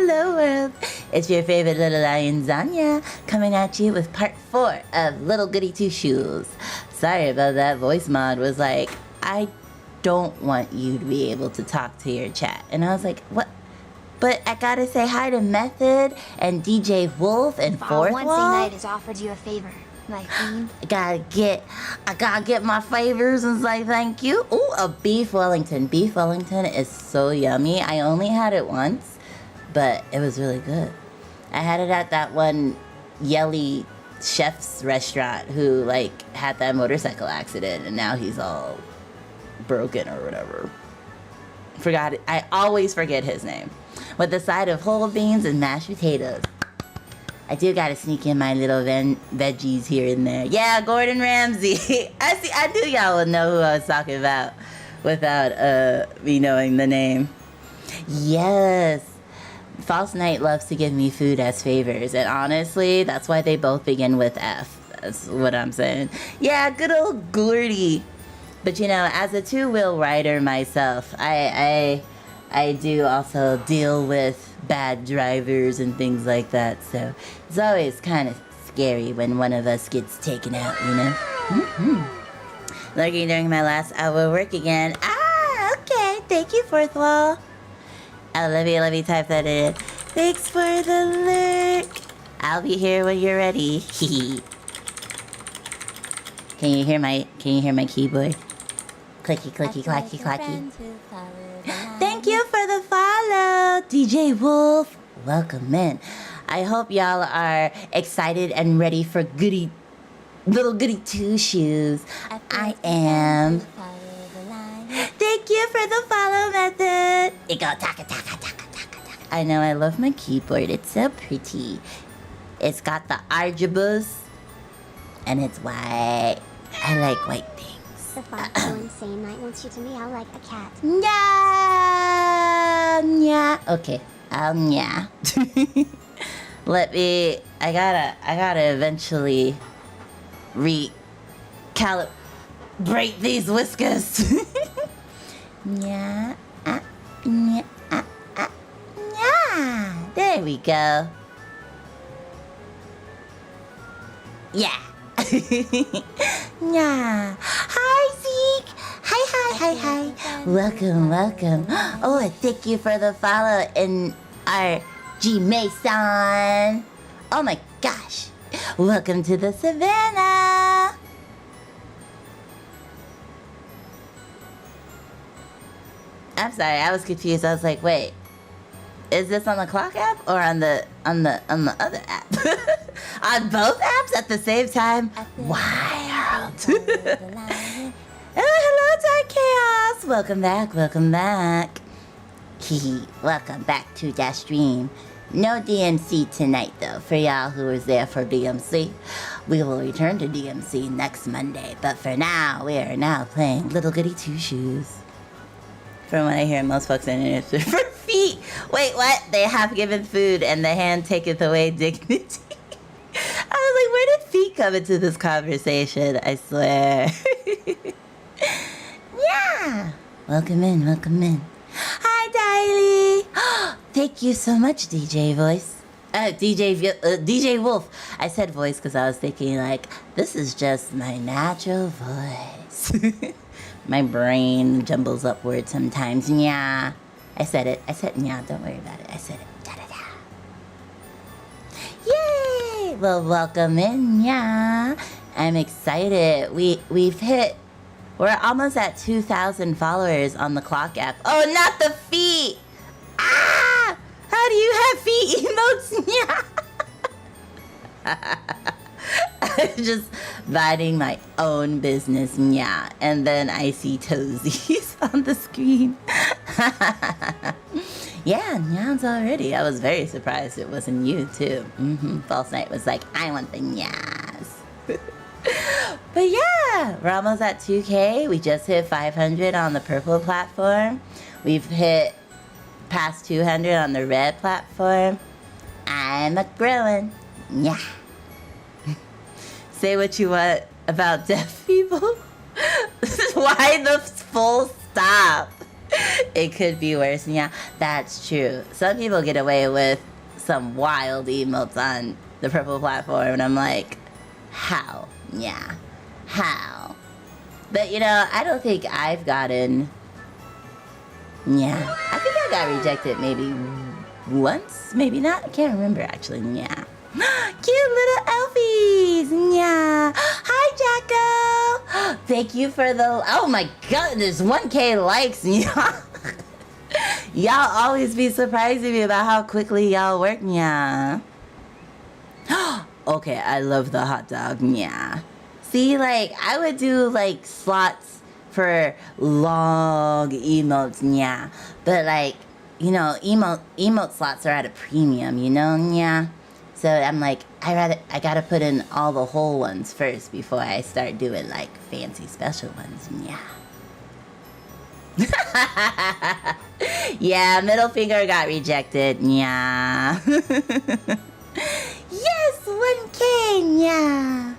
Hello world. It's your favorite little lion Zanya coming at you with part 4 of Little Goody Two Shoes. Sorry about that. Voice mod was like, I don't want you to be able to talk to your chat. And I was like, what? But I gotta say hi to Method and DJ Wolf and Fourth Wednesday Wall. night has offered you a favor, my queen. I gotta get my favors and say thank you. Ooh, a beef Wellington. Beef Wellington is so yummy. I only had it once, but it was really good. I had it at that one Yelly chef's restaurant who like had that motorcycle accident and now he's all broken or whatever. Forgot it. I always forget his name. With a side of whole beans and mashed potatoes. I do gotta sneak in my little veggies here and there. Yeah, Gordon Ramsay. I knew y'all would know who I was talking about without me knowing the name. Yes. False Knight loves to give me food as favors, and honestly, that's why they both begin with F. That's what I'm saying. Yeah, good old Gordy. But you know, as a two-wheel rider myself, I do also deal with bad drivers and things like that, so it's always kind of scary when one of us gets taken out, you know? Lurking during my last hour of work again. Ah, okay. Thank you, Fourth Wall. Oh, let me type that in. Thanks for the lurk. I'll be here when you're ready. Can you hear my keyboard? Clicky, clicky, clacky, clacky. Thank you for the follow, DJ Wolf. Welcome in. I hope y'all are excited and ready for Little Goody Two Shoes. I am. Thank you for the follow, Method. It go taka taka taka taka taka. I know, I love my keyboard. It's so pretty. It's got the argibus, and it's white. I like white things. The thoughtful, insane knight wants you to meow like a cat. Nya, nya. Okay, I'll nya. I gotta eventually recalibrate these whiskers. Nya, nya, nya. There we go. Yeah. Yeah. Hi, Zeke. Hi. Welcome. Oh, and thank you for the follow in our G Mason. Oh my gosh. Welcome to the Savannah. I'm sorry, I was confused. I was like, wait. Is this on the clock app or on the other app? On both apps at the same time? Wild. Oh, hello, Dark Chaos. Welcome back. Welcome back to that stream. No DMC tonight, though, for y'all who was there for DMC. We will return to DMC next Monday, but for now, we are now playing Little Goody Two Shoes. From what I hear, most folks in it is for feet. Wait, what? They have given food and the hand taketh away dignity. I was like, where did feet come into this conversation? I swear. Yeah. Welcome in. Hi, Diley. Thank you so much, DJ Voice. DJ Wolf. I said voice because I was thinking, like, this is just my natural voice. My brain jumbles up words sometimes. Yeah. I said it. Yeah, don't worry about it. I said it. Da-da-da. Yay! Well, welcome in, yeah. I'm excited. We're almost at 2,000 followers on the clock app. Oh, not the feet! Ah! How do you have feet emotes? Yeah. I'm just minding my own business, yeah. And then I see toesies on the screen. Yeah, nyans already. I was very surprised it wasn't you, too. False Knight was like, I want the nyas. But yeah, we're almost at 2K. We just hit 500 on the purple platform. We've hit past 200 on the red platform. I'm a-growing. Yeah. Say what you want about deaf people. Why the full stop? It could be worse. Yeah, that's true. Some people get away with some wild emotes on the purple platform, and I'm like, how? Yeah, how? But you know, I don't think I've gotten. Yeah, I think I got rejected maybe once, maybe not. I can't remember actually. Yeah. Cute little elfies. Yeah. Hi, Jacko. Thank you for the. Oh my goodness, 1K likes. Yeah. Y'all always be surprising me about how quickly y'all work. Yeah. Okay, I love the hot dog. Yeah. See, like, I would do, like, slots for long emotes, yeah. But, like, you know, emote slots are at a premium, you know, yeah. So I'm like, I gotta put in all the whole ones first before I start doing, like, fancy special ones, yeah. Yeah, middle finger got rejected, yeah. Yes, 1K, yeah.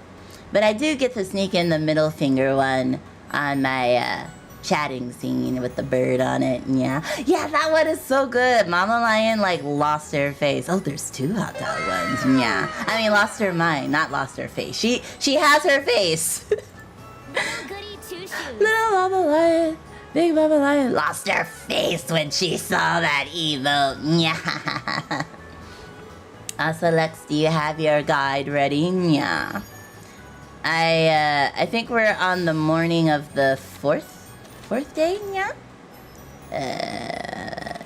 But I do get to sneak in the middle finger one on my chatting scene with the bird on it. Yeah. Yeah, that one is so good. Mama Lion, like, lost her face. Oh, there's 2 hot dog ones. Yeah. I mean, lost her mind, not lost her face. She has her face. Little Goody Two Shoes. Little Mama Lion, big Mama Lion, lost her face when she saw that emote. Yeah. So, Lex, do you have your guide ready? Yeah. I think we're on the morning of the fourth day, yeah?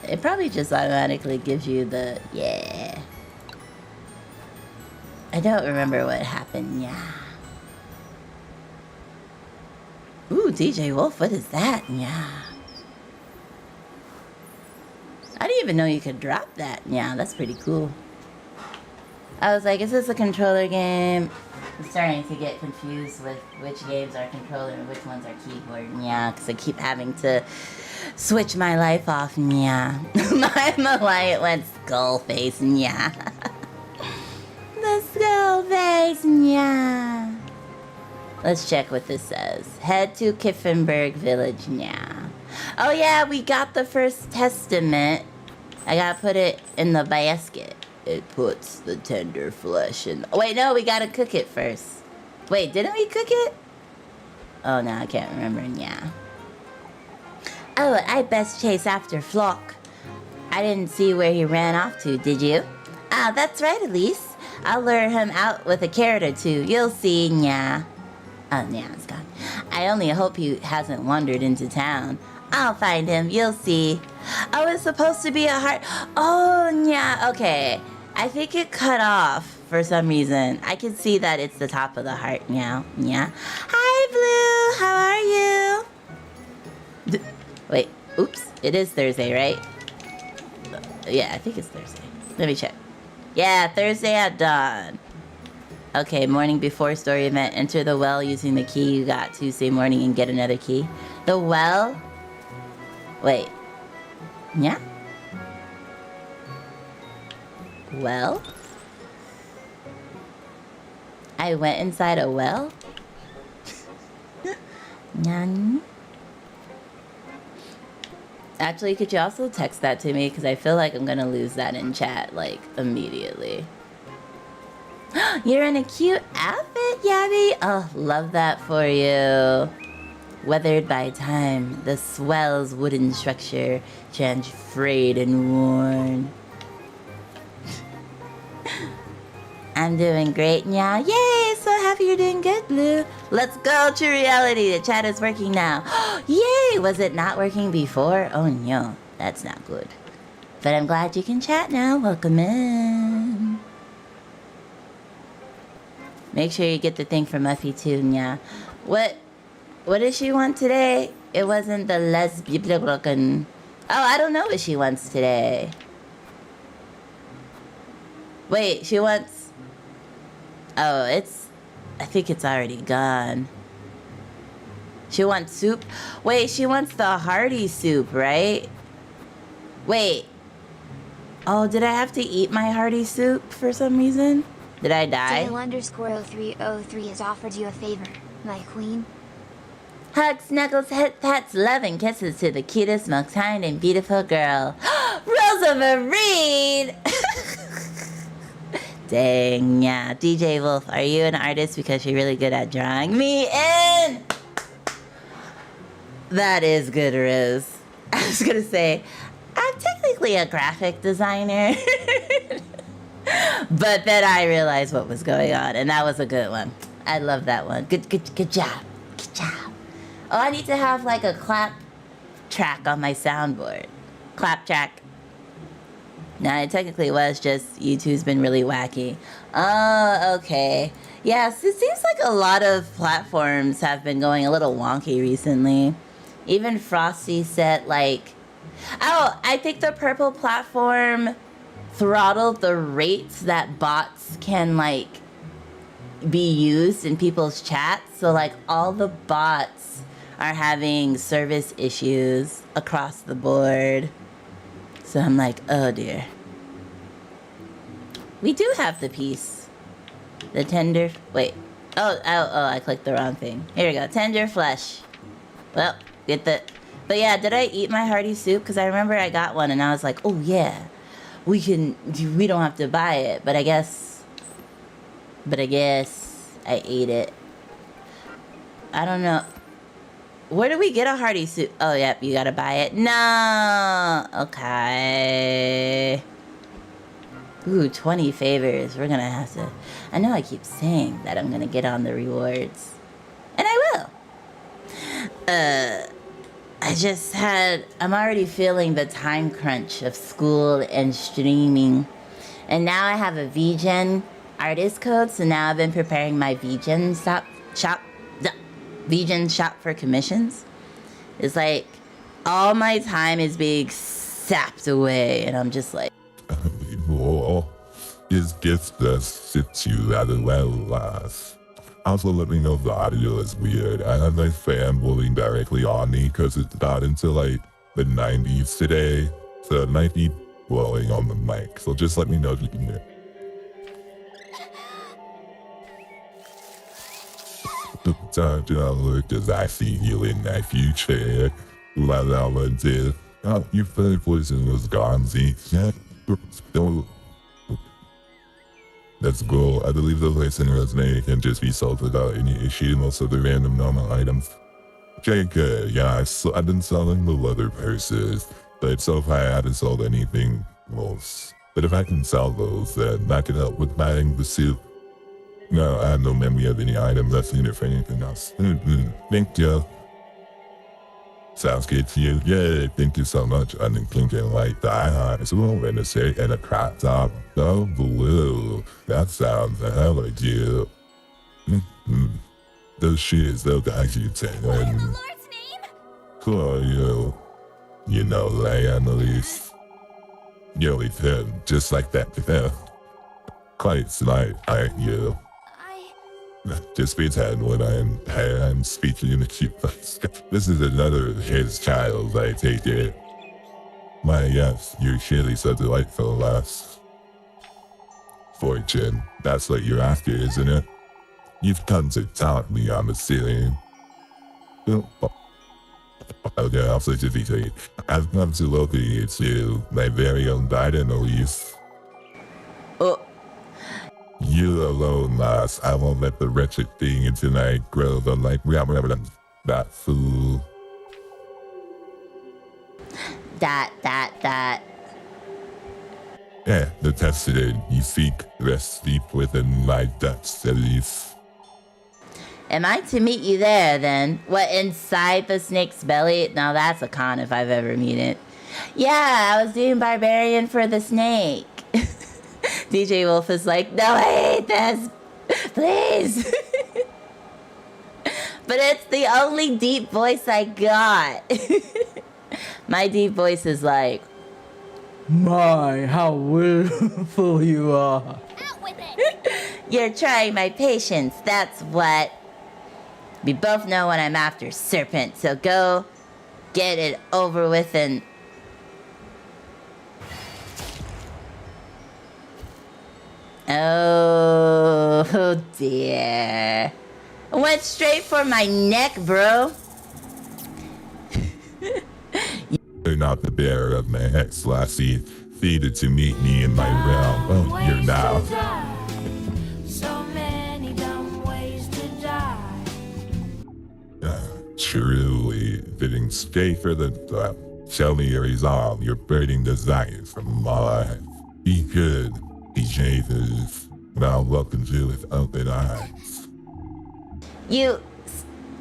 It probably just automatically gives you the, yeah. I don't remember what happened, yeah. Ooh, DJ Wolf, what is that? Yeah. I didn't even know you could drop that. Yeah, that's pretty cool. I was like, is this a controller game? I'm starting to get confused with which games are controller and which ones are keyboard. Yeah, because I keep having to switch my life off. Yeah. My Malaya went skull face. Yeah. The skull face. Yeah. Let's check what this says. Head to Kiffenberg Village. Yeah. Oh, yeah, we got the first testament. I gotta put it in the basket. It puts the tender flesh in. Oh, wait, no, we gotta cook it first. Wait, didn't we cook it? Oh, no, I can't remember. Yeah. Oh, I best chase after Flock. I didn't see where he ran off to, did you? Ah, that's right, Elise. I'll lure him out with a carrot or two. You'll see, yeah. Oh, yeah, it's gone. I only hope he hasn't wandered into town. I'll find him. You'll see. Oh, it's supposed to be a heart. Oh, yeah. Okay. I think it cut off for some reason. I can see that it's the top of the heart now. Yeah. Hi, Blue. How are you? Wait. Oops. It is Thursday, right? Yeah, I think it's Thursday. Let me check. Yeah, Thursday at dawn. Okay, morning before story event. Enter the well using the key you got Tuesday morning and get another key. The well? Wait. Yeah? Well? I went inside a well? Nani? Actually, could you also text that to me? Because I feel like I'm gonna lose that in chat, like, immediately. You're in a cute outfit, Yabby. Oh, love that for you. Weathered by time, the swell's wooden structure stands frayed and worn. I'm doing great now. Yay! So happy you're doing good, Blue. Let's go to reality. The chat is working now. Yay! Was it not working before? Oh no, that's not good. But I'm glad you can chat now. Welcome in. Make sure you get the thing from Muffy too, yeah. What does she want today? It wasn't the lesbian. Oh, I don't know what she wants today. Wait, she wants... Oh, I think it's already gone. She wants soup? Wait, she wants the hearty soup, right? Wait. Oh, did I have to eat my hearty soup for some reason? Did I die? Dale_0303 has offered you a favor, my queen. Hugs, snuggles, hit pats, love and kisses to the cutest, most kind and beautiful girl, Rosa Marie. Dang, yeah. DJ Wolf, are you an artist because you're really good at drawing me in? That is good, Riz. I was gonna say, I'm technically a graphic designer. But then I realized what was going on, and that was a good one. I love that one. Good job. Good job. Oh, I need to have like a clap track on my soundboard. Clap track. No, it technically was just YouTube's been really wacky. Oh, okay. Yes, it seems like a lot of platforms have been going a little wonky recently. Even Frosty said like, oh, I think the purple platform throttled the rates that bots can like be used in people's chats. So like all the bots are having service issues across the board. So I'm like, oh dear. We do have the piece. The tender, wait. Oh, I clicked the wrong thing. Here we go, tender flesh. Well, get the, but yeah, did I eat my hearty soup? Because I remember I got one and I was like, oh yeah, we don't have to buy it. But I guess I ate it. I don't know. Where do we get a hearty soup? Oh, yep, you gotta buy it. No! Okay. Ooh, 20 favors. We're gonna have to... I know I keep saying that I'm gonna get on the rewards. And I will. I'm already feeling the time crunch of school and streaming. And now I have a VGen artist code, so now I've been preparing my VGen shop for commissions. It's like all my time is being sapped away, and I'm just like, His gift that sits you at a last. Also, let me know if the audio is weird. I have my fan blowing directly on me because it's got into like the 90s today, so it might be blowing on the mic. So just let me know if you can hear it. Time to look as I see you in my future. While I was there, your third poison was gone, see? Let's go. I believe the place in resume can just be sold without any issue. Most of the random normal items. JK, yeah, I've been selling the leather purses, but so far I haven't sold anything else. But if I can sell those, then that could help with buying the soup. No, I have no memory of any item that's needed for anything else. Thank you. Sounds good to you. Yay, thank you so much. I didn't think it like that. It's a little Wednesday and a crop top. Oh, blue. That sounds hella cute. Those shoes, those guys you take. In the Lord's name? Cool, you know, Leia, at least. You only him, just like that. Quite smart, aren't you? Just pretend when I'm speaking in the cute voice. This is another his child, I take it. Why, yes, you're surely so delightful, lass. Fortune, that's what you're after, isn't it? You've come to taunt me on the ceiling. Okay, I'll switch it between. I've come to welcome you to my very own garden, Elise. oh, You alone, lass. I won't let the wretched thing into my grove unlike that fool. that. The tested you seek rest deep within my depths, Elise. Am I to meet you there then? What, inside the snake's belly? Now that's a con if I've ever met it. Yeah, I was doing barbarian for the snake. DJ Wolf is like, no, I hate this. Please. But it's the only deep voice I got. My deep voice is like, my, how willful you are. Out with it! You're trying my patience, that's what. We both know what I'm after, serpent, so go get it over with and... Oh dear. Went straight for my neck, bro. not the bearer of my hex, lassie, fated to meet me in my realm. Oh, you're now. So many dumb ways to die. Truly fitting stay for the tell me your resolve, your burning desires from my life. Be good, be Jesus. Now welcome to with open eyes. You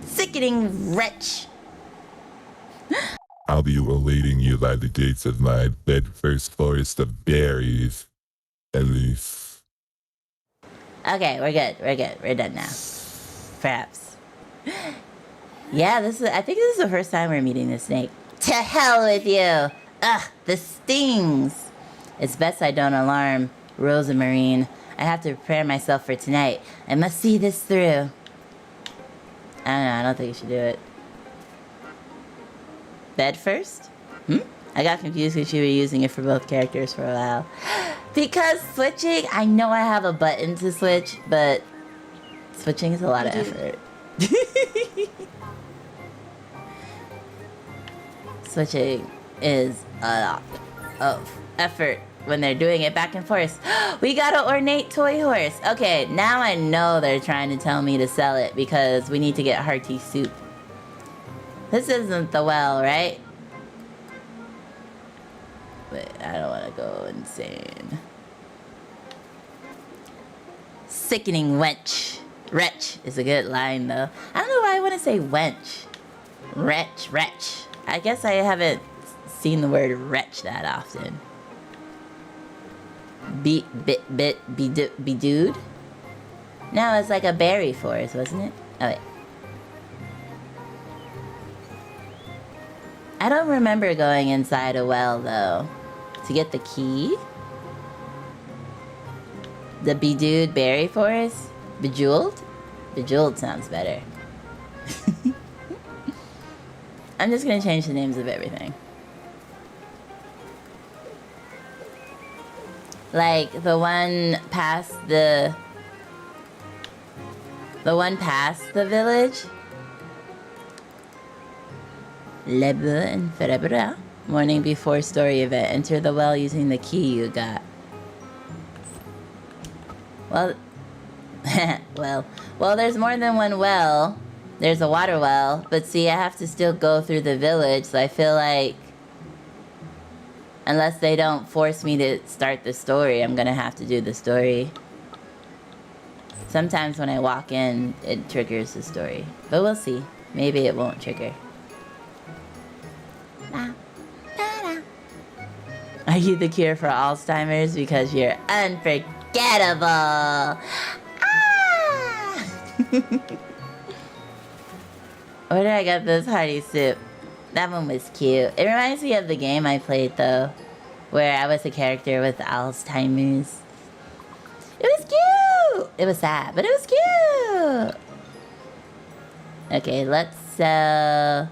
sickening wretch. I'll be awaiting you by the gates of my bed-first forest of berries. At least. Okay, we're good. We're done now. Perhaps. Yeah, I think this is the first time we're meeting this snake. To hell with you! Ugh, the stings! It's best I don't alarm Rosamarine. I have to prepare myself for tonight. I must see this through. I don't know, I don't think you should do it. Bed first? I got confused because you were using it for both characters for a while. Because switching, I know I have a button to switch, but switching is a lot of effort. Switching is a lot of effort when they're doing it back and forth. We got an ornate toy horse. Okay, now I know they're trying to tell me to sell it because we need to get hearty soup. This isn't the well, right? Wait, I don't want to go insane. Sickening wench. Wretch is a good line, though. I don't know why I want to say wench. Wretch. I guess I haven't seen the word wretch that often. Bedewed? No, it's like a berry forest, wasn't it? Oh, wait. I don't remember going inside a well, though. To get the key? The bedewed berry forest? Bejeweled? Bejeweled sounds better. I'm just gonna change the names of everything. Like the one past the village. Lebe and Ferebra. Morning before story event. Enter the well using the key you got. Well, well, there's more than one well. There's a water well, but see, I have to still go through the village, so I feel like unless they don't force me to start the story, I'm gonna have to do the story. Sometimes when I walk in, it triggers the story, but we'll see. Maybe it won't trigger. Are you the cure for Alzheimer's? Because you're unforgettable. Ah! Where did I get this hearty soup? That one was cute. It reminds me of the game I played, though, where I was a character with Alzheimer's. It was cute! It was sad, but it was cute! Okay, let's sell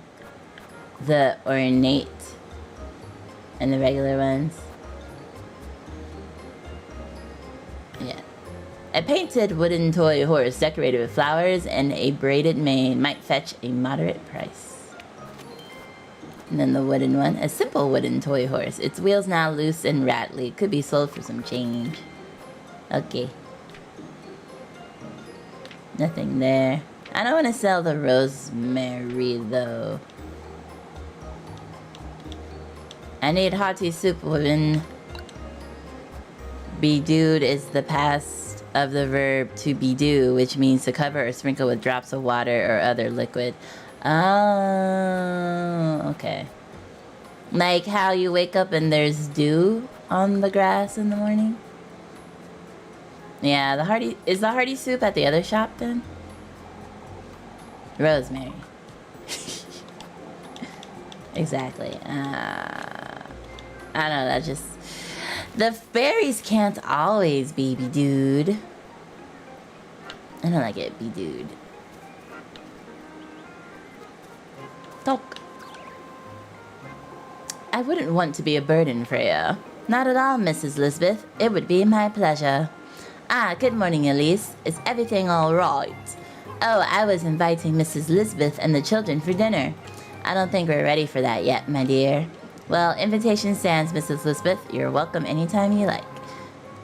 the ornate and the regular ones. Yeah. A painted wooden toy horse decorated with flowers and a braided mane might fetch a moderate price. And then the wooden one, a simple wooden toy horse. Its wheels now loose and rattly. Could be sold for some change. Okay. Nothing there. I don't want to sell the rosemary though. I need hearty soup, woman. Bedewed is the past of the verb to bedew, which means to cover or sprinkle with drops of water or other liquid. Oh, okay. Like how you wake up and there's dew on the grass in the morning? Yeah, is the hearty soup at the other shop then? Rosemary. Exactly. I don't know, that just... The berries can't always be bedewed. I don't like it bedewed. Talk. I wouldn't want to be a burden, Freya. Not at all, Mrs. Lisbeth. It would be my pleasure. Ah, good morning, Elise. Is everything all right? Oh, I was inviting Mrs. Lisbeth and the children for dinner. I don't think we're ready for that yet, my dear. Well, invitation stands, Mrs. Elizabeth. You're welcome anytime you like.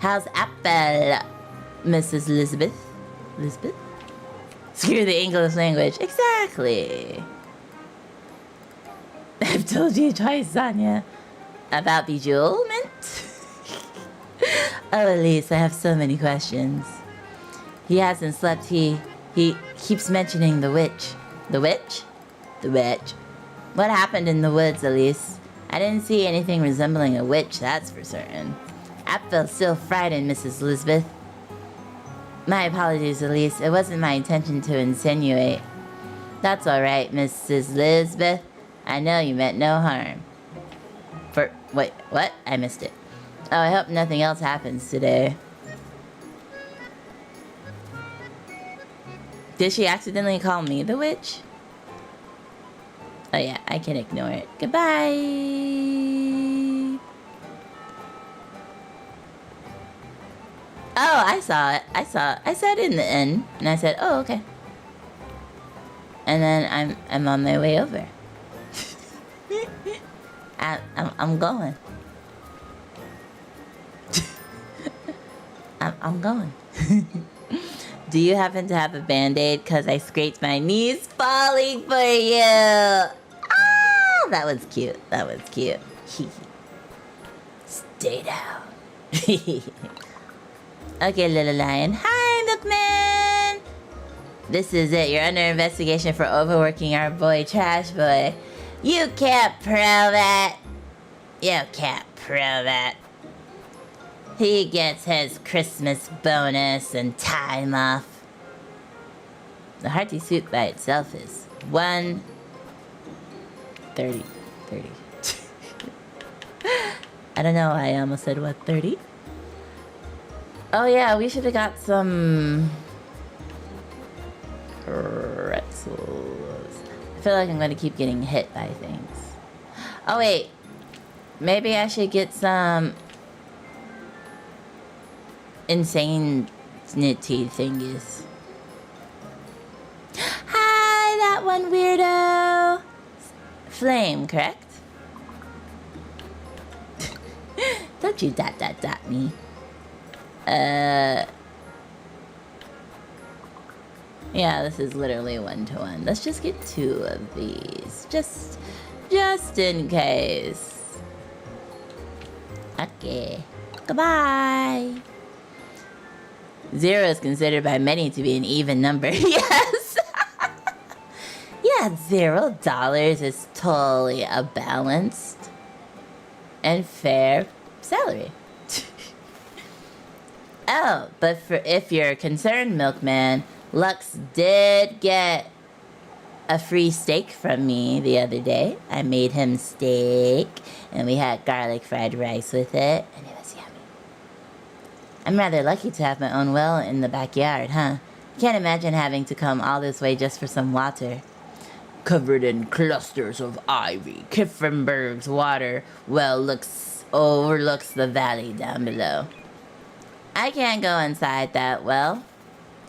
How's apple, Mrs. Elizabeth? Elizabeth? Screw the English language. Exactly. I've told you twice, Zanya. About bejewelment? Oh, Elise, I have so many questions. He hasn't slept. He keeps mentioning the witch. The witch? The witch. What happened in the woods, Elise? I didn't see anything resembling a witch, that's for certain. I felt still frightened, Mrs. Elizabeth. My apologies, Elise. It wasn't my intention to insinuate. That's all right, Mrs. Elizabeth. I know you meant no harm. Wait, what? I missed it. Oh, I hope nothing else happens today. Did she accidentally call me the witch? Oh yeah, I can ignore it. Goodbye. Oh, I saw it. I saw it in the inn, and I said, "Oh, okay." And then I'm on my way over. I'm going. I'm going. Do you happen to have a band-aid? Cause I scraped my knees falling for you. Ah, that was cute. That was cute. Stay down. Okay, little lion. Hi, Milkman. This is it. You're under investigation for overworking our boy, Trash Boy. You can't prove it. You can't prove it. He gets his Christmas bonus and time off. The hearty soup by itself is 130. 30. I don't know why I almost said 130. Oh yeah, we should have got some pretzels. I feel like I'm going to keep getting hit by things. Oh wait, maybe I should get some insanity thingies. Hi, that one weirdo. Flame, correct? Don't you dot me. Yeah, this is literally 1-to-1. Let's just get 2 of these. Just in case. Okay. Goodbye. 0 is considered by many to be an even number. Yes. Yeah, $0 is totally a balanced and fair salary. Oh, but if you're concerned, Milkman, Lux did get a free steak from me the other day. I made him steak, and we had garlic fried rice with it, and it was yummy. I'm rather lucky to have my own well in the backyard, huh? Can't imagine having to come all this way just for some water. Covered in clusters of ivy, Kiffenberg's water well overlooks the valley down below. I can't go inside that well.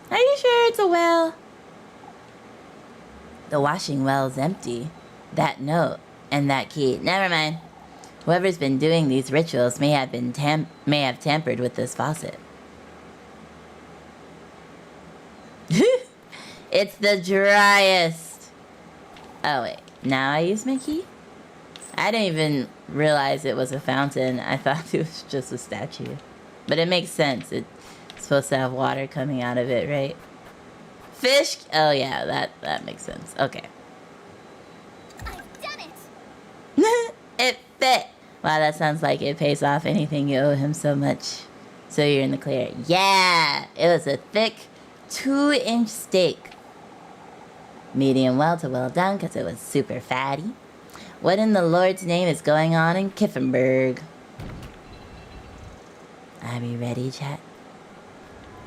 Are you sure it's a well? The washing well's empty. That note and that key. Never mind. Whoever's been doing these rituals may have tampered with this faucet. It's the driest. Oh wait, now I use my key? I didn't even realize it was a fountain. I thought it was just a statue. But it makes sense. It's supposed to have water coming out of it, right? Fish? Oh yeah, that makes sense. Okay. I've done it! It fit! Wow, that sounds like it pays off anything you owe him so much. So you're in the clear. Yeah! It was a thick 2-inch steak. Medium well to well done because it was super fatty. What in the Lord's name is going on in Kiffenberg? Are we ready, chat?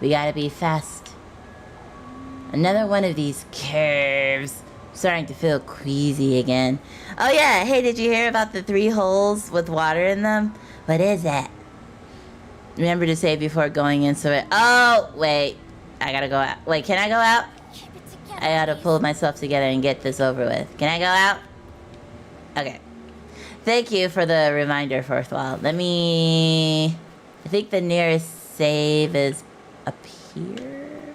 We gotta be fast. Another one of these curves. Starting to feel queasy again. Oh yeah, hey, did you hear about the 3 holes with water in them? What is that? Remember to say before going into it. Oh, wait. I gotta go out. Wait, can I go out? Keep it together. I gotta pull myself together and get this over with. Can I go out? Okay. Thank you for the reminder, Fourth Wall. Let me... I think the nearest save is up here.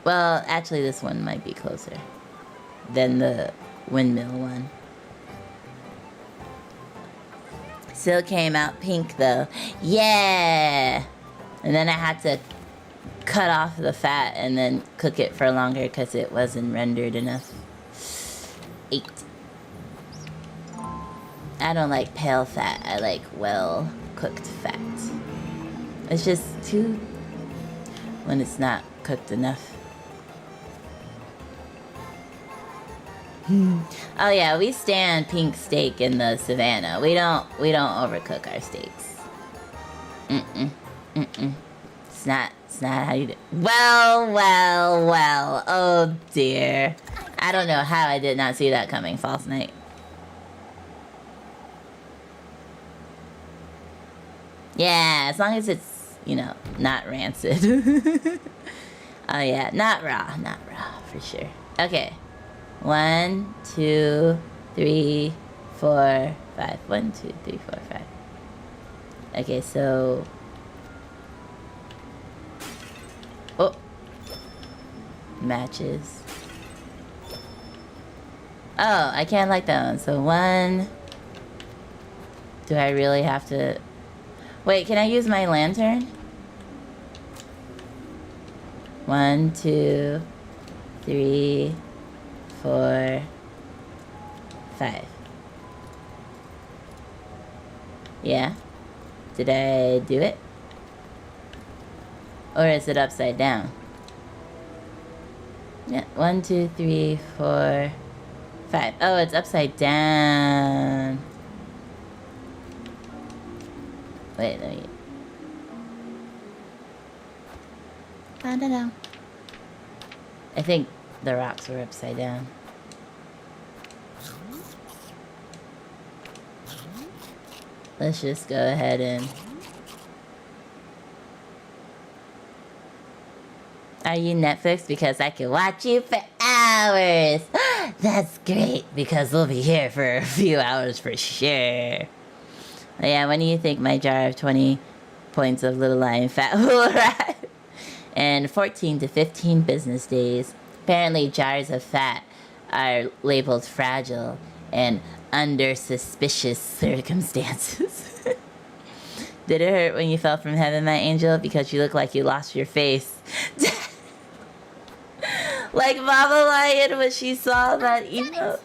Well, actually, this one might be closer than the windmill one. Still came out pink, though. Yeah! And then I had to cut off the fat and then cook it for longer because it wasn't rendered enough. 8. I don't like pale fat. I like well-cooked fat. It's just too... when it's not cooked enough. Oh yeah, we stand pink steak in the savannah. We don't overcook our steaks. It's not how you do. Well. Oh dear. I don't know how I did not see that coming, False Night. Yeah, as long as it's, you know, not rancid. Oh yeah, not raw, for sure. Okay. 1, 2, 3, 4, 5. 1, 2, 3, 4, 5. Okay, so... oh. Matches. Oh, I can't like that one. So 1... do I really have to... wait, can I use my lantern? 1, 2, 3, 4, 5. Yeah. Did I do it? Or is it upside down? Yeah. 1, 2, 3, 4, 5. Oh, it's upside down. Wait, let me... I don't know. I think the rocks were upside down. Let's just go ahead and... Are you Netflix? Because I can watch you for hours. That's great, because we'll be here for a few hours for sure. Yeah, when do you think my jar of 20 points of Little Lion fat will arrive? In 14 to 15 business days. Apparently jars of fat are labeled fragile and under suspicious circumstances. Did it hurt when you fell from heaven, my angel? Because you look like you lost your face. Like Mama Lion when she saw that email.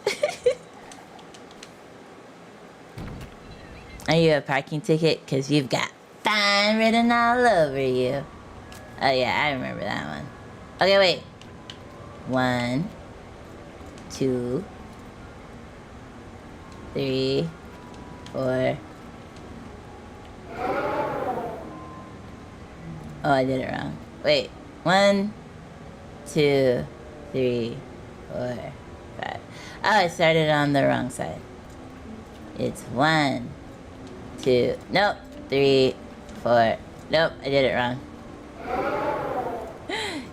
Are you a parking ticket? Because you've got fine written all over you. Oh yeah, I remember that one. Okay, wait. 1, 2, 3, 4. Oh, I did it wrong. Wait. 1, 2, 3, 4, 5. Oh, I started on the wrong side. It's 1, 2. Nope. 3, 4. Nope, I did it wrong.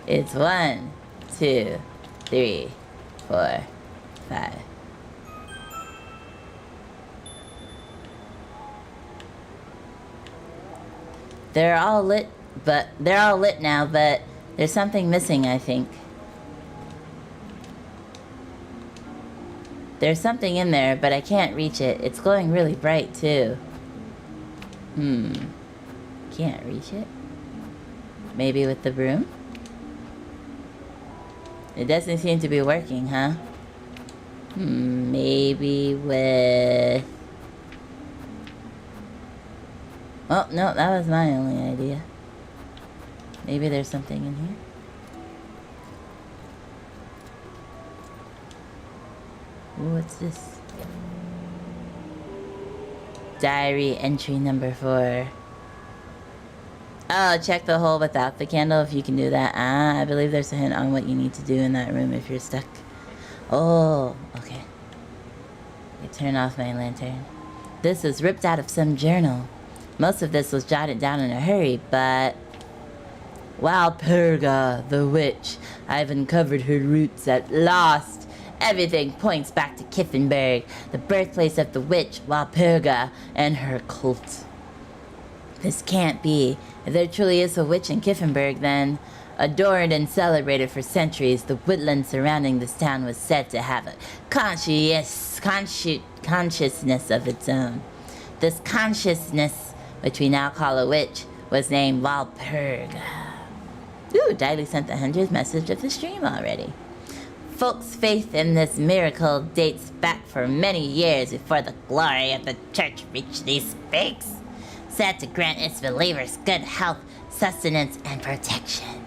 It's 1, 2, 3, 4, 5. They're all lit now, but there's something missing, I think. There's something in there, but I can't reach it. It's glowing really bright, too. Can't reach it? Maybe with the broom? It doesn't seem to be working, huh? Maybe with... oh, no, that was my only idea. Maybe there's something in here? Ooh, what's this? Diary entry number 4. Oh, check the hole without the candle if you can do that. I believe there's a hint on what you need to do in that room if you're stuck. Oh, okay. I turn off my lantern. This is ripped out of some journal. Most of this was jotted down in a hurry, but... Walpurga, the witch. I've uncovered her roots at last. Everything points back to Kiffenberg, the birthplace of the witch Walpurga and her cult. This can't be. If there truly is a witch in Kiffenberg, then, adored and celebrated for centuries, the woodland surrounding this town was said to have a consciousness of its own. This consciousness, which we now call a witch, was named Walpurga. Ooh, Diley sent the 100th message of the stream already. Folks' faith in this miracle dates back for many years before the glory of the church reached these peaks, said to grant its believers good health, sustenance, and protection.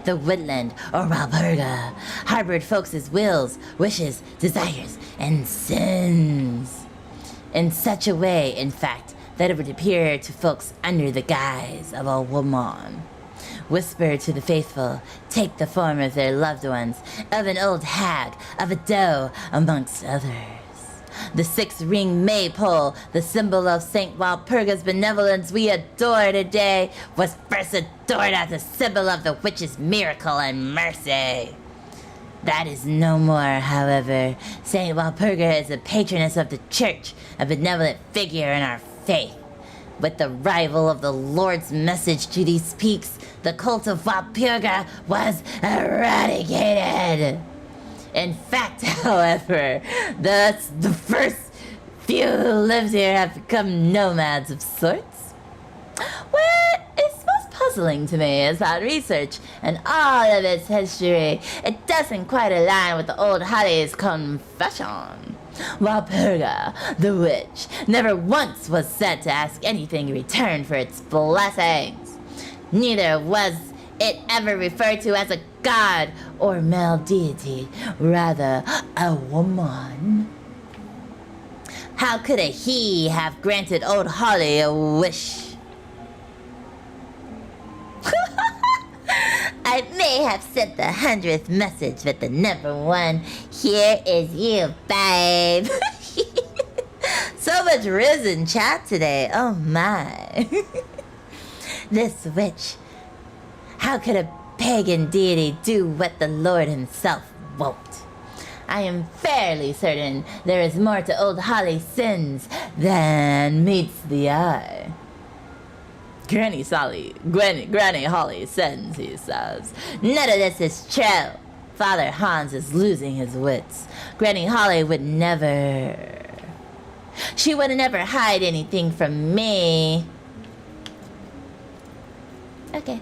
The woodland, or Walpurga, harbored folks' wills, wishes, desires, and sins. In such a way, in fact, that it would appear to folks under the guise of a woman. Whisper to the faithful, take the form of their loved ones, of an old hag, of a doe, amongst others. The 6-ring maypole, the symbol of St. Walpurga's benevolence we adore today, was first adored as a symbol of the witch's miracle and mercy. That is no more, however. St. Walpurga is a patroness of the church, a benevolent figure in our faith. With the arrival of the Lord's message to these peaks, the cult of Walpurga was eradicated. In fact, however, the first few who lived here have become nomads of sorts. What is most puzzling to me is that research and all of its history, it doesn't quite align with the old Holly's confession. Walpurga, the witch, never once was said to ask anything in return for its blessings. Neither was it ever referred to as a god or male deity, rather a woman. How could a he have granted old Holly a wish? I may have sent the 100th message, but the number one here is you, babe. So much riz in chat today. Oh my. This witch. How could a pagan deity do what the Lord himself won't? I am fairly certain there is more to old Holly's sins than meets the eye. Granny Holly sins, he says. None of this is true. Father Hans is losing his wits. Granny Holly would never... She would never hide anything from me. Okay.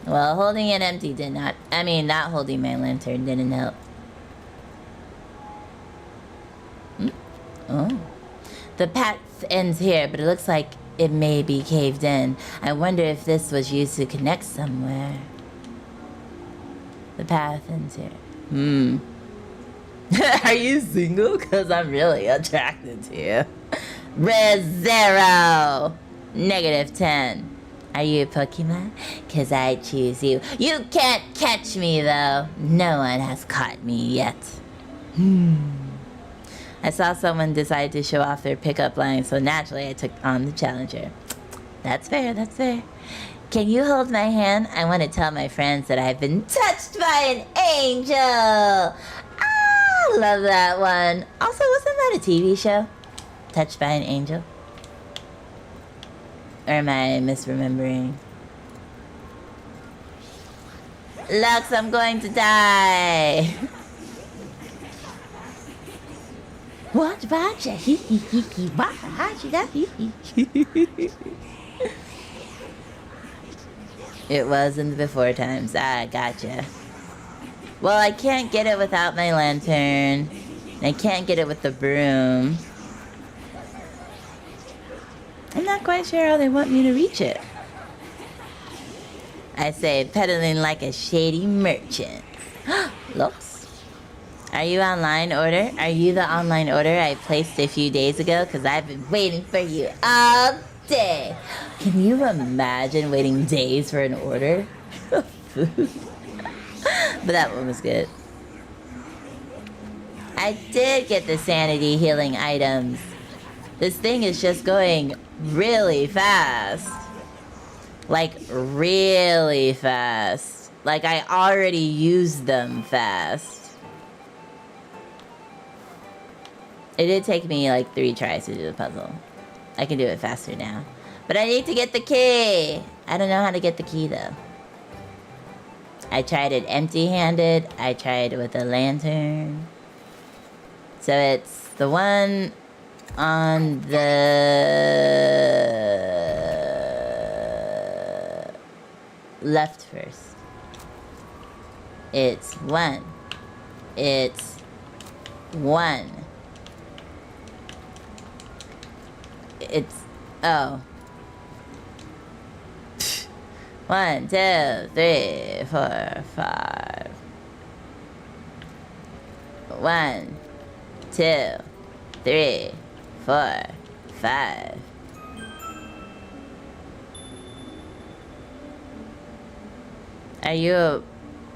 Well, holding it empty did not... I mean, not holding my lantern didn't help. Oh. The path ends here, but it looks like it may be caved in. I wonder if this was used to connect somewhere. The path ends here. Are you single? Because I'm really attracted to you. Res0. -10. Are you a Pokemon? Because I choose you. You can't catch me, though. No one has caught me yet. I saw someone decide to show off their pickup line, so naturally I took on the challenger. That's fair, that's fair. Can you hold my hand? I want to tell my friends that I've been touched by an angel. Ah, love that one. Also, wasn't that a TV show? Touched by an Angel? Or am I misremembering? Lux, I'm going to die. Watch, It was in the before times. Ah, gotcha. Well, I can't get it without my lantern. I can't get it with the broom. I'm not quite sure how they want me to reach it. I say, peddling like a shady merchant. Looks. Are you online order? Are you the online order I placed a few days ago? Because I've been waiting for you all day. Can you imagine waiting days for an order? But that one was good. I did get the sanity healing items. This thing is just going really fast. Like, really fast. Like, I already used them fast. It did take me like 3 tries to do the puzzle. I can do it faster now. But I need to get the key. I don't know how to get the key though. I tried it empty-handed. I tried with a lantern. So it's the one on the left first. It's 1. It's 1. It's, oh. 1, 2, 3, 4, 5. 1, 2, 3, 4, 5. Are you a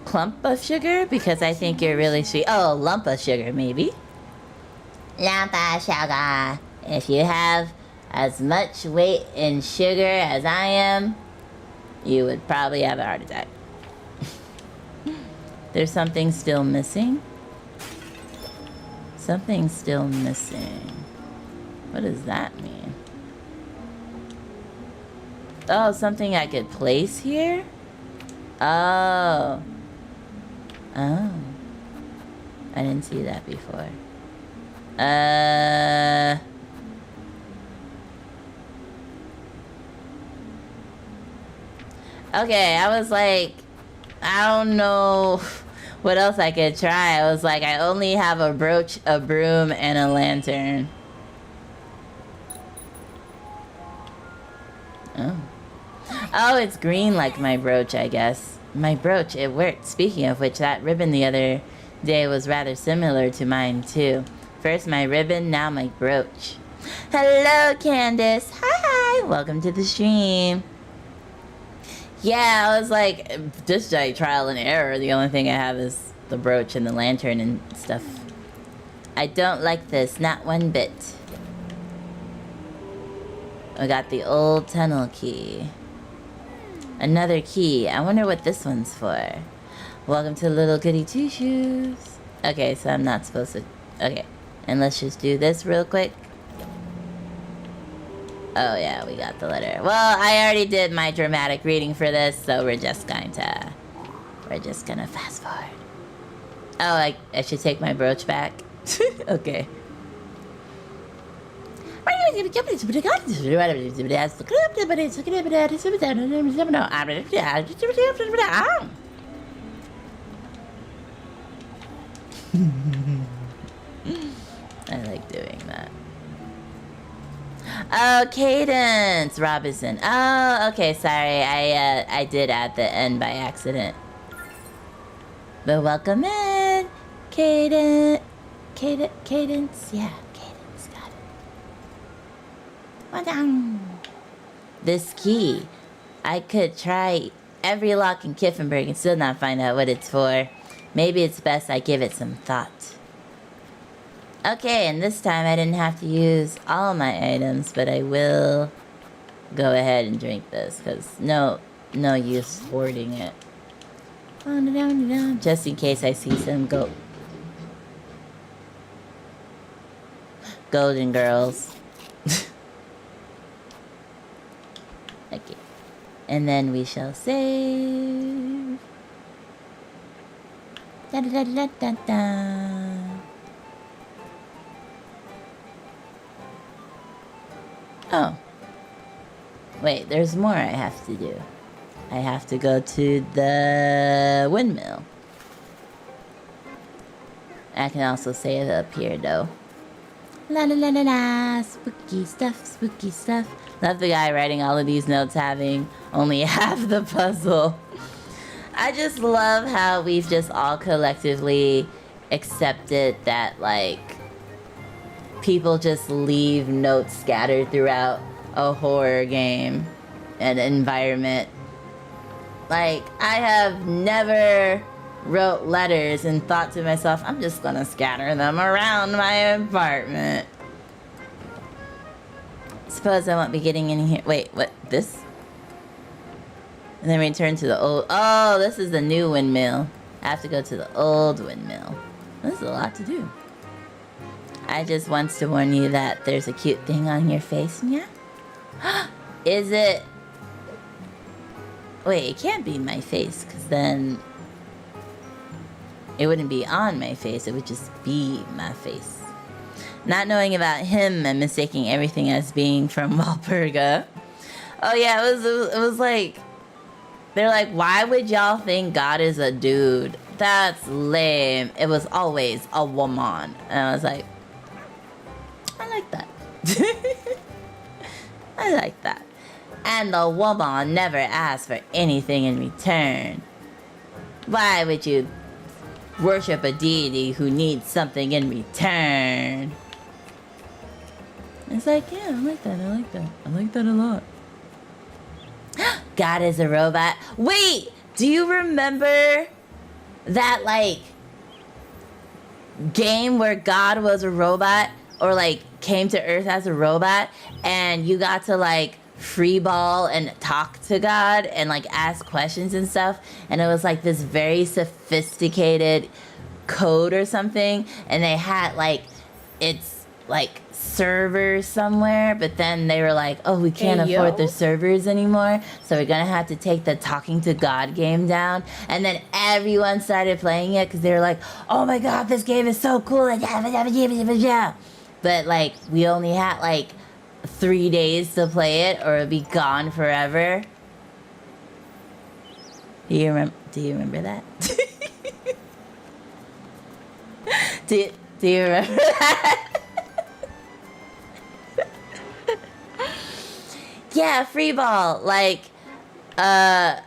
clump of sugar? Because I think you're really sweet. Oh, a lump of sugar, maybe. Lump of sugar. If you have as much weight in sugar as I am, you would probably have a heart attack. There's something still missing. Something's still missing. What does that mean? Oh, something I could place here? Oh. Oh. I didn't see that before. Okay, I was like, I don't know what else I could try. I was like, I only have a brooch, a broom, and a lantern. Oh. Oh, it's green like my brooch, I guess. My brooch, it worked. Speaking of which, that ribbon the other day was rather similar to mine, too. First my ribbon, now my brooch. Hello, Candace. Hi. Welcome to the stream. Yeah, I was like, just like trial and error. The only thing I have is the brooch and the lantern and stuff. I don't like this, not one bit. I got the old tunnel key. Another key. I wonder what this one's for. Welcome to Little Goody Two Shoes. Okay, so I'm not supposed to... Okay, and let's just do this real quick. Oh yeah, we got the letter. Well, I already did my dramatic reading for this, so we're just gonna fast forward. Oh, I should take my brooch back. Okay. I like doing that. Oh, Cadence Robinson. Oh, okay, sorry. I did add the N by accident. But welcome in, Cadence. Cadence, yeah, Cadence, got it. This key. I could try every lock in Kiffenberg and still not find out what it's for. Maybe it's best I give it some thought. Okay, and this time I didn't have to use all my items, but I will go ahead and drink this, because no use hoarding it. Just in case I see some golden girls. Okay. And then we shall save. Da da da da da da. Oh. Wait, there's more I have to do. I have to go to the windmill. I can also save up here, though. La la la la la. Spooky stuff, spooky stuff. Love the guy writing all of these notes having only half the puzzle. I just love how we've just all collectively accepted that, like, people just leave notes scattered throughout a horror game and environment. Like, I have never wrote letters and thought to myself, I'm just gonna scatter them around my apartment. Suppose I won't be getting in here. Wait, what? This? And then return to the old... Oh, this is the new windmill. I have to go to the old windmill. This is a lot to do. I just wants to warn you that there's a cute thing on your face, yeah? Is it... Wait, it can't be my face, because then... It wouldn't be on my face, it would just be my face. Not knowing about him and mistaking everything as being from Walpurga. Oh yeah, it was like... They're like, why would y'all think God is a dude? That's lame. It was always a woman. And I was like, I like that. I like that. And the woman never asked for anything in return. Why would you worship a deity who needs something in return? It's like, yeah, I like that. I like that. I like that a lot. God is a robot. Wait, do you remember that, like, game where God was a robot, or, like, came to Earth as a robot, and you got to, like, free ball and talk to God and, like, ask questions and stuff, and it was, like, this very sophisticated code or something, and they had, like, it's, like, servers somewhere, but then they were like, oh, we can't afford the servers anymore, so we're gonna have to take the talking to God game down. And then everyone started playing it because they were like, oh my god, this game is so cool. But like, we only had like 3 days to play it or it'd be gone forever. Do you remember that? do you remember that? Yeah, free ball. Like, it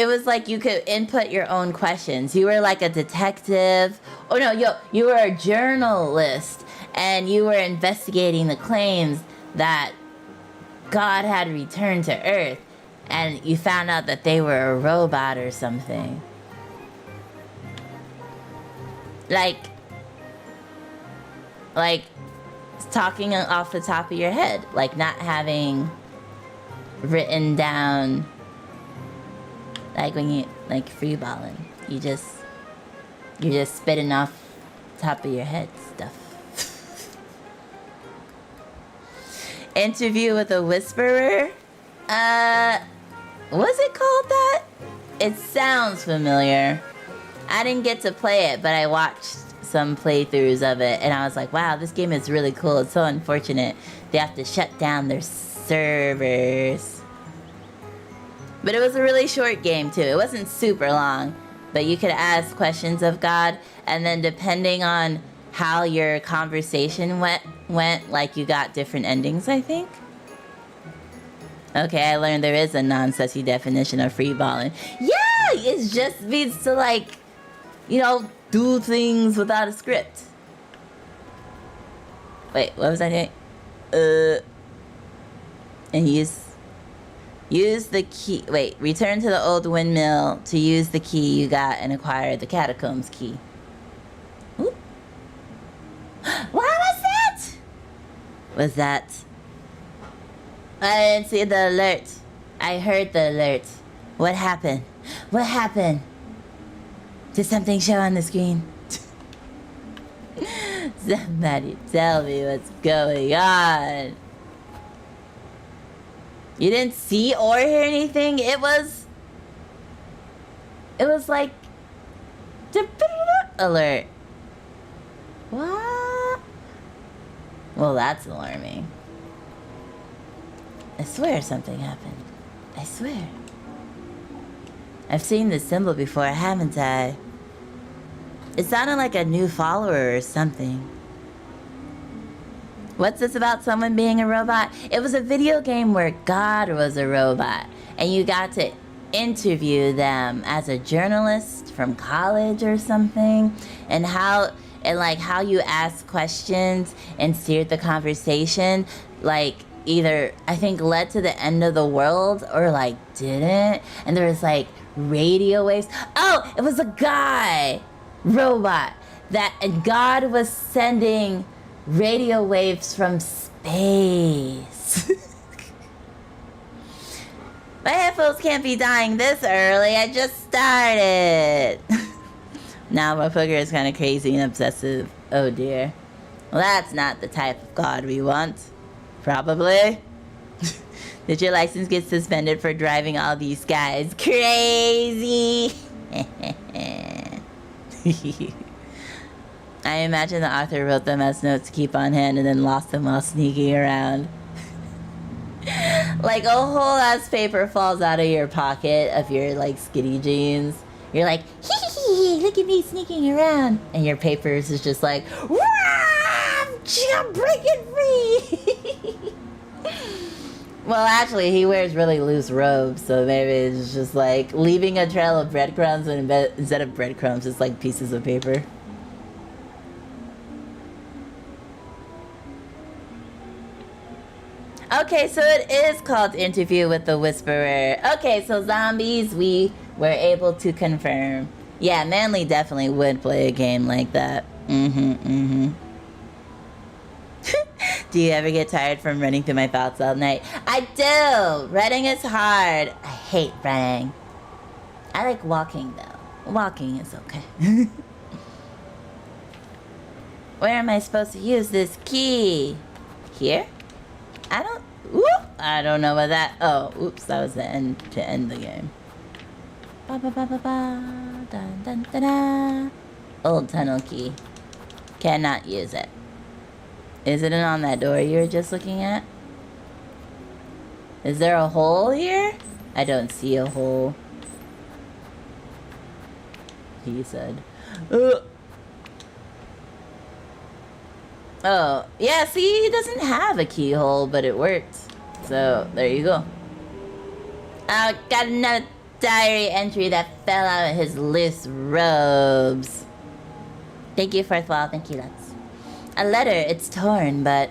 was like you could input your own questions. You were like a detective. Oh no, you were a journalist, and you were investigating the claims that God had returned to Earth, and you found out that they were a robot or something. Like talking off the top of your head, like not having written down, like when you like free balling, you're just spitting off top of your head stuff. Interview with a whisperer. Was it called that? It sounds familiar. I didn't get to play it, but I watched some playthroughs of it, and I was like, wow, this game is really cool. It's so unfortunate they have to shut down their servers. But it was a really short game too. It wasn't super long, but you could ask questions of God, and then depending on how your conversation went, like you got different endings, I think. Okay, I learned there is a non-sussy definition of free balling. Yeah, it just means to, like, you know, do things without a script. Wait, what was I doing? And use the key. Wait, return to the old windmill to use the key you got and acquire the catacombs key. Ooh. What was that? Was that? I didn't see the alert. I heard the alert. What happened? What happened? Did something show on the screen? Somebody tell me what's going on. You didn't see or hear anything? It was like alert. What? Well, that's alarming. I swear something happened. I swear. I've seen this symbol before, haven't I? It sounded like a new follower or something. What's this about someone being a robot? It was a video game where God was a robot, and you got to interview them as a journalist from college or something, and how you asked questions and steered the conversation, like either I think led to the end of the world or like didn't, and there was like radio waves. Oh, it was a guy robot and God was sending radio waves from space. My headphones can't be dying this early. I just started. Now my poker is kind of crazy and obsessive. Oh dear. Well, that's not the type of god we want. Probably. Did your license get suspended for driving all these guys crazy? I imagine the author wrote them as notes to keep on hand and then lost them while sneaking around. Like a whole ass paper falls out of your pocket of your like skinny jeans. You're like, hee, look at me sneaking around. And your papers is just like, I'm breaking free. Well, actually, he wears really loose robes, so maybe it's just like leaving a trail of breadcrumbs, and instead of breadcrumbs, it's like pieces of paper. Okay, so it is called Interview with the Whisperer. Okay, so zombies, we were able to confirm. Yeah, Manly definitely would play a game like that. Do you ever get tired from running through my thoughts all night? I do! Running is hard. I hate running. I like walking, though. Walking is okay. Where am I supposed to use this key? Here? I don't know what that... Oh, oops, that was the end to end the game. Ba ba ba ba ba, dun dun da da. Old tunnel key. Cannot use it. Is it on that door you were just looking at? Is there a hole here? I don't see a hole. He said. Oh, yeah, see, he doesn't have a keyhole, but it works. So, there you go. Oh, got another diary entry that fell out of his loose robes. Thank you, Fourth Wall. Thank you, Lux. A letter, it's torn, but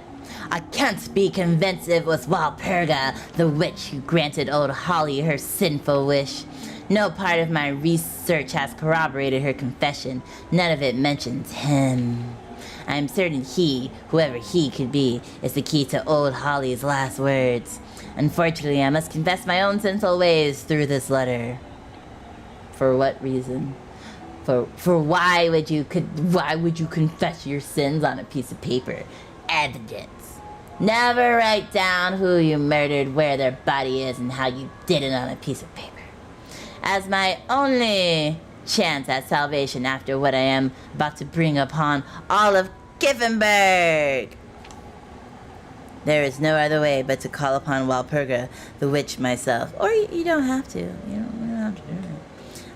I can't be convinced it was Walpurga, the witch who granted old Holly her sinful wish. No part of my research has corroborated her confession. None of it mentions him. I am certain he, whoever he could be, is the key to old Holly's last words. Unfortunately, I must confess my own sinful ways through this letter. For what reason? For why would you confess your sins on a piece of paper? Evidence. Never write down who you murdered, where their body is, and how you did it on a piece of paper. As my only chance at salvation after what I am about to bring upon all of Kiffenberg. There is no other way but to call upon Walpurga, the witch myself. Or you don't have to. You don't have to do it.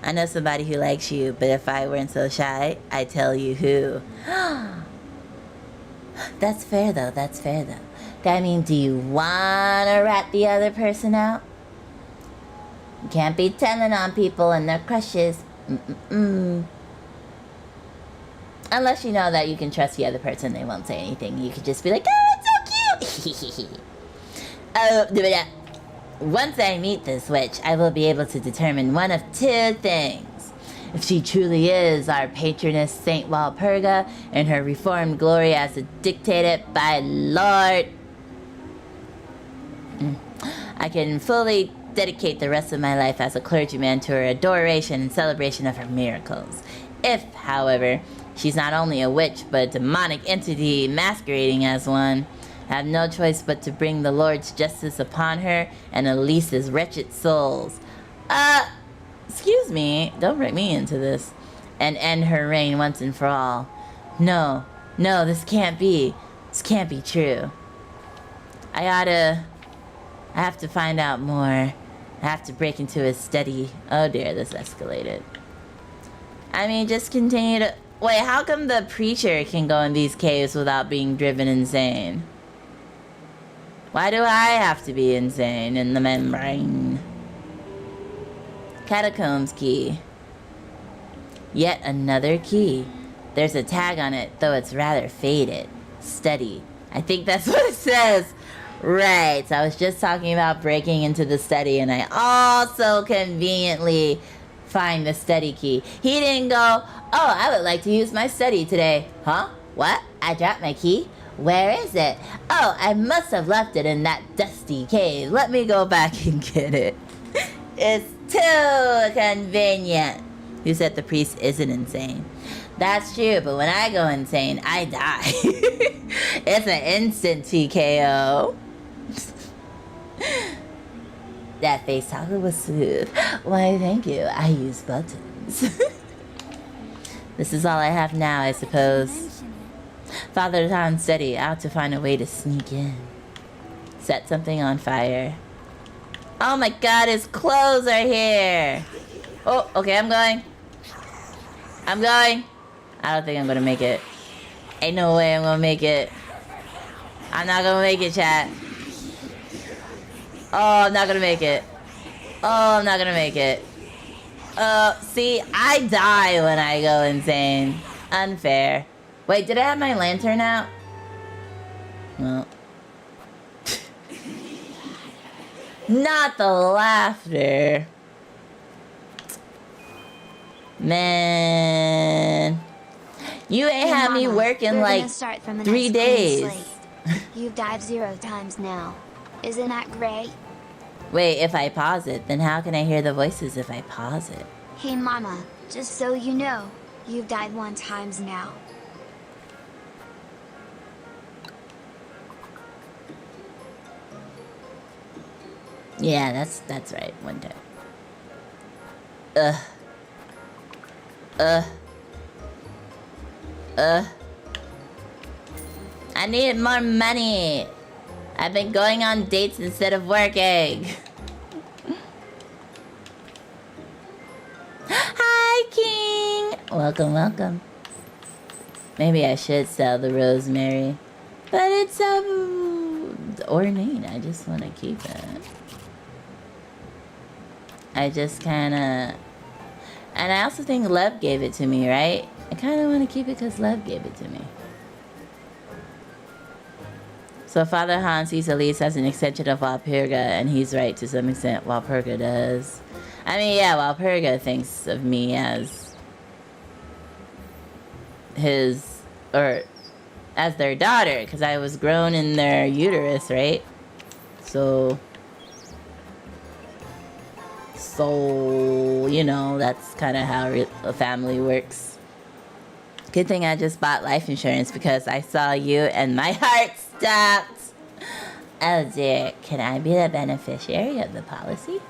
I know somebody who likes you, but if I weren't so shy, I'd tell you who. That's fair though, that's fair though. I mean, do you wanna rat the other person out? You can't be telling on people and their crushes. Unless you know that you can trust the other person, they won't say anything. You could just be like, oh, it's so cute. Once I meet this witch, I will be able to determine one of two things. If she truly is our patroness Saint Walpurga in her reformed glory as dictated by Lord, I can fully dedicate the rest of my life as a clergyman to her adoration and celebration of her miracles. If, however, she's not only a witch, but a demonic entity masquerading as one, I have no choice but to bring the Lord's justice upon her and Elise's wretched souls. Excuse me, don't bring me into this. And end her reign once and for all. No, this can't be. This can't be true. I have to find out more. I have to break into his study. Oh dear, this escalated. I mean, just continue to... Wait, how come the preacher can go in these caves without being driven insane? Why do I have to be insane in the membrane? Catacombs key. Yet another key. There's a tag on it, though it's rather faded. Study. I think that's what it says. Right, so I was just talking about breaking into the study, and I also conveniently find the study key. He didn't go, oh, I would like to use my study today. Huh? What? I dropped my key? Where is it? Oh, I must have left it in that dusty cave. Let me go back and get it. It's too convenient. You said the priest isn't insane. That's true, but when I go insane, I die. It's an instant TKO. That face toggle was smooth. Why, thank you. I use buttons. This is all I have now, I suppose. Mention it. Father Tom steady, out to find a way to sneak in. Set something on fire. Oh my god, his clothes are here! Oh, okay, I'm going. I'm going. I don't think I'm gonna make it. Ain't no way I'm gonna make it. I'm not gonna make it, chat. Oh, I'm not gonna make it. Oh, I'm not gonna make it. See, I die when I go insane. Unfair. Wait, did I have my lantern out? No. Not the laughter. Man. You ain't Hey, had me Mama, working we're like gonna start from the 3 next days. clean slate. You've died 0 times now. Isn't that great? Wait, if I pause it, then how can I hear the voices if I pause it? Hey Mama, just so you know, you've died 1 times now. Yeah, that's right. 1 time. I need more money. I've been going on dates instead of working. Hi, King. Welcome, welcome. Maybe I should sell the rosemary, but it's so ornate. I just want to keep it. I just kind of... And I also think Lev gave it to me, right? I kind of want to keep it because Lev gave it to me. So Father Hans sees Elise as an extension of Walpurga, and he's right to some extent. Walpurga does. I mean, yeah, Walpurga thinks of me as his... or as their daughter, because I was grown in their uterus, right? So, you know, that's kind of how a family works. Good thing I just bought life insurance because I saw you and my heart stopped. Oh dear, can I be the beneficiary of the policy?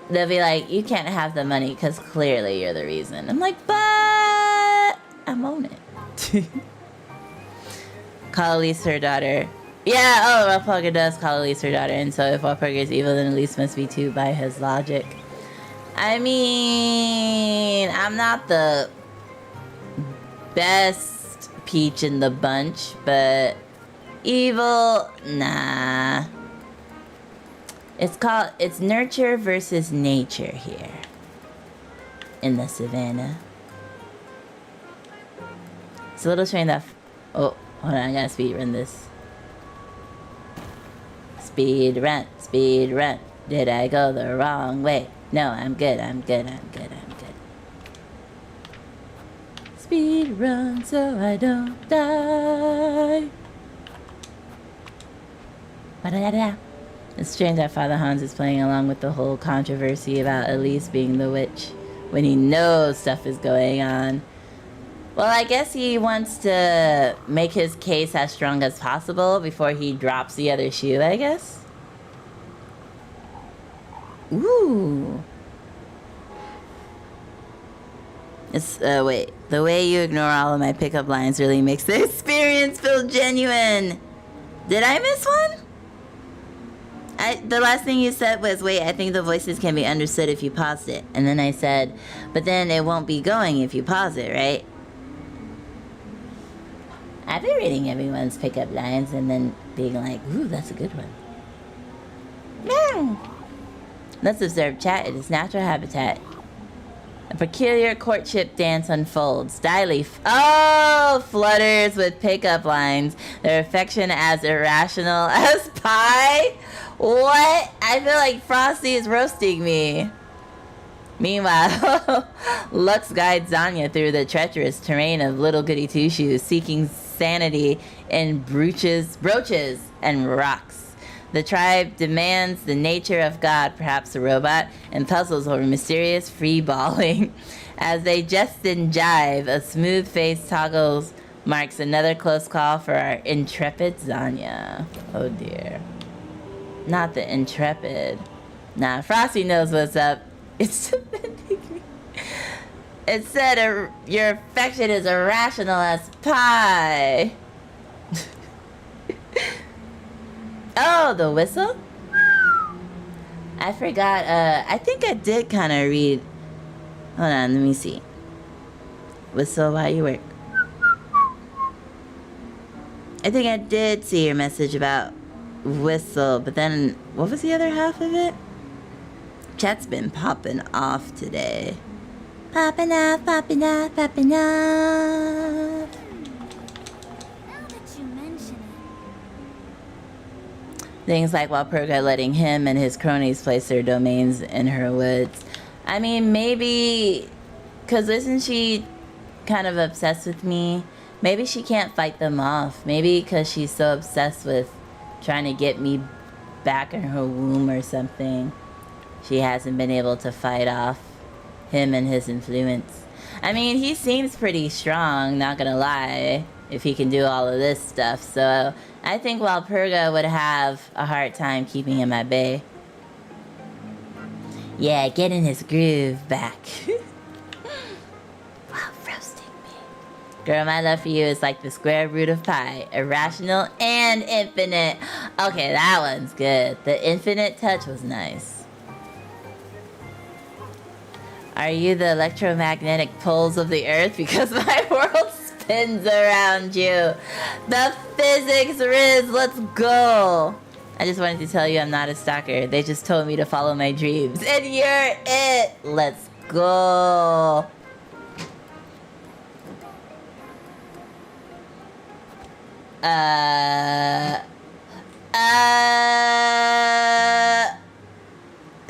They'll be like, you can't have the money because clearly you're the reason. I'm like, but I'm on it. Call Elise her daughter. Yeah, oh, Walpurga does call Elise her daughter, and so if Walpurga is evil, then Elise must be too by his logic. I mean, I'm not the best peach in the bunch, but evil, nah. It's nurture versus nature here in the savannah. It's a little strange that... Oh, hold on, I gotta speed run this. Speed run, speed run. Did I go the wrong way? No, I'm good, I'm good, I'm good, I'm good. Speed run so I don't die. Ba-da-da-da. It's strange that Father Hans is playing along with the whole controversy about Elise being the witch when he knows stuff is going on. Well, I guess he wants to make his case as strong as possible before he drops the other shoe, I guess. Ooh. It's, wait. The way you ignore all of my pickup lines really makes the experience feel genuine. Did I miss one? The last thing you said was, wait, I think the voices can be understood if you paused it. And then I said, but then it won't be going if you pause it, right? I've been reading everyone's pickup lines and then being like, ooh, that's a good one. Yeah. Let's observe chat in its natural habitat. A peculiar courtship dance unfolds. Dyleaf, flutters with pickup lines. Their affection as irrational as pie. What? I feel like Frosty is roasting me. Meanwhile, Lux guides Zanya through the treacherous terrain of Little Goody Two Shoes, seeking sanity in brooches and rocks. The tribe demands the nature of God, perhaps a robot, and puzzles over mysterious free-balling. As they jest and jive, a smooth-faced toggles marks another close call for our intrepid Zanya. Oh dear. Not the intrepid. Nah, Frosty knows what's up. It's defending me. It said your affection is irrational as pie. Oh, the whistle? I forgot, I think I did kind of read. Hold on, let me see. Whistle while you work. I think I did see your message about whistle, but then what was the other half of it? Chat's been popping off today. Popping off, popping off, popping off. Now that you mention it. Things like Walpurga letting him and his cronies place their domains in her woods. I mean, maybe, because isn't she kind of obsessed with me? Maybe she can't fight them off. Maybe because she's so obsessed with trying to get me back in her womb or something. She hasn't been able to fight off him and his influence. I mean, he seems pretty strong, not gonna lie, if he can do all of this stuff. So I think Walpurga would have a hard time keeping him at bay. Yeah, getting his groove back. Wow, roasting me. Girl, my love for you is like the square root of pi. Irrational and infinite. Okay, that one's good. The infinite touch was nice. Are you the electromagnetic poles of the earth? Because my world spins around you. The physics, Riz, let's go. I just wanted to tell you I'm not a stalker. They just told me to follow my dreams. And you're it. Let's go.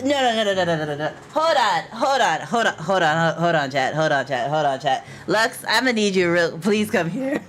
No. Hold on, chat. Lux, I'm gonna need you please come here.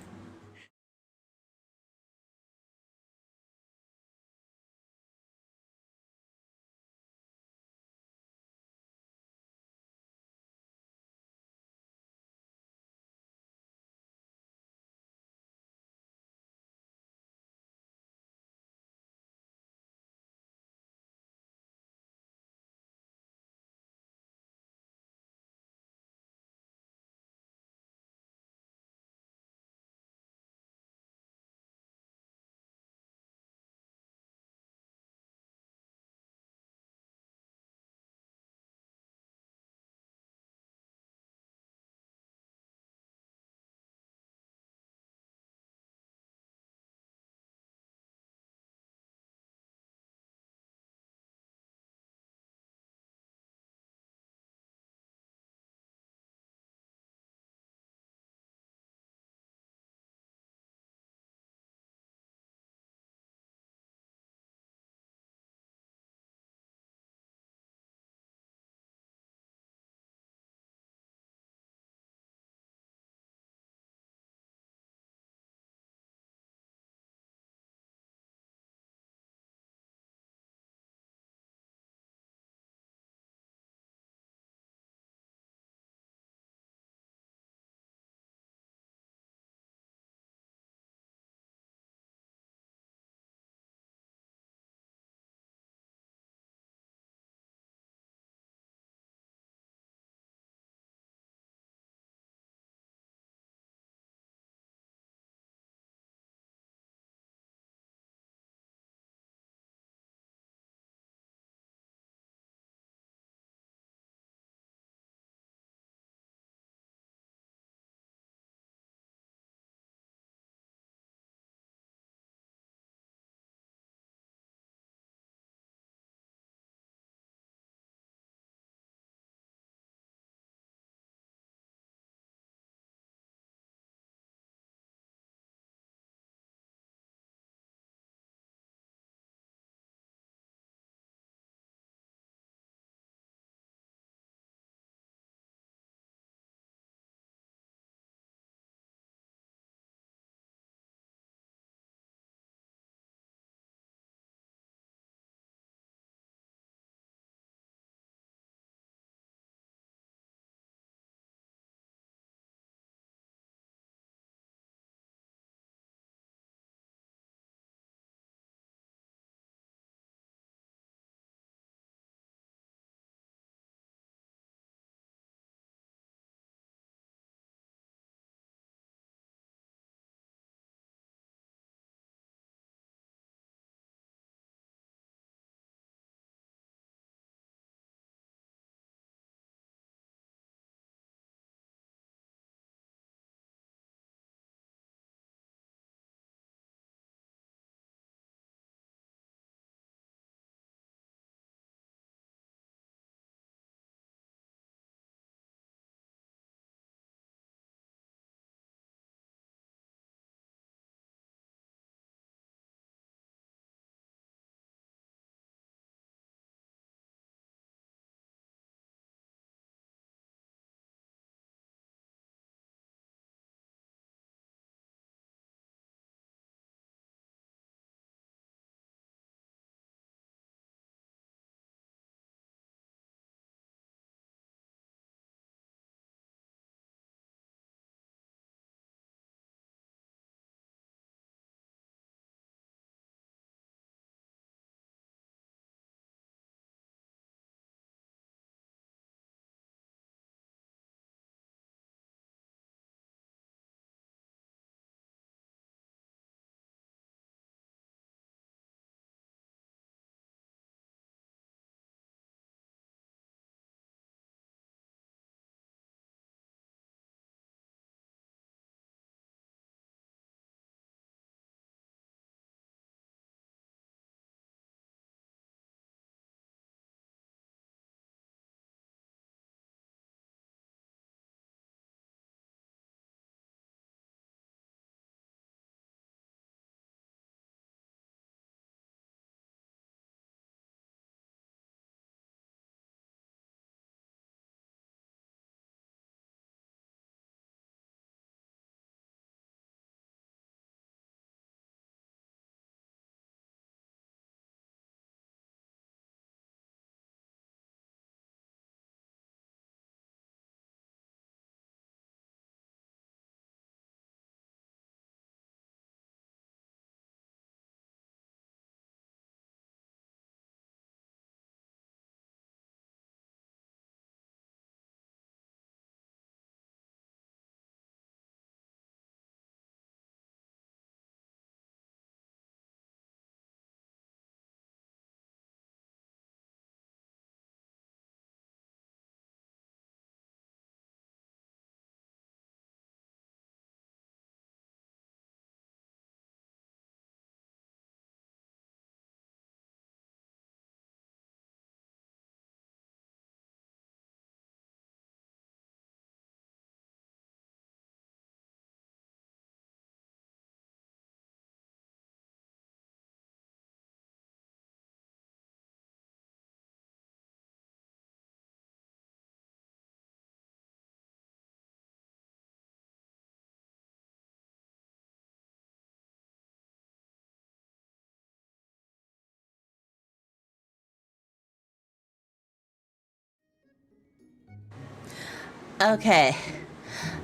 Okay.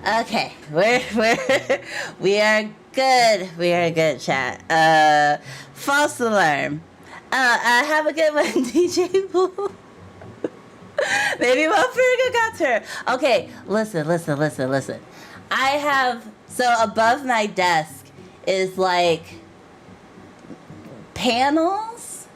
Okay. We are good. We are good, chat. False alarm. Have a good one, DJ Boo. Maybe Motherfucker got her. Okay, listen. I have, so above my desk is like panels.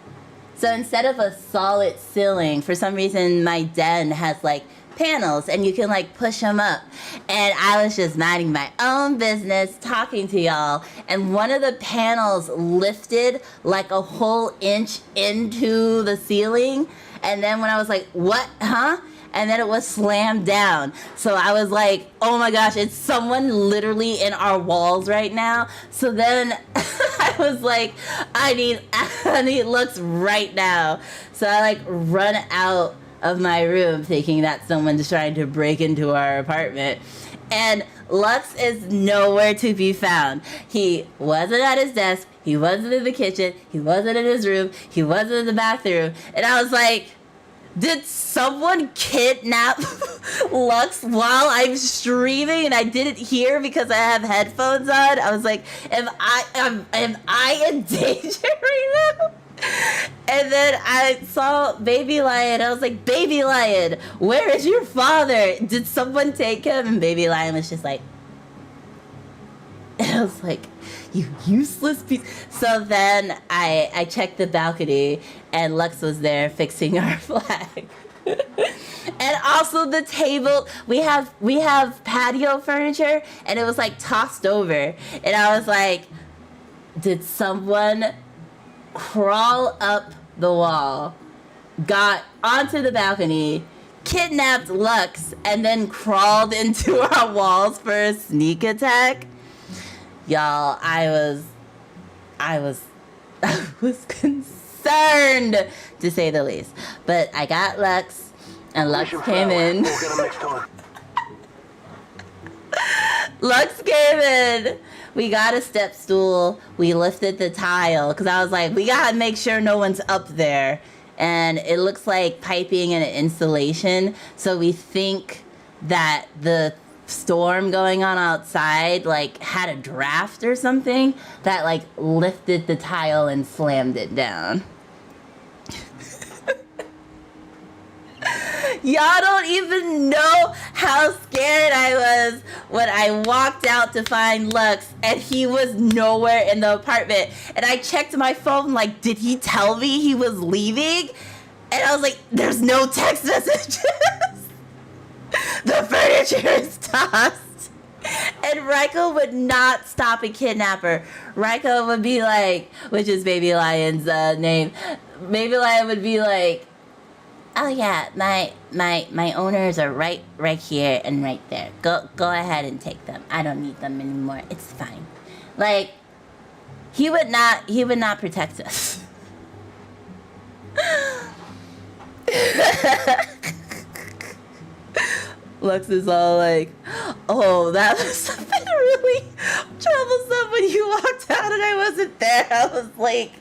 So instead of a solid ceiling, for some reason my den has like panels and you can like push them up. And I was just minding my own business, talking to y'all, and one of the panels lifted like a whole inch into the ceiling. And then when I was like, what, huh? And then it was slammed down. So I was like, oh my gosh, it's someone literally in our walls right now. So then I was like, I need looks right now. So I like run out of my room thinking that someone's trying to break into our apartment. And Lux is nowhere to be found. He wasn't at his desk. He wasn't in the kitchen. He wasn't in his room. He wasn't in the bathroom. And I was like, did someone kidnap Lux while I'm streaming and I didn't hear because I have headphones on? I was like, am I in danger right now? And then I saw Baby Lion. I was like, Baby Lion, where is your father? Did someone take him? And Baby Lion was just like, and I was like, you useless piece. So then I checked the balcony and Lux was there fixing our flag. And also the table, we have patio furniture and it was like tossed over. And I was like, did someone crawl up the wall, got onto the balcony, kidnapped Lux, and then crawled into our walls for a sneak attack? Y'all, I was concerned, to say the least. But I got Lux, and Lux came in. Lux came in. We got a step stool. We lifted the tile, because I was like, we gotta make sure no one's up there. And it looks like piping and insulation, so we think that the storm going on outside like had a draft or something that like lifted the tile and slammed it down. Y'all don't even know how scared I was when I walked out to find Lux and he was nowhere in the apartment. And I checked my phone like, did he tell me he was leaving? And I was like, there's no text messages. The furniture is tossed. And Raiko would not stop a kidnapper. Raiko would be like, which is Baby Lion's name. Baby Lion would be like, oh yeah, my owners are right here and right there. Go ahead and take them. I don't need them anymore. It's fine. Like, he would not protect us. Lux is all like, oh, that must have been really troublesome when you walked out and I wasn't there. I was like,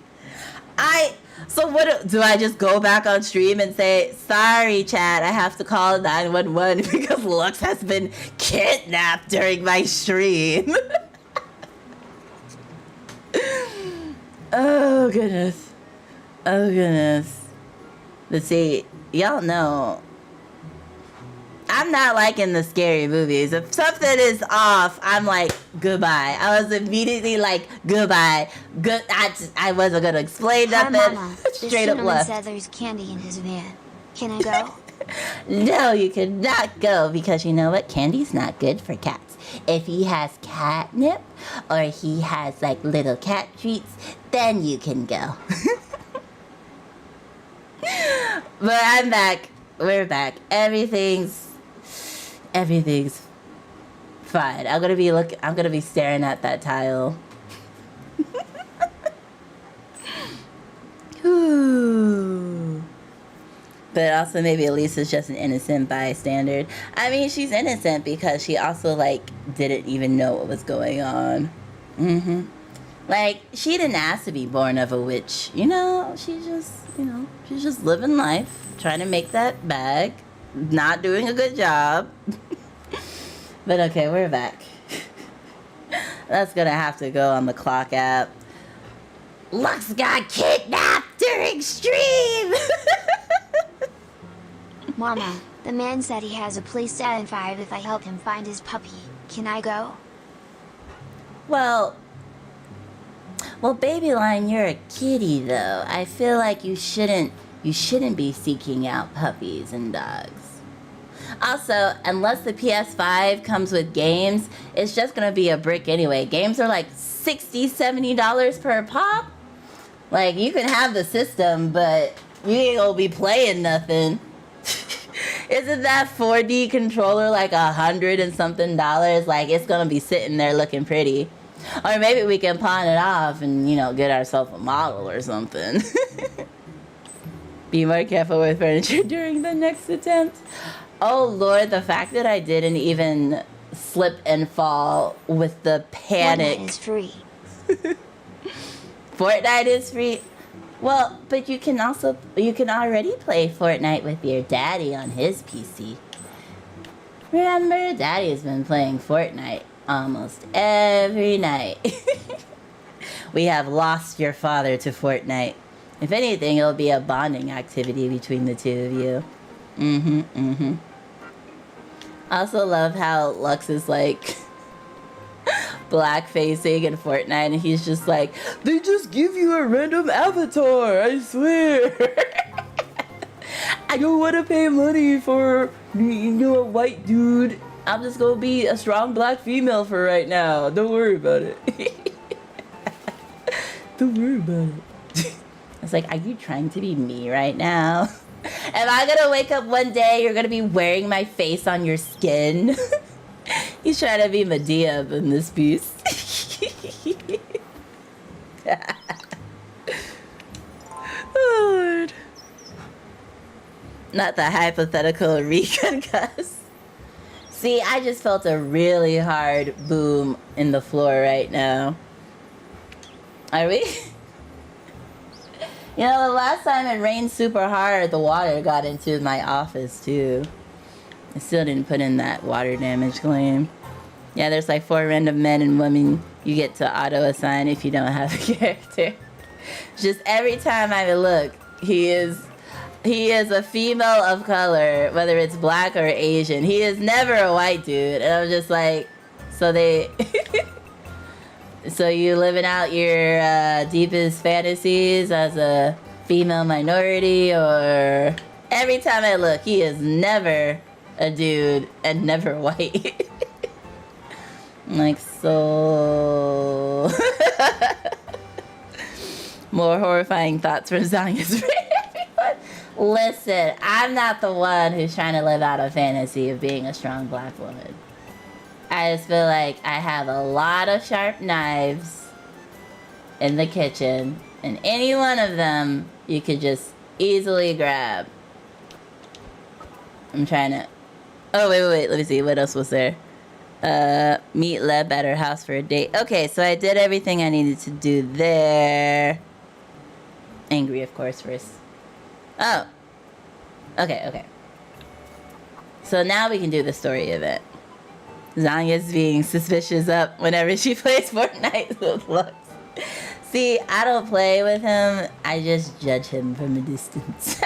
so what, do I just go back on stream and say, sorry, chat, I have to call 911 because Lux has been kidnapped during my stream? Oh, goodness. Oh, goodness. Let's see, y'all know, I'm not liking the scary movies. If something is off, I'm like, goodbye. I was immediately like, goodbye. Good. I wasn't gonna explain nothing. Hi, Mama. Straight up left. Said there's candy in his van. Can I go? No, you cannot go because you know what? Candy's not good for cats. If he has catnip or he has like little cat treats, then you can go. But I'm back. We're back. Everything's fine. I'm gonna be staring at that tile. But also maybe Elisa's just an innocent bystander. I mean, she's innocent because she also like didn't even know what was going on. Like, she didn't ask to be born of a witch. You know, she's just living life, trying to make that bag, not doing a good job. But okay, we're back. That's gonna have to go on the clock app. Lux got kidnapped during stream! Mama, the man said he has a place set in 5 if I help him find his puppy. Can I go? Well, Baby Lion, you're a kitty though. I feel like you shouldn't be seeking out puppies and dogs. Also, unless the PS5 comes with games, it's just gonna be a brick anyway. Games are like $60, $70 per pop. Like, you can have the system, but you ain't gonna be playing nothing. Isn't that 4D controller like $100 and something? Like, it's gonna be sitting there looking pretty. Or maybe we can pawn it off and, you know, get ourselves a model or something. Be more careful with furniture during the next attempt. Oh Lord, the fact that I didn't even slip and fall with the panic. Fortnite is free. Fortnite is free? Well, but you can already play Fortnite with your daddy on his PC. Remember, Daddy's been playing Fortnite almost every night. We have lost your father to Fortnite. If anything, it'll be a bonding activity between the two of you. I also love how Lux is like black facing in Fortnite and he's just like, they just give you a random avatar, I swear. I don't want to pay money for, a white dude. I'm just gonna be a strong black female for right now. Don't worry about it. Don't worry about it. It's like, are you trying to be me right now? Am I gonna wake up one day, you're gonna be wearing my face on your skin? He's trying to be Medea in this piece. Oh, Lord. Not the hypothetical reconcuss. See, I just felt a really hard boom in the floor right now. Are we? You know, the last time it rained super hard, the water got into my office too. I still didn't put in that water damage claim. Yeah, there's like 4 random men and women you get to auto-assign if you don't have a character. Just every time I look, he is a female of color, whether it's black or Asian. He is never a white dude. And I'm just like, so you living out your deepest fantasies as a female minority, or every time I look, he is never a dude and never white. Like, so... More horrifying thoughts from Zanya's brain. Listen, I'm not the one who's trying to live out a fantasy of being a strong black woman. I just feel like I have a lot of sharp knives in the kitchen, and any one of them you could just easily grab. I'm trying to... Oh, wait, let me see. What else was there? Meet Leb at her house for a date. Okay, so I did everything I needed to do there. Angry, of course, first. Oh. Okay. So now we can do the story event. Zanya's being suspicious up whenever she plays Fortnite with Lux. See, I don't play with him. I just judge him from a distance.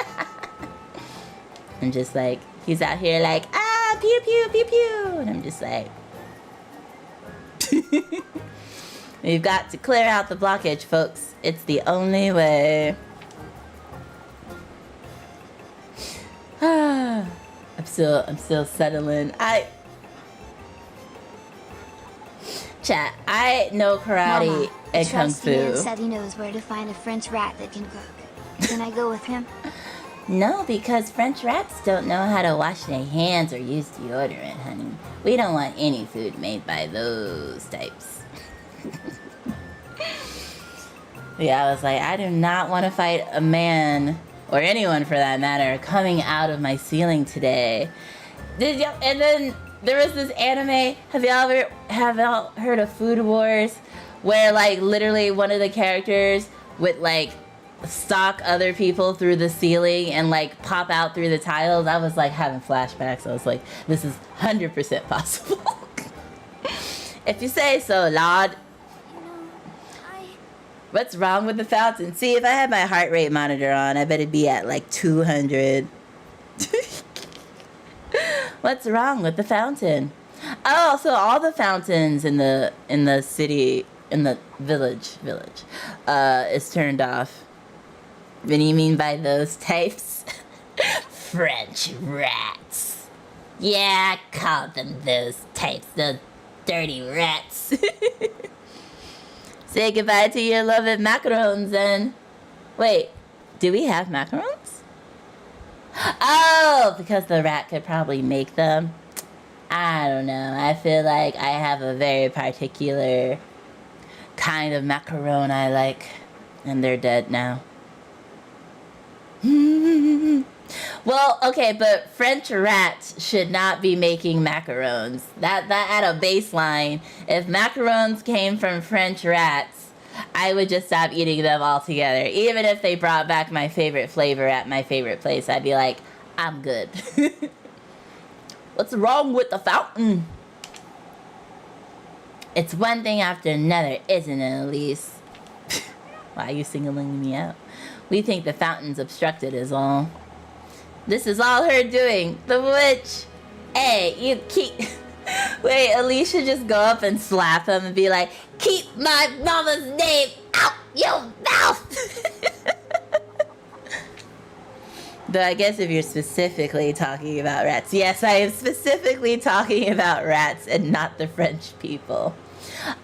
I'm just like, he's out here like, pew, pew, pew, pew. And I'm just like... We've got to clear out the blockage, folks. It's the only way. I'm still settling. Chat, I know karate Mama, and kung trusty man fu. said he knows where to find a French rat that can cook. Can I go with him? No, because French rats don't know how to wash their hands or use deodorant, honey. We don't want any food made by those types. Yeah, I was like, I do not want to fight a man, or anyone for that matter, coming out of my ceiling today. And then there was this anime, have y'all heard of Food Wars? Where like literally one of the characters would like stalk other people through the ceiling and like pop out through the tiles. I was like having flashbacks. I was like, this is 100% possible. If you say so, Lord. You know, I... What's wrong with the fountain? See, if I had my heart rate monitor on, I bet it'd be at like 200. What's wrong with the fountain? Oh, so all the fountains in the city, in the village, is turned off. What do you mean by those types? French rats. Yeah, I call them those types, those dirty rats. Say goodbye to your loved macarons then. Wait, do we have macarons? Oh, because the rat could probably make them. I don't know. I feel like I have a very particular kind of macaron I like, and they're dead now. Well, okay, but French rats should not be making macarons. That at a baseline, if macarons came from French rats, I would just stop eating them altogether. Even if they brought back my favorite flavor at my favorite place, I'd be like, I'm good. What's wrong with the fountain? It's one thing after another, isn't it, Elise? Why are you singling me out? We think the fountain's obstructed is all. This is all her doing. The witch. Hey, you keep... Wait, Elise should just go up and slap him and be like, keep my mama's name out your mouth! Though I guess if you're specifically talking about rats. Yes, I am specifically talking about rats and not the French people.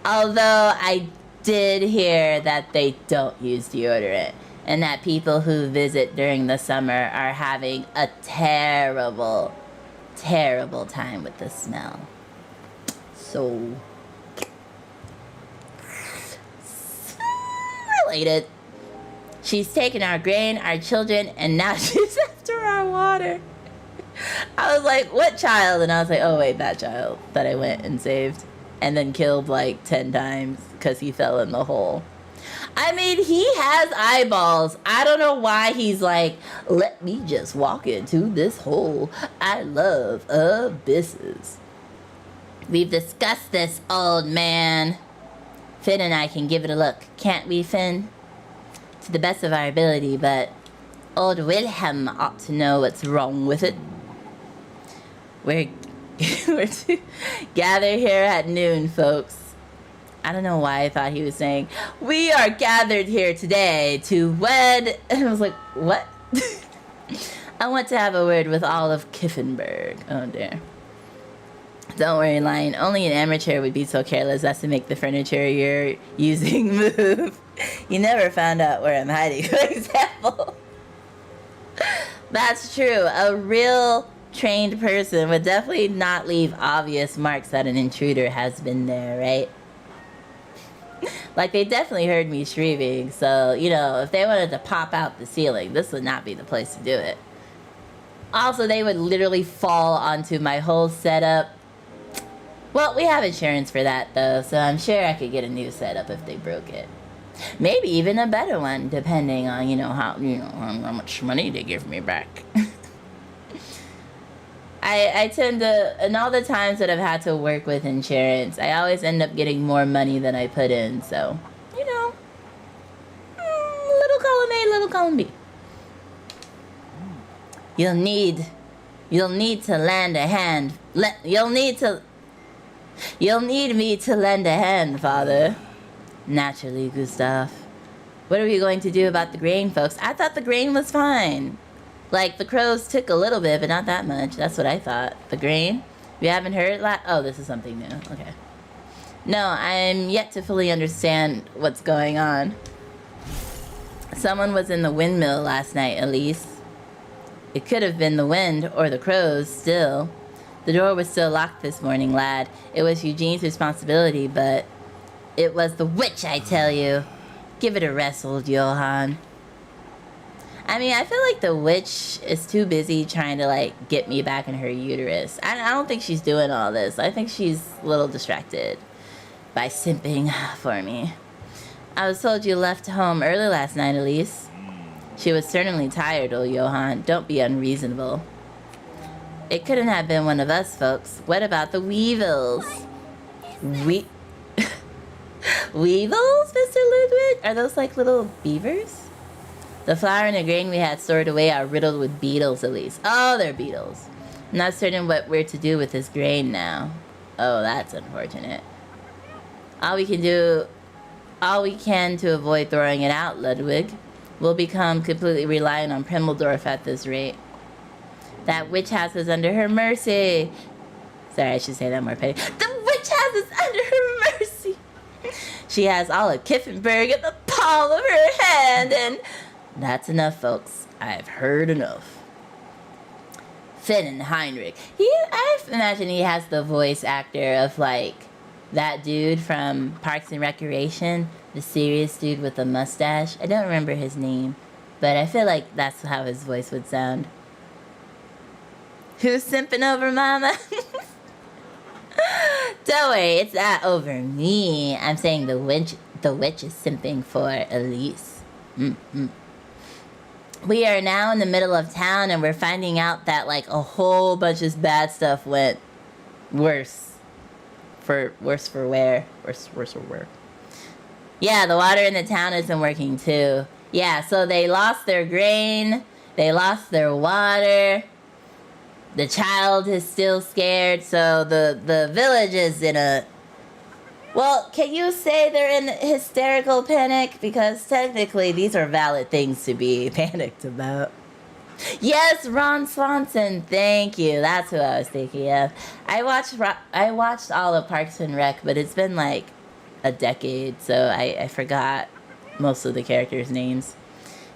Although I did hear that they don't use deodorant. And that people who visit during the summer are having a terrible, terrible time with the smell. So... related. She's taken our grain, our children, and now she's after our water. I was like, what child? And I was like, oh wait, that child that I went and saved. And then killed like 10 times because he fell in the hole. I mean, he has eyeballs. I don't know why he's like, let me just walk into this hole. I love abysses. We've discussed this, old man. Finn and I can give it a look. Can't we, Finn? To the best of our ability, but old Wilhelm ought to know what's wrong with it. We're to gather here at noon, folks. I don't know why I thought he was saying, we are gathered here today to wed. And I was like, what? I want to have a word with all of Kiffenberg. Oh, dear. Don't worry, Lion. Only an amateur would be so careless as to make the furniture you're using move. You never found out where I'm hiding, for example. That's true. A real trained person would definitely not leave obvious marks that an intruder has been there, right? Like, they definitely heard me shrieking, so, you know, if they wanted to pop out the ceiling, this would not be the place to do it. Also, they would literally fall onto my whole setup. Well, we have insurance for that, though, so I'm sure I could get a new setup if they broke it. Maybe even a better one, depending on, how much money they give me back. I tend to, in all the times that I've had to work with insurance, I always end up getting more money than I put in, so, little column A, little column B. You'll need to lend a hand. You'll need me to lend a hand, Father. Naturally, Gustav. What are we going to do about the grain, folks? I thought the grain was fine. Like, the crows took a little bit, but not that much. That's what I thought. The grain? We haven't heard oh, this is something new. Okay. No, I'm yet to fully understand what's going on. Someone was in the windmill last night, Elise. It could have been the wind or the crows still. The door was still locked this morning, lad. It was Eugene's responsibility, but it was the witch, I tell you. Give it a rest, old Johann. I mean, I feel like the witch is too busy trying to, like, get me back in her uterus. I don't think she's doing all this. I think she's a little distracted by simping for me. I was told you left home early last night, Elise. She was certainly tired, old Johann. Don't be unreasonable. It couldn't have been one of us, folks. What about the weevils? We weevils, Mr. Ludwig? Are those like little beavers? The flour and the grain we had stored away are riddled with beetles, at least. Oh, they're beetles. I'm not certain what we're to do with this grain now. Oh, that's unfortunate. All we can to avoid throwing it out, Ludwig. We'll become completely reliant on Primeldorf at this rate. That witch house is under her mercy. Sorry, I should say that more petty. The witch house is under her mercy. She has all of Kiffenberg in the palm of her hand, and that's enough, folks. I've heard enough. Finn and Heinrich. I imagine he has the voice actor of like that dude from Parks and Recreation, the serious dude with the mustache. I don't remember his name, but I feel like that's how his voice would sound. Who's simping over Mama? Don't worry, it's not over me. I'm saying the witch is simping for Elise. We are now in the middle of town, and we're finding out that like a whole bunch of bad stuff went worse for wear. Yeah, the water in the town isn't working too. Yeah, so they lost their grain, they lost their water. The child is still scared, so the village is in a... Well, can you say they're in hysterical panic? Because technically these are valid things to be panicked about. Yes, Ron Swanson, thank you. That's who I was thinking of. I watched all of Parks and Rec, but it's been like a decade, so I forgot most of the characters' names.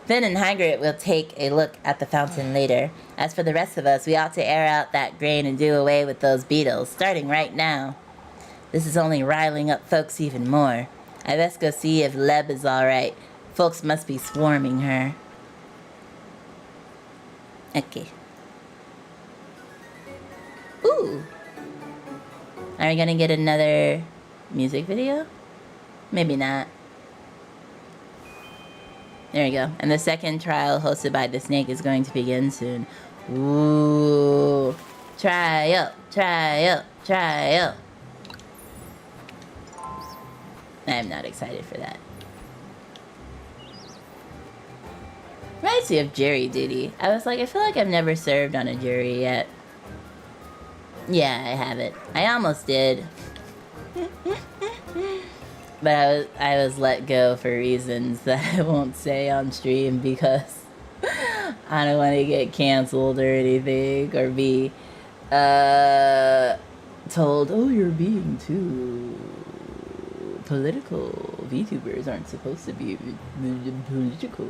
Finn and Hagrid will take a look at the fountain later. As for the rest of us, we ought to air out that grain and do away with those beetles, starting right now. This is only riling up folks even more. I best go see if Leb is alright. Folks must be swarming her. Okay. Ooh. Are we gonna get another music video? Maybe not. There we go. And the second trial hosted by the snake is going to begin soon. Ooh. Trial. I'm not excited for that. Reminds me of jury duty. I was like, I feel like I've never served on a jury yet. Yeah, I haven't. I almost did. But I was let go for reasons that I won't say on stream because I don't want to get canceled or anything or be told, oh, you're being too political. VTubers aren't supposed to be political.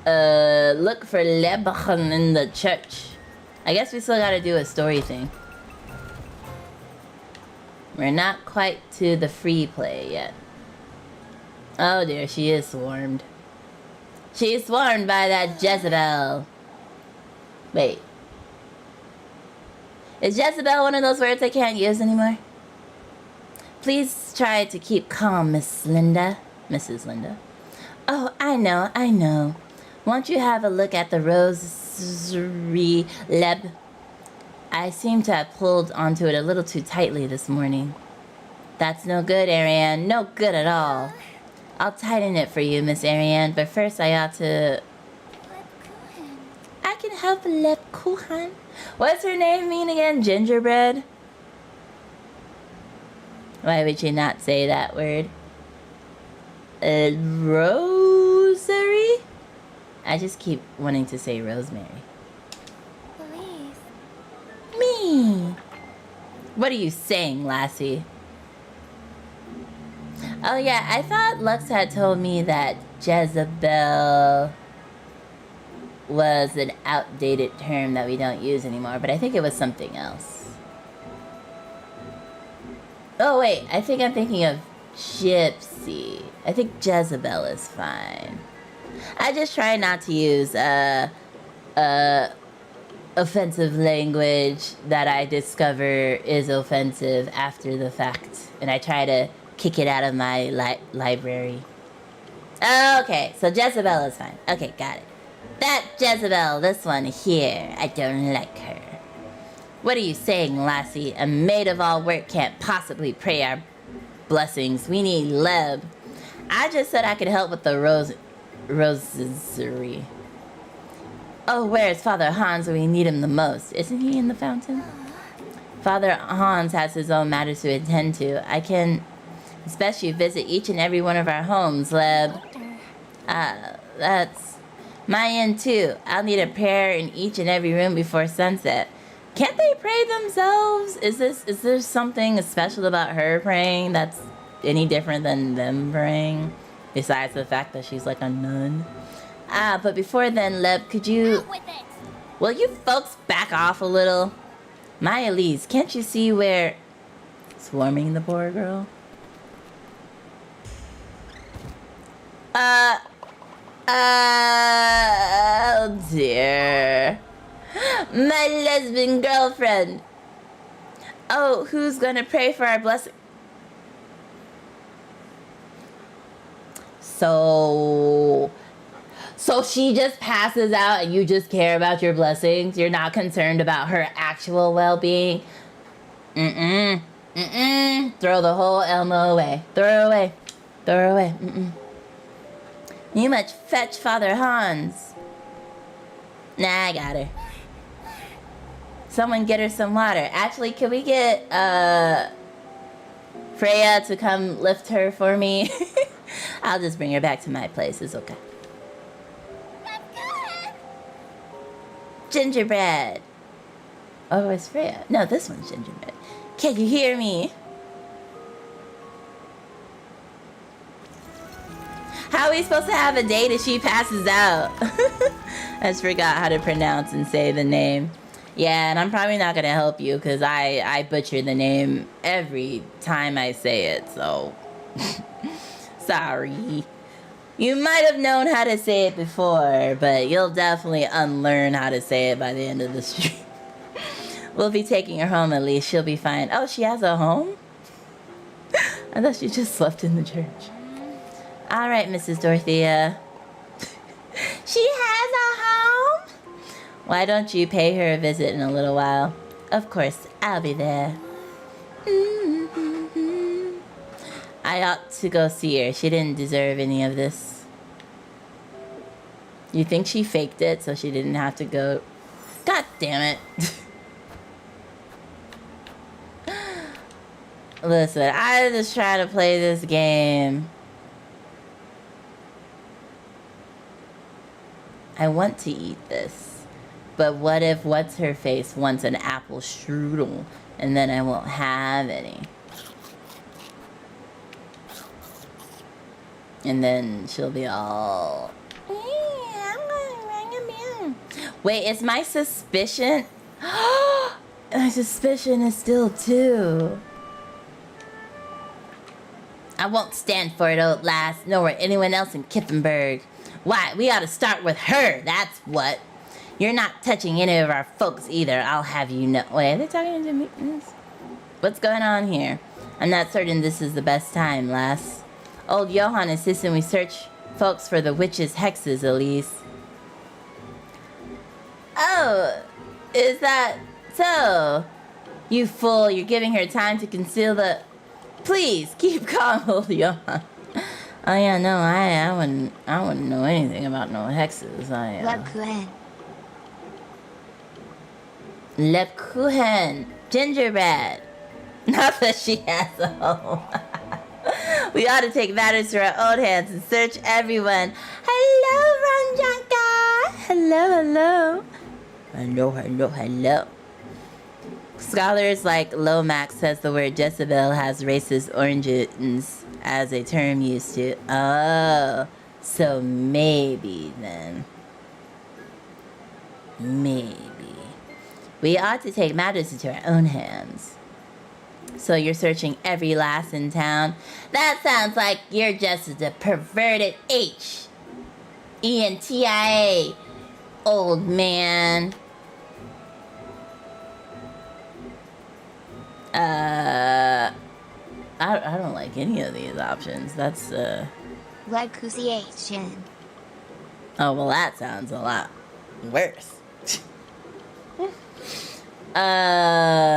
Look for Lebchen in the church. I guess we still gotta do a story thing. We're not quite to the free play yet. Oh dear, she is swarmed. She's swarmed by that Jezebel. Wait. Is Jezebel one of those words I can't use anymore? Please try to keep calm, Miss Linda. Mrs. Linda. Oh, I know. Won't you have a look at the rosary, Leb? I seem to have pulled onto it a little too tightly this morning. That's no good, Ariane. No good at all. I'll tighten it for you, Miss Ariane, but first I ought to... I can help Lebkuchen. What's her name mean again? Gingerbread? Why would you not say that word? Rosary? I just keep wanting to say rosemary. Please. Me. What are you saying, lassie? Oh yeah, I thought Lux had told me that Jezebel was an outdated term that we don't use anymore, but I think it was something else. Oh wait, I think I'm thinking of gypsy. I think Jezebel is fine. I just try not to use offensive language that I discover is offensive after the fact, and I try to kick it out of my library. Okay, so Jezebel is fine. Okay, got it. That Jezebel, this one here, I don't like her. What are you saying, lassie? A maid of all work can't possibly pray our blessings. We need Leb. I just said I could help with the rosary. Oh, where's Father Hans when we need him the most? Isn't he in the fountain? Father Hans has his own matters to attend to. I can especially visit each and every one of our homes, Leb. That's my end too. I'll need a prayer in each and every room before sunset. Can't they pray themselves? Is there something special about her praying that's any different than them praying? Besides the fact that she's like a nun. But before then, Leb, could you... Will you folks back off a little? My Elise, can't you see where... Swarming the poor girl? Oh dear. My lesbian girlfriend. Oh, who's gonna pray for our blessing? So she just passes out and you just care about your blessings? You're not concerned about her actual well-being? Throw the whole Elmo away. Throw her away. Throw her away. You must fetch Father Hans. Nah, I got her. Someone get her some water. Actually, can we get Freya to come lift her for me? I'll just bring her back to my place. It's okay. Gingerbread. Oh, it's Freya. No, this one's gingerbread. Can you hear me? How are we supposed to have a date if she passes out? I just forgot how to pronounce and say the name. Yeah, and I'm probably not going to help you because I butcher the name every time I say it, so... Sorry. You might have known how to say it before, but you'll definitely unlearn how to say it by the end of the stream. We'll be taking her home at least. She'll be fine. Oh, she has a home? I thought she just slept in the church. All right, Mrs. Dorothea. She has a home? Why don't you pay her a visit in a little while? Of course, I'll be there. I ought to go see her. She didn't deserve any of this. You think she faked it so she didn't have to go? God damn it. Listen, I just try to play this game. I want to eat this. But what if what's-her-face wants an apple strudel and then I won't have any? And then she'll be all... Wait, is my suspicion... My suspicion is still 2. I won't stand for it, old lass, nor anyone else in Kiffenberg. Why, we ought to start with her, that's what. You're not touching any of our folks either, I'll have you know. Wait, are they talking to me? What's going on here? I'm not certain this is the best time, lass. Old Johann insisted we search folks for the witch's hexes, Elise. Oh, is that so? You fool, you're giving her time to conceal the... Please, keep calm, old Johann. Oh yeah, no, I wouldn't know anything about no hexes. Lebkuchen. Gingerbread. Not that she has a home. We ought to take matters to our own hands and search everyone. Hello, Ranjaka. Hello. Hello. Scholars like Lomax says the word Jezebel has racist origins as a term used to. Oh, so maybe then. Maybe. We ought to take matters into our own hands. So you're searching every lass in town? That sounds like you're just as a perverted ENTIA, old man. I don't like any of these options. That's, Legcusiation. Oh, well, that sounds a lot worse. I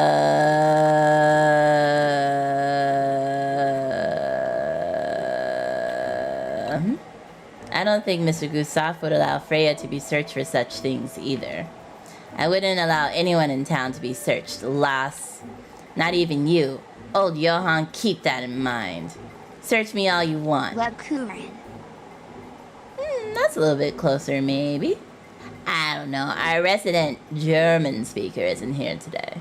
don't think Mr. Gustav would allow Freya to be searched for such things either. I wouldn't allow anyone in town to be searched, lass. Not even you. Old Johann, keep that in mind. Search me all you want. Webkuren. That's a little bit closer, maybe. I don't know. Our resident German speaker isn't here today.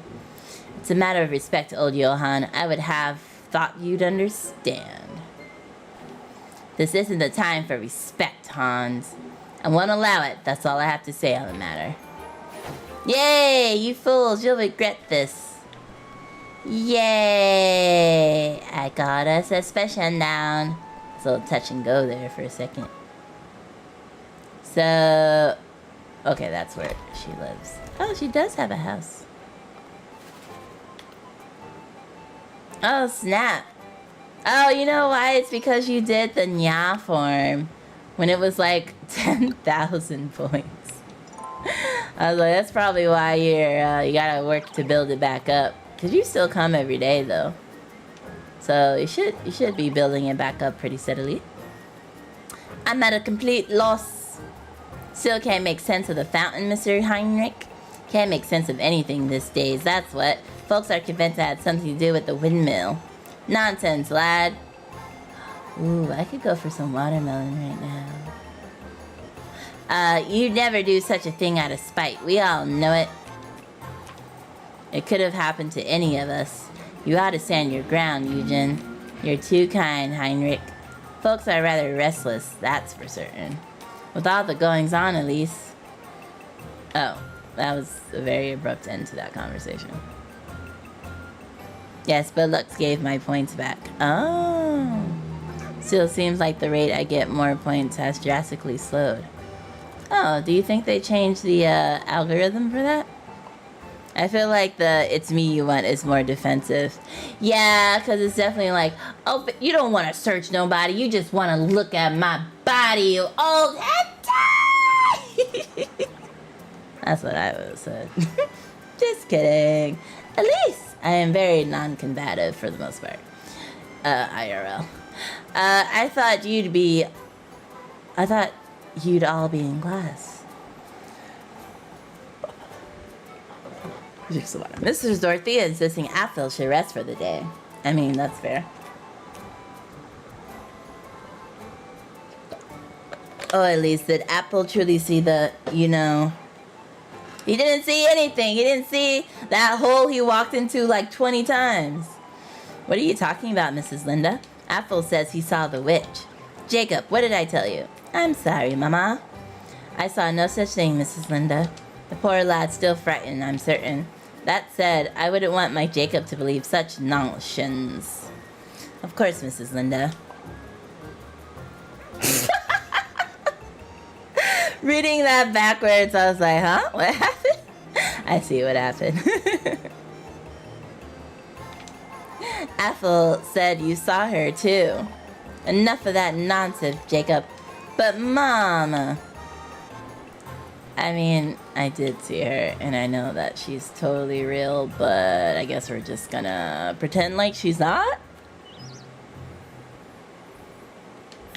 It's a matter of respect, old Johann. I would have thought you'd understand. This isn't the time for respect, Hans. I won't allow it. That's all I have to say on the matter. Yay, you fools. You'll regret this. Yay. I got us a special down. It's a little touch and go there for a second. So, okay, that's where she lives. Oh, she does have a house. Oh, snap. Oh, you know why? It's because you did the Nya form when it was like 10,000 points. I was like, that's probably why you gotta work to build it back up. Cause you still come every day though, so you should be building it back up pretty steadily. I'm at a complete loss. Still can't make sense of the fountain, Mr. Heinrich. Can't make sense of anything these days. That's what folks are convinced it had something to do with the windmill. Nonsense, lad. Ooh, I could go for some watermelon right now. You'd never do such a thing out of spite. We all know it. It could have happened to any of us. You ought to stand your ground, Eugen. You're too kind, Heinrich. Folks are rather restless, that's for certain. With all the goings-on, at least. Oh, that was a very abrupt end to that conversation. Yes, but Lux gave my points back. Oh. Still seems like the rate I get more points has drastically slowed. Oh, do you think they changed the algorithm for that? I feel like the "it's me you want" is more defensive. Yeah, because it's definitely like, oh, but you don't want to search nobody. You just want to look at my body, you old hentai. That's what I would have said. Just kidding. At least I am very non-combative for the most part. IRL. I thought you'd all be in class. Mrs. Dorothea insisting Apfel should rest for the day. I mean, that's fair. Oh, at least did Apple truly see the, He didn't see anything. He didn't see that hole he walked into like 20 times. What are you talking about, Mrs. Linda? Apple says he saw the witch. Jacob, what did I tell you? I'm sorry, Mama. I saw no such thing, Mrs. Linda. The poor lad's still frightened, I'm certain. That said, I wouldn't want my Jacob to believe such nonsense. Of course, Mrs. Linda. Reading that backwards, I was like, huh? What happened? I see what happened. Ethel said you saw her, too. Enough of that nonsense, Jacob. But, Mama... I mean, I did see her, and I know that she's totally real, but I guess we're just gonna pretend like she's not?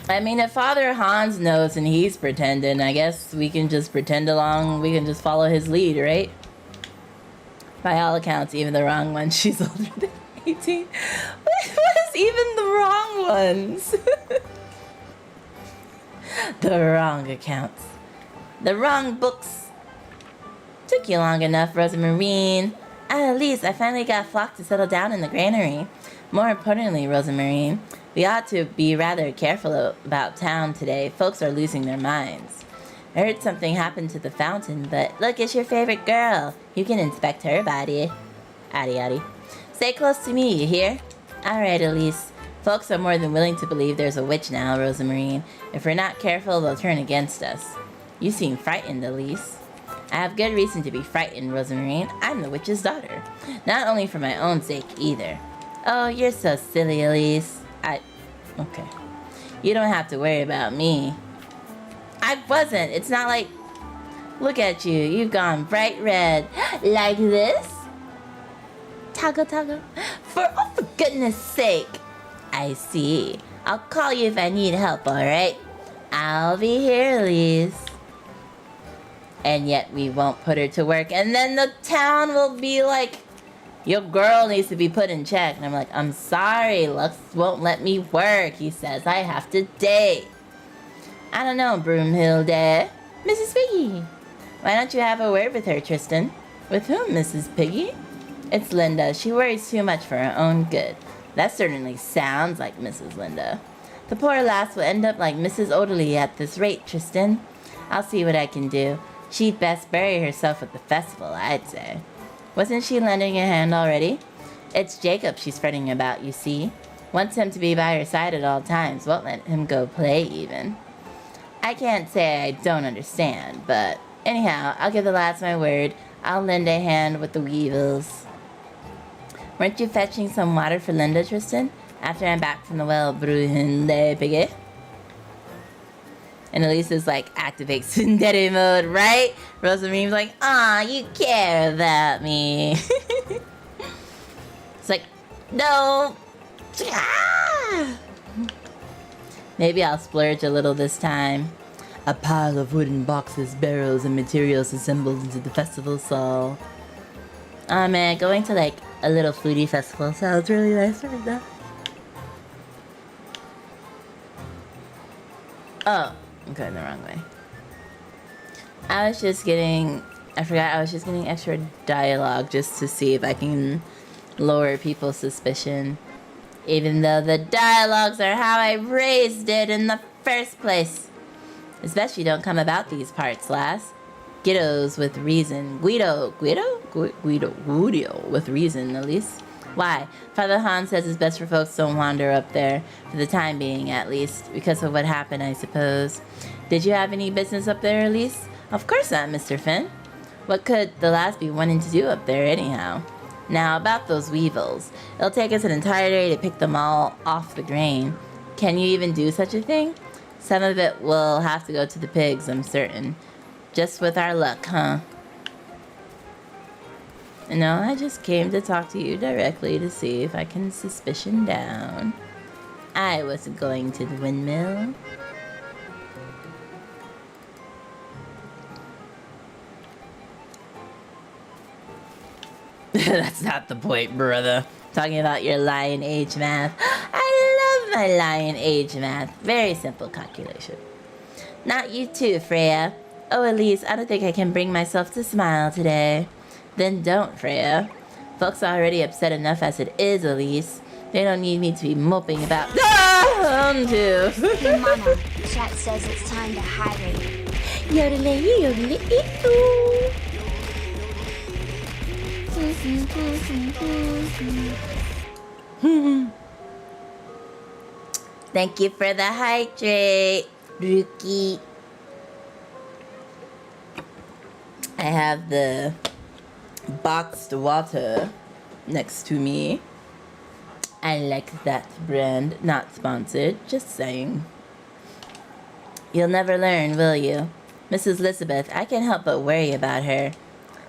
I mean, if Father Hans knows and he's pretending, I guess we can just pretend along, we can just follow his lead, right? By all accounts, even the wrong one, she's older than 18. What is even the wrong ones? The wrong accounts. The wrong books. Took you long enough, Rosamarine. At least I finally got Flock to settle down in the granary. More importantly, Rosamarine, we ought to be rather careful about town today. Folks are losing their minds. I heard something happened to the fountain, but look, it's your favorite girl. You can inspect her body. Addy. Stay close to me, you hear? Alright, Elise. Folks are more than willing to believe there's a witch now, Rosamarine. If we're not careful, they'll turn against us. You seem frightened, Elise. I have good reason to be frightened, Rosamarine. I'm the witch's daughter. Not only for my own sake, either. Oh, you're so silly, Elise. Okay. You don't have to worry about me. I wasn't. It's not like... Look at you. You've gone bright red. Like this? Tago. For goodness sake. I see. I'll call you if I need help, alright? I'll be here, Elise. And yet we won't put her to work. And then the town will be like, your girl needs to be put in check. And I'm like, I'm sorry, Lux won't let me work. He says I have to date. I don't know, Broomhilde. Mrs. Piggy. Why don't you have a word with her, Tristan? With whom, Mrs. Piggy? It's Linda. She worries too much for her own good. That certainly sounds like Mrs. Linda. The poor lass will end up like Mrs. Oderly at this rate, Tristan. I'll see what I can do. She'd best bury herself at the festival, I'd say. Wasn't she lending a hand already? It's Jacob she's fretting about, you see. Wants him to be by her side at all times. Won't let him go play, even. I can't say I don't understand, but anyhow, I'll give the lads my word. I'll lend a hand with the weevils. Weren't you fetching some water for Linda, Tristan? After I'm back from the well, Bruhinde Piggy. And Elise is like, activate Tsundere mode, right? Rosaline's like, aw, you care about me. It's like, no. Ah! Maybe I'll splurge a little this time. A pile of wooden boxes, barrels, and materials assembled into the festival hall. Oh man, going to like a little foodie festival sounds really nice right now. Oh, I'm going the wrong way. I was just getting extra dialogue just to see if I can lower people's suspicion. Even though the dialogues are how I raised it in the first place. Especially don't come about these parts, lass. Guidos with reason. Guido with reason, at least. Why? Father Han says it's best for folks don't wander up there, for the time being at least, because of what happened, I suppose. Did you have any business up there, Elise? Of course not, Mr. Finn. What could the lass be wanting to do up there anyhow? Now, about those weevils. It'll take us an entire day to pick them all off the grain. Can you even do such a thing? Some of it will have to go to the pigs, I'm certain. Just with our luck, huh? No, I just came to talk to you directly to see if I can suspicion down. I wasn't going to the windmill. That's not the point, brother. Talking about your lion age math. I love my lion age math. Very simple calculation. Not you too, Freya. Oh, Elise, I don't think I can bring myself to smile today. Then don't, Freya. Folks are already upset enough as it is, Elise. They don't need me to be moping about. Hey, Mama, chat says it's time to hydrate. Thank you for the hydrate, Ruki. I have the boxed water next to me. I like that brand. Not sponsored, just saying. You'll never learn, will you? Mrs. Elizabeth, I can't help but worry about her.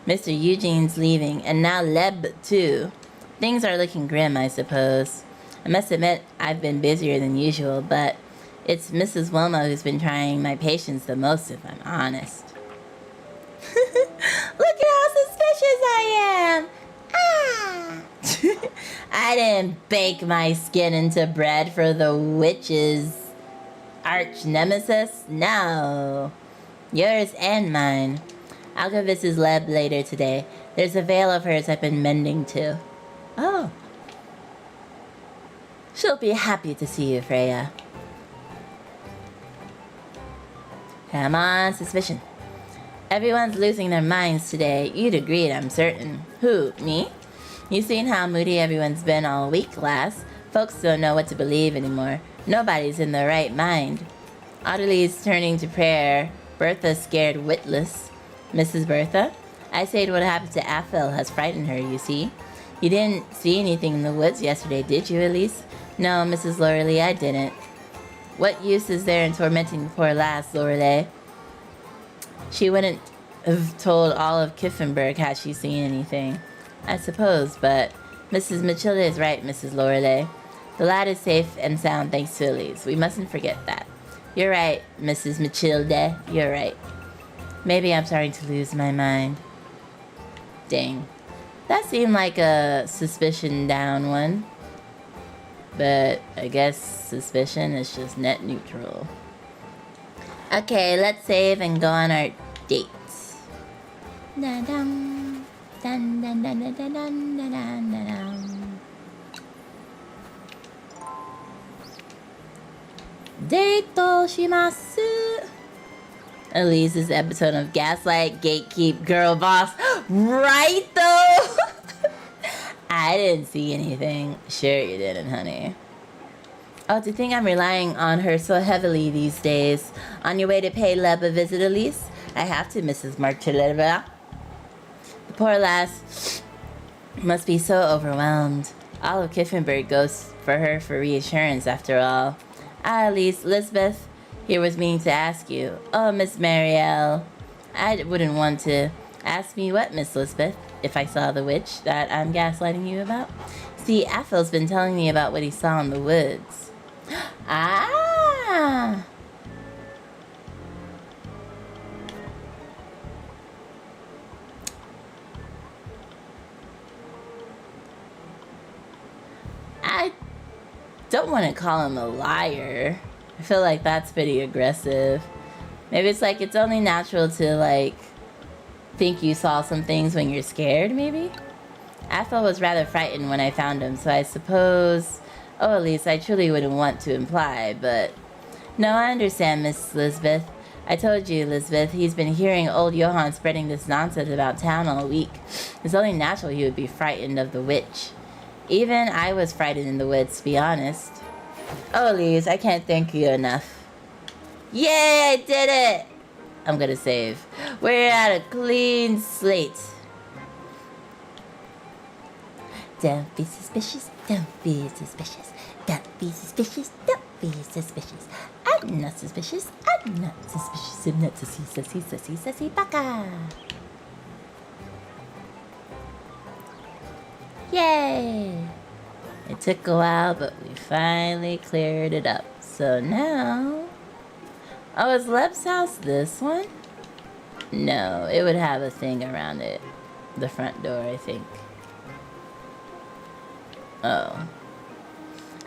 Mr. Eugene's leaving, and now Leb, too. Things are looking grim, I suppose. I must admit, I've been busier than usual, but it's Mrs. Wilma who's been trying my patience the most, if I'm honest. Look at how suspicious I am! Ah! I didn't bake my skin into bread for the witch's arch nemesis. No. Yours and mine. I'll go visit Leb later today. There's a veil of hers I've been mending too. Oh. She'll be happy to see you, Freya. Come on, suspicion. Everyone's losing their minds today. You'd agree, I'm certain. Who, me? You seen how moody everyone's been all week, lass? Folks don't know what to believe anymore. Nobody's in their right mind. Audley's turning to prayer. Bertha's scared witless. Mrs. Bertha? I said what happened to Aphel has frightened her, you see. You didn't see anything in the woods yesterday, did you, Elise? No, Mrs. Loreley, I didn't. What use is there in tormenting the poor lass, Loreley? She wouldn't have told all of Kiffenberg had she seen anything. I suppose, but Mrs. Matilda is right, Mrs. Lorelei. The lad is safe and sound thanks to Elise. We mustn't forget that. You're right, Mrs. Matilda. You're right. Maybe I'm starting to lose my mind. Dang. That seemed like a suspicion down one. But I guess suspicion is just net neutral. Okay, let's save and go on our date. Da-dum. Dun, dun, dun, dun, dun, dun, dun, dun, dun. Date shimasu. Elise's episode of Gaslight, Gatekeep, Girl Boss. Right though? I didn't see anything. Sure you didn't, honey. Oh, to think I'm relying on her so heavily these days. On your way to pay Leb a visit, Elise? I have to, Mrs. Marcelleva. The poor lass must be so overwhelmed. All of Kiffenberg goes for her for reassurance, after all. Ah, Elise, Lisbeth here was meaning to ask you. Oh, Miss Marielle. I wouldn't want to. Ask me what, Miss Lisbeth? If I saw the witch that I'm gaslighting you about? See, Athel's been telling me about what he saw in the woods. Ah! I don't want to call him a liar. I feel like that's pretty aggressive. Maybe it's like it's only natural to like think you saw some things when you're scared, maybe? Athel was rather frightened when I found him, so I suppose... Oh, at least I truly wouldn't want to imply, but... No, I understand, Miss Lisbeth. I told you, Lisbeth, he's been hearing old Johann spreading this nonsense about town all week. It's only natural he would be frightened of the witch. Even I was frightened in the woods, to be honest. Oh, Lise, I can't thank you enough. Yay, I did it! I'm gonna save. We're at a clean slate. Don't be suspicious, don't be suspicious. Don't be suspicious, don't be suspicious. I'm not suspicious, I'm not suspicious. I'm not sussy, baka. Yay! It took a while, but we finally cleared it up. So now... Oh, is Leb's house this one? No, it would have a thing around it. The front door, I think. Oh.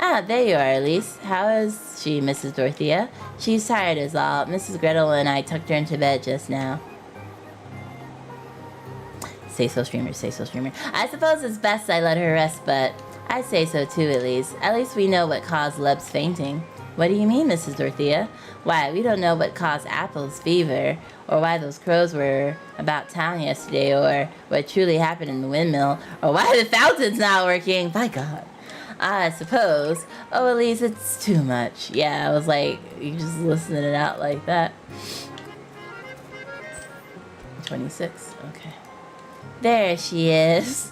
Ah, there you are, Elise. How is she, Mrs. Dorothea? She's tired as all. Mrs. Gretel and I tucked her into bed just now. Say so, streamer, say so, streamer. I suppose it's best I let her rest, but I say so too, Elise. At least we know what caused Leb's fainting. What do you mean, Mrs. Dorothea? Why, we don't know what caused Apple's fever, or why those crows were about town yesterday, or what truly happened in the windmill, or why the fountain's not working. By God. I suppose. Oh, Elise, it's too much. Yeah, I was like, you just listening it out like that. 26. Okay. There she is.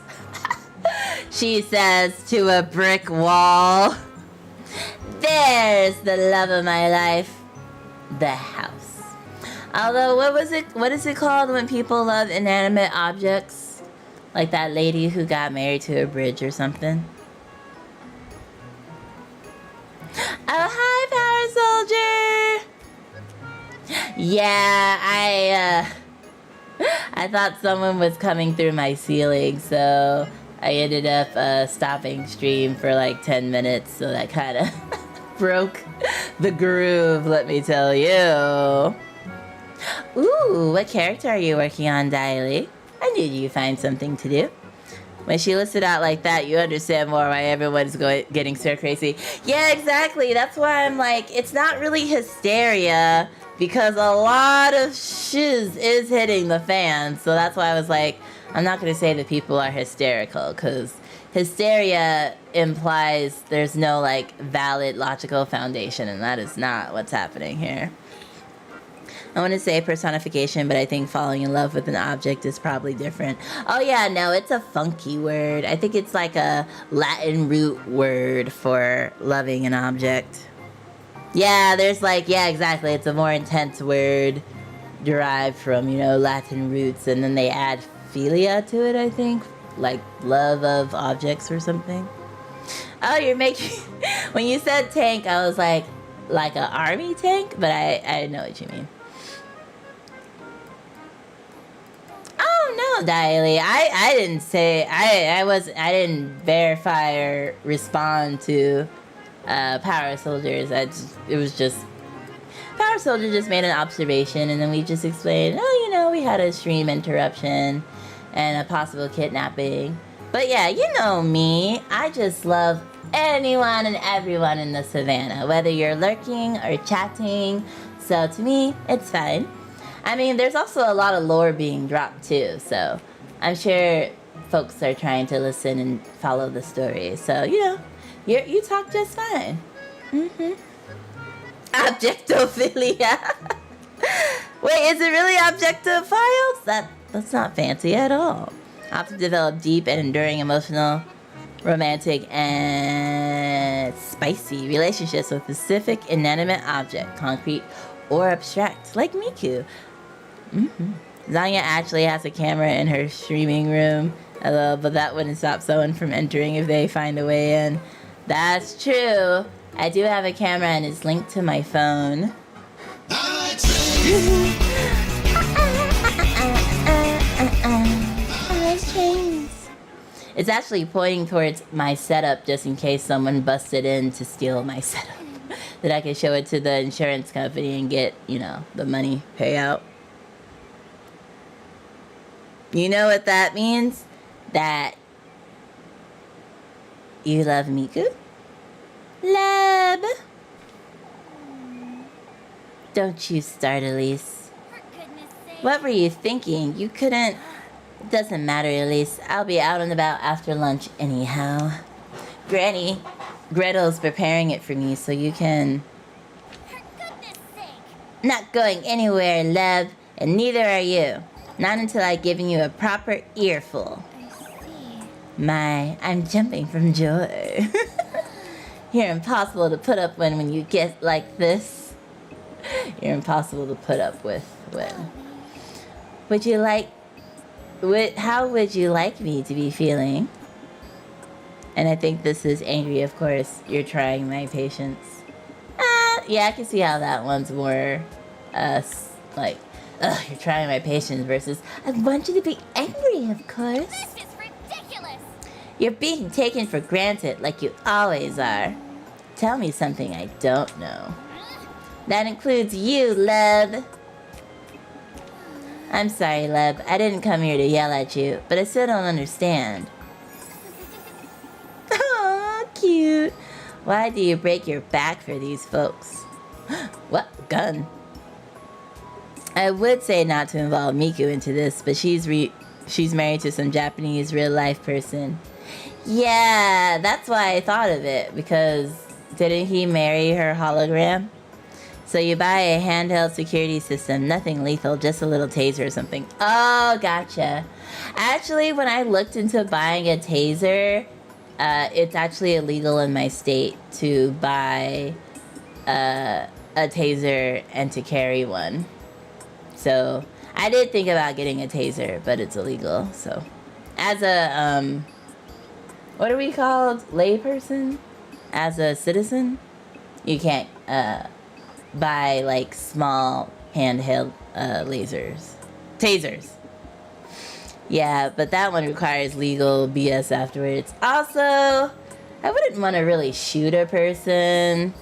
She says to a brick wall. There's the love of my life. The house. Although, what is it called when people love inanimate objects? Like that lady who got married to a bridge or something? Oh, hi, Power Soldier! Yeah, I thought someone was coming through my ceiling, so I ended up stopping stream for like 10 minutes, so that kind of broke the groove, let me tell you. Ooh, what character are you working on, Diley? I knew you'd find something to do. When she listed out like that, you understand more why everyone's getting so crazy. Yeah, exactly. That's why I'm like, it's not really hysteria, because a lot of shiz is hitting the fan. So that's why I was like, I'm not going to say that people are hysterical, because hysteria implies there's no like valid logical foundation, and that is not what's happening here. I want to say personification, but I think falling in love with an object is probably different. Oh yeah, no, it's a funky word. I think it's like a Latin root word for loving an object. Yeah, there's like, yeah, exactly. It's a more intense word derived from, you know, Latin roots, and then they add philia to it, I think. like love of objects or something. Oh, you're making... When you said tank, I was like an army tank, but I know what you mean. Oh no, Diley. I didn't say... I didn't verify or respond to Power Soldiers. It was just... Power Soldier just made an observation, and then we just explained, oh, you know, we had a stream interruption and a possible kidnapping. But yeah, you know me. I just love anyone and everyone in the savannah, whether you're lurking or chatting. So to me, it's fine. I mean, there's also a lot of lore being dropped too, so I'm sure folks are trying to listen and follow the story. So, you know, you talk just fine. Mm-hmm. Objectophilia. Wait, is it really objectophiles? That's not fancy at all. Often develop deep and enduring emotional, romantic, and spicy relationships with specific inanimate object, concrete or abstract, like Miku. Mm-hmm. Zanya actually has a camera in her streaming room, but that wouldn't stop someone from entering if they find a way in. That's true. I do have a camera and it's linked to my phone. It's actually pointing towards my setup just in case someone busted in to steal my setup. That I can show it to the insurance company and get, you know, the money payout. You know what that means? That you love Miku? Lab. Don't you start, Elise. What were you thinking? You couldn't... Doesn't matter, Elise. I'll be out and about after lunch anyhow. Granny, Gretel's preparing it for me so you can... For goodness sake! Not going anywhere, love, and neither are you. Not until I've given you a proper earful. I see. My, I'm jumping from joy. You're impossible to put up when you get like this. You're impossible to put up with when. Would you like... How would you like me to be feeling? And I think this is angry, of course. You're trying my patience. Yeah, I can see how that one's more, like, you're trying my patience versus, I want you to be angry, of course. This is ridiculous! You're being taken for granted like you always are. Tell me something I don't know. That includes you, love. I'm sorry, love. I didn't come here to yell at you, but I still don't understand. Aw, cute. Why do you break your back for these folks? What? Gun? I would say not to involve Miku into this, but she's married to some Japanese real-life person. Yeah, that's why I thought of it, because didn't he marry her hologram? So you buy a handheld security system, nothing lethal, just a little taser or something. Oh, gotcha. Actually, when I looked into buying a taser, it's actually illegal in my state to buy a taser and to carry one. So I did think about getting a taser, but it's illegal. So as a, what are we called? Layperson? As a citizen, you can't, buy like small handheld tasers. Yeah, but that one requires legal BS afterwards. Also, I wouldn't want to really shoot a person.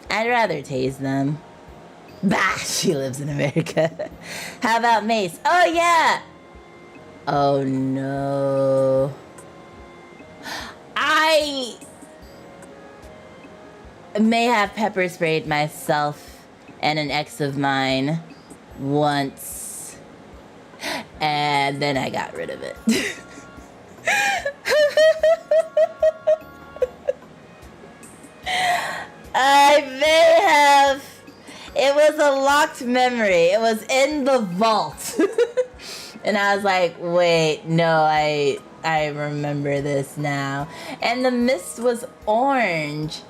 I'd rather tase them. Bah, she lives in America. How about mace? Oh yeah. Oh no. I may have pepper sprayed myself and an ex of mine once, and then I got rid of it. I may have. It was a locked memory. It was in the vault. And I was like, wait, no, I remember this now. And the mist was orange.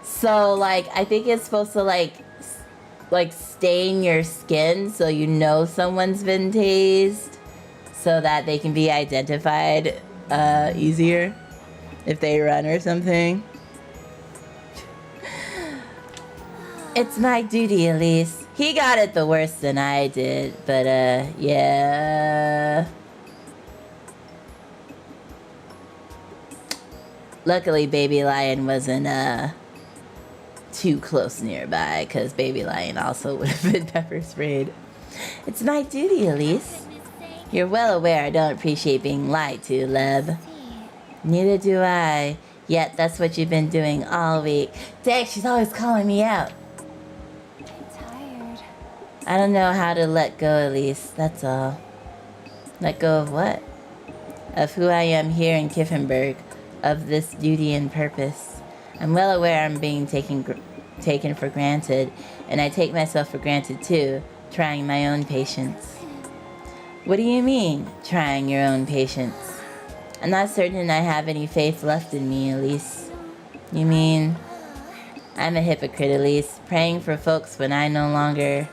So, like, I think it's supposed to, like stain your skin so you know someone's been tased so that they can be identified easier if they run or something. It's my duty, Elise. He got it the worse than I did, but yeah. Luckily, Baby Lion wasn't too close nearby, because Baby Lion also would have been pepper sprayed. It's my duty, Elise. You're well aware I don't appreciate being lied to, love. Neither do I. Yet that's what you've been doing all week. Dang, she's always calling me out. I'm tired. I don't know how to let go, Elise. That's all. Let go of what? Of who I am here in Kiffenberg. Of this duty and purpose. I'm well aware I'm being taken for granted, and I take myself for granted too, trying my own patience. What do you mean, trying your own patience? I'm not certain I have any faith left in me, Elise. You mean, I'm a hypocrite, Elise, praying for folks when I no longer...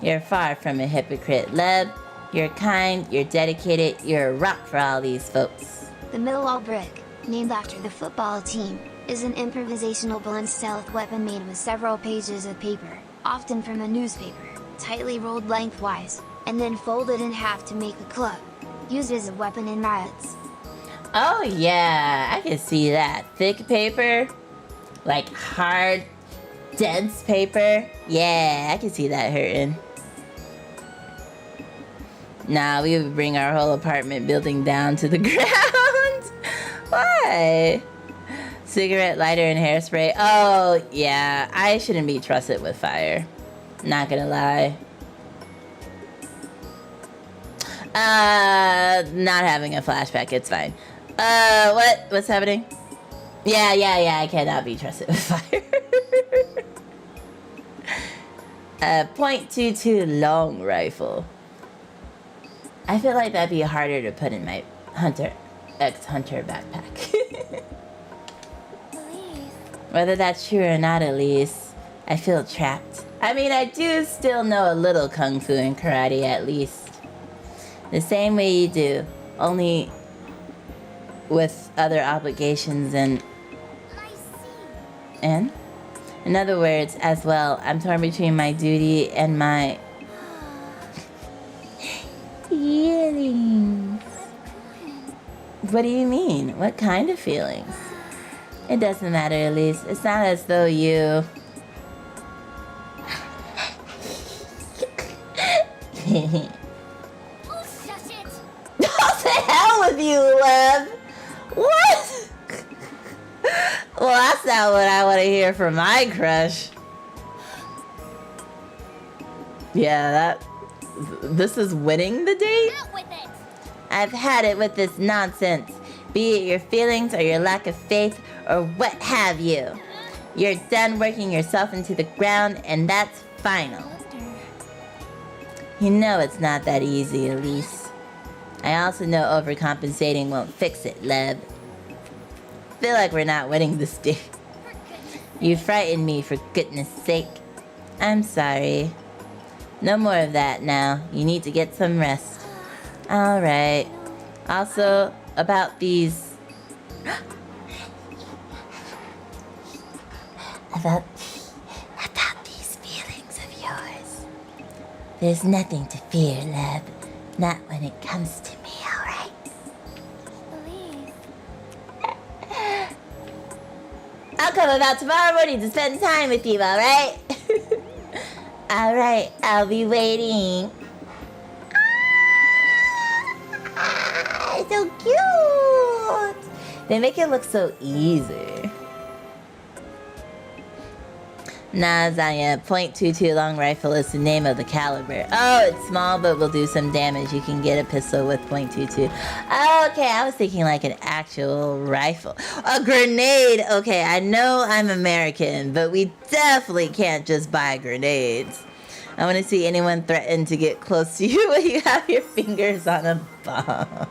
You're far from a hypocrite, Leb. You're kind, you're dedicated, you're a rock for all these folks. The middle wall brick, named after the football team, is an improvisational blunt stealth weapon made with several pages of paper, often from a newspaper, tightly rolled lengthwise, and then folded in half to make a club, used as a weapon in riots. Oh yeah, I can see that. Thick paper, like hard, dense paper. Yeah, I can see that hurting. Nah, we would bring our whole apartment building down to the ground. Why? Cigarette lighter and hairspray. Oh, yeah. I shouldn't be trusted with fire. Not gonna lie. Not having a flashback. It's fine. What's happening? Yeah. I cannot be trusted with fire. .22 long rifle. I feel like that'd be harder to put in my ex-hunter backpack. Elise. Whether that's true or not, Elise, I feel trapped. I mean, I do still know a little kung fu and karate at least. The same way you do, only with other obligations and... I see. And? In other words, as well, I'm torn between my duty and my... feelings. What do you mean? What kind of feelings? It doesn't matter, Elise. It's not as though you... Oh, shut it. What the hell with you, love? What? Well, that's not what I want to hear from my crush. Yeah, this is winning the date? Out with it. I've had it with this nonsense. Be it your feelings or your lack of faith or what have you. You're done working yourself into the ground, and that's final. You know it's not that easy, Elise. I also know overcompensating won't fix it, Leb. Feel like we're not winning this date. You frightened me, for goodness sake. I'm sorry. No more of that now. You need to get some rest. Alright. Also, about these... about these feelings of yours. There's nothing to fear, Leb. Not when it comes to me, alright? Elise. I'll come about tomorrow morning to spend time with you, alright? Alright, I'll be waiting. Ah, so cute! They make it look so easy. Nah, Zanya, .22 long rifle is the name of the caliber. Oh, it's small, but will do some damage. You can get a pistol with .22. Okay, I was thinking like an actual rifle. A grenade! Okay, I know I'm American, but we definitely can't just buy grenades. I want to see anyone threaten to get close to you when you have your fingers on a bomb.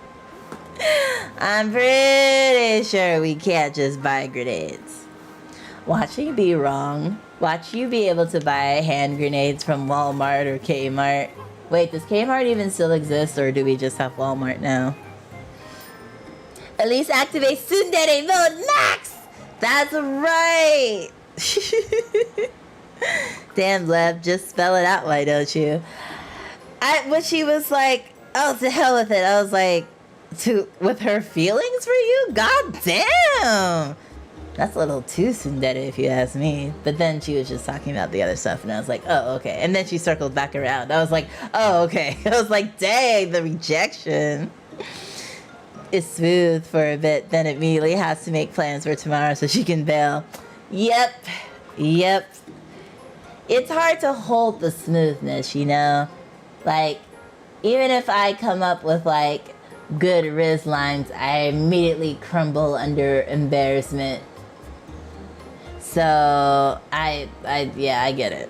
I'm pretty sure we can't just buy grenades. Watch me be wrong. Watch you be able to buy hand grenades from Walmart or Kmart. Wait, does Kmart even still exist, or do we just have Walmart now? At least activate Tsundere mode max! That's right! Damn, Lev, just spell it out, why don't you? When she was like, oh, to hell with it, I was like, with her feelings for you? God damn! That's a little too tsundere if you ask me. But then she was just talking about the other stuff and I was like, oh, okay. And then she circled back around. I was like, oh, okay. I was like, dang, the rejection is smooth for a bit, then immediately has to make plans for tomorrow so she can bail. Yep. It's hard to hold the smoothness, you know? Like, even if I come up with like good Riz lines, I immediately crumble under embarrassment. So I get it.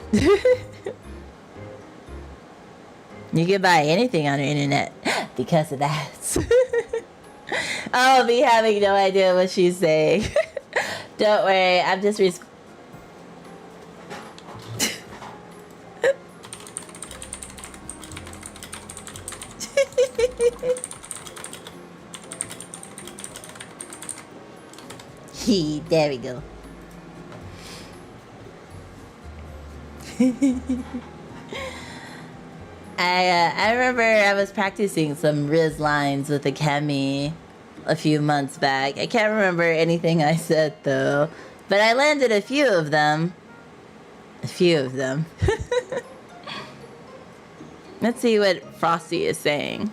You can buy anything on the internet because of that. I'll be having no idea what she's saying. Don't worry, I'm just there we go. I remember I was practicing some Riz lines with Akemi a few months back. I can't remember anything I said though, but I landed a few of them. Let's see what Frosty is saying.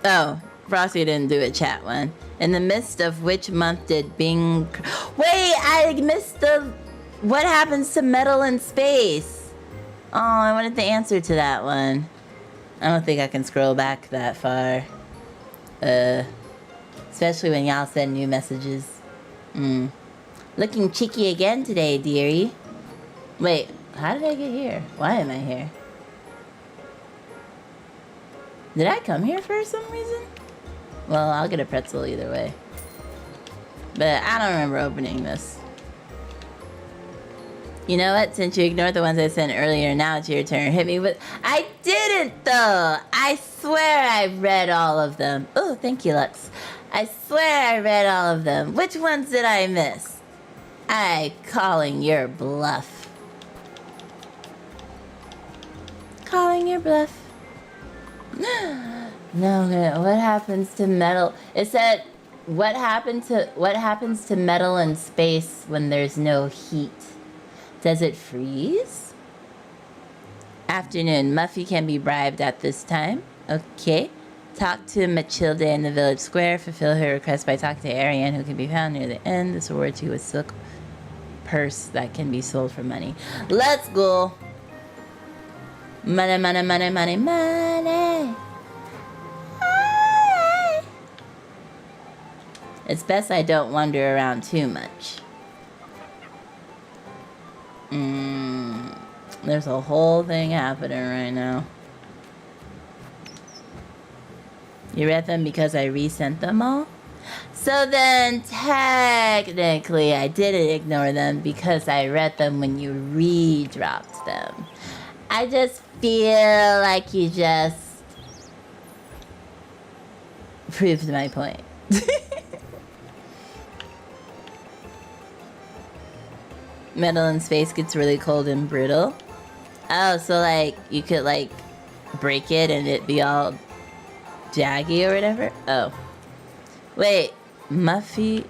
Oh, Frosty didn't do a chat one. In the midst of which month did Bing... Wait, I missed the... What happens to metal in space? Oh, I wanted the answer to that one. I don't think I can scroll back that far. Especially when y'all send new messages. Looking cheeky again today, dearie. Wait, how did I get here? Why am I here? Did I come here for some reason? Well, I'll get a pretzel either way. But I don't remember opening this. You know what? Since you ignored the ones I sent earlier, now it's your turn. Hit me with... I didn't, though! I swear I read all of them. Oh, thank you, Lux. I swear I read all of them. Which ones did I miss? Calling your bluff. Calling your bluff. No, what happens to metal? It said, what happens to metal in space when there's no heat? Does it freeze? Afternoon. Muffy can be bribed at this time. Okay. Talk to Matilda in the village square. Fulfill her request by talking to Ariane, who can be found near the end. This will reward you with silk purse that can be sold for money. Let's go. Money, money, money, money, money. It's best I don't wander around too much. There's a whole thing happening right now. You read them because I resent them all? So then technically I didn't ignore them because I read them when you re-dropped them. I just feel like you just proved my point. Metal in space gets really cold and brittle. Oh, so like you could like break it and it be all jaggy or whatever? Oh. Wait, Muffy.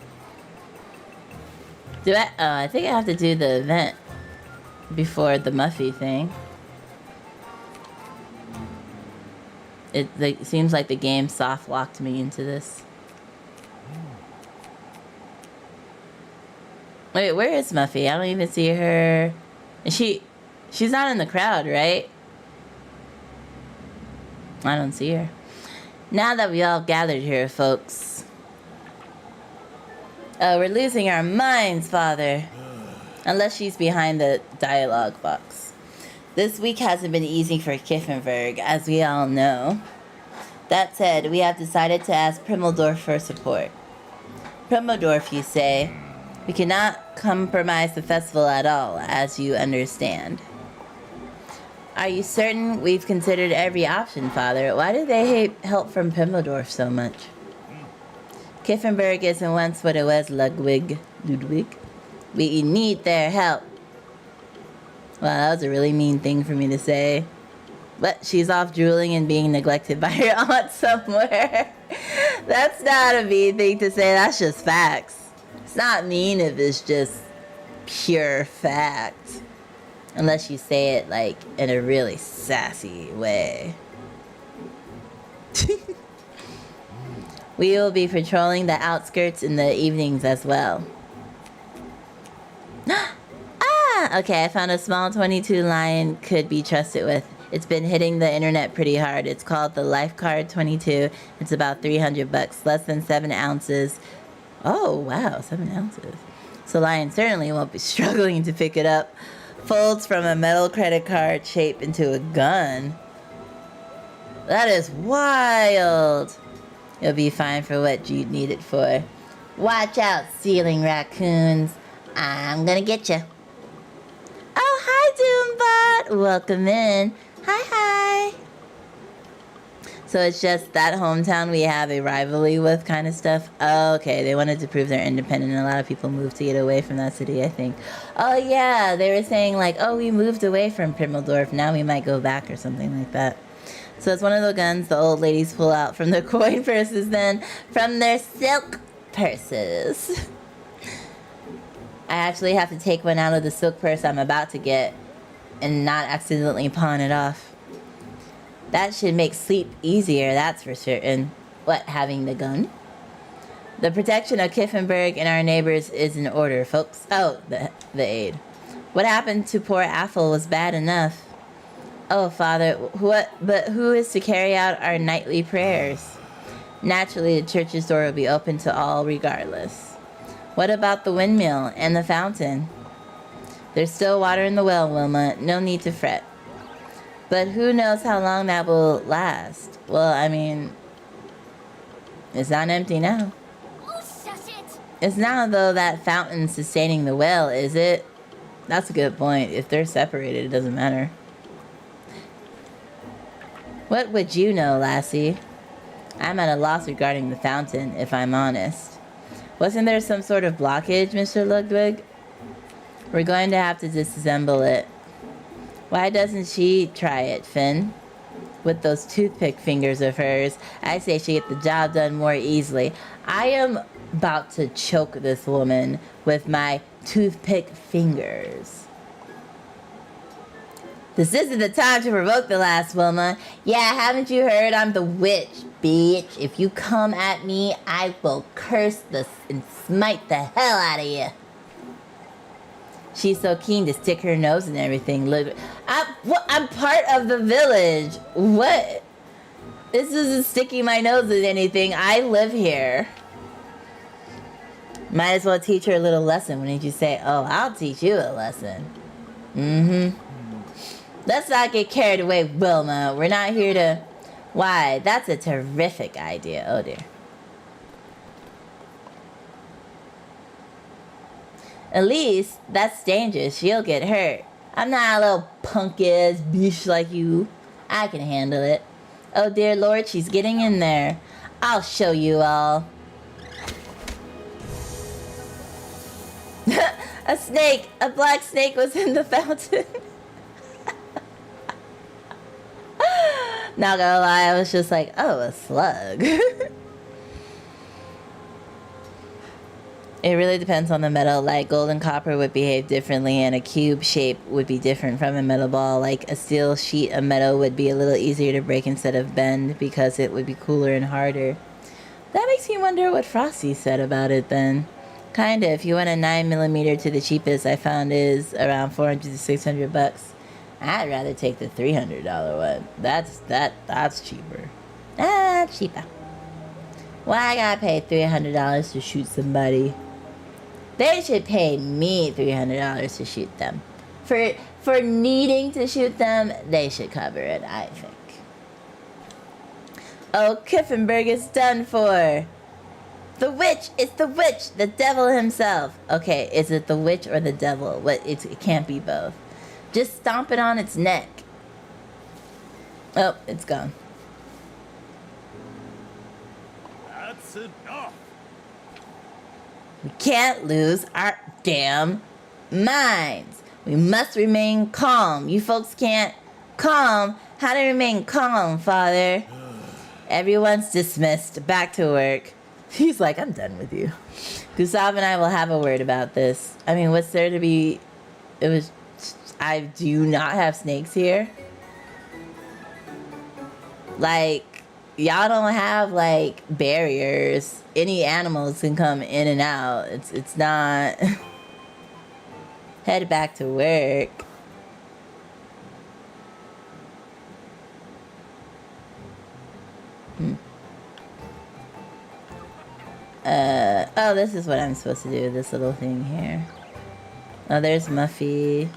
I think I have to do the event before the Muffy thing. It seems like the game soft locked me into this. Wait, where is Muffy? I don't even see her. She's not in the crowd, right? I don't see her. Now that we all gathered here, folks. Oh, we're losing our minds, Father. Unless she's behind the dialogue box. This week hasn't been easy for Kiffenberg, as we all know. That said, we have decided to ask Primmeldorf for support. Primmeldorf, you say? We cannot compromise the festival at all, as you understand. Are you certain? We've considered every option, Father. Why do they hate help from Primmeldorf so much? Kiffenberg isn't once what it was, Ludwig. We need their help. Wow, that was a really mean thing for me to say. But she's off drooling and being neglected by her aunt somewhere. That's not a mean thing to say, that's just facts. It's not mean if it's just pure fact. Unless you say it like in a really sassy way. We will be patrolling the outskirts in the evenings as well. Ah, okay, I found a small 22 line could be trusted with. It's been hitting the internet pretty hard. It's called the Lifeguard 22. It's about $300, less than 7 ounces. Oh, wow, 7 ounces. So Lion certainly won't be struggling to pick it up. Folds from a metal credit card shape into a gun. That is wild. You'll be fine for what you need it for. Watch out, ceiling raccoons. I'm gonna get you. Oh, hi, Doombot. Welcome in. Hi. So it's just that hometown we have a rivalry with kind of stuff. Oh, okay, they wanted to prove they're independent, and a lot of people moved to get away from that city, I think. Oh, yeah, they were saying, like, oh, we moved away from Primmeldorf. Now we might go back or something like that. So it's one of the guns the old ladies pull out from their coin purses then. From their silk purses. I actually have to take one out of the silk purse I'm about to get and not accidentally pawn it off. That should make sleep easier, that's for certain. What, having the gun? The protection of Kiffenberg and our neighbors is in order, folks. Oh, the aid. What happened to poor Athel was bad enough. Oh, Father, but who is to carry out our nightly prayers? Naturally, the church's door will be open to all regardless. What about the windmill and the fountain? There's still water in the well, Wilma. No need to fret. But who knows how long that will last? Well, I mean, it's not empty now. Oh, shush it! It's not, though, that fountain sustaining the well, is it? That's a good point. If they're separated, it doesn't matter. What would you know, lassie? I'm at a loss regarding the fountain, if I'm honest. Wasn't there some sort of blockage, Mr. Ludwig? We're going to have to disassemble it. Why doesn't she try it, Finn? With those toothpick fingers of hers, I say she get the job done more easily. I am about to choke this woman with my toothpick fingers. This isn't the time to provoke the lass, Wilma. Yeah, haven't you heard? I'm the witch, bitch. If you come at me, I will curse this and smite the hell out of you. She's so keen to stick her nose in everything. Look, I'm part of the village. What? This isn't sticking my nose in anything. I live here. Might as well teach her a little lesson. When did you say, oh, I'll teach you a lesson? Mm-hmm. Let's not get carried away, Wilma. We're not here to... Why, that's a terrific idea. Oh, dear. Elise, that's dangerous. She'll get hurt. I'm not a little punk-ass bitch like you. I can handle it. Oh, dear Lord, she's getting in there. I'll show you all. A snake! A black snake was in the fountain. Not gonna lie, I was just like, oh, a slug. It really depends on the metal. Like, gold and copper would behave differently, and a cube shape would be different from a metal ball. Like, a steel sheet of metal would be a little easier to break instead of bend because it would be cooler and harder. That makes me wonder what Frosty said about it then. Kinda. If you want a 9mm to the cheapest I found is around $400 to $600. I'd rather take the $300 one. That's cheaper. Cheaper. Why I gotta pay $300 to shoot somebody? They should pay me $300 to shoot them. For needing to shoot them, they should cover it, I think. Oh, Kiffenberg is done for. The witch! It's the witch! The devil himself. Okay, is it the witch or the devil? It can't be both. Just stomp it on its neck. Oh, it's gone. That's enough. We can't lose our damn minds. We must remain calm. You folks can't calm. How to remain calm, Father? Everyone's dismissed. Back to work. He's like, I'm done with you. Gustav and I will have a word about this. I mean, what's there to be... I do not have snakes here. Like, y'all don't have, like, barriers. Any animals can come in and out. It's not... Head back to work. Oh, this is what I'm supposed to do. This little thing here. Oh, there's Muffy.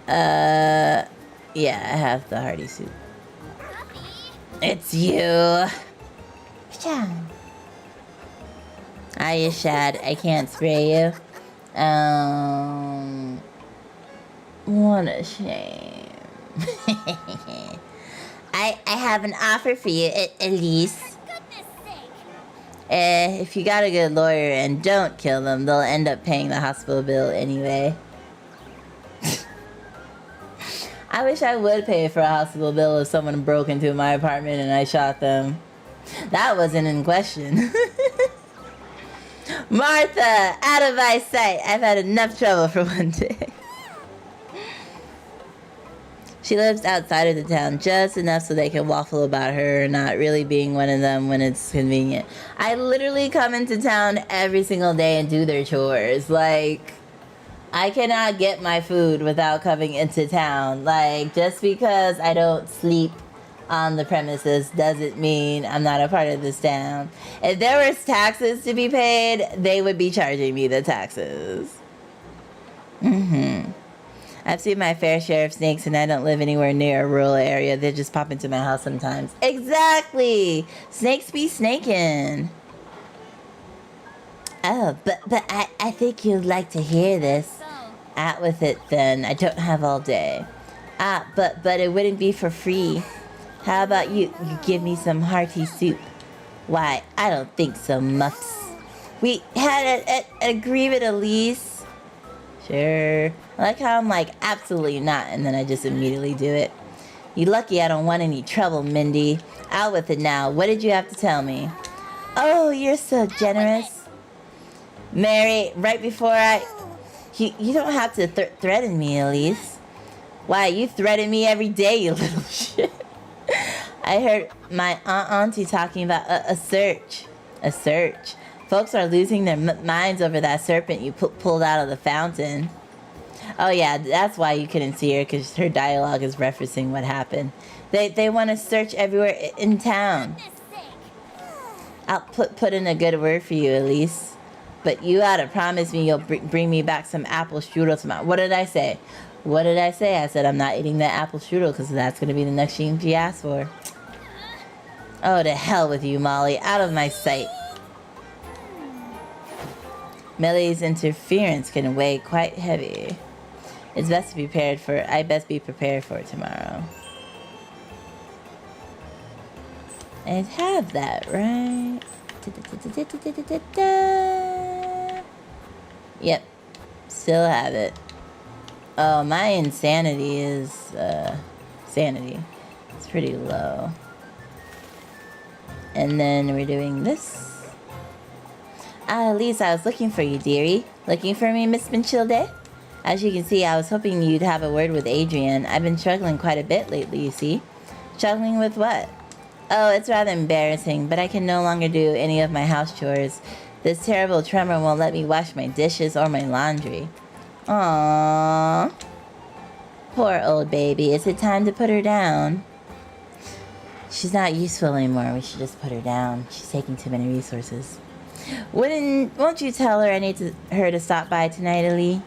Yeah, I have the hearty soup. It's you. Hiya, Shad. I can't spray you. What a shame. I have an offer for you, Elise. If you got a good lawyer and don't kill them, they'll end up paying the hospital bill anyway. I wish I would pay for a hospital bill if someone broke into my apartment and I shot them. That wasn't in question. Martha, out of my sight. I've had enough trouble for one day. She lives outside of the town, just enough so they can waffle about her not really being one of them when it's convenient. I literally come into town every single day and do their chores. Like, I cannot get my food without coming into town. Like, just because I don't sleep on the premises doesn't mean I'm not a part of this town. If there was taxes to be paid, they would be charging me the taxes. I've seen my fair share of snakes and I don't live anywhere near a rural area. They just pop into my house sometimes. Exactly! Snakes be snaking. Oh, but I think you'd like to hear this. Out with it then. I don't have all day. But it wouldn't be for free. How about you give me some hearty soup? Why, I don't think so, Muffs. We had an agreement, Elise. Sure. I like how I'm like, absolutely not, and then I just immediately do it. You lucky I don't want any trouble, Mindy. Out with it now. What did you have to tell me? Oh, you're so generous. Mary, right before You don't have to threaten me, Elise. Why, you threaten me every day, you little shit. I heard my auntie talking about a search. A search. Folks are losing their minds over that serpent you pulled out of the fountain. Oh yeah, that's why you couldn't see her, because her dialogue is referencing what happened. They want to search everywhere in town. I'll put in a good word for you, Elise. But you gotta promise me you'll bring me back some apple strudel tomorrow. What did I say? What did I say? I said I'm not eating that apple strudel because that's gonna be the next thing she asked for. Oh, to hell with you, Molly. Out of my sight. Millie's interference can weigh quite heavy. It's best to be prepared for. I best be prepared for it tomorrow. And have that, right? Yep. Still have it. Oh, my insanity is, sanity. It's pretty low. And then we're doing this. Elise, I was looking for you, dearie. Looking for me, Miss Minchilde? As you can see, I was hoping you'd have a word with Adrian. I've been struggling quite a bit lately, you see. Struggling with what? Oh, it's rather embarrassing, but I can no longer do any of my house chores. This terrible tremor won't let me wash my dishes or my laundry. Aww. Poor old baby. Is it time to put her down? She's not useful anymore. We should just put her down. She's taking too many resources. Won't you tell her I need her to stop by tonight, Elise?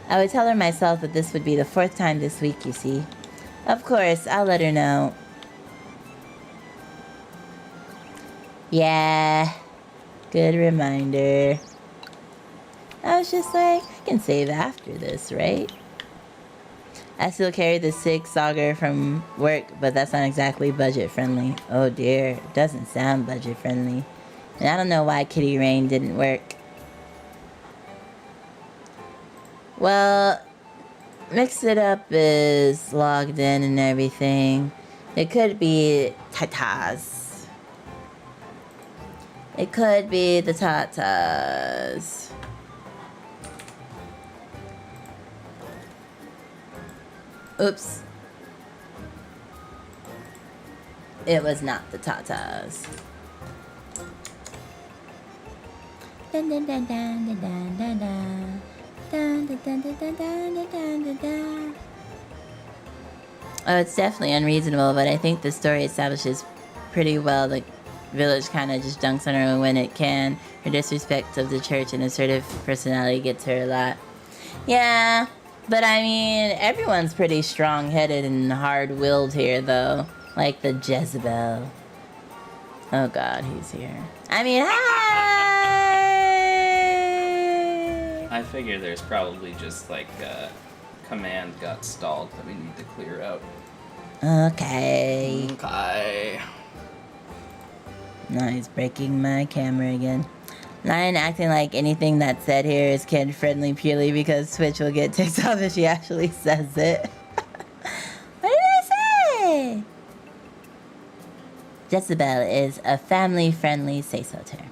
I would tell her myself, but this would be the 4th time this week, you see. Of course, I'll let her know. Yeah. Good reminder. I was just like, I can save after this, right? I still carry the 6 auger from work, but that's not exactly budget friendly. Oh dear, it doesn't sound budget friendly. And I don't know why Kitty Rain didn't work. Well, Mix It Up is logged in and everything. It could be Tatas. It could be the Tatas. Oops. It was not the Tatas. Dun dun dun dun dun dun dun dun. Dun, dun, dun, dun, dun, dun, dun, dun, dun. Oh, it's definitely unreasonable, but I think the story establishes pretty well the village kind of just dunks on her when it can. Her disrespect of the church and assertive personality gets her a lot. Yeah, but I mean, everyone's pretty strong-headed and hard-willed here, though. Like the Jezebel. Oh god, he's here. I mean, hi! I figure there's probably just like command got stalled that we need to clear out. Okay. Okay. Now he's breaking my camera again. Lion acting like anything that's said here is kid-friendly purely because Twitch will get ticked off if she actually says it. What did I say? Jezebel is a family-friendly say-so term.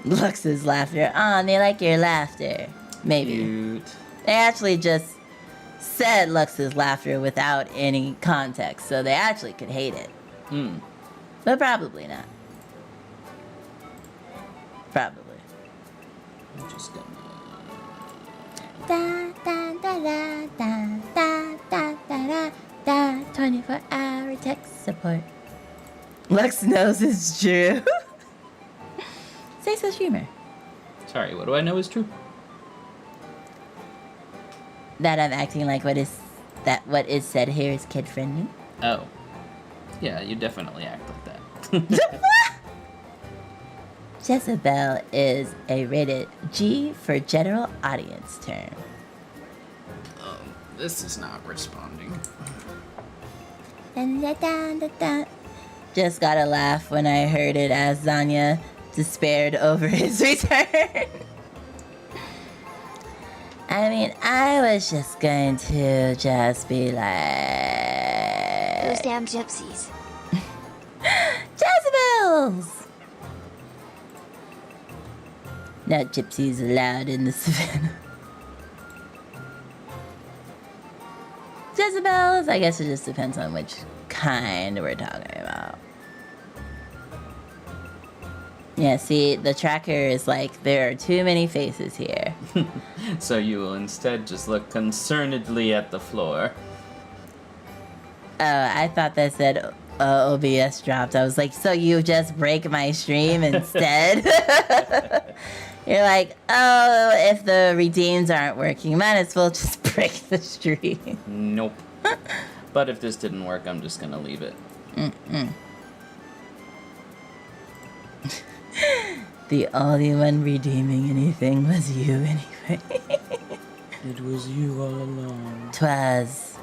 Lux's laughter. Aw, they like your laughter. Maybe. Cute. They actually just said Lux's laughter without any context, so they actually could hate it. But probably not. Probably. I'm just gonna... Da da da da da da da da da 24-hour tech support. Lux knows it's true. Say so streamer. Sorry, what do I know is true? That I'm acting like what is said here is kid friendly. Oh. Yeah, you definitely act like that. Jezebel is a rated G for general audience term. This is not responding. Dun, dun, dun, dun, dun. Just got a laugh when I heard it as Zanya despaired over his return. I mean, I was just going to just be like... Those damn gypsies. Jezebels! No gypsies allowed in the savannah. Jezebels? I guess it just depends on which kind we're talking about. Yeah, see, the tracker is like, there are too many faces here. So you will instead just look concernedly at the floor. Oh, I thought that said OBS dropped. I was like, so you just break my stream instead? You're like, oh, if the redeems aren't working, might as well just break the stream. Nope. But if this didn't work, I'm just gonna leave it. The only one redeeming anything was you anyway. It was you all along. 'Twas.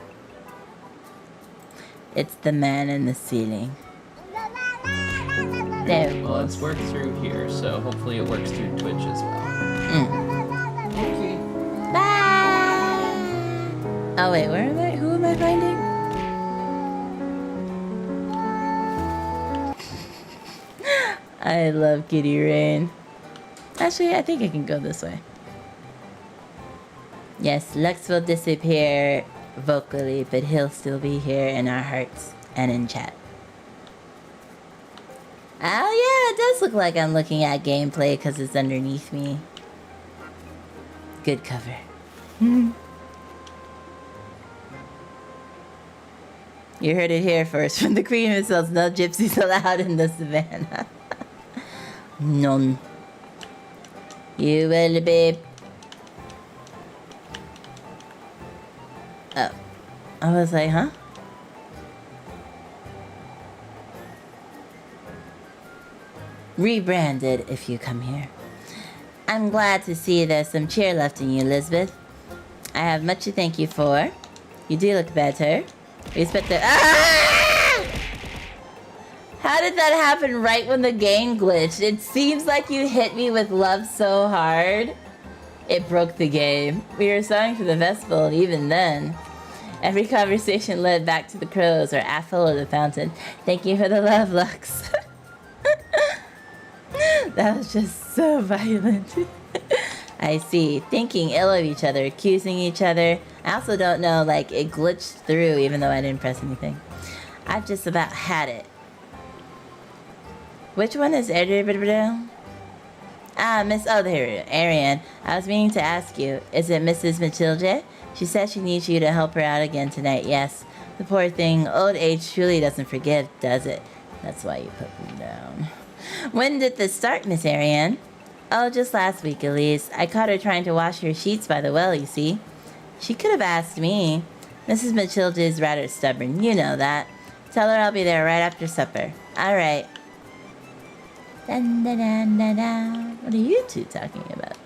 It's the man in the ceiling. There it Well, goes. it's worked through here, so hopefully it works through Twitch as well. Okay. Bye! Oh wait, where am I? Who am I finding? I love Kitty Rain. Actually, I think I can go this way. Yes, Lux will disappear vocally, but he'll still be here in our hearts and in chat. Oh yeah, it does look like I'm looking at gameplay because it's underneath me. Good cover. You heard it here first from the Queen herself. No gypsies allowed in the savannah. None. You will be... Oh. I was like, huh? Rebranded if you come here. I'm glad to see there's some cheer left in you, Elizabeth. I have much to thank you for. You do look better. Respect the... Ah! How did that happen right when the game glitched? It seems like you hit me with love so hard. It broke the game. We were sewing for the festival, and even then, every conversation led back to the crows or Athel or the fountain. Thank you for the love, Lux. That was just so violent. I see. Thinking ill of each other, accusing each other. I also don't know, like, it glitched through even though I didn't press anything. I've just about had it. Which one is Arian? Oh, there it is. Arian. I was meaning to ask you, is it Mrs. Matilde? She said she needs you to help her out again tonight. Yes. The poor thing. Old age truly doesn't forgive, does it? That's why you put me down. When did this start, Miss Arian? Oh, just last week, Elise. I caught her trying to wash her sheets by the well, you see. She could have asked me. Mrs. Matilde is rather stubborn. You know that. Tell her I'll be there right after supper. All right. Dun, dun, dun, dun, dun. What are you two talking about?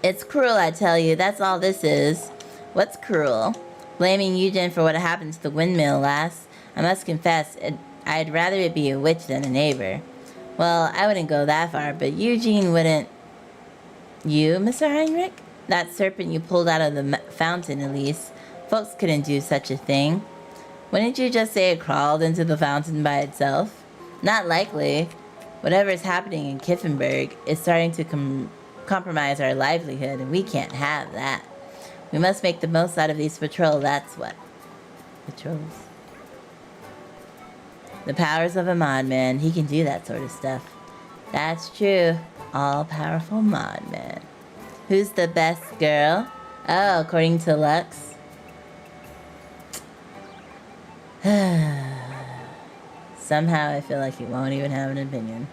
It's cruel, I tell you. That's all this is. What's cruel? Blaming Eugen for what happened to the windmill last. I must confess, I'd rather it be a witch than a neighbor. Well, I wouldn't go that far, but Eugene wouldn't... You, Mr. Heinrich? That serpent you pulled out of the fountain, Elise. Folks couldn't do such a thing. Wouldn't you just say it crawled into the fountain by itself? Not likely. Whatever's happening in Kiffenberg is starting to compromise our livelihood, and we can't have that. We must make the most out of these patrols, that's what. Patrols? The powers of a mod man, he can do that sort of stuff. That's true. All-powerful mod man. Who's the best girl? Oh, according to Lux. Somehow I feel like you won't even have an opinion.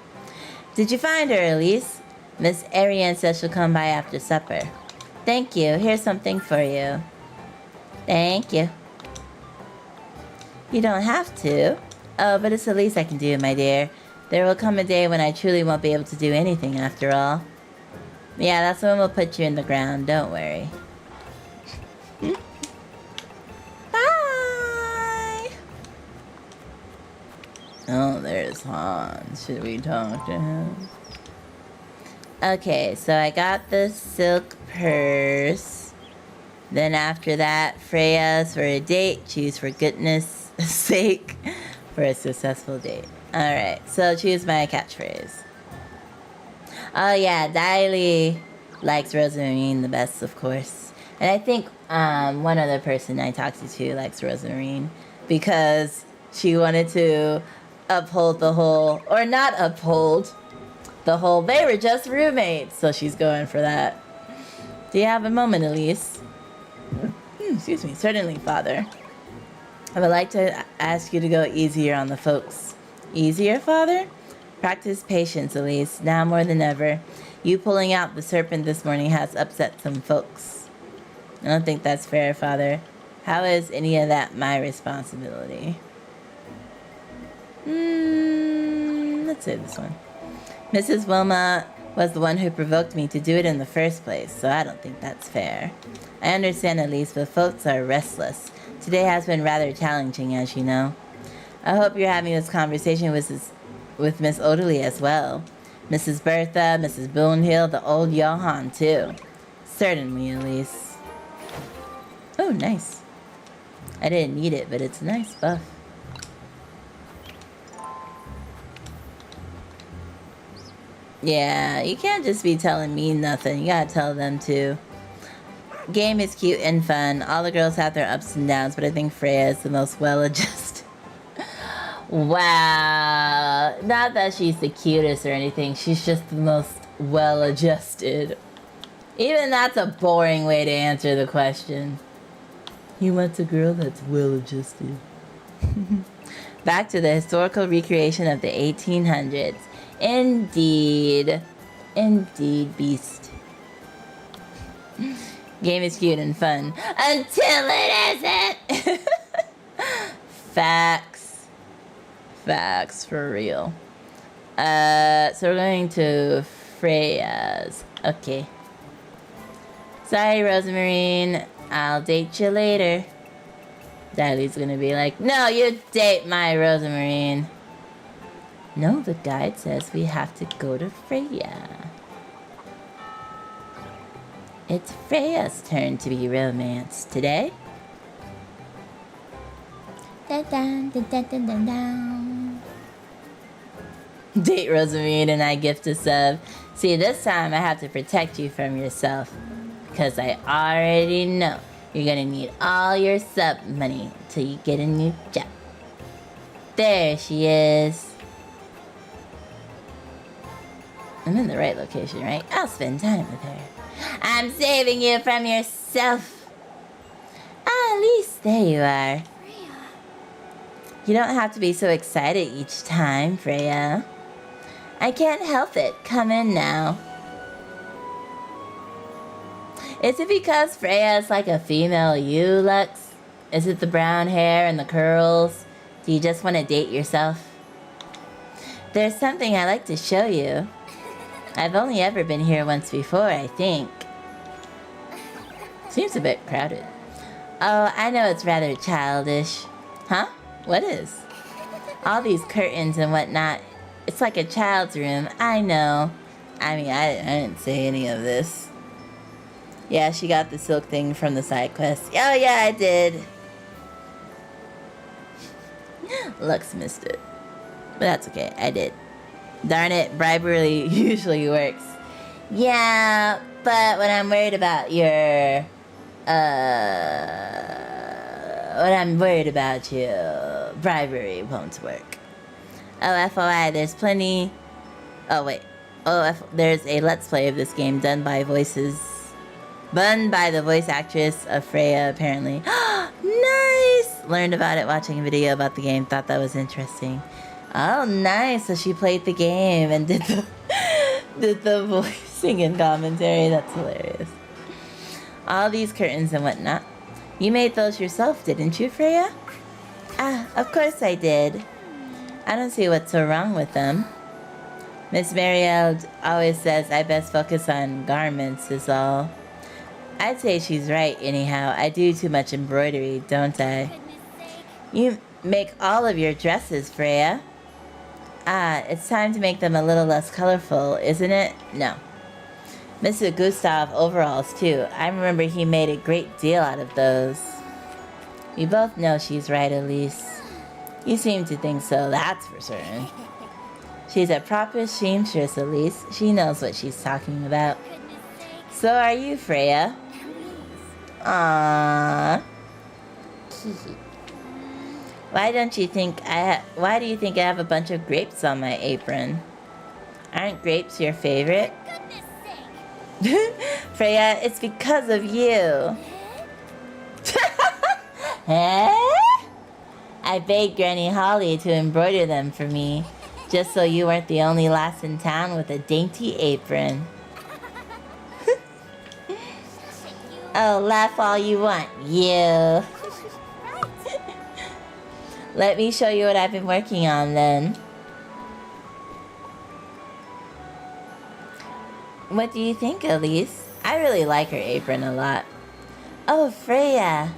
Did you find her, Elise? Miss Ariane says she'll come by after supper. Thank you. Here's something for you. Thank you. You don't have to. Oh, but it's the least I can do, my dear. There will come a day when I truly won't be able to do anything after all. Yeah, that's when we'll put you in the ground. Don't worry. Bye! Oh, there's Hans. Should we talk to him? Okay, so I got the silk purse. Then after that, Freya's for a date. Choose for goodness sake for a successful date. Alright, so choose my catchphrase. Oh yeah, Diley likes Rosamarine the best, of course. And I think one other person I talked to too likes Rosamarine because she wanted to uphold the whole, or not uphold the whole, they were just roommates, so she's going for that. Do you have a moment, Elise? Excuse me. Certainly, Father. I would like to ask you to go easier on the folks. Easier, Father? Practice patience, Elise, now more than ever. You pulling out the serpent this morning has upset some folks. I don't think that's fair, Father. How is any of that my responsibility? Let's say this one. Mrs. Wilmot was the one who provoked me to do it in the first place, so I don't think that's fair. I understand at least, but folks are restless. Today has been rather challenging, as you know. I hope you're having this conversation with Miss Oderly as well. Mrs. Bertha, Mrs. Boonhill, the old Johann, too. Certainly, Elise. Oh, nice. I didn't need it, but it's a nice buff. Yeah, you can't just be telling me nothing. You gotta tell them too. Game is cute and fun. All the girls have their ups and downs, but I think Freya is the most well-adjusted. Wow. Not that she's the cutest or anything. She's just the most well-adjusted. Even that's a boring way to answer the question. He wants a girl that's well-adjusted. Back to the historical recreation of the 1800s. Indeed. Indeed, beast. Game is cute and fun. Until it isn't! Facts. Facts, for real. So we're going to Freya's. Okay. Sorry, Rosamarine. I'll date you later. Daddy's gonna be like, no, you date my Rosamarine. No, the guide says we have to go to Freya. It's Freya's turn to be romanced today. Dun, dun, dun, dun, dun, dun, dun. Date Rosamine and I gift a sub. See, this time I have to protect you from yourself. Because I already know you're gonna need all your sub money till you get a new job. There she is. I'm in the right location, right? I'll spend time with her. I'm saving you from yourself. Ah, at least there you are. You don't have to be so excited each time, Freya. I can't help it. Come in now. Is it because Freya is like a female you, Lux? Is it the brown hair and the curls? Do you just want to date yourself? There's something I'd like to show you. I've only ever been here once before, I think. Seems a bit crowded. Oh, I know it's rather childish. Huh? What is? All these curtains and whatnot. It's like a child's room. I know. I mean, I didn't say any of this. Yeah, she got the silk thing from the side quest. Oh, yeah, I did. Lux missed it. But that's okay. I did. Darn it, bribery usually works. Yeah, but when I'm worried about your... when I'm worried about you, bribery won't work. Oh, FYI, there's plenty... Oh, wait. Oh, there's a Let's Play of this game done by the voice actress of Freya, apparently. Nice! Learned about it watching a video about the game. Thought that was interesting. Oh, nice. So she played the game and did the voicing and commentary. That's hilarious. All these curtains and whatnot. You made those yourself, didn't you, Freya? Ah, of course I did. I don't see what's so wrong with them. Miss Marielle always says I best focus on garments is all. I'd say she's right anyhow. I do too much embroidery, don't I? You make all of your dresses, Freya. Ah, it's time to make them a little less colorful, isn't it? No. Mr. Gustav overalls, too. I remember he made a great deal out of those. We both know she's right, Elise. You seem to think so, that's for certain. She's a proper seamstress, Elise. She knows what she's talking about. So are you, Freya. Aww. Why do you think I have a bunch of grapes on my apron? Aren't grapes your favorite? Freya, it's because of you. I begged Granny Holly to embroider them for me, just so you weren't the only lass in town with a dainty apron. Oh, laugh all you want, you. Let me show you what I've been working on then. What do you think, Elise? I really like her apron a lot. Oh, Freya.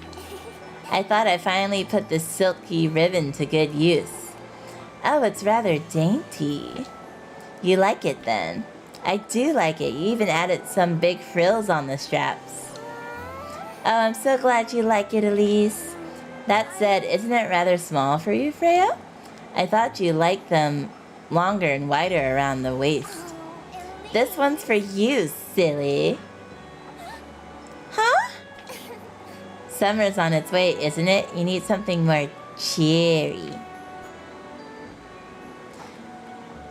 I thought I finally put this silky ribbon to good use. Oh, it's rather dainty. You like it then? I do like it. You even added some big frills on the straps. Oh, I'm so glad you like it, Elise. That said, isn't it rather small for you, Freya? I thought you liked them longer and wider around the waist. This one's for you, silly. Huh? Summer's on its way, isn't it? You need something more cheery.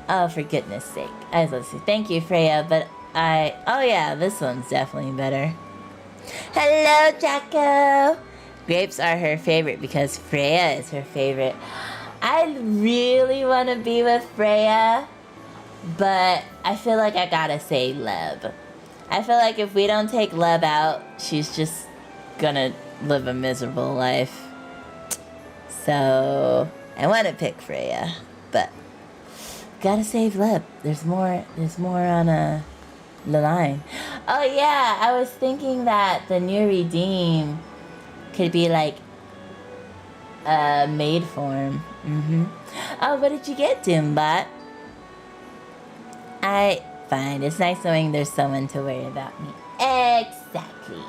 Oh, for goodness sake. I was listening. Thank you, Freya, but oh yeah, this one's definitely better. Hello, Jacko! Grapes are her favorite because Freya is her favorite. I really want to be with Freya, but I feel like I gotta say Leb. I feel like if we don't take Leb out, she's just gonna live a miserable life. So I want to pick Freya, but gotta save Leb. There's more on the line. Oh yeah, I was thinking that the new redeem could be like maid form. Oh, what did you get, Doombot? Fine. It's nice knowing there's someone to worry about me. Exactly.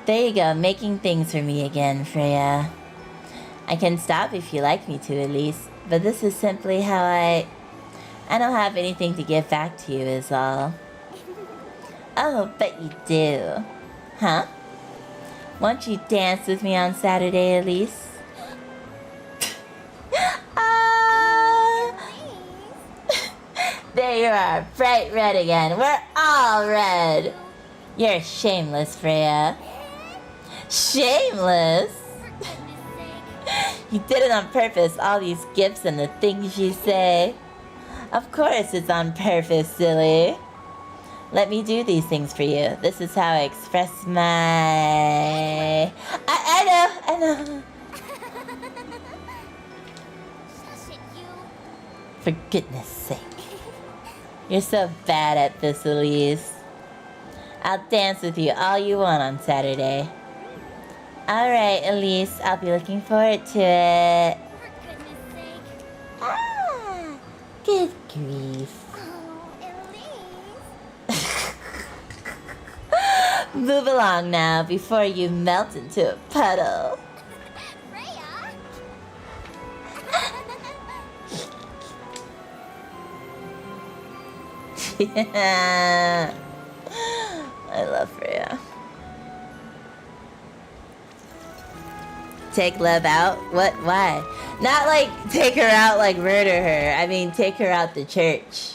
There you go, making things for me again, Freya. I can stop if you like me to, at least. But this is simply how I don't have anything to give back to you, is all. Oh, but you do. Huh? Won't you dance with me on Saturday, Elise? There you are, bright red again. We're all red. You're shameless, Freya. Shameless? You did it on purpose, all these gifts and the things you say. Of course it's on purpose, silly. Let me do these things for you. This is how I express my... I know. Shush it, you. For goodness sake. You're so bad at this, Elise. I'll dance with you all you want on Saturday. Alright, Elise, I'll be looking forward to it. For goodness sake. Ah, good grief. Oh, Elise. Move along now before you melt into a puddle. Freya. Yeah. I love Freya. Take love out? What? Why? Not like take her out like murder her. I mean take her out the church.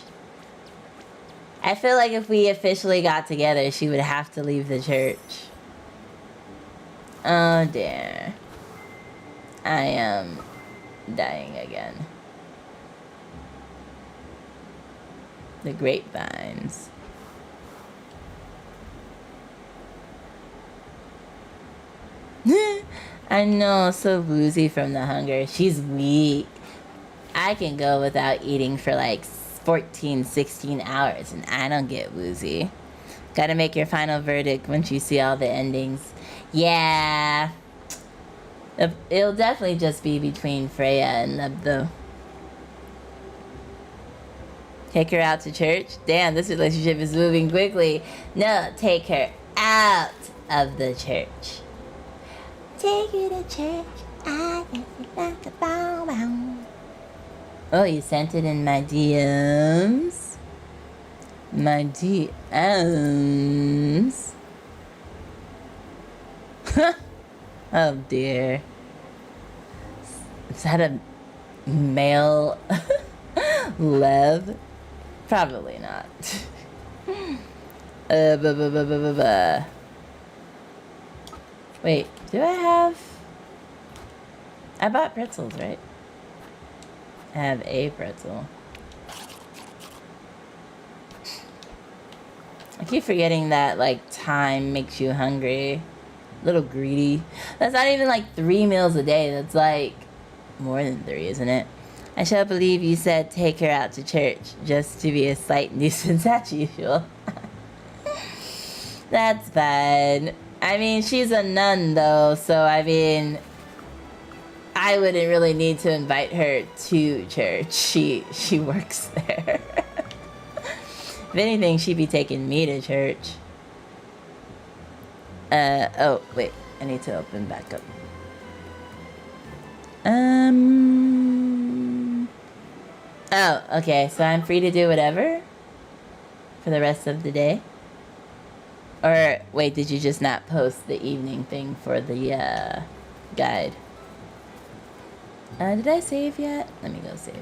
I feel like if we officially got together, she would have to leave the church. Oh dear. I am dying again. The grapevines. I know, so woozy from the hunger. She's weak. I can go without eating for like 14, 16 hours and I don't get woozy. Gotta make your final verdict once you see all the endings. Yeah. It'll definitely just be between Freya and Lub, though. Take her out to church? Damn, this relationship is moving quickly. No, take her out of the church. Take you to church. I guess it's like a bow wow. Oh, you sent it in my DMs? My DMs? Oh dear. Is that a male Lev? Probably not. Wait, do I have... I bought pretzels, right? I have a pretzel. I keep forgetting that, like, time makes you hungry. Little greedy. That's not even, like, 3 meals a day. That's, like, more than 3, isn't it? I shall believe you said take her out to church, just to be a slight nuisance as usual. That's fine. I mean, she's a nun, though, so, I mean... I wouldn't really need to invite her to church. She works there. If anything, she'd be taking me to church. Oh, wait. I need to open back up. Oh, okay. So I'm free to do whatever? For the rest of the day? Or, wait, did you just not post the evening thing for the, guide? Did I save yet? Let me go save.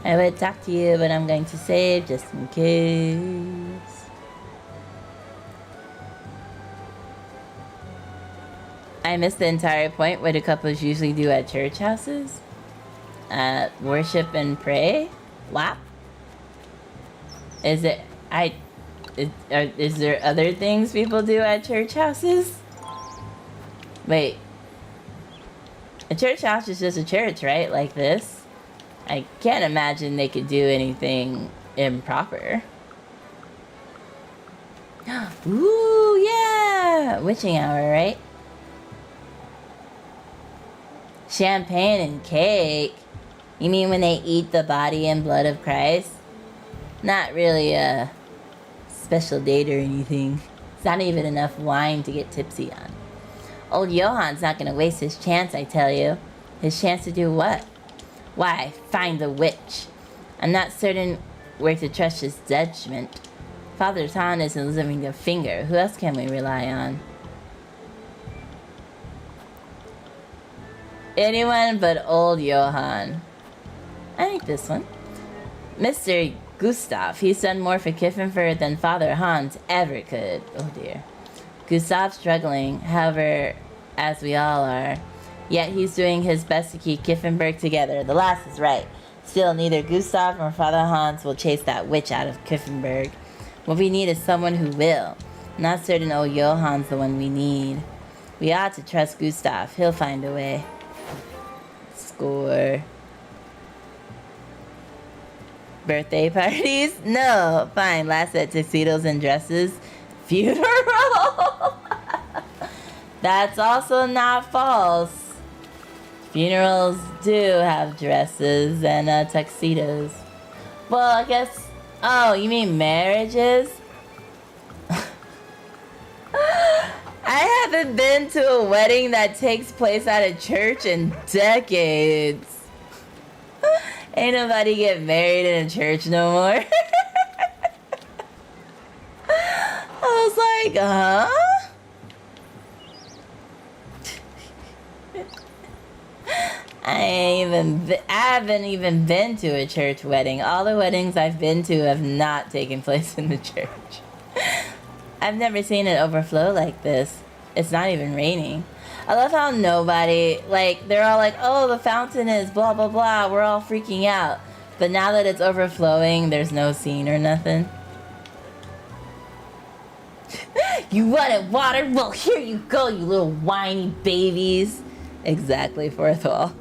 I would talk to you, but I'm going to save just in case. I missed the entire point. What do couples usually do at church houses? Worship and pray? WAP? Is it... Is there other things people do at church houses? Wait. A church house is just a church, right? Like this? I can't imagine they could do anything improper. Ooh, yeah! Witching hour, right? Champagne and cake? You mean when they eat the body and blood of Christ? Not really a special date or anything. It's not even enough wine to get tipsy on. Old Johann's not gonna waste his chance, I tell you. His chance to do what? Why, find the witch. I'm not certain where to trust his judgment. Father Tan isn't lifting a finger. Who else can we rely on? Anyone but old Johann. I think this one. Mr. Gustav. He's done more for Kiffenfurt than Father Hans ever could. Oh dear. Gustav's struggling, however, as we all are. Yet he's doing his best to keep Kiffenberg together. The last is right. Still, neither Gustav nor Father Hans will chase that witch out of Kiffenberg. What we need is someone who will. Not certain old Johann's the one we need. We ought to trust Gustav. He'll find a way. Score. Birthday parties? No. Fine. Last at tuxedos and dresses. Funeral. That's also not false. Funerals do have dresses and tuxedos. Well, I guess... Oh, you mean marriages? I haven't been to a wedding that takes place at a church in decades. Ain't nobody get married in a church no more. I was like, huh? I haven't even been to a church wedding. All the weddings I've been to have not taken place in the church. I've never seen it overflow like this. It's not even raining. I love how nobody, like, they're all like, oh, the fountain is blah, blah, blah. We're all freaking out. But now that it's overflowing, there's no scene or nothing. You wanted water? Well, here you go, you little whiny babies. Exactly, fourth wall.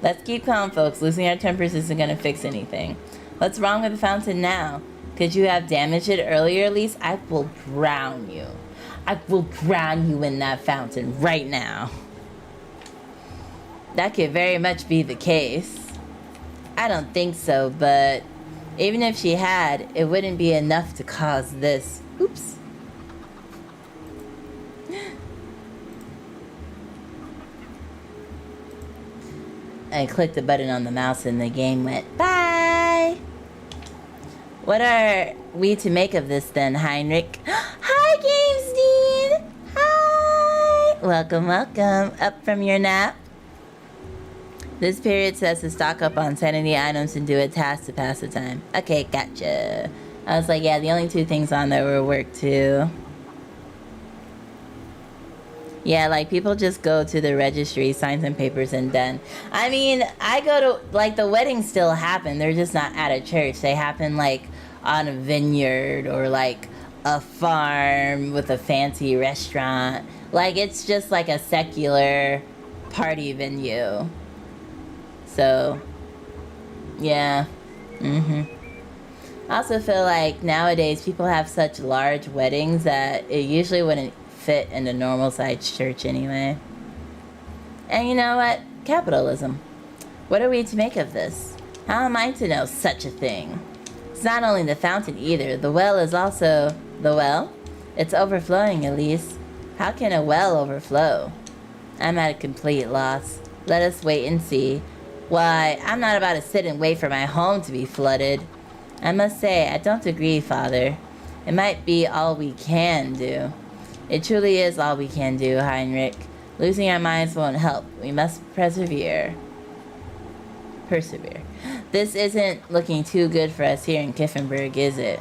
Let's keep calm, folks. Losing our tempers isn't going to fix anything. What's wrong with the fountain now? Could you have damaged it earlier, at least? I will drown you. I will drown you in that fountain right now. That could very much be the case. I don't think so, but even if she had, it wouldn't be enough to cause this. Oops. I clicked the button on the mouse and the game went, bye! What are we to make of this then, Heinrich? Hi, Games Dean! Hi! Welcome, welcome. Up from your nap? This period says to stock up on sanity items and do a task to pass the time. Okay, gotcha. I was like, yeah, the only two things on there were work too. Yeah, like, people just go to the registry, sign some papers, and done. I mean, I go to, like, the weddings still happen. They're just not at a church. They happen, like, on a vineyard or, like, a farm with a fancy restaurant. Like, it's just, like, a secular party venue. So, yeah. I also feel like nowadays people have such large weddings that it usually wouldn't fit in a normal sized church anyway. And you know what? Capitalism. What are we to make of this? How am I to know such a thing? It's not only the fountain either. The well is also... The well? It's overflowing, at least. How can a well overflow? I'm at a complete loss. Let us wait and see. Why, I'm not about to sit and wait for my home to be flooded. I must say, I don't agree, Father. It might be all we can do. It truly is all we can do, Heinrich. Losing our minds won't help. We must persevere. This isn't looking too good for us here in Kiffenberg, is it?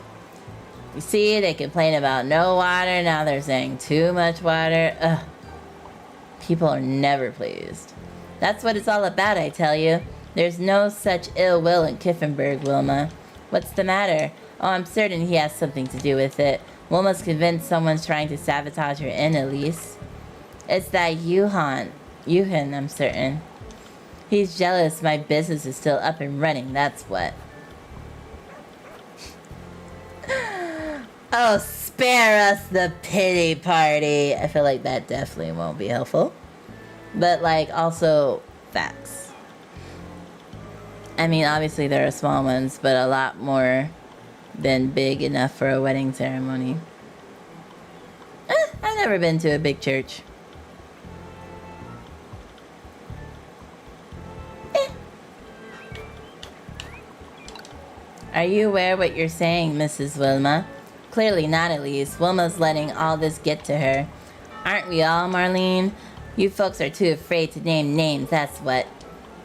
You see, they complain about no water, now they're saying too much water. Ugh. People are never pleased. That's what it's all about, I tell you. There's no such ill will in Kiffenberg, Wilma. What's the matter? Oh, I'm certain he has something to do with it. Wilma's convinced someone's trying to sabotage her inn, at least. It's that Johann, I'm certain. He's jealous my business is still up and running, that's what. Oh, spare us the pity party. I feel like that definitely won't be helpful. But, like, also facts. I mean, obviously there are small ones, but a lot more than big enough for a wedding ceremony. I've never been to a big church. Are you aware what you're saying, Mrs. Wilma? Clearly not, at least. Wilma's letting all this get to her. Aren't we all, Marlene? You folks are too afraid to name names, that's what.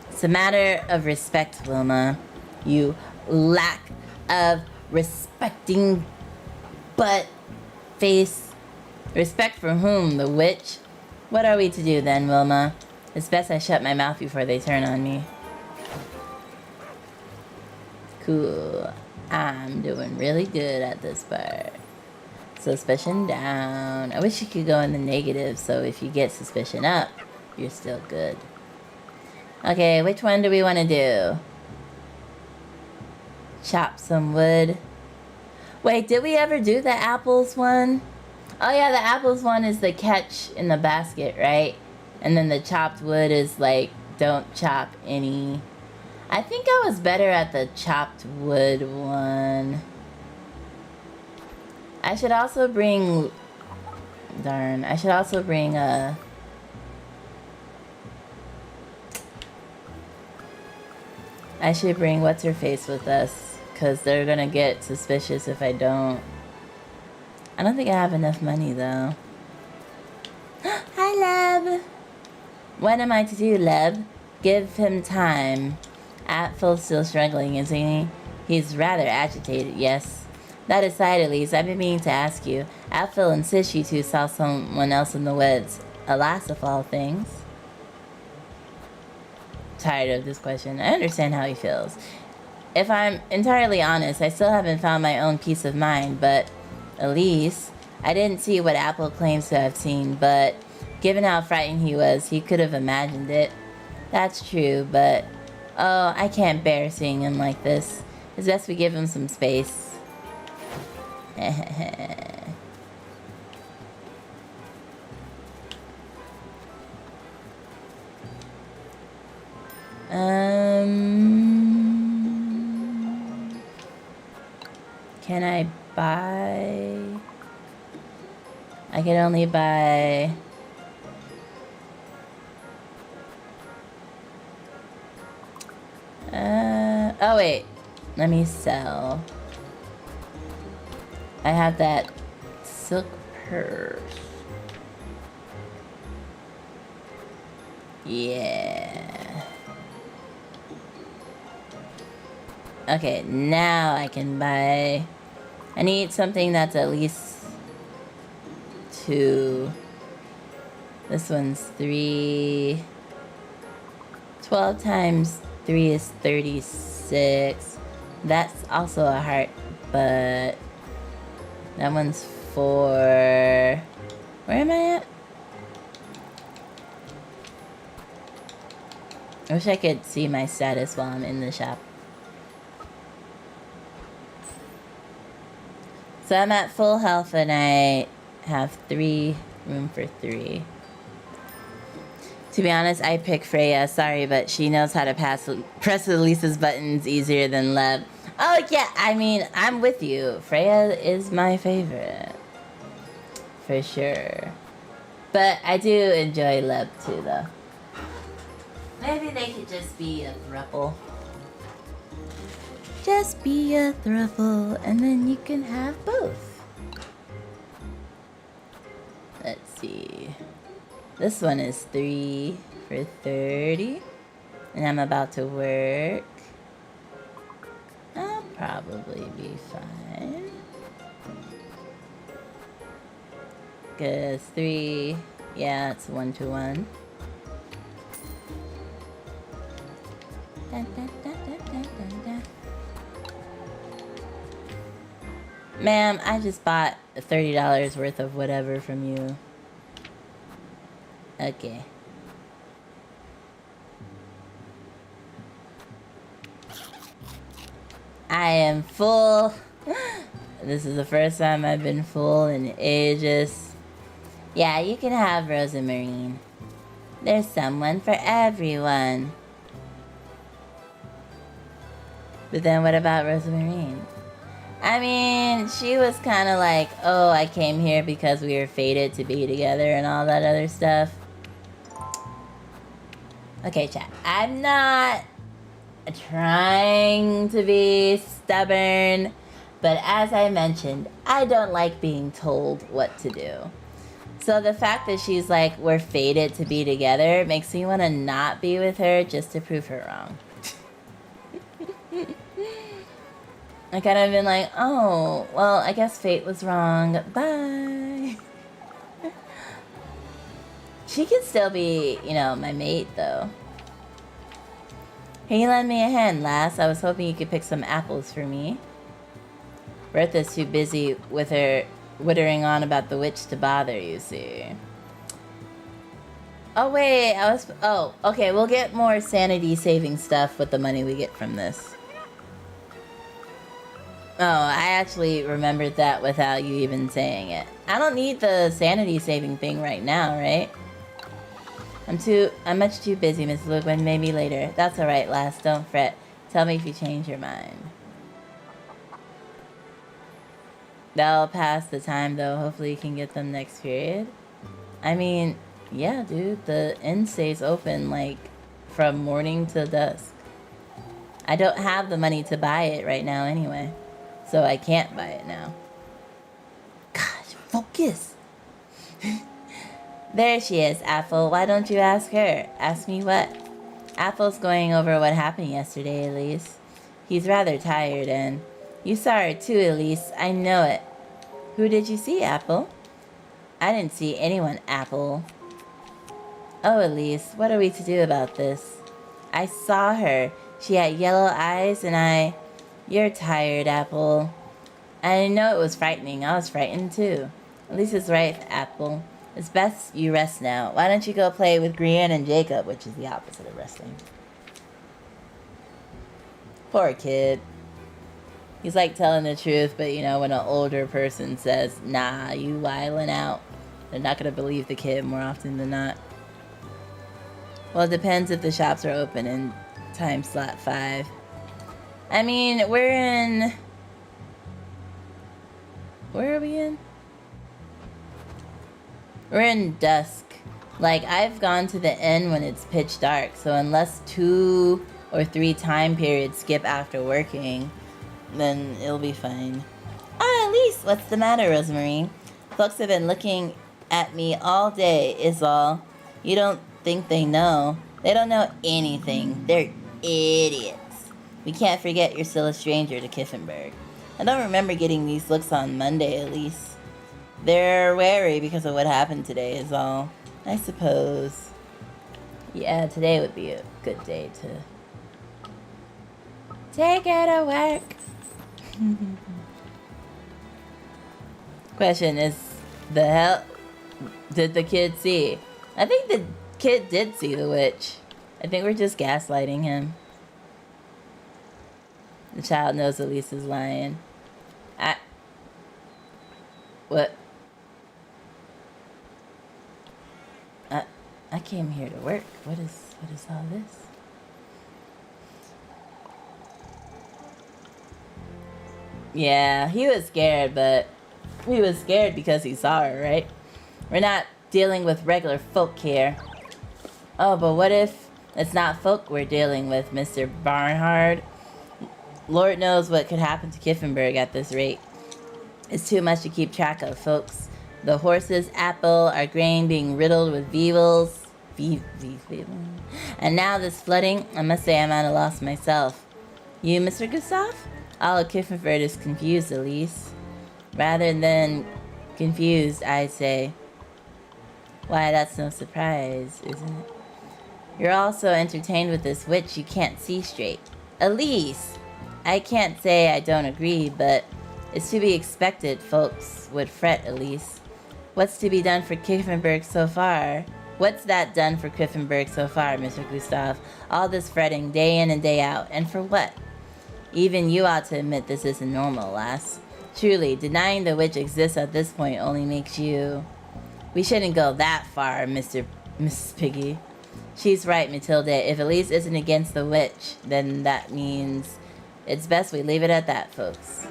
It's a matter of respect, Wilma. You lack of respecting butt face. Respect for whom? The witch? What are we to do then, Wilma? It's best I shut my mouth before they turn on me. Cool. I'm doing really good at this part. Suspicion down. I wish you could go in the negative, so if you get suspicion up, you're still good. Okay, which one do we want to do? Chop some wood. Wait, did we ever do the apples one? Oh yeah, the apples one is the catch in the basket, right? And then the chopped wood is like, don't chop any. I think I was better at the chopped wood one. I should also bring... Darn. I should also bring a... I should bring what's-her-face with us. Because they're gonna get suspicious if I don't. I don't think I have enough money, though. Hi, Leb! What am I to do, Leb? Give him time. Atfil's still struggling, isn't he? He's rather agitated, yes. That aside, at least, I've been meaning to ask you. Atfil insists you two saw someone else in the woods. Alas, of all things. Tired of this question. I understand how he feels. If I'm entirely honest, I still haven't found my own peace of mind, but Elise, I didn't see what Apple claims to have seen, but given how frightened he was, he could have imagined it. That's true, but oh, I can't bear seeing him like this. It's best we give him some space. Can I buy? I can only buy... oh wait, let me sell. I have that silk purse. Yeah. Okay, now I can buy... I need something that's at least 2. This one's 3. 12 times 3 is 36. That's also a heart, but that one's 4. Where am I at? I wish I could see my status while I'm in the shop. So I'm at full health and I have 3 room for 3. To be honest, I pick Freya. Sorry, but she knows how to press Elisa's buttons easier than Leb. Oh yeah, I mean, I'm with you. Freya is my favorite. For sure. But I do enjoy Leb too, though. Maybe they could just be a throuple. Just be a throuple, and then you can have both. Let's see. This one is 3 for 30. And I'm about to work. I'll probably be fine. Cause 3, yeah, it's 1 to 1. Dun, dun, dun, dun, dun, dun, dun. Ma'am, I just bought $30 worth of whatever from you. Okay. I am full This is the first time I've been full in ages. Yeah, you can have Rosamarine. There's someone for everyone. But then what about Rosamarine? I mean, she was kind of like, oh, I came here because we were fated to be together and all that other stuff. Okay, chat. I'm not trying to be stubborn, but as I mentioned, I don't like being told what to do. So the fact that she's like, we're fated to be together makes me want to not be with her just to prove her wrong. I kind of been like, oh, well, I guess fate was wrong. Bye. She can still be, you know, my mate, though. Can you lend me a hand, lass? I was hoping you could pick some apples for me. Bertha's too busy with her wittering on about the witch to bother, you see. Oh, wait, oh, okay, we'll get more sanity-saving stuff with the money we get from this. Oh, I actually remembered that without you even saying it. I don't need the sanity-saving thing right now, right? I'm much too busy, Miss Ludwig. Maybe later. That's alright, lass. Don't fret. Tell me if you change your mind. That'll pass the time, though. Hopefully you can get them next period. I mean, yeah, dude. The inn stays open, like, from morning till dusk. I don't have the money to buy it right now anyway. So I can't buy it now. Gosh, focus! There she is, Apple. Why don't you ask her? Ask me what? Apple's going over what happened yesterday, Elise. He's rather tired and... You saw her too, Elise. I know it. Who did you see, Apple? I didn't see anyone, Apple. Oh, Elise, what are we to do about this? I saw her. She had yellow eyes and You're tired, Apple. I know it was frightening. I was frightened too. Elise is right, Apple. It's best you rest now. Why don't you go play with Grianne and Jacob, which is the opposite of resting. Poor kid. He's like telling the truth, but you know, when an older person says, nah, you wildin' out, they're not gonna believe the kid more often than not. Well, it depends if the shops are open in time slot 5. I mean, where are we in? We're in dusk. Like, I've gone to the inn when it's pitch dark, so unless 2 or 3 time periods skip after working, then it'll be fine. Ah, Elise, what's the matter, Rosemary? Folks have been looking at me all day, is all. You don't think they know. They don't know anything. They're idiots. We can't forget you're still a stranger to Kiffenberg. I don't remember getting these looks on Monday, Elise. They're wary because of what happened today is all. I suppose. Yeah, today would be a good day to take her to work. Question is, the hell did the kid see? I think the kid did see the witch. I think we're just gaslighting him. The child knows Elise is lying. What? I came here to work. What is all this? Yeah, he was scared, but he was scared because he saw her, right? We're not dealing with regular folk here. Oh, but what if it's not folk we're dealing with, Mr. Barnhard? Lord knows what could happen to Kiffenberg at this rate. It's too much to keep track of, folks. The horses, Apple, our grain being riddled with weevils. And now this flooding, I must say I'm at a loss myself. You, Mr. Gustav? All of Kiffenberg is confused, Elise. Rather than confused, I'd say. Why, that's no surprise, isn't it? You're all so entertained with this witch you can't see straight. Elise! I can't say I don't agree, but it's to be expected folks would fret, Elise. What's to be done for Kiffenberg so far? What's that done for Kiffenberg so far, Mr. Gustav? All this fretting, day in and day out, and for what? Even you ought to admit this isn't normal, lass. Truly, denying the witch exists at this point only makes you... We shouldn't go that far, Mrs. Piggy. She's right, Matilda. If Elise isn't against the witch, then that means it's best we leave it at that, folks.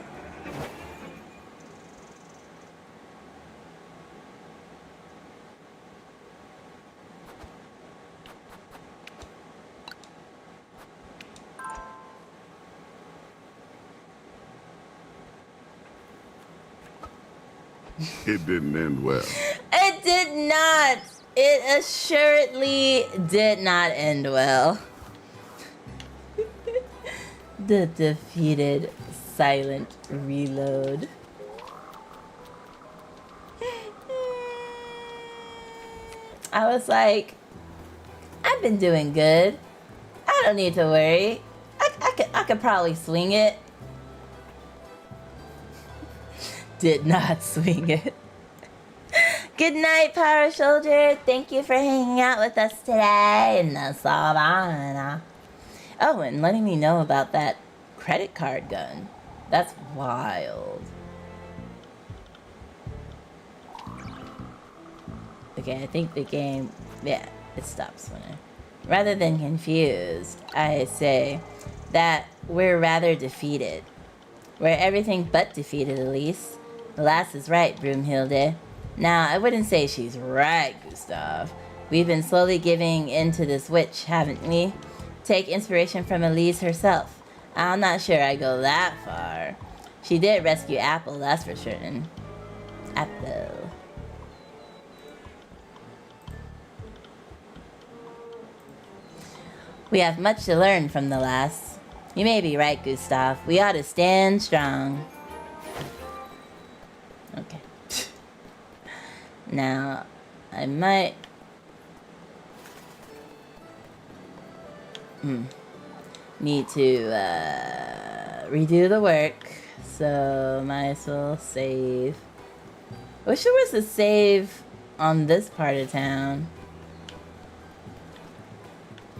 It didn't end well. It did not. It assuredly did not end well. The defeated silent reload. I was like, I've been doing good. I don't need to worry. I could probably swing it. Did not swing it. Good night, Power Soldier. Thank you for hanging out with us today in the savannah. Oh, and letting me know about that credit card gun. That's wild. Okay, I think the game... Yeah, it stops when I... Rather than confused, I say that we're rather defeated. We're everything but defeated, Elise. The lass is right, Broomhilde. Now, I wouldn't say she's right, Gustav. We've been slowly giving in to this witch, haven't we? Take inspiration from Elise herself. I'm not sure I go that far. She did rescue Apple, that's for certain. Apple. We have much to learn from the lass. You may be right, Gustav. We ought to stand strong. Okay. Now, I might... need to redo the work. So, might as well save. I wish there was a save on this part of town.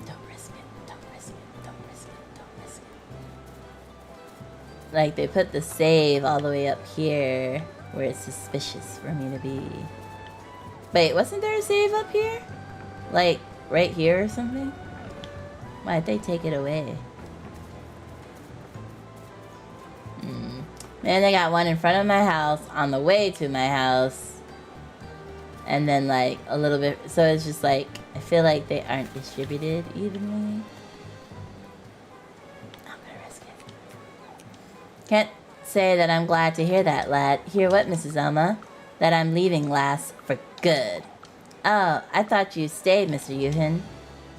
Don't risk it. Don't risk it. Don't risk it. Don't risk it. Like, they put the save all the way up here, where it's suspicious for me to be. Wait, wasn't there a save up here? Like, right here or something? Why'd they take it away? Man, they got one in front of my house, on the way to my house. And then, like, a little bit... So it's just like, I feel like they aren't distributed evenly. I'm gonna risk it. Can't say that I'm glad to hear that, lad. Hear what, Mrs. Elma? That I'm leaving, lass, for good. Oh, I thought you stayed, Mr. Eugen.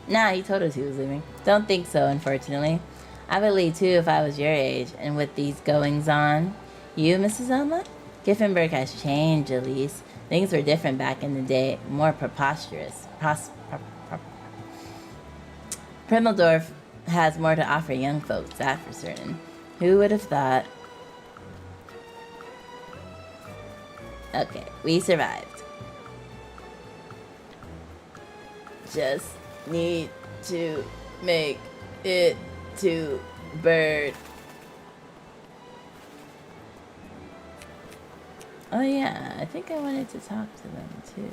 Nah, he told us he was leaving. Don't think so, unfortunately. I would leave too if I was your age, and with these goings on. You, Mrs. Elma? Giffenberg has changed, Elise. Things were different back in the day, more preposterous. Primmeldorf has more to offer young folks, that for certain. Who would have thought? Okay, we survived. Just need to make it to Bird. Oh yeah, I think I wanted to talk to them too.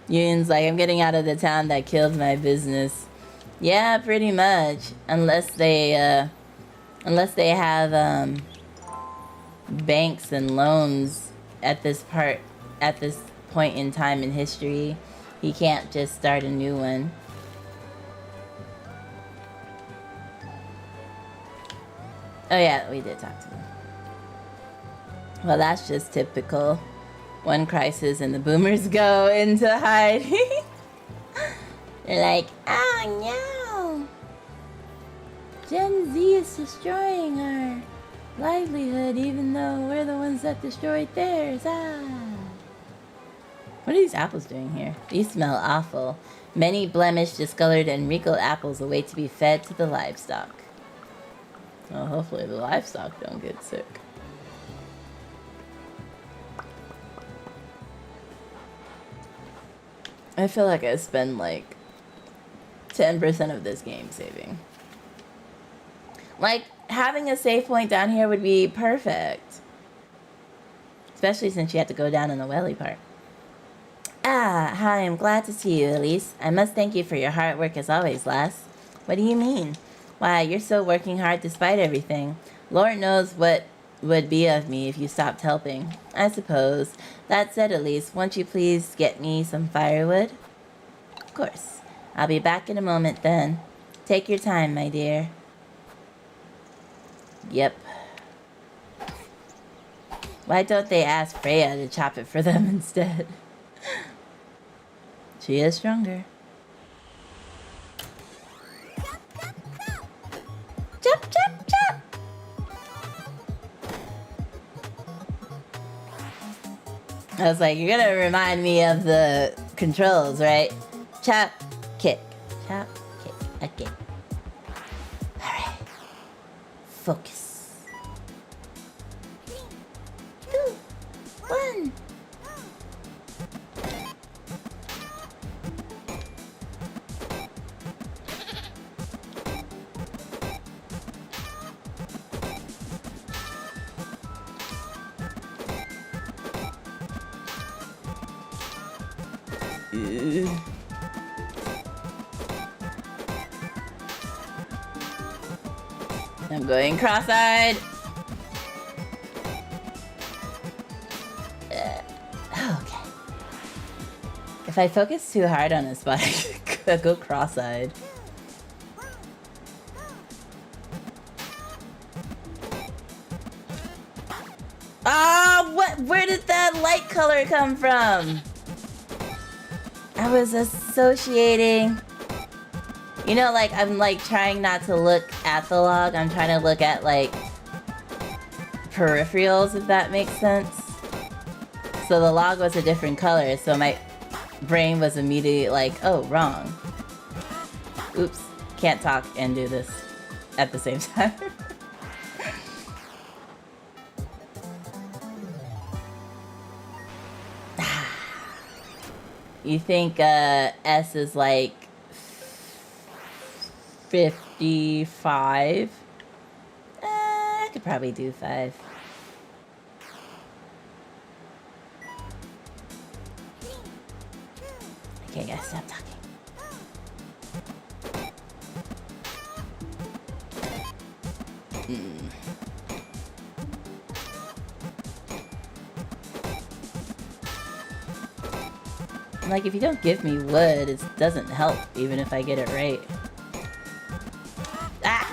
Yoon's like, I'm getting out of the town that killed my business. Yeah, pretty much. Unless they have banks and loans at this point in time in history. He can't just start a new one. Oh yeah, we did talk to him. Well, that's just typical. One crisis and the boomers go into hiding. They're like, oh no! Gen Z is destroying our livelihood even though we're the ones that destroyed theirs. What are these apples doing here? These smell awful. Many blemished, discolored, and wrinkled apples await to be fed to the livestock. Well, hopefully the livestock don't get sick. I feel like I spend like 10% of this game saving. Like, having a save point down here would be perfect. Especially since you have to go down in the welly part. Ah, hi, I'm glad to see you, Elise. I must thank you for your hard work as always, lass. What do you mean? Why, you're still working hard despite everything. Lord knows what would be of me if you stopped helping. I suppose. That said, Elise, won't you please get me some firewood? Of course. I'll be back in a moment then. Take your time, my dear. Yep. Why don't they ask Freya to chop it for them instead? She is stronger. Chop, chop, chop! I was like, you're gonna remind me of the controls, right? Chop, kick. Chop, kick. Okay. Alright. Focus. 2, 1. I'm going cross-eyed. Okay. If I focus too hard on a spot, I could go cross-eyed. Ah, what? Where did that light color come from? I was associating. You know, like, I'm, like, trying not to look at the log. I'm trying to look at, like, peripherals, if that makes sense. So the log was a different color, so my brain was immediately like, oh, wrong. Oops. Can't talk and do this at the same time. You think, S is, like, 55? I could probably do 5. Okay, guys, stop talking. Like, if you don't give me wood, it doesn't help, even if I get it right. Ah!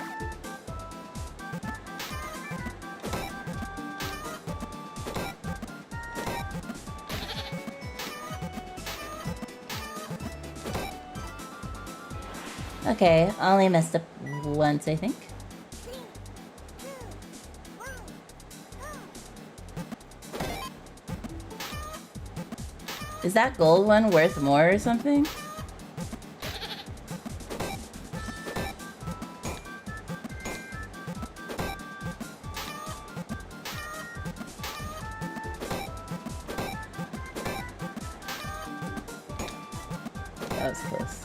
Okay, I only messed up once, I think. Is that gold one worth more or something? That was close.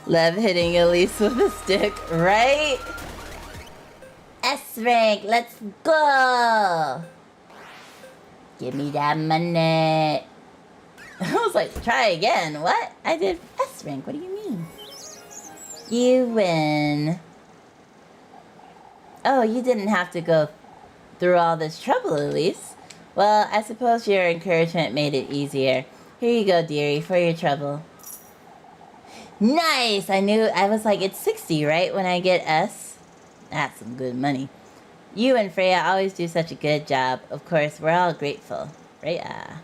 Love hitting Elise with a stick, right? S rank, let's go! Give me that money. I was like, try again. What? I did S rank. What do you mean? You win. Oh, you didn't have to go through all this trouble, Elise. Well, I suppose your encouragement made it easier. Here you go, dearie, for your trouble. Nice! I was like, it's 60, right, when I get S? That's some good money. You and Freya always do such a good job. Of course, we're all grateful. Freya.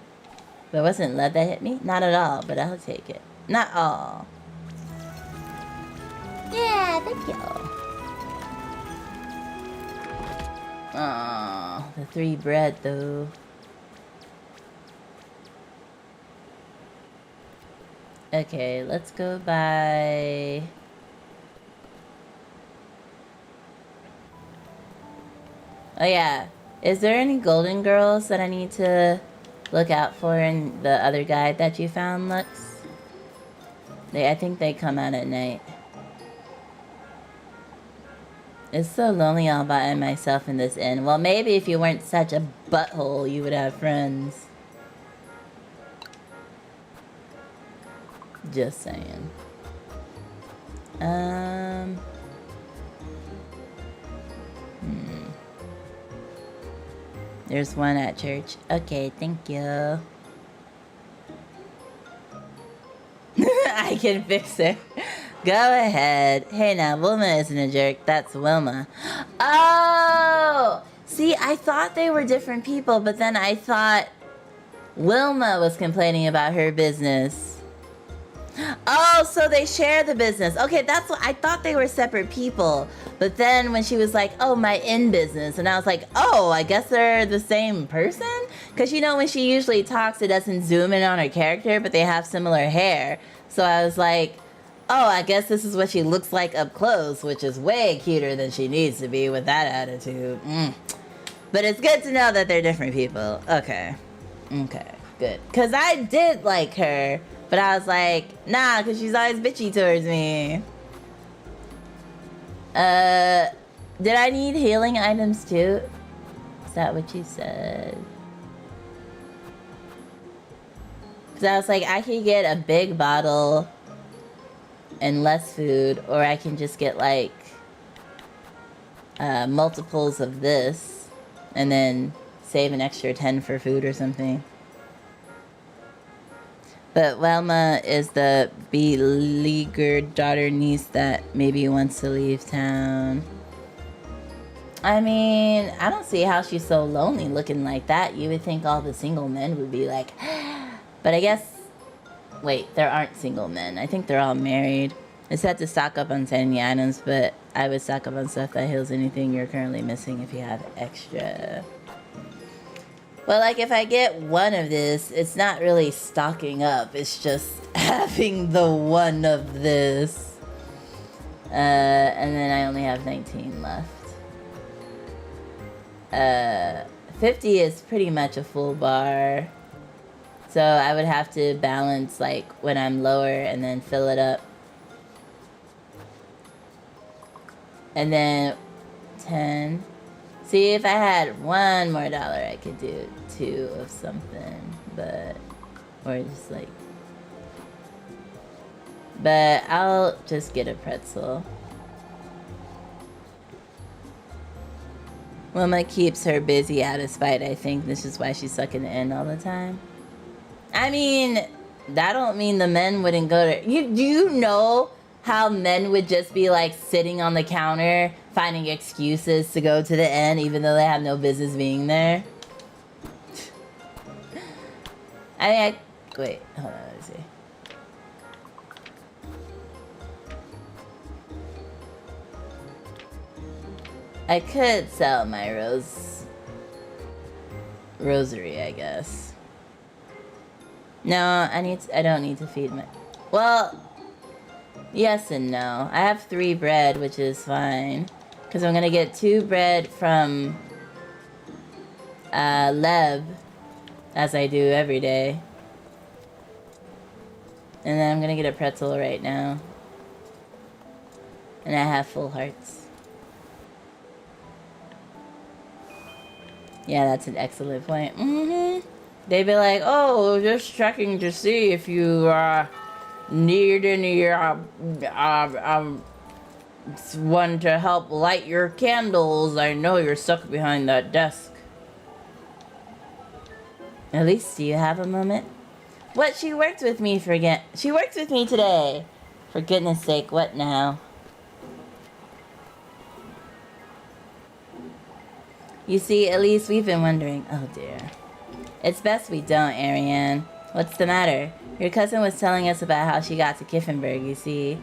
But wasn't love that hit me? Not at all, but I'll take it. Not all. Yeah, thank you. Aww, the 3 bread, though. Okay, let's go by... Oh yeah, Is there any golden girls that I need to look out for in the other guide that you found, Lux? I think they come out at night. It's so lonely all by myself in this inn. Well, maybe if you weren't such a butthole, you would have friends. Just saying. There's one at church. Okay, thank you. I can fix it. Go ahead. Hey now, Wilma isn't a jerk. That's Wilma. Oh! See, I thought they were different people, but then I thought Wilma was complaining about her business. Oh, so they share the business. Okay, that's what I thought they were separate people. But then when she was like, oh, my in business, and I was like, oh, I guess they're the same person? Because you know, when she usually talks, it doesn't zoom in on her character, but they have similar hair. So I was like, oh, I guess this is what she looks like up close, which is way cuter than she needs to be with that attitude. But it's good to know that they're different people. Okay. Okay, good. Because I did like her. But I was like, nah, because she's always bitchy towards me. Did I need healing items too? Is that what you said? Because I was like, I could get a big bottle and less food, or I can just get like multiples of this and then save an extra 10 for food or something. But Wilma is the beleaguered daughter niece that maybe wants to leave town. I mean, I don't see how she's so lonely looking like that. You would think all the single men would be like, but I guess, wait, there aren't single men. I think they're all married. I said to stock up on sanity items, but I would stock up on stuff that heals anything you're currently missing if you have extra. Well, like, if I get one of this, it's not really stocking up. It's just having the one of this. And then I only have 19 left. 50 is pretty much a full bar. So I would have to balance, like, when I'm lower and then fill it up. And then 10. See, if I had $1 more, I could do 2 of something, but, or just like, but I'll just get a pretzel. Wilma keeps her busy out of spite, I think. This is why she's sucking it in all the time. I mean, that don't mean the men wouldn't go to, do you know how men would just be like sitting on the counter finding excuses to go to the inn even though they have no business being there? Wait, hold on, let me see. I could sell my rosary, I guess. No, I don't need to feed my, well, yes and no. I have 3 bread, which is fine. Because I'm going to get 2 bread from Leb, as I do every day. And then I'm going to get a pretzel right now. And I have full hearts. Yeah, that's an excellent point. They'd be like, oh, just checking to see if you need any one to help light your candles. I know you're stuck behind that desk. At least, do you have a moment? What? She worked with me she worked with me today. For goodness sake, what now? You see, at least we've been wondering. Oh dear. It's best we don't, Ariane. What's the matter? Your cousin was telling us about how she got to Kiffenberg, you see.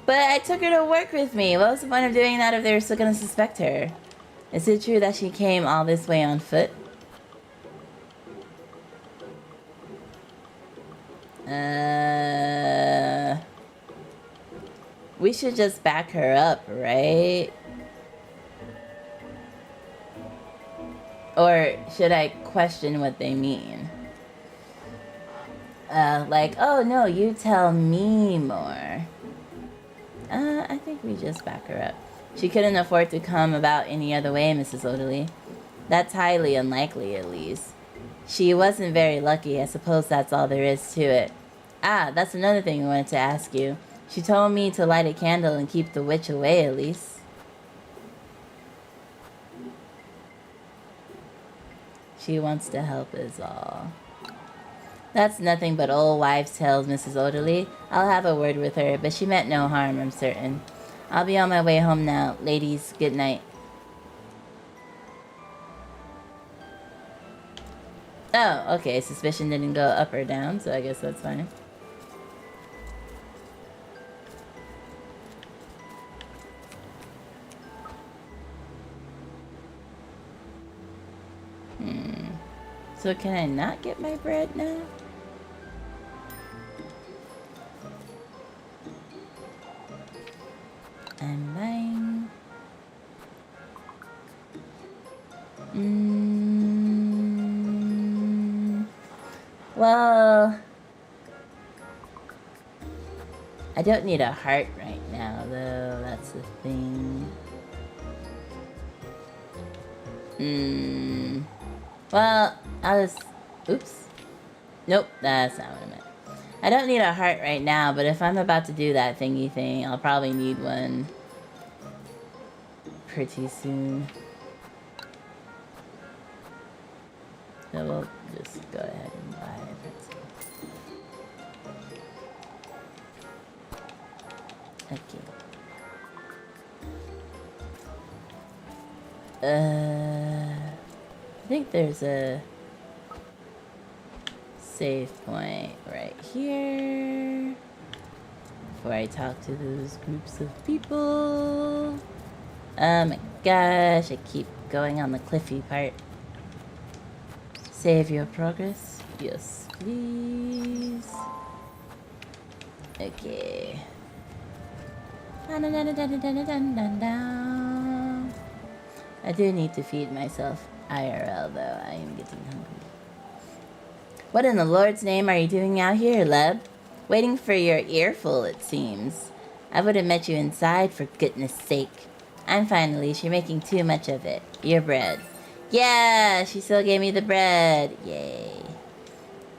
But I took her to work with me. What was the point of doing that if they were still gonna suspect her? Is it true that she came all this way on foot? We should just back her up, right? Or should I question what they mean? Like, oh no, you tell me more. I think we just back her up. She couldn't afford to come about any other way, Mrs. Odeley. That's highly unlikely, at least. She wasn't very lucky. I suppose that's all there is to it. Ah, that's another thing I wanted to ask you. She told me to light a candle and keep the witch away, at least. She wants to help us all. That's nothing but old wives' tales, Mrs. Odeley. I'll have a word with her, but she meant no harm, I'm certain. I'll be on my way home now. Ladies, good night. Oh, okay. Suspicion didn't go up or down, so I guess that's fine. So can I not get my bread now? I'm buying. Well, I don't need a heart right now, though. That's the thing. Well, I'll just... Oops. Nope, that's not what I meant. I don't need a heart right now, but if I'm about to do that thingy thing, I'll probably need one pretty soon. So we'll just go ahead and buy it. Okay. I think there's a save point right here before I talk to those groups of people. Oh my gosh, I keep going on the cliffy part. Save your progress. Yes, please. Okay. I do need to feed myself IRL though. I am getting hungry. What in the Lord's name are you doing out here, Leb? Waiting for your earful, it seems. I would have met you inside, for goodness sake. I'm fine, Elise. You're making too much of it. Your bread. Yeah, she still gave me the bread. Yay.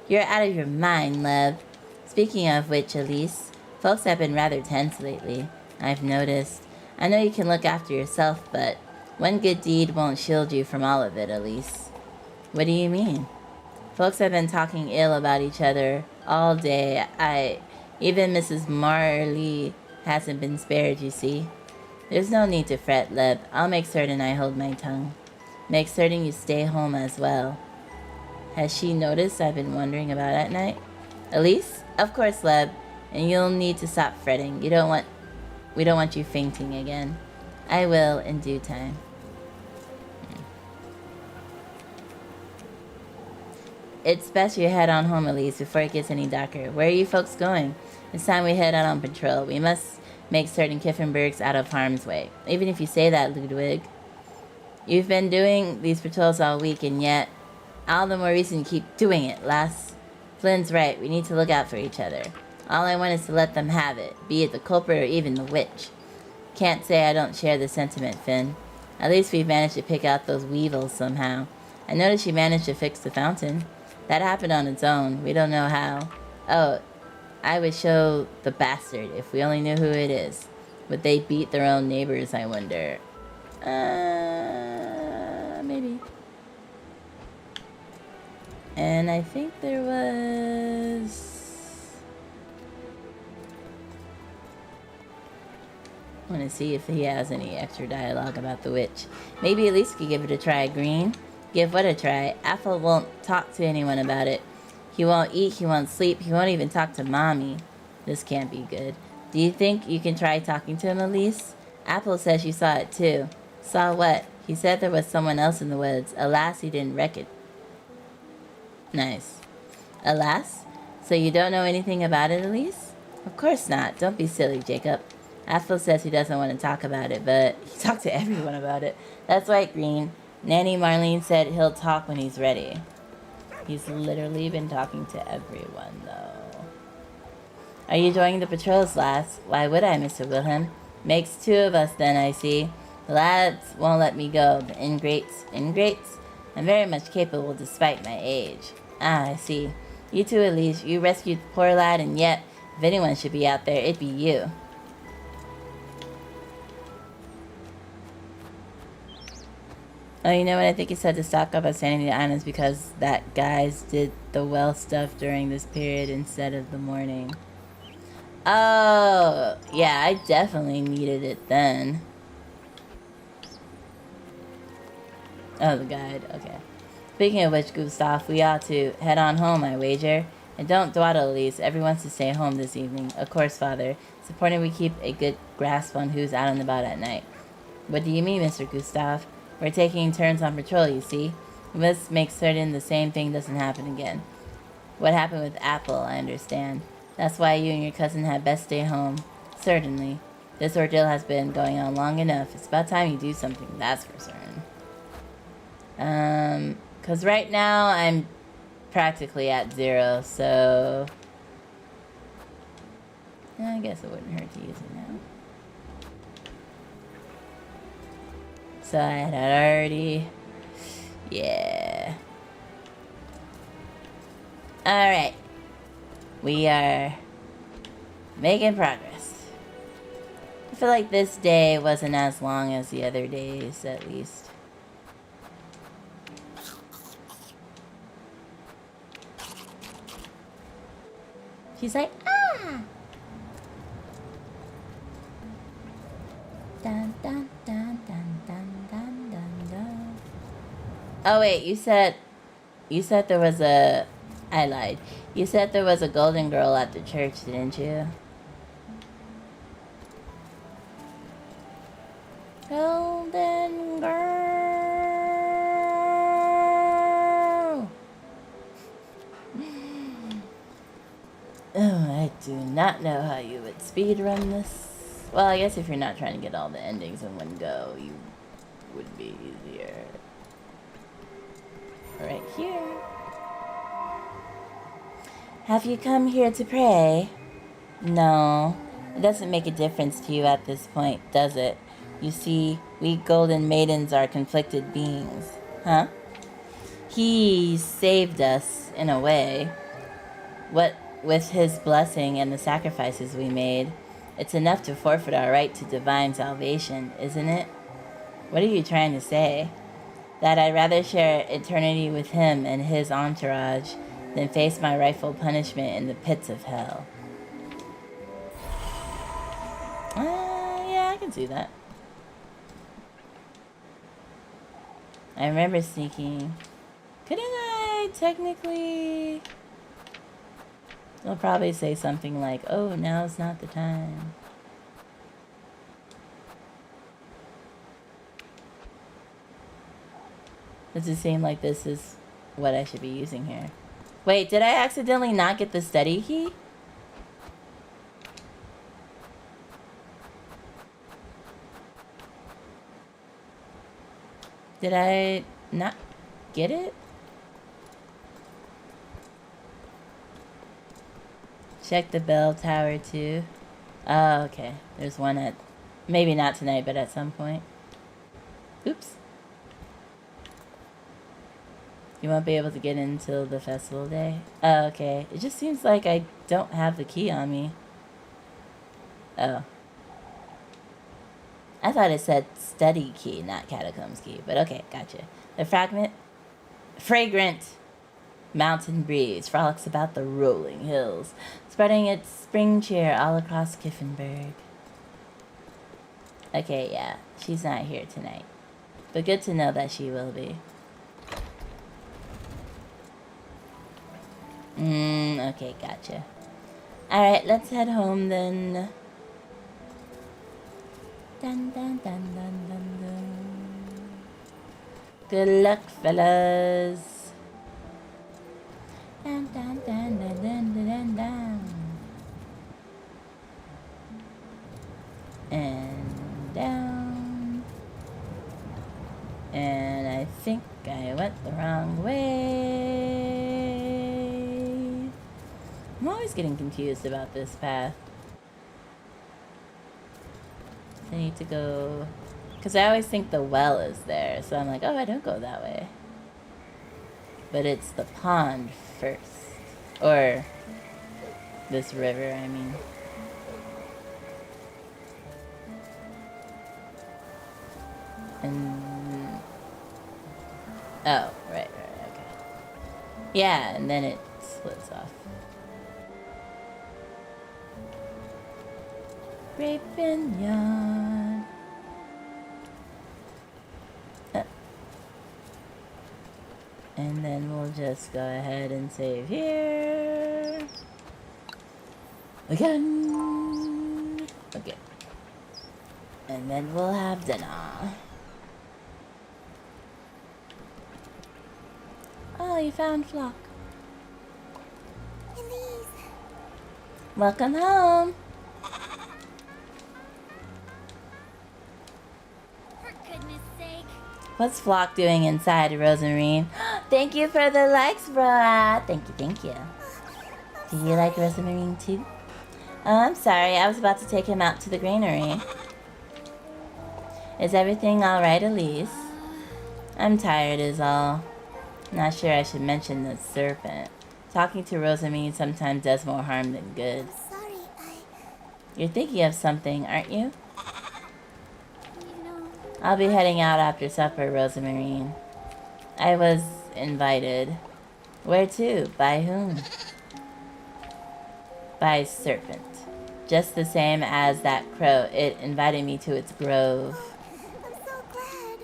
You're out of your mind, Leb. Speaking of which, Elise, folks have been rather tense lately. I've noticed. I know you can look after yourself, but one good deed won't shield you from all of it, Elise. What do you mean? Folks have been talking ill about each other all day. Even Mrs. Marley hasn't been spared, you see. There's no need to fret, Leb. I'll make certain I hold my tongue. Make certain you stay home as well. Has she noticed I've been wandering about at night? Elise? Of course, Leb. And you'll need to stop fretting. We don't want you fainting again. I will in due time. It's best you head on home, Elise, before it gets any darker. Where are you folks going? It's time we head out on patrol. We must make certain Kiffenberg's out of harm's way. Even if you say that, Ludwig. You've been doing these patrols all week, and yet all the more reason to keep doing it, lass. Flynn's right. We need to look out for each other. All I want is to let them have it, be it the culprit or even the witch. Can't say I don't share the sentiment, Finn. At least we've managed to pick out those weevils somehow. I noticed you managed to fix the fountain. That happened on its own. We don't know how. Oh, I would show the bastard if we only knew who it is. Would they beat their own neighbors, I wonder? Maybe. And I think there was... I want to see if he has any extra dialogue about the witch. Maybe at least we could give it a try, Green. Give what a try? Apple won't talk to anyone about it. He won't eat, he won't sleep, he won't even talk to Mommy. This can't be good. Do you think you can try talking to him, Elise? Apple says you saw it too. Saw what? He said there was someone else in the woods. Alas, he didn't reckon. Nice. Alas? So you don't know anything about it, Elise? Of course not. Don't be silly, Jacob. Apple says he doesn't want to talk about it, but he talked to everyone about it. That's right, Green. Nanny Marlene said he'll talk when he's ready. He's literally been talking to everyone, though. Are you joining the patrols, lads? Why would I, Mr. Wilhelm? Makes two of us, then, I see. The lads won't let me go. The ingrates. Ingrates? I'm very much capable despite my age. Ah, I see. You two, Elise, you rescued the poor lad, and yet, if anyone should be out there, it'd be you. Oh, you know what? I think he said to stock up on Sanity Islands because that guys did the well stuff during this period instead of the morning. Oh, yeah, I definitely needed it then. Oh, the guide. Okay. Speaking of which, Gustav, we ought to head on home, I wager. And don't dawdle, Elise. Everyone's to stay home this evening. Of course, Father. It's important we keep a good grasp on who's out and about at night. What do you mean, Mr. Gustav? We're taking turns on patrol, you see. We must make certain the same thing doesn't happen again. What happened with Apple, I understand. That's why you and your cousin had best stay home. Certainly. This ordeal has been going on long enough. It's about time you do something, that's for certain. 'Cause right now I'm practically at 0, so... I guess it wouldn't hurt to use it now. So I had already... Yeah. Alright. We are making progress. I feel like this day wasn't as long as the other days, at least. She's like, ah! Dun, dun, dun, dun, dun, dun, dun, dun. Oh wait, you said there was a... I lied. You said there was a golden girl at the church, didn't you? Golden girl! Oh, I do not know how you would speedrun this. Well, I guess if you're not trying to get all the endings in one go, you would be easier. Right here. Have you come here to pray? No. It doesn't make a difference to you at this point, does it? You see, we golden maidens are conflicted beings. Huh? He saved us, in a way. What with his blessing and the sacrifices we made, it's enough to forfeit our right to divine salvation, isn't it? What are you trying to say? That I'd rather share eternity with him and his entourage than face my rightful punishment in the pits of hell. Yeah, I can see that. I remember sneaking. Couldn't I technically... They'll probably say something like, oh, now's not the time. Does it seem like this is what I should be using here? Wait, did I accidentally not get the steady key? Did I not get it? Check the bell tower too. Oh, okay. There's one at... Maybe not tonight, but at some point. Oops. You won't be able to get in until the festival day? Oh, okay. It just seems like I don't have the key on me. Oh. I thought it said study key, not catacombs key. But okay, gotcha. The fragrant mountain breeze frolics about the rolling hills, spreading its spring cheer all across Kiffenberg. Okay, yeah. She's not here tonight. But good to know that she will be. Okay, gotcha. Alright, let's head home then. Dun dun dun dun dun dun. Good luck, fellas. Dun dun dun dun dun dun dun dun. And down. And I always getting confused about this path. I need to go... Because I always think the well is there. So I'm like, oh, I don't go that way. But it's the pond first. Or this river, I mean. And... Oh, right, okay. Yeah, and then it splits off. Grape vineyard. And then we'll just go ahead and save here. Again. Okay. And then we'll have dinner. Oh, you found Flock. Elise. Welcome home. For goodness sake. What's Flock doing inside, Rosamarine? Thank you for the likes, bruh. Thank you, thank you. Do you like Rosamarine too? Oh, I'm sorry. I was about to take him out to the granary. Is everything alright, Elise? I'm tired is all. Not sure I should mention the serpent. Talking to Rosamarine sometimes does more harm than good. Sorry, You're thinking of something, aren't you? you know. I'll be heading out after supper, Rosamarine. I was invited. Where to? By whom? By Serpent. Just the same as that crow. It invited me to its grove. I'm so glad.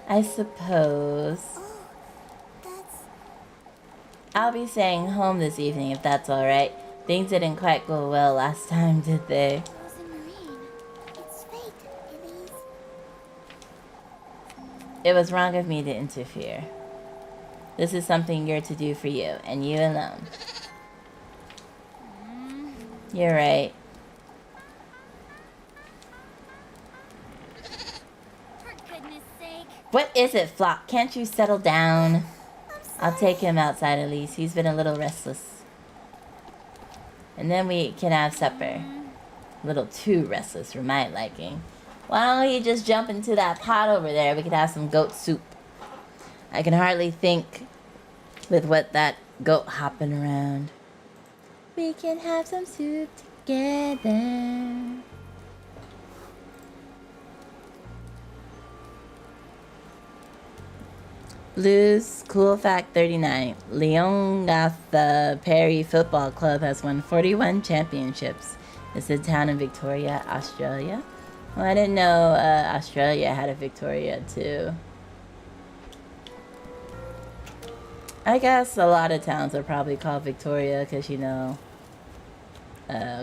I suppose. Oh, that's... I'll be staying home this evening if that's alright. Things didn't quite go well last time, did they? Rosamarine. It's fate, Elise. It was wrong of me to interfere. This is something you're to do for you, and you alone. You're right. For goodness sake. What is it, Flock? Can't you settle down? I'll take him outside, Elise. He's been a little restless. And then we can have supper. A little too restless for my liking. Why don't you just jump into that pot over there? We could have some goat soup. I can hardly think with what that goat hopping around. We can have some soup together. Blues cool fact 39. Leongatha Perry Football Club has won 41 championships. It's a town in Victoria, Australia. Well, I didn't know Australia had a Victoria too. I guess a lot of towns are probably called Victoria because, you know,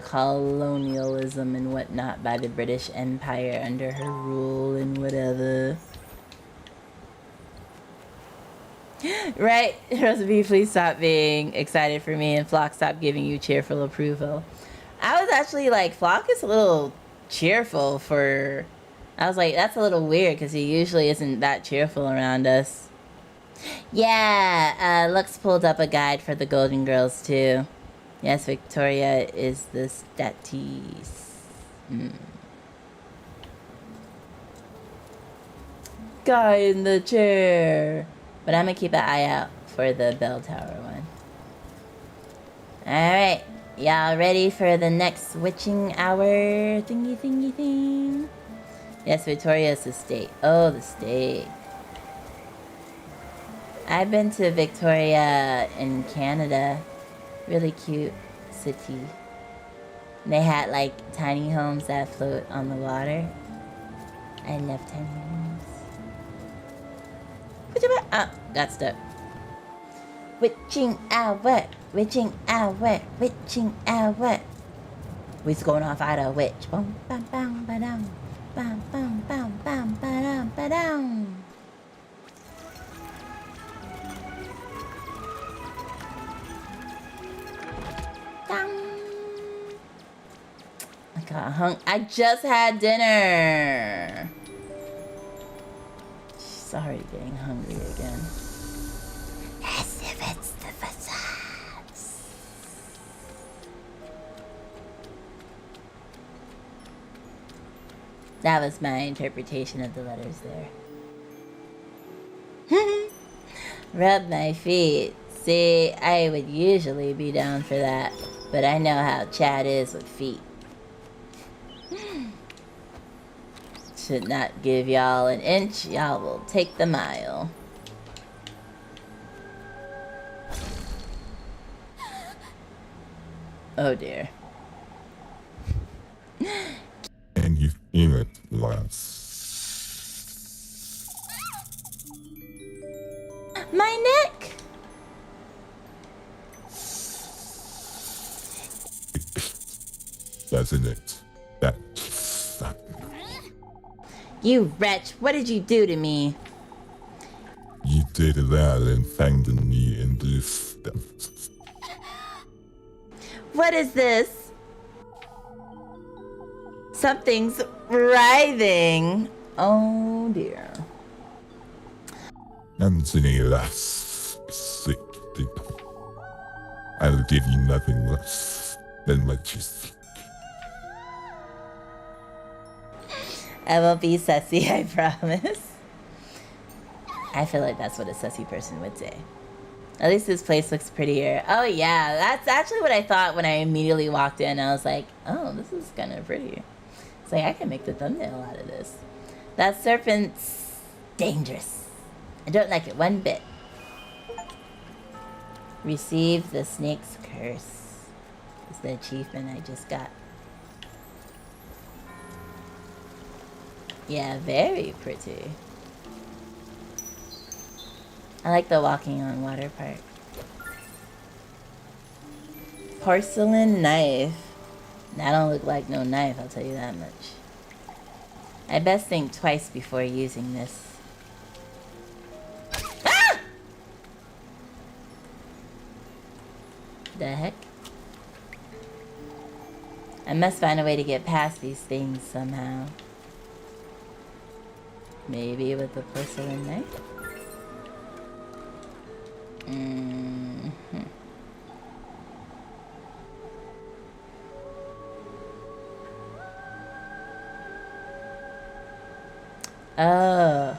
colonialism and whatnot by the British Empire under her rule and whatever. Right, Rosabee, please stop being excited for me, and Flock, stop giving you cheerful approval. I was actually like, Flock is a little cheerful for... I was like, that's a little weird because he usually isn't that cheerful around us. Yeah, Lux pulled up a guide for the Golden Girls too. Yes, Victoria is the statis. Guy in the chair. But I'm gonna keep an eye out for the bell tower one. Alright, y'all ready for the next witching hour thingy thingy thing? Yes, Victoria's the state. Oh, the state. I've been to Victoria in Canada. Really cute city. They had like tiny homes that float on the water. I love tiny homes. Oh, got stuck. Witching hour, witching hour, witching hour. We's going off out a witch. Bum bam bam ba dum. Bam bam bam bam ba dum ba dum. I got hung. I just had dinner. She's already getting hungry again. As if it's the That was my interpretation of the letters there. Rub my feet. See, I would usually be down for that, but I know how Chad is with feet. Should not give y'all an inch, y'all will take the mile. Oh dear. And you feel it less. My neck! Doesn't it? That. You wretch, what did you do to me? You did that and found me in this. What is this? Something's writhing. Oh dear. Anthony, last sick people. I'll give you nothing less than what you seek. I won't be sussy, I promise. I feel like that's what a sussy person would say. At least this place looks prettier. Oh yeah, that's actually what I thought when I immediately walked in. I was like, oh, this is kind of pretty. It's like, I can make the thumbnail out of this. That serpent's dangerous. I don't like it one bit. Receive the snake's curse. It's the achievement I just got. Yeah, very pretty. I like the walking on water part. Porcelain knife. That don't look like no knife, I'll tell you that much. I best think twice before using this. Ah! The heck? I must find a way to get past these things somehow. Maybe with the porcelain knife? Mm-hmm. Oh.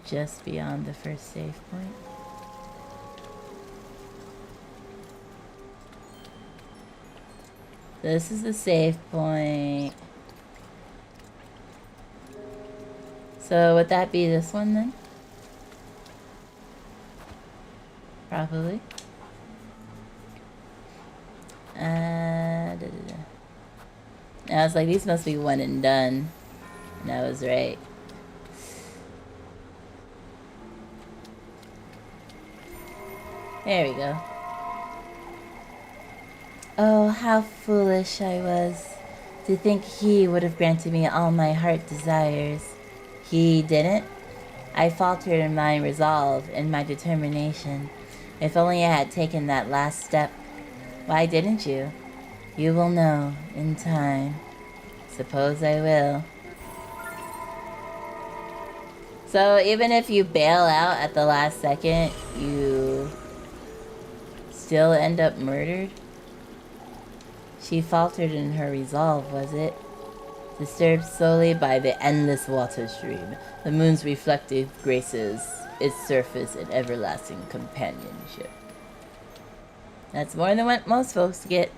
Just beyond the first save point. This is the save point. So would that be this one then? Probably. I was like, these must be one and done. And I was right. There we go. Oh, how foolish I was to think he would have granted me all my heart desires. He didn't? I faltered in my resolve, in my determination. If only I had taken that last step. Why didn't you? You will know, in time. Suppose I will. So even if you bail out at the last second, you still end up murdered? She faltered in her resolve, was it? Disturbed solely by the endless water stream, the moon's reflective graces, its surface and everlasting companionship. That's more than what most folks get.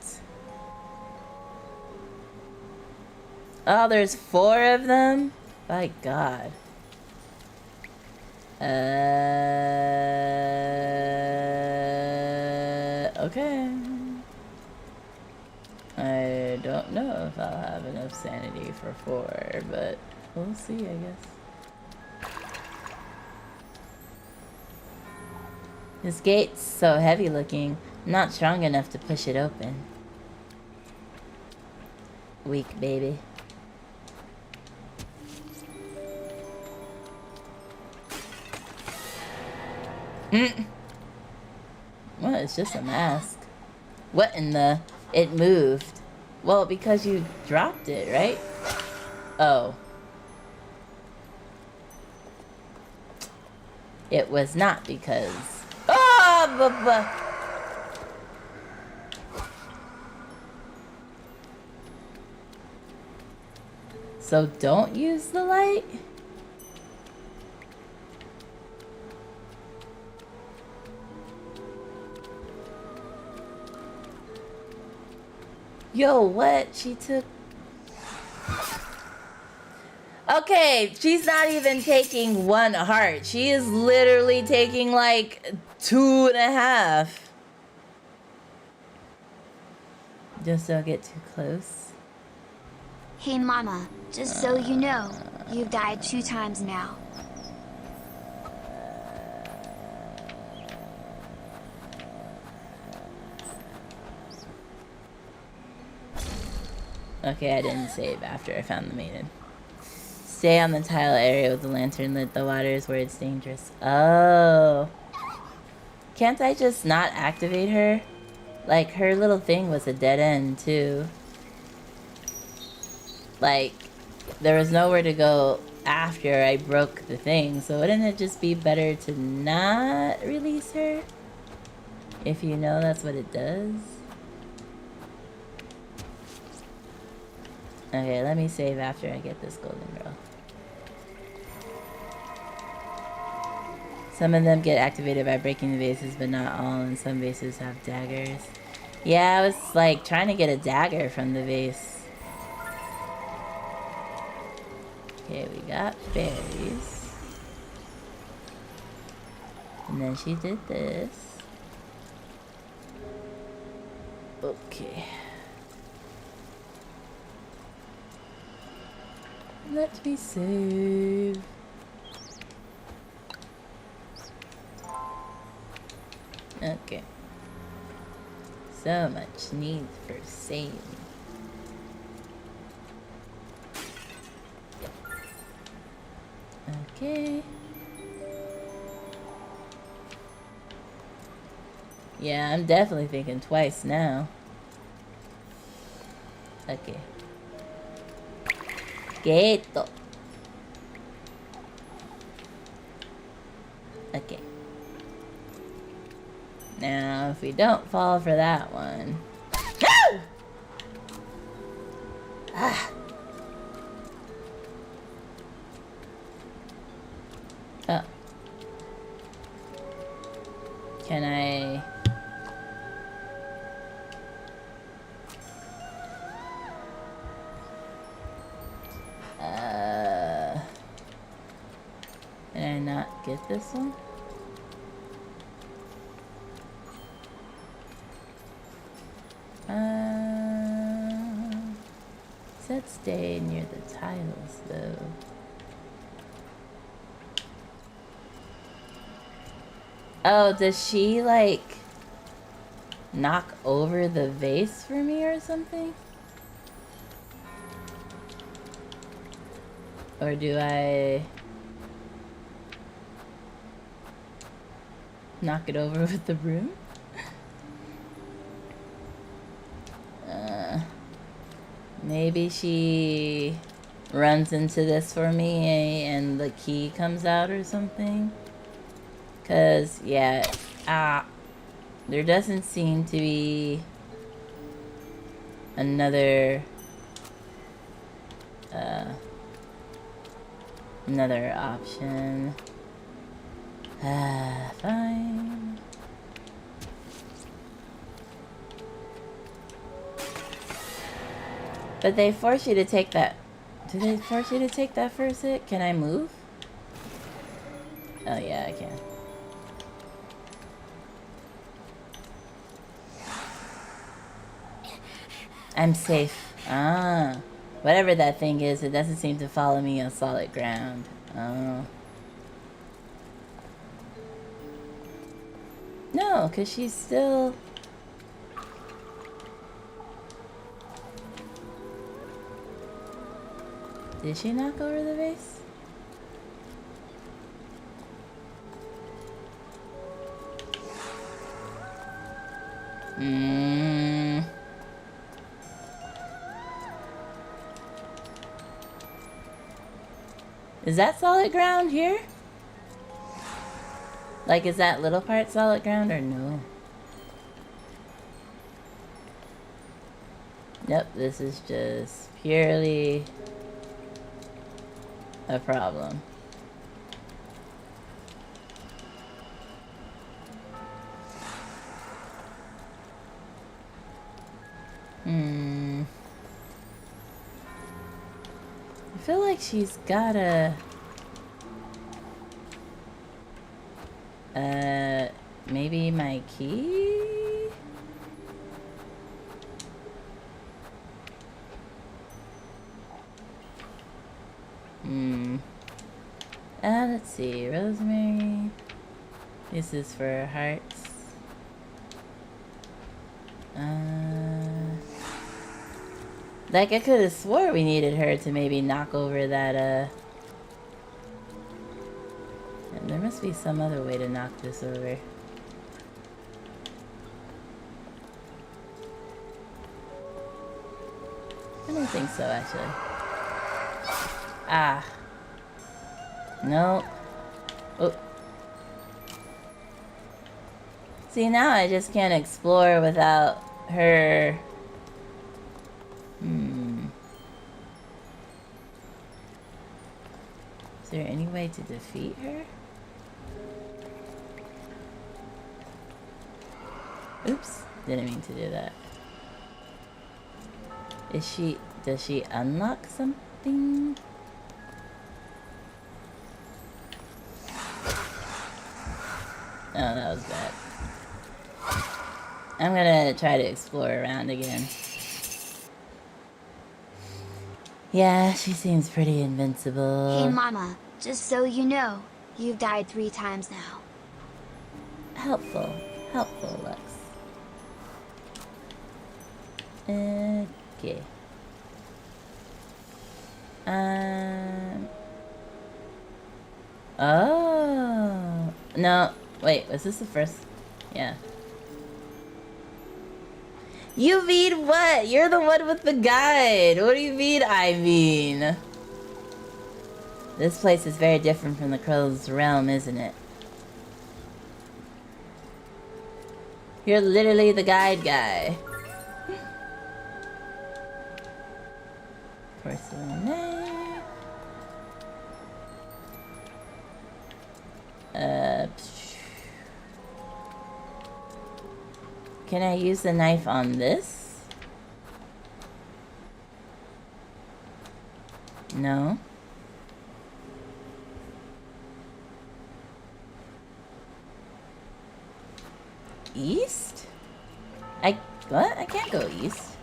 Oh, there's 4 of them? By God. Okay. I don't know if I'll have enough sanity for 4, but we'll see, I guess. This gate's so heavy looking, I'm not strong enough to push it open. Weak baby. Well, it's just a mask. What in the... It moved. Well, because you dropped it, right? Oh. It was not because... Oh! So don't use the light? Yo, what? She took... Okay, she's not even taking 1 heart. She is literally taking like 2.5. Just don't get too close. Hey mama, just so you know, you've died 2 times now. Okay, I didn't save after I found the maiden. Stay on the tile area with the lantern lit. The water is where it's dangerous. Oh. Can't I just not activate her? Like, her little thing was a dead end, too. Like, there was nowhere to go after I broke the thing, so wouldn't it just be better to not release her? If you know that's what it does? Okay, let me save after I get this golden girl. Some of them get activated by breaking the vases, but not all, and some vases have daggers. Yeah, I was like trying to get a dagger from the vase. Okay, we got berries. And then she did this. Okay. Let me save. Okay. So much need for saving. Okay. Yeah, I'm definitely thinking twice now. Okay. Quieto. Okay. Now, if we don't fall for that one... No! Ah. Oh. Can I... Can I not get this one? Said stay near the tiles, though. Oh, does she, like, knock over the vase for me or something? Or do I knock it over with the broom? Maybe she runs into this for me and the key comes out or something. Cause yeah, there doesn't seem to be another another option. Fine. But they force you to take that. Do they force you to take that first hit? Can I move? Oh yeah, I can. I'm safe. Ah. Whatever that thing is, it doesn't seem to follow me on solid ground. Oh. No, because she's still... Did she knock over the vase? Is that solid ground here? Like, is that little part solid ground or no? Nope, this is just purely a problem. I feel like she's gotta... maybe my key? Let's see. Rosemary. This is for hearts. Like, I could have swore we needed her to maybe knock over that, and there must be some other way to knock this over. I don't think so, actually. Ah. Nope. Oh. See, now I just can't explore without her... Is there any way to defeat her? Oops, didn't mean to do that. Does she unlock something? Oh, that was bad. I'm gonna try to explore around again. Yeah, she seems pretty invincible. Hey mama, just so you know, you've died 3 times now. Helpful. Helpful, Lux. Okay. Oh. No. Wait, was this the first? Yeah. You mean what? You're the one with the guide. What do you mean, I mean? This place is very different from the Crow's realm, isn't it? You're literally the guide guy. Porcelain. Can I use the knife on this? No. East? What? I can't go east.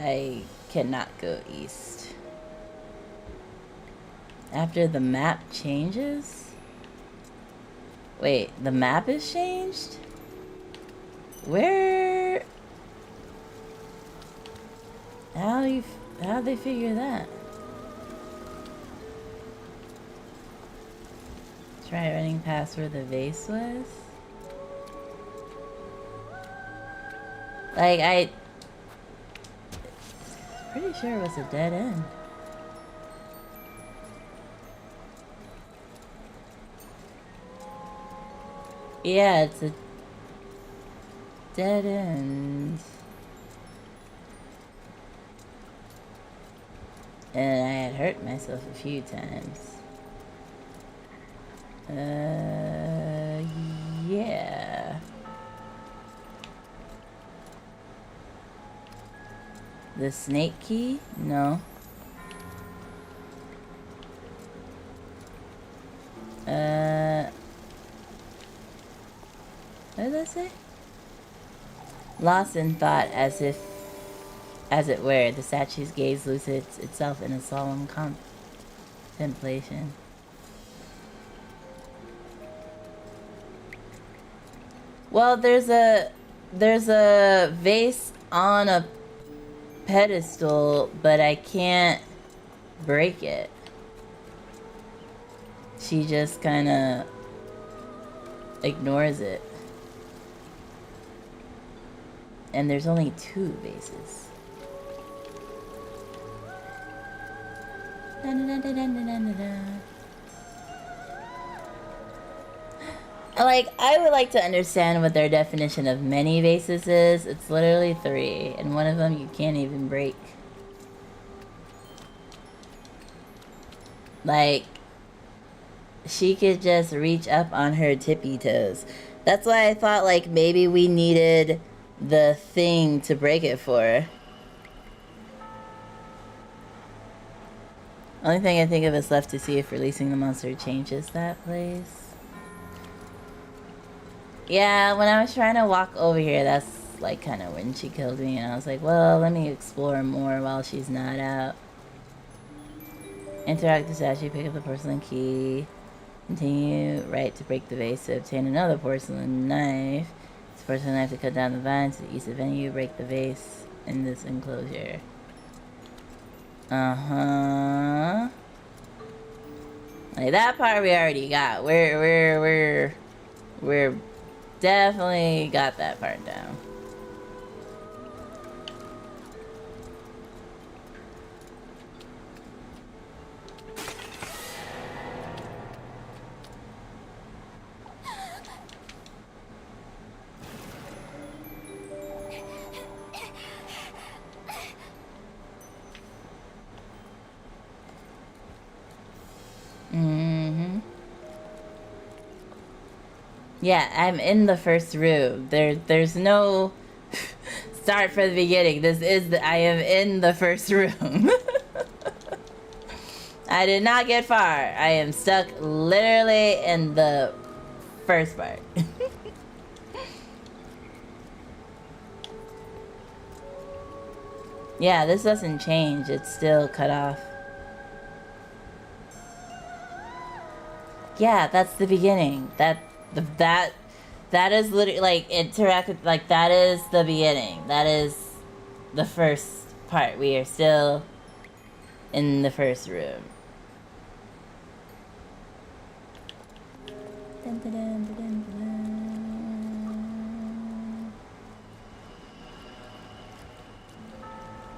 I cannot go east. After the map changes? Wait, the map is changed? Where? How'd they figure that? Try running past where the vase was? Like, pretty sure it was a dead end. Yeah, it's a dead end. And I had hurt myself a few times. Yeah. The snake key? No. What did I say? Lost in thought, as it were, the statue's gaze loses itself in a solemn contemplation. Well, there's a vase on a pedestal, but I can't break it. She just kind of ignores it. And there's only 2 vases. Like, I would like to understand what their definition of many vases is. It's literally 3, and one of them you can't even break. Like, she could just reach up on her tippy toes. That's why I thought, like, maybe we needed the thing to break it for. Only thing I think of is left to see if releasing the monster changes that place. Yeah, when I was trying to walk over here, that's like kind of when she killed me, and I was like, well, let me explore more while she's not out. Interact with the statue, pick up the porcelain key. Continue right to break the vase to obtain another porcelain knife. This porcelain knife to cut down the vines to the east of venue. Break the vase in this enclosure. Uh-huh. Like, that part we already got. We're definitely got that part down. Mm-hmm. Yeah, I'm in the first room. There's no start from the beginning. I am in the first room. I did not get far. I am stuck literally in the first part. Yeah, this doesn't change. It's still cut off. Yeah, that's the beginning. That is literally, like, interactive, like, that is the beginning. That is the first part. We are still in the first room. Dun, dun, dun, dun, dun, dun.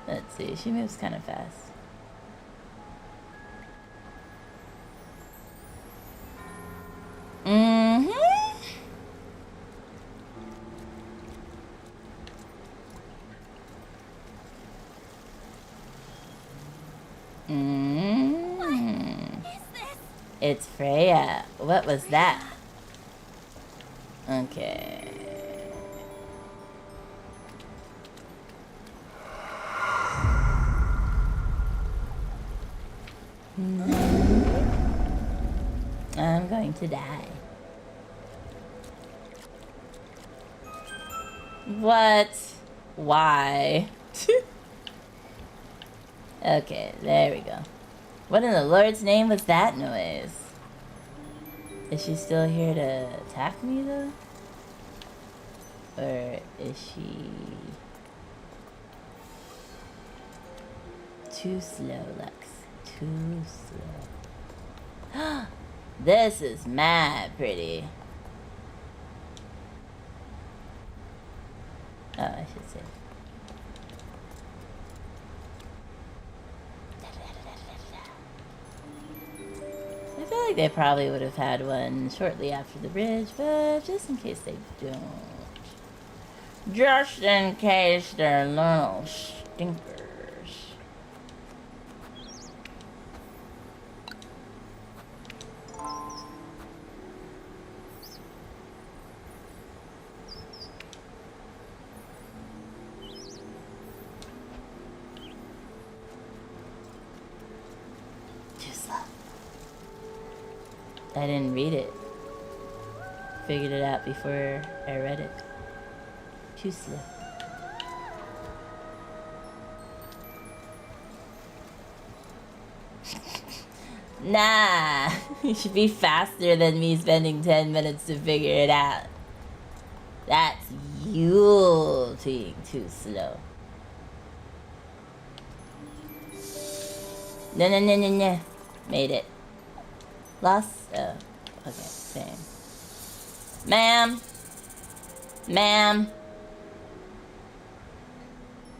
Let's see, she moves kind of fast. Mm-hmm. It's Freya. What was that? Okay. I'm going to die. What? Why? Okay, there we go. What in the Lord's name was that noise? Is she still here to attack me, though? Or is she... too slow, Lux? Too slow. This is mad pretty. Oh, I should say. I feel like they probably would have had one shortly after the bridge, but just in case they don't. Just in case they're little stinkers. I didn't read it. Figured it out before I read it. Too slow. Nah, you should be faster than me spending 10 minutes to figure it out. That's you being too slow. No. Made it. Lost? Oh, okay, same. Ma'am!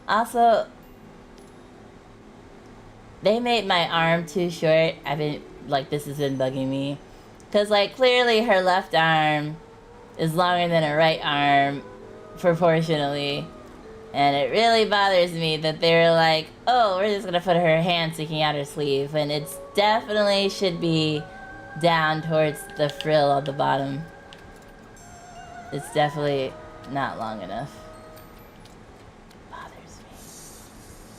Also, they made my arm too short. I've been, like, this has been bugging me. Because, like, clearly her left arm is longer than her right arm, proportionally. And it really bothers me that they were like, oh, we're just gonna put her hand sticking out her sleeve. And it's definitely should be down towards the frill on the bottom. It's definitely not long enough. Bothers me.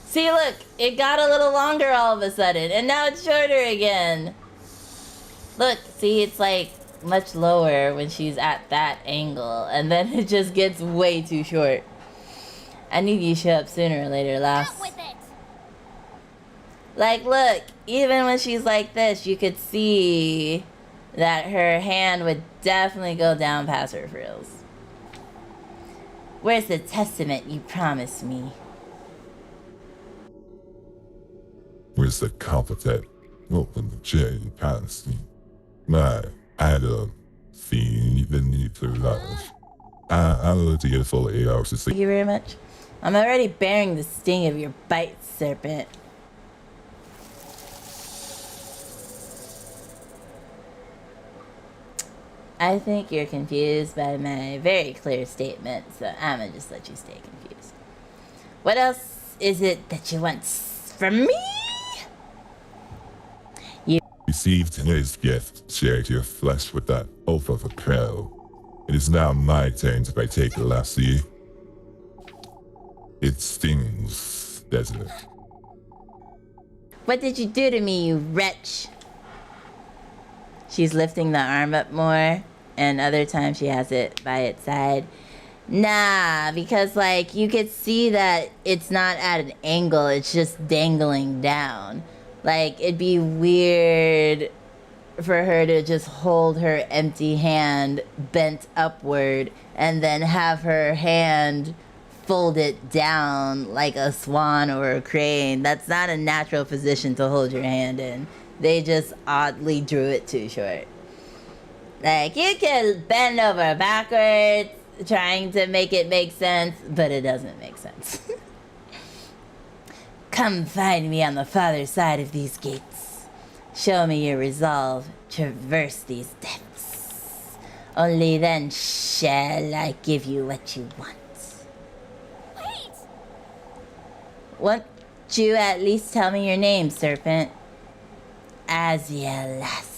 See, look, it got a little longer all of a sudden, and now it's shorter again. Look, see, it's like much lower when she's at that angle, and then it just gets way too short. I knew you'd show up sooner or later, Lass. Out with it! Like, look, even when she's like this, you could see that her hand would definitely go down past her frills. Where's the testament you promised me? Where's the competent? Open the J past me. My Adam, fiend, the need for love. I'll let you get a full 8 hours to sleep. Thank you very much. I'm already bearing the sting of your bite, serpent. I think you're confused by my very clear statement, so I'm gonna just let you stay confused. What else is it that you want from me? Receive today's gift, share your flesh with that oath of a crow. It is now my turn to partake, lassie. It stings, doesn't it? What did you do to me, you wretch? She's lifting the arm up more, and other times she has it by its side. Nah, because, like, you could see that it's not at an angle, it's just dangling down. Like, it'd be weird for her to just hold her empty hand bent upward and then have her hand folded down like a swan or a crane. That's not a natural position to hold your hand in. They just oddly drew it too short. Like, you can bend over backwards trying to make it make sense, but it doesn't make sense. Come find me on the farther side of these gates. Show me your resolve. Traverse these depths. Only then shall I give you what you want. Wait! Won't you at least tell me your name, serpent? Azia.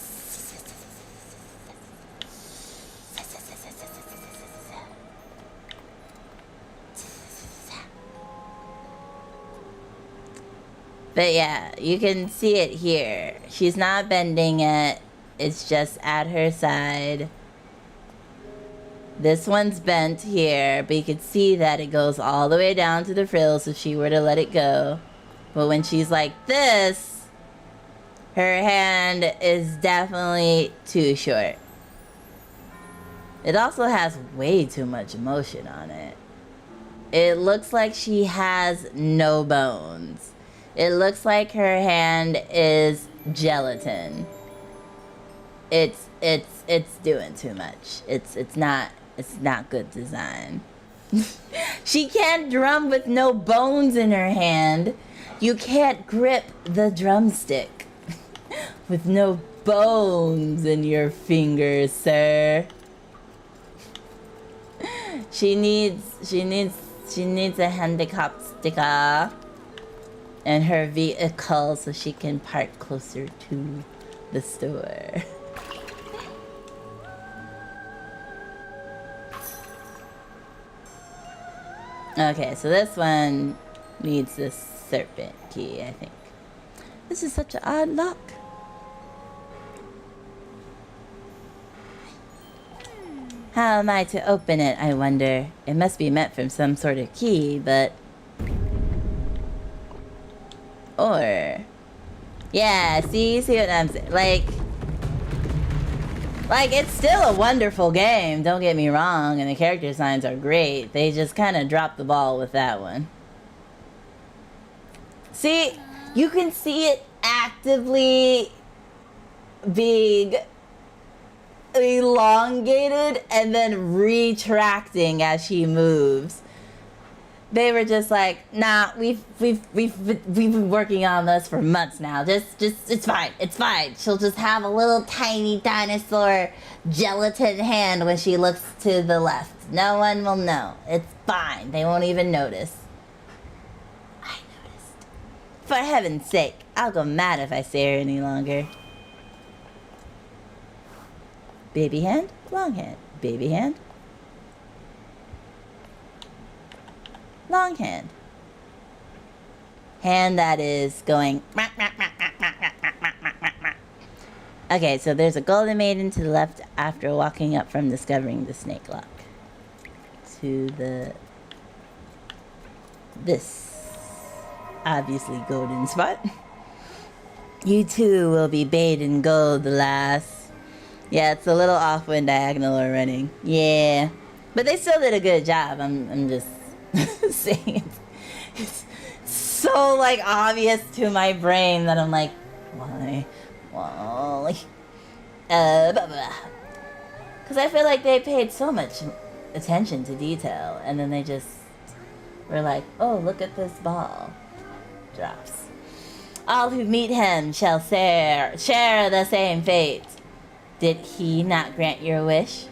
But yeah, you can see it here. She's not bending it. It's just at her side. This one's bent here, but you can see that it goes all the way down to the frills if she were to let it go. But when she's like this, her hand is definitely too short. It also has way too much motion on it. It looks like she has no bones. It looks like her hand is gelatin. It's doing too much. It's not good design. She can't drum with no bones in her hand. You can't grip the drumstick with no bones in your fingers, sir. She needs a handicap sticker and her vehicle so she can park closer to the store. Okay, so this one needs the serpent key, I think. This is such an odd lock. How am I to open it, I wonder? It must be meant from some sort of key, but... Or... Yeah, see what I'm saying? Like, it's still a wonderful game, don't get me wrong, and the character designs are great. They just kind of dropped the ball with that one. See, you can see it actively being elongated and then retracting as she moves. They were just like, nah, we've been working on this for months now. Just it's fine. She'll just have a little tiny dinosaur gelatin hand when she looks to the left. No one will know. It's fine. They won't even notice. I noticed. For heaven's sake, I'll go mad if I stay here any longer. Baby hand, long hand. Baby hand, long hand. Hand that is going. Okay, so there's a golden maiden to the left after walking up from discovering the snake lock. To this obviously golden spot. You too will be bathed in gold, lass. Yeah, it's a little off when diagonal are running. Yeah, but they still did a good job. I'm just saying. It's so like obvious to my brain that I'm like, why? Because I feel like they paid so much attention to detail, and then they just were like, oh, look at this ball. Drops. All who meet him shall share the same fate. Did he not grant your wish?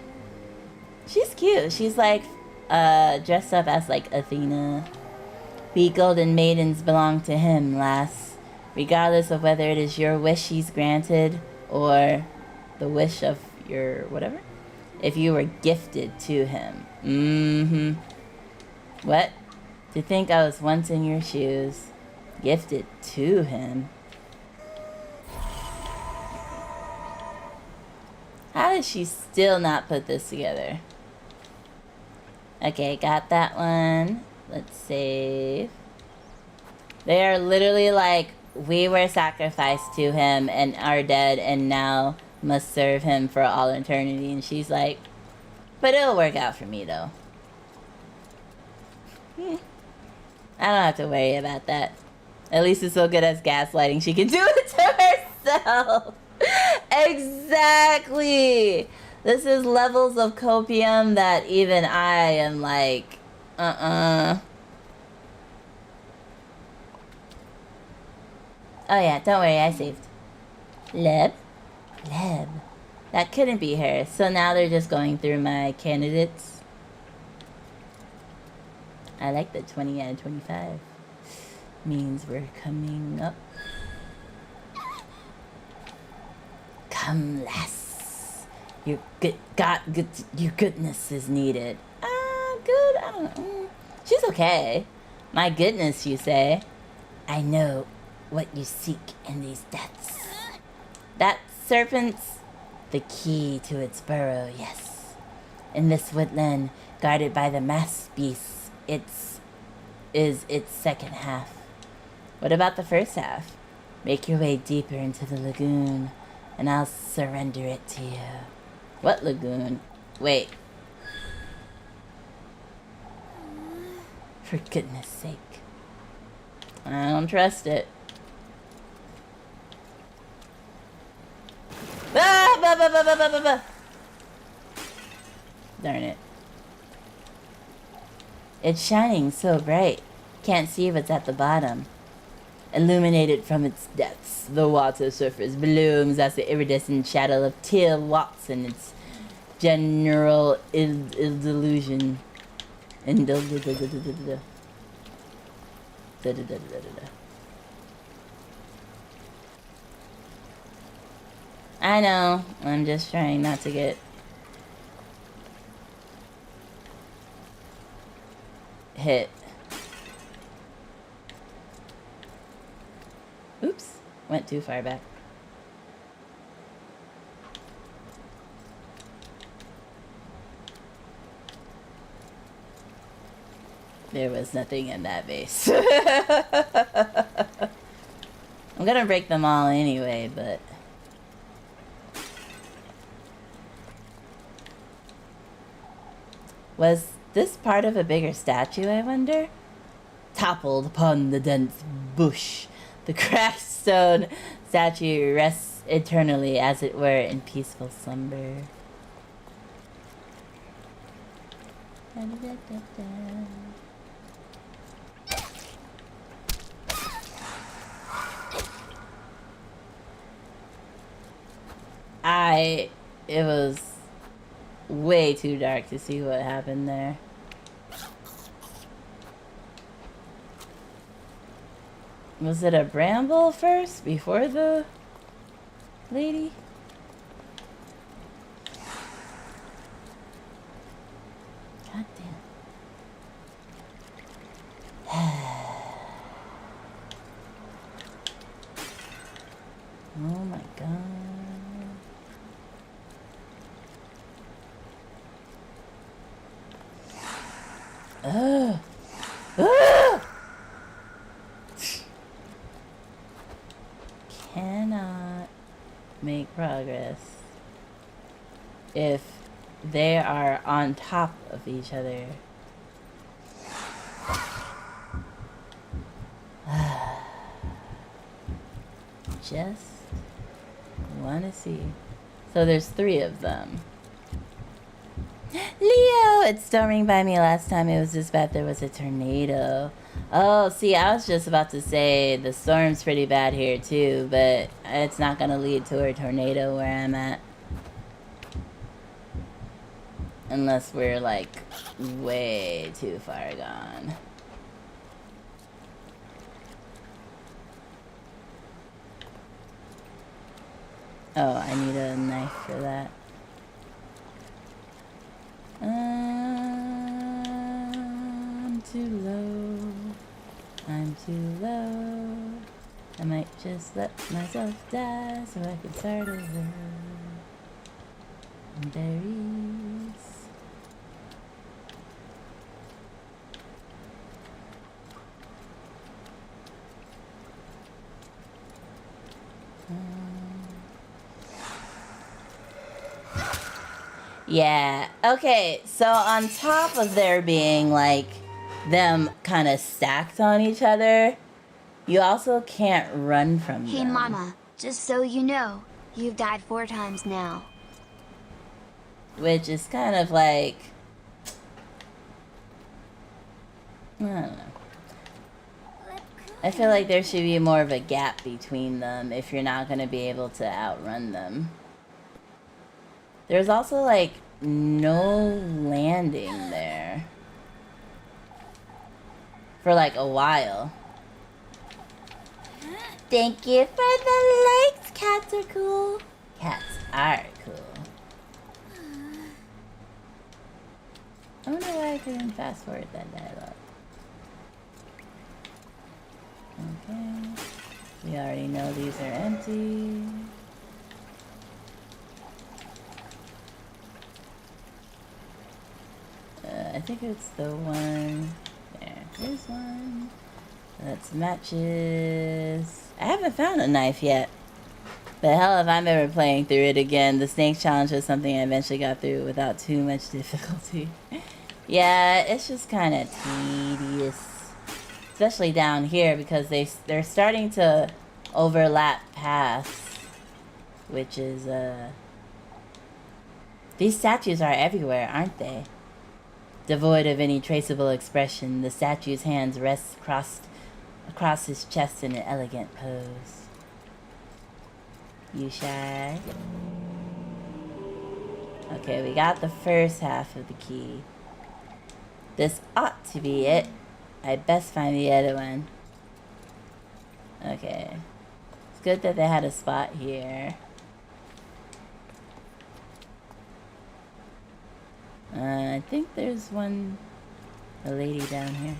She's cute. She's like dressed up as like Athena. We golden maidens belong to him, lass. Regardless of whether it is your wish he's granted or the wish of your whatever. If you were gifted to him. What? To think I was once in your shoes. Gifted to him. How did she still not put this together? Okay, got that one. Let's save. They are literally like, we were sacrificed to him and are dead and now must serve him for all eternity. And she's like, but it'll work out for me though. I don't have to worry about that. At least it's so good as gaslighting. She can do it to herself. Exactly. This is levels of copium that even I am like, Oh yeah, don't worry, I saved. Leb. That couldn't be her. So now they're just going through my candidates. I like the 20 out of 25. Means we're coming up. Come, lass. Your your goodness is needed. Good. I don't know. She's okay. My goodness, you say. I know what you seek in these depths. That serpent's the key to its burrow, yes. In this woodland, guarded by the mass beasts, is its second half. What about the first half? Make your way deeper into the lagoon, and I'll surrender it to you. What lagoon? Wait. For goodness sake. I don't trust it. Darn it. It's shining so bright. Can't see what's at the bottom. Illuminated from its depths, the water surface blooms as the iridescent shadow of teal walks in its general illusion. I know, I'm just trying not to get hit. Oops, went too far back. There was nothing in that vase. I'm gonna break them all anyway, but... Was this part of a bigger statue, I wonder? Toppled upon the dense bush, the cracked stone statue rests eternally, as it were, in peaceful slumber. it was way too dark to see what happened there. Was it a bramble first before the lady? God damn. Oh my god. Ugh. Ugh. Cannot make progress if they are on top of each other. Just want to see. So there's 3 of them. Leo, it's storming by me. Last time it was this bad, there was a tornado. Oh, see, I was just about to say the storm's pretty bad here too, but it's not gonna lead to a tornado where I'm at. Unless we're like way too far gone. Oh, I need a knife for that. I'm too low. I'm too low. I might just let myself die so I can start over. Berries. Yeah, okay, so on top of there being like them kind of stacked on each other, you also can't run from Hey them. mama, just so you know, you've died 4 times now. Which is kind of like, I don't know. I feel like there should be more of a gap between them if you're not going to be able to outrun them. There's also like no landing there for like a while. Thank you for the likes. Cats are cool. Cats are cool. I wonder why I couldn't fast forward that dialogue. Okay. We already know these are empty. I think it's the one. There. There's one. That's matches. I haven't found a knife yet. But hell, if I'm ever playing through it again, the snake challenge was something I eventually got through without too much difficulty. Yeah, it's just kind of tedious. Especially down here because they're starting to overlap paths. Which is, These statues are everywhere, aren't they? Devoid of any traceable expression, the statue's hands rest across his chest in an elegant pose. You shy? Okay, we got the first half of the key. This ought to be it. I best find the other one. Okay. It's good that they had a spot here. I think there's one, a lady down here.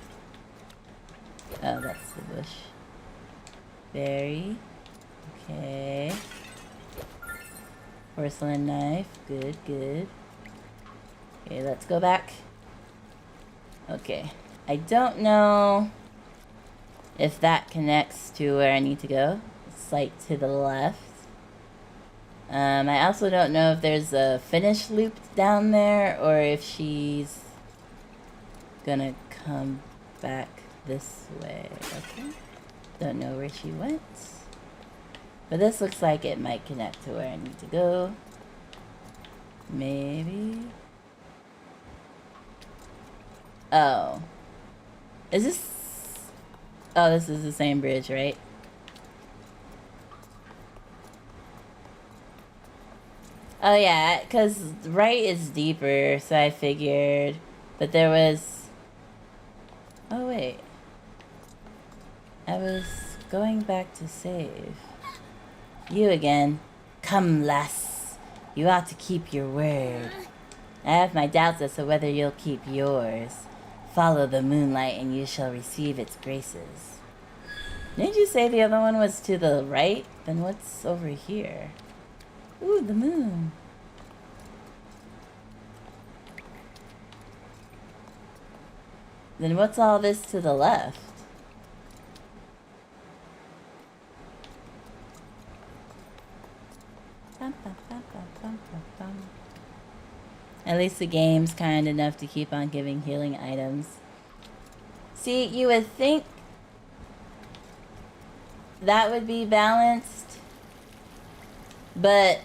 Oh, that's the bush. Berry. Okay. Porcelain knife. Good, good. Okay, let's go back. Okay. I don't know if that connects to where I need to go. It's like to the left. I also don't know if there's a finish loop down there or if she's gonna come back this way. Okay. Don't know where she went. But this looks like it might connect to where I need to go. Maybe. Oh. Is this... Oh, this is the same bridge, right? Oh yeah, because right is deeper, so I figured. But there was... Oh wait. I was going back to save. You again. Come, lass. You ought to keep your word. I have my doubts as to whether you'll keep yours. Follow the moonlight and you shall receive its graces. Didn't you say the other one was to the right? Then what's over here? Ooh, the moon. Then what's all this to the left? At least the game's kind enough to keep on giving healing items. See, you would think that would be balanced, but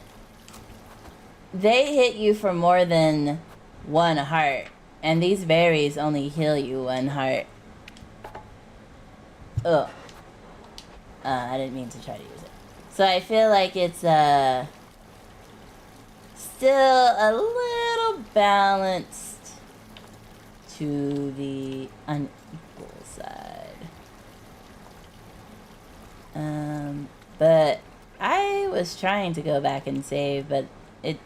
they hit you for more than one heart, and these berries only heal you one heart. Oh. I didn't mean to try to use it. So I feel like it's still a little balanced to the unequal side. But I was trying to go back and save, but it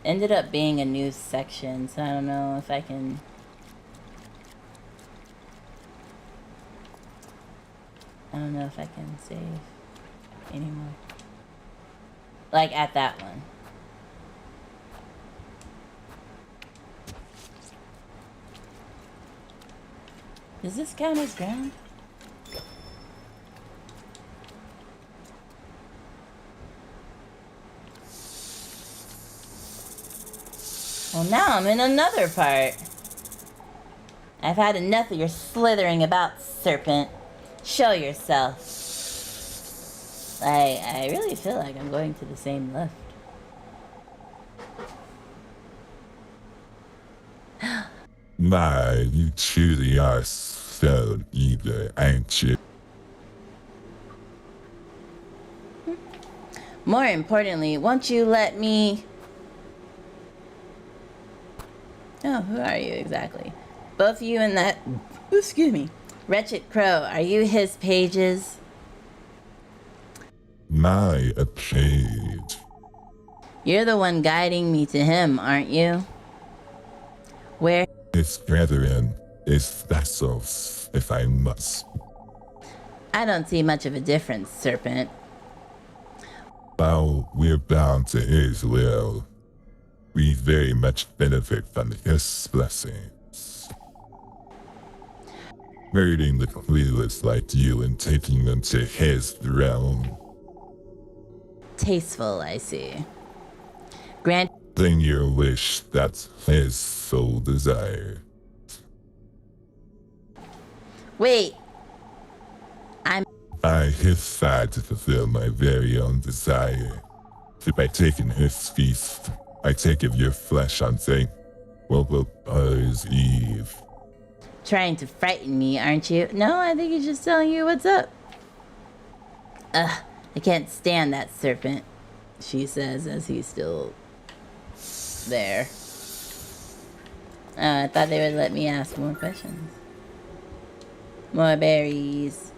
ended up being a new section, so I don't know if I can... I don't know if I can save anymore. Like at that one. Does this count as ground? Well, now I'm in another part. I've had enough of your slithering about, serpent. Show yourself. I really feel like I'm going to the same left. My, you truly are so eager, ain't you? More importantly, won't you let me... Oh, who are you exactly? Both you and that... Excuse me. Wretched Crow, are you his pages? My, a page. You're the one guiding me to him, aren't you? Where... His brethren, his vessels, if I must. I don't see much of a difference, serpent. Well, we're bound to his will. We very much benefit from his blessings. Murdering the clueless like you and taking them to his realm. Tasteful, I see. Grant... Then your wish, that's his sole desire. Wait. I have tried to fulfill my very own desire. If by taking his feast, I take of your flesh on saying, well, is Eve. Trying to frighten me, aren't you? No, I think he's just telling you what's up. Ugh, I can't stand that serpent, she says as he's still there. I thought they would let me ask more questions. More berries.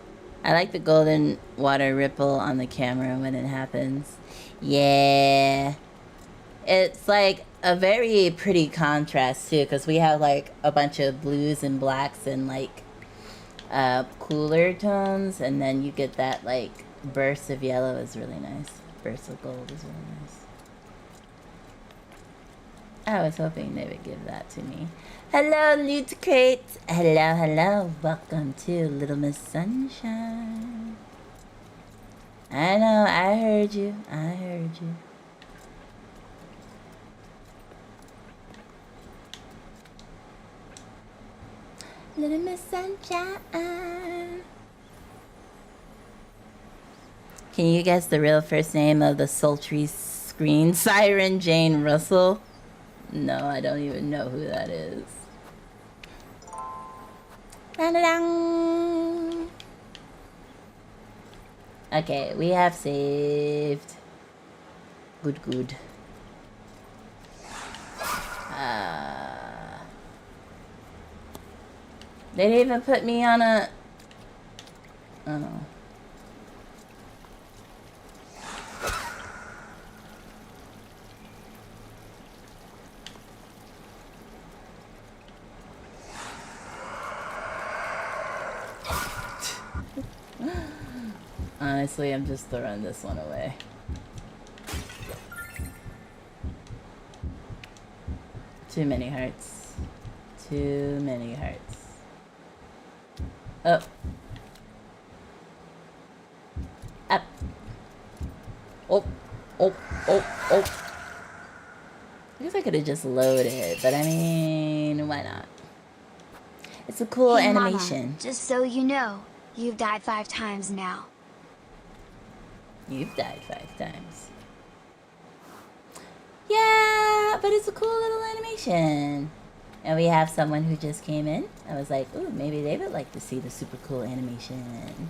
I like the golden water ripple on the camera when it happens. Yeah. It's like a very pretty contrast too, because we have like a bunch of blues and blacks and like cooler tones, and then you get that like burst of yellow is really nice. Burst of gold is really nice. I was hoping they would give that to me. Hello, Loot Crate. Hello, hello. Welcome to Little Miss Sunshine. I know, I heard you. I heard you. Little Miss Sunshine. Can you guess the real first name of the sultry screen siren, Jane Russell? No, I don't even know who that is. Da-da-dang. Okay, we have saved. Good, good. They didn't even put me on a... Oh. Honestly, I'm just throwing this one away. Too many hearts. Too many hearts. Oh. Up. Oh. Oh. Oh. Oh. I guess I could have just loaded, but I mean, why not? It's a cool Hey, animation. Mama, just so you know, you've died 5 times now. You've died 5 times. Yeah, but it's a cool little animation. And we have someone who just came in. I was like, ooh, maybe they would like to see the super cool animation.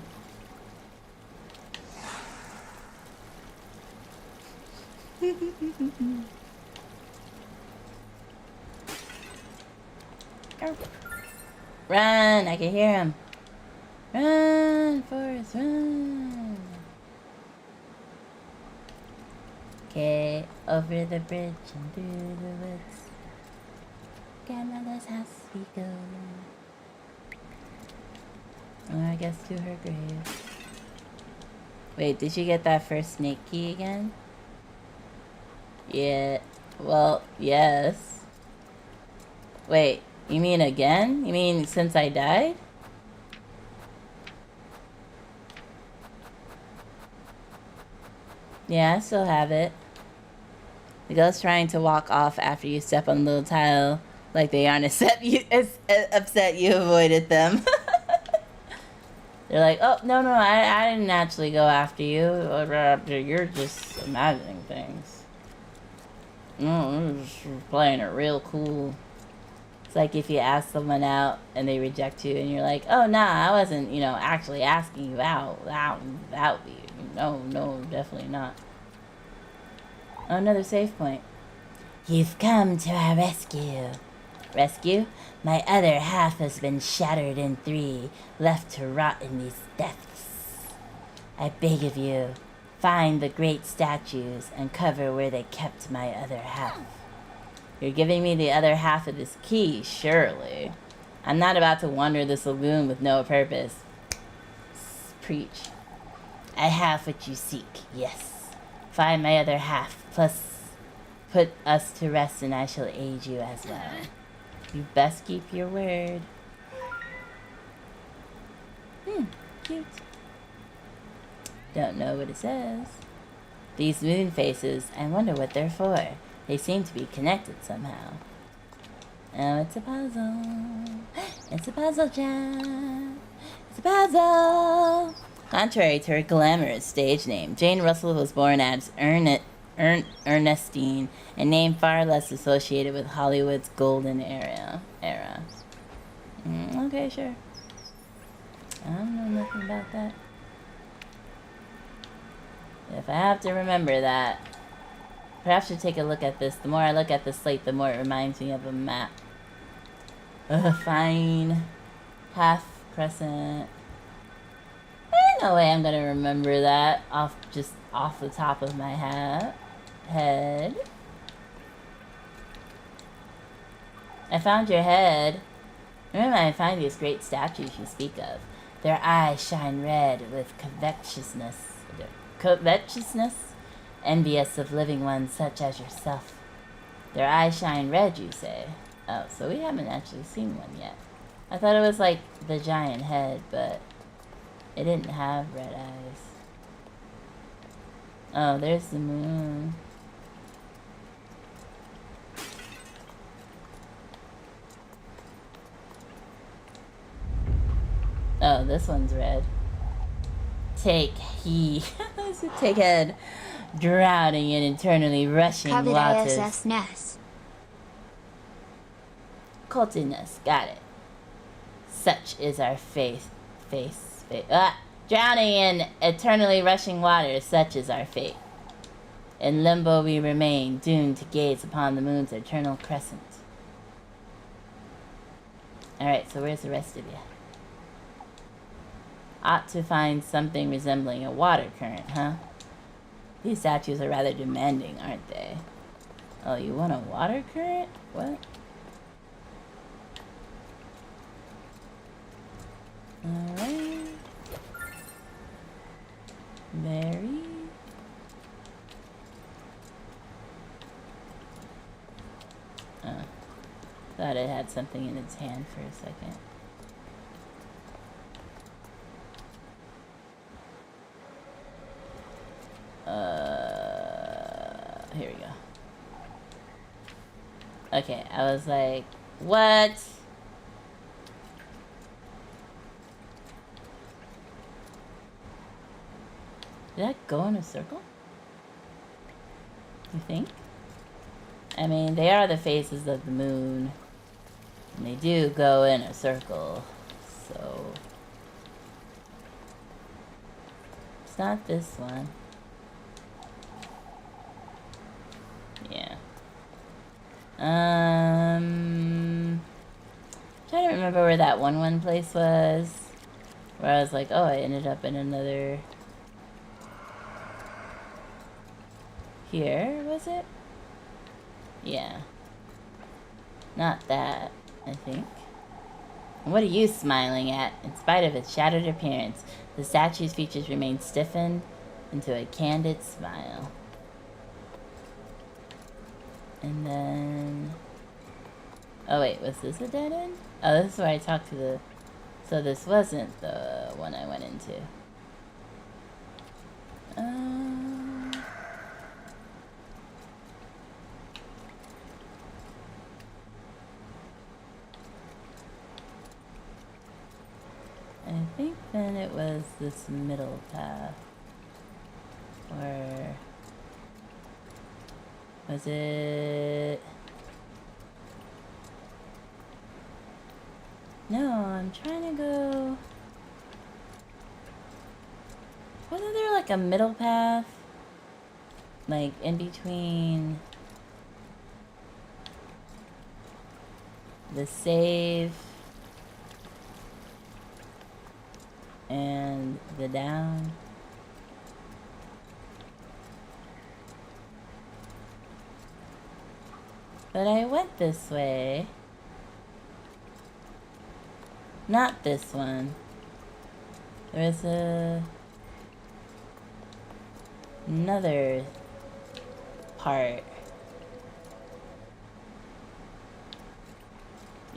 Run! I can hear him. Run, Forrest, run! Okay, over the bridge and through the woods. Grandmother's house we go. Or I guess to her grave. Wait, did you get that first snake key again? Yeah. Well, yes. Wait, you mean again? You mean since I died? Yeah, I still have it. The ghost trying to walk off after you step on the little tile, like they aren't upset you avoided them. They're like, oh, no, I didn't actually go after you. You're just imagining things. No, I'm just playing it real cool. It's like if you ask someone out and they reject you and you're like, oh, nah, I wasn't, actually asking you out. That would be, no, definitely not. Oh, another save point. You've come to our rescue. Rescue? My other half has been shattered in 3, left to rot in these depths. I beg of you, find the great statues and cover where they kept my other half. You're giving me the other half of this key, surely. I'm not about to wander this lagoon with no purpose. Preach. I have what you seek, yes. Find my other half, plus put us to rest and I shall aid you as well. You best keep your word. Cute. Don't know what it says. These moon faces, I wonder what they're for. They seem to be connected somehow. Oh, it's a puzzle. It's a puzzle, Jack. It's a puzzle. Contrary to her glamorous stage name, Jane Russell was born as Ernestine, a name far less associated with Hollywood's golden era. Okay, sure. I don't know nothing about that. If I have to remember that, perhaps I should take a look at this. The more I look at the slate, the more it reminds me of a map. Fine. Half crescent. Ain't no way I'm gonna remember that off the top of my head. I found your head. Remember, I find these great statues you speak of. Their eyes shine red with covetousness, envious of living ones such as yourself. Their eyes shine red, you say? Oh, so we haven't actually seen one yet. I thought it was like the giant head, but it didn't have red eyes. Oh, there's the moon. Oh, this one's red. Take heed. Take head. Drowning in eternally rushing Coveted waters. ISS Ness. Cultiness. Got it. Such is our faith. Drowning in eternally rushing waters, such is our fate. In limbo we remain, doomed to gaze upon the moon's eternal crescent. Alright, so where's the rest of you? Ought to find something resembling a water current, huh? These statues are rather demanding, aren't they? Oh, you want a water current? What? Alright. Very. Oh. Thought it had something in its hand for a second. Here we go. Okay, I was like, what? Did that go in a circle? You think? I mean, they are the faces of the moon. And they do go in a circle. So... it's not this one. Yeah. Trying to remember where that one place was. Where I was like, oh, I ended up in another... here, was it? Yeah. Not that, I think. And what are you smiling at? In spite of its shattered appearance, the statue's features remain stiffened into a candid smile. And then... oh wait, was this a dead end? Oh, this is where I talked to the... so this wasn't the one I went into. I think then it was this middle path. Or... was it... no, I'm trying to go... wasn't there like a middle path? Like in between... the save... and the down? But I went this way. Not this one. There's another part.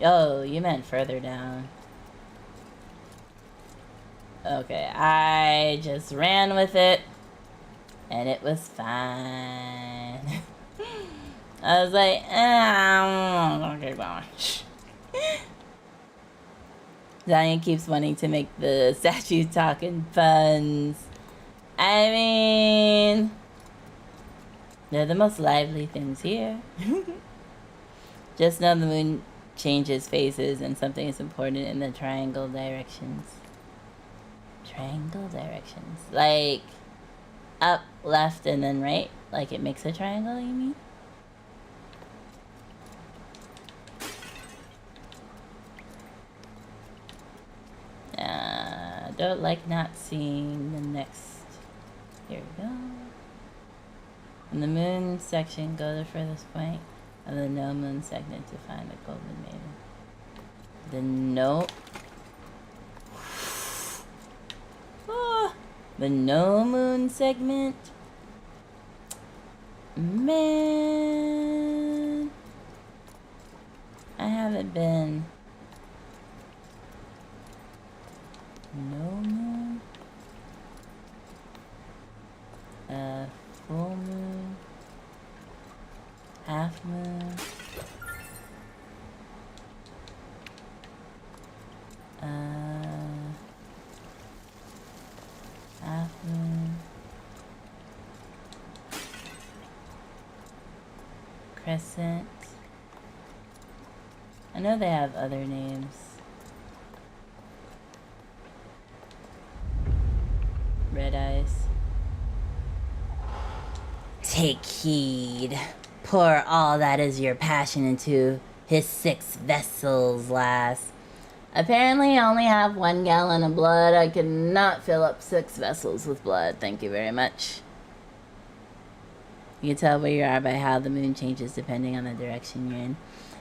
Oh, you meant further down. Okay, I just ran with it, and it was fine. I was like, okay, going. Zanya keeps wanting to make the statue talking puns. I mean, they're the most lively things here. Just know the moon changes phases and something is important in the triangle directions. Triangle directions. Like, up, left, and then right? Like it makes a triangle, you mean? Don't like not seeing the next... here we go. In the moon section, go to the furthest point of the no moon segment to find the golden maiden. The no... the no moon segment? Man... I haven't been... no moon? Full moon? Half moon? Half moon? Crescent? I know they have other names. Red eyes. Take heed. Pour all that is your passion into his 6 vessels, lass. Apparently, I only have 1 gallon of blood. I cannot fill up 6 vessels with blood. Thank you very much. You can tell where you are by how the moon changes depending on the direction you're in.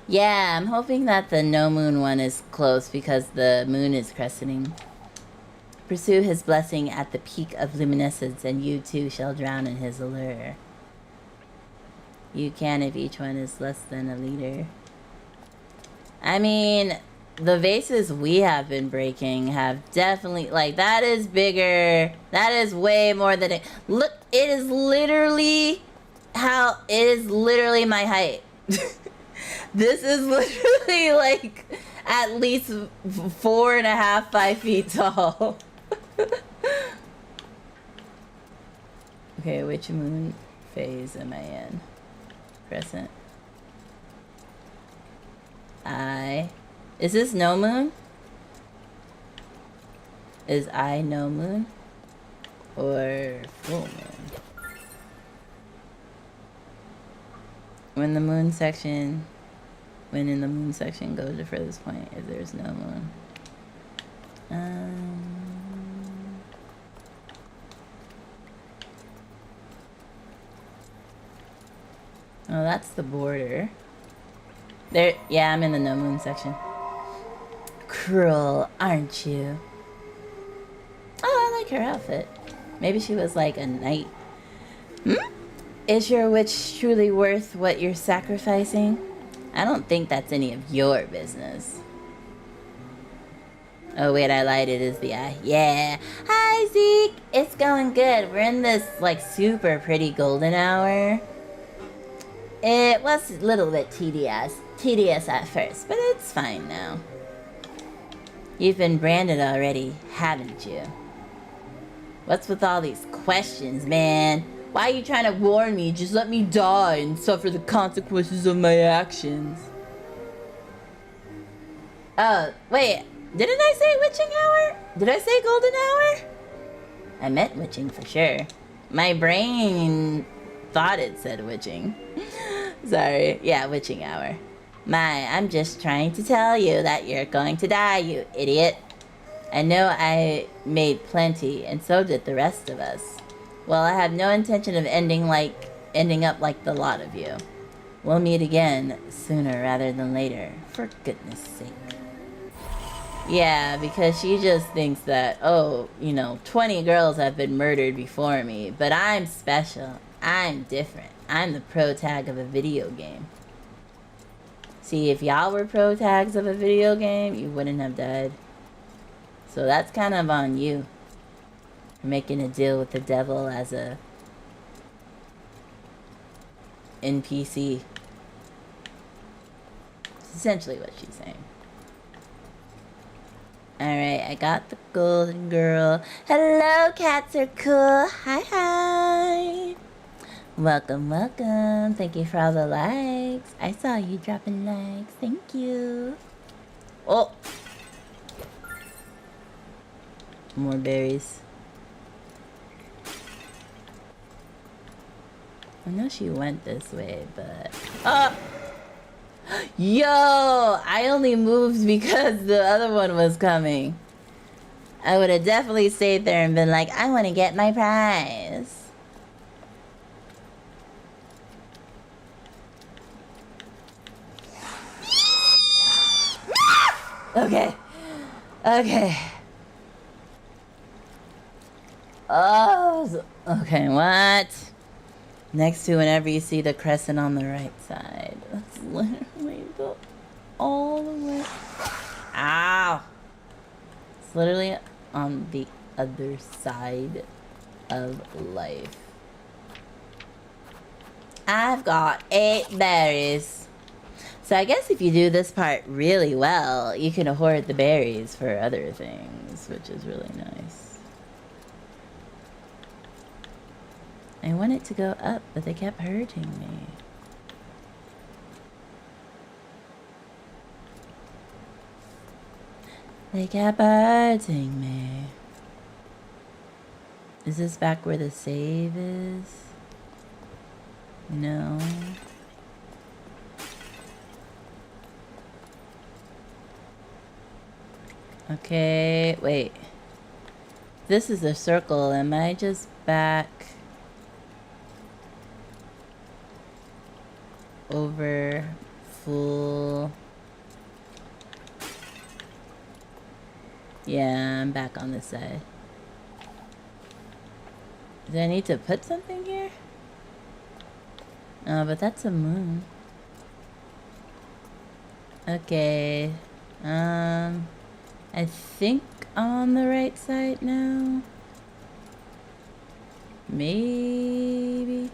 Yeah, I'm hoping that the no moon one is close because the moon is crescenting. Pursue his blessing at the peak of luminescence, and you too shall drown in his allure. You can if each one is less than a liter. I mean, the vases we have been breaking have definitely, like, that is bigger. That is way more than it. Look, it is literally my height. This is literally like at least 4.5, 5 feet tall. Okay, which moon phase am I in? Crescent. Is this no moon? Is I no moon? Or full moon? When in the moon section goes to furthest point if there's no moon. Oh, that's the border. There, yeah, I'm in the no moon section. Cruel, aren't you? Oh, I like her outfit. Maybe she was like a knight. Is your witch truly worth what you're sacrificing? I don't think that's any of your business. Oh wait, I lied, it is the eye. Yeah. Hi Zeke! It's going good. We're in this like super pretty golden hour. It was a little bit tedious at first, but it's fine now. You've been branded already, haven't you? What's with all these questions, man? Why are you trying to warn me? Just let me die and suffer the consequences of my actions. Oh, wait. Didn't I say witching hour? Did I say golden hour? I meant witching for sure. My brain thought it said witching. Sorry. Yeah, witching hour. I'm just trying to tell you that you're going to die, you idiot. I know I made plenty, and so did the rest of us. Well, I have no intention of ending up like the lot of you. We'll meet again sooner rather than later, for goodness sake. Yeah, because she just thinks that, oh, 20 girls have been murdered before me, but I'm special. I'm different. I'm the pro tag of a video game. See, if y'all were pro tags of a video game, you wouldn't have died. So that's kind of on you. For making a deal with the devil as a NPC. It's essentially what she's saying. Alright, I got the golden girl. Hello, cats are cool. Hi. Welcome. Thank you for all the likes. I saw you dropping likes. Thank you. Oh. More berries. I know she went this way, but... Yo! I only moved because the other one was coming. I would have definitely stayed there and been like, I want to get my prize. Okay. Oh, okay, what? Next to whenever you see the crescent on the right side. That's literally the all the way. Ow! It's literally on the other side of life. I've got 8 berries. So I guess if you do this part really well, you can hoard the berries for other things, which is really nice. I wanted to go up, but they kept hurting me. They kept hurting me. Is this back where the save is? No. Okay, wait. This is a circle. Am I just back over full? Yeah, I'm back on this side. Do I need to put something here? Oh, but that's a moon. Okay. I think I'm on the right side now. Maybe.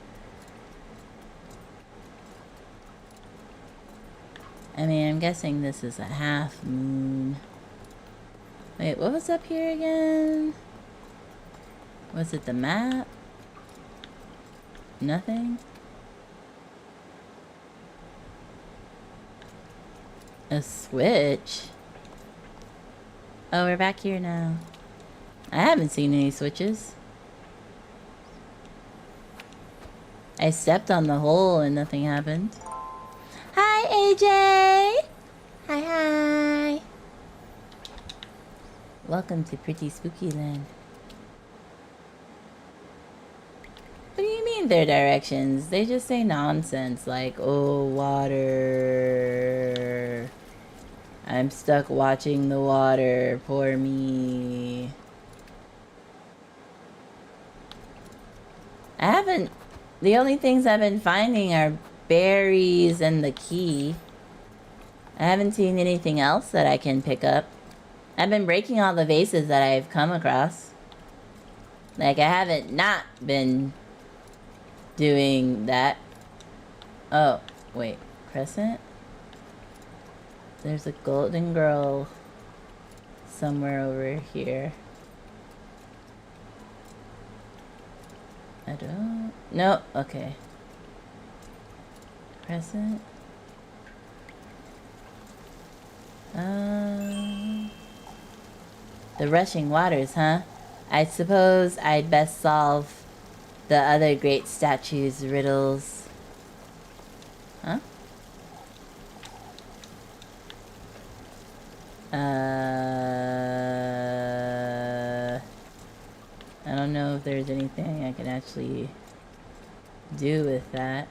I mean, I'm guessing this is a half moon. Wait, what was up here again? Was it the map? Nothing? A switch? Oh, we're back here now. I haven't seen any switches. I stepped on the hole and nothing happened. Hi, AJ! Hi, hi! Welcome to Pretty Spooky Land. What do you mean they're directions? They just say nonsense like, oh, water. I'm stuck watching the water. Poor me. I haven't... The only things I've been finding are berries and the key. I haven't seen anything else that I can pick up. I've been breaking all the vases that I've come across. Like, I haven't not been doing that. Oh, wait. Crescent? There's a golden girl somewhere over here. I don't... No, okay. Crescent? The rushing waters, huh? I suppose I'd best solve the other great statue's riddles. Huh? I don't know if there's anything I can actually do with that.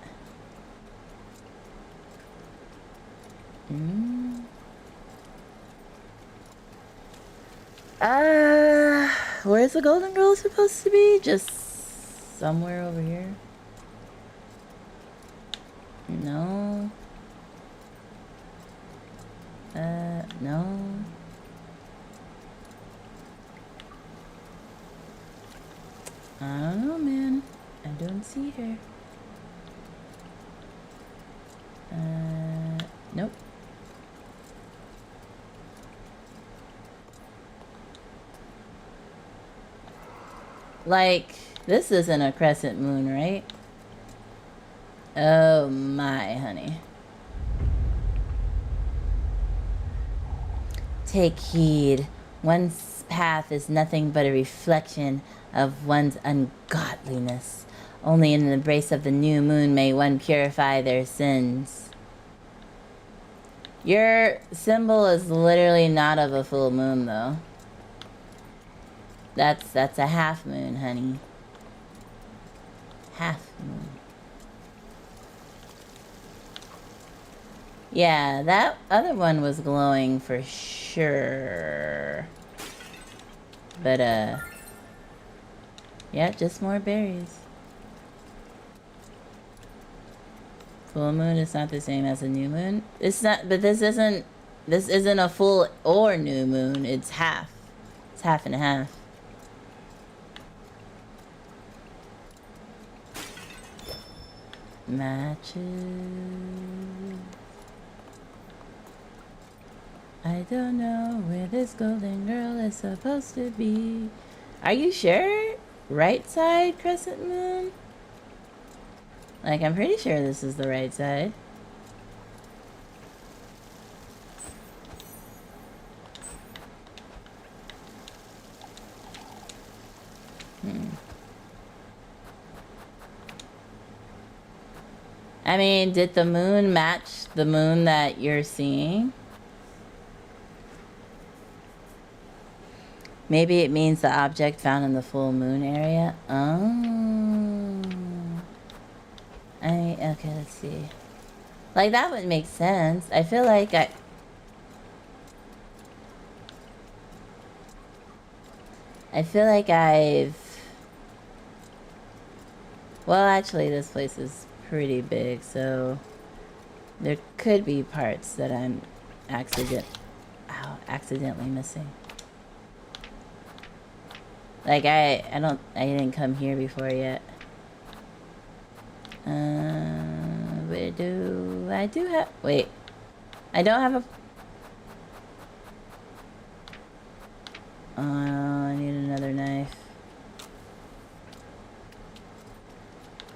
Where's the golden girl supposed to be? Just somewhere over here? No. No. I don't know, man. I don't see her. Nope. Like, this isn't a crescent moon, right? Oh my, honey. Take heed. One's path is nothing but a reflection of one's ungodliness. Only in the embrace of the new moon may one purify their sins. Your symbol is literally not of a full moon, though. That's a half moon, honey. Half moon. Yeah, that other one was glowing for sure. But, yeah, just more berries. Full moon is not the same as a new moon. It's not, but this isn't a full or new moon. It's half. It's half and half. Matches. I don't know where this golden girl is supposed to be. Are you sure? Right side crescent moon? Like, I'm pretty sure this is the right side. I mean, did the moon match the moon that you're seeing? Maybe it means the object found in the full moon area. Oh. Okay, let's see. Like, that would make sense. I feel like I've... Well, actually, this place is pretty big, so... There could be parts that I'm accidentally missing. Like, I didn't come here before yet. I do have... Wait. I don't have a... Oh, I need another knife.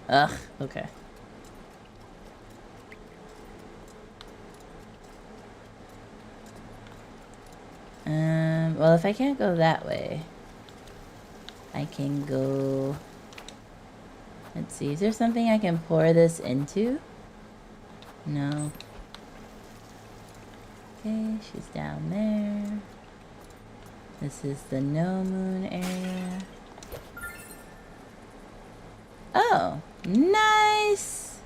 Ugh, okay. Well, if I can't go that way, I can go... Let's see, is there something I can pour this into? No. Okay, she's down there. This is the no moon area. Oh, nice!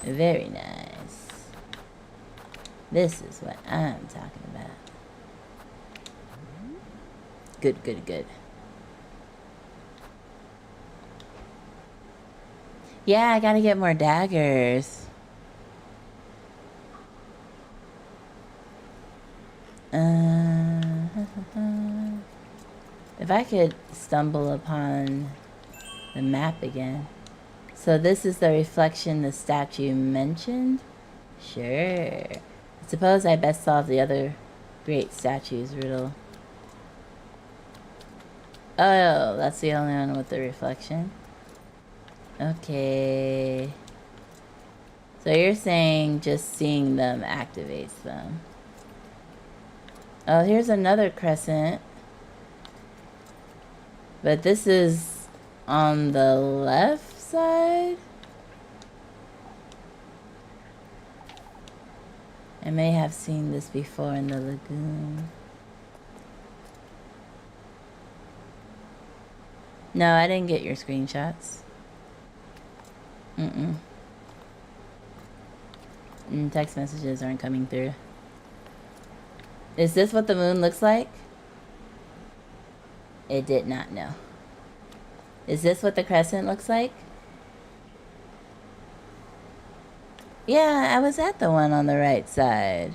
Very nice. This is what I'm talking about. Good, good, good. Yeah, I gotta get more daggers. If I could stumble upon the map again. So this is the reflection the statue mentioned? Sure. I suppose I best solve the other great statue's riddle. Oh, that's the only one with the reflection? Okay. So you're saying just seeing them activates them. Oh, here's another crescent. But this is on the left side? I may have seen this before in the lagoon. No, I didn't get your screenshots. Text messages aren't coming through. Is this what the moon looks like? It did not know. Is this what the crescent looks like? Yeah, I was at the one on the right side.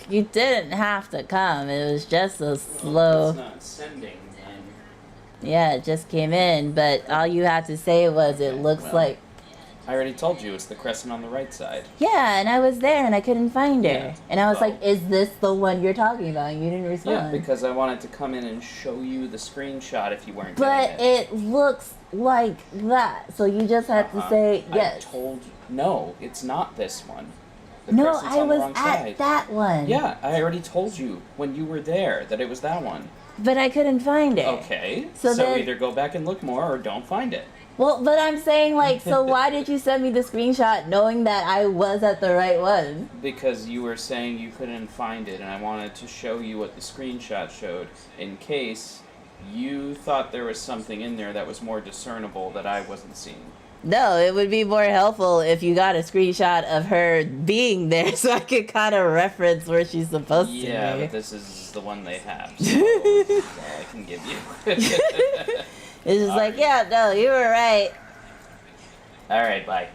You didn't have to come. It was just a slow... It's not sending, then. Yeah, it just came in, but all you had to say was it looks like... I already told you, it's the crescent on the right side. Yeah, and I was there and I couldn't find her. Yeah. And I was like, is this the one you're talking about? And you didn't respond. Yeah, because I wanted to come in and show you the screenshot if you weren't But getting it. it looks like that. So you just had to say yes. I told you. No, it's not this one. The No, crescent's I on the was wrong at side. that one. Yeah, I already told you when you were there that it was that one. But I couldn't find it. Okay, So then- either go back and look more or don't find it. Well, but I'm saying, like, so why did you send me the screenshot knowing that I was at the right one? Because you were saying you couldn't find it, and I wanted to show you what the screenshot showed in case you thought there was something in there that was more discernible that I wasn't seeing. No, it would be more helpful if you got a screenshot of her being there so I could kind of reference where she's supposed to be. Yeah, but this is the one they have, so that's all I can give you. It's just like, yeah, no, you were right. Alright, bye.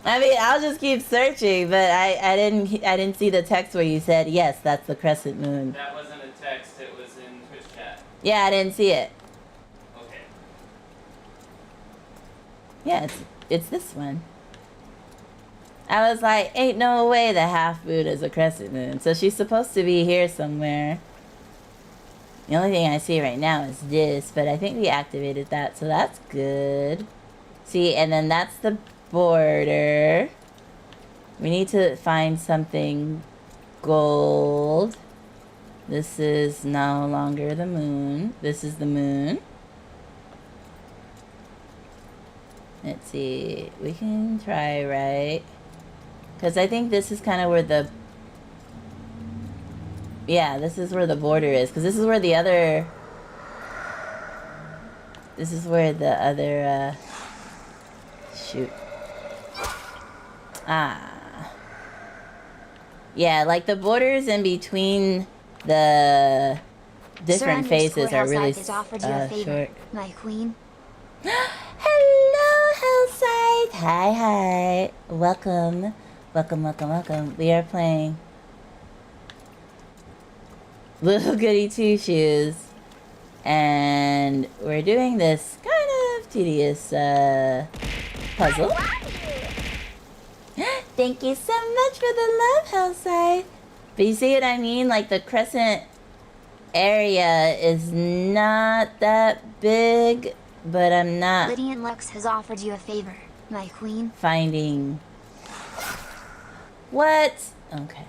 I mean, I'll just keep searching, but I didn't see the text where you said, yes, that's the crescent moon. That wasn't a text, it was in Twitch chat. Yeah, I didn't see it. Okay. Yeah, it's this one. I was like, ain't no way the half moon is a crescent moon. So she's supposed to be here somewhere. The only thing I see right now is this, but I think we activated that, so that's good. See, and then that's the border. We need to find something gold. This is no longer the moon. This is the moon. Let's see. We can try, right? Because I think this is kind of where the... Yeah, this is where the border is. Because this is where the other... This is where the other, shoot. Ah. Yeah, like the borders in between the different phases are really short. My queen. Hello, Hillside! Hi. Welcome. Welcome. We are playing Little Goody Two Shoes. And we're doing this kind of tedious, puzzle. Thank you so much for the love, Hillside. But you see what I mean? Like, the crescent area is not that big, but I'm not... Lydian Lux has offered you a favor, my queen. Finding... What? Okay.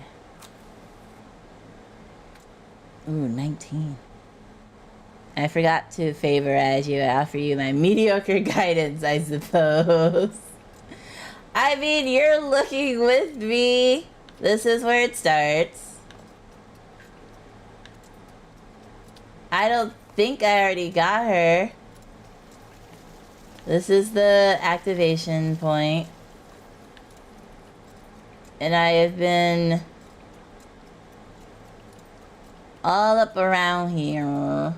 Ooh, 19. I forgot to favorize you. I offer you my mediocre guidance, I suppose. I mean, you're looking with me. This is where it starts. I don't think I already got her. This is the activation point. And I have been all up around here.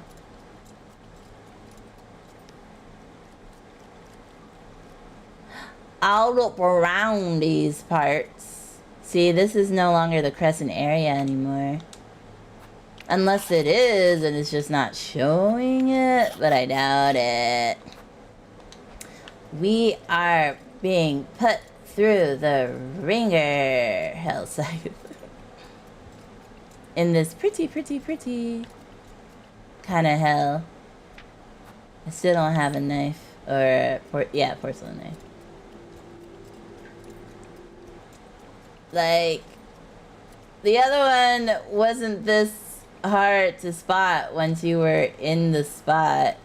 All up around these parts. See, this is no longer the crescent area anymore. Unless it is, and it's just not showing it, but I doubt it. We are being put through the ringer, Hellside. In this pretty kind of hell. I still don't have a knife. Or, porcelain knife. Like, the other one wasn't this hard to spot once you were in the spot.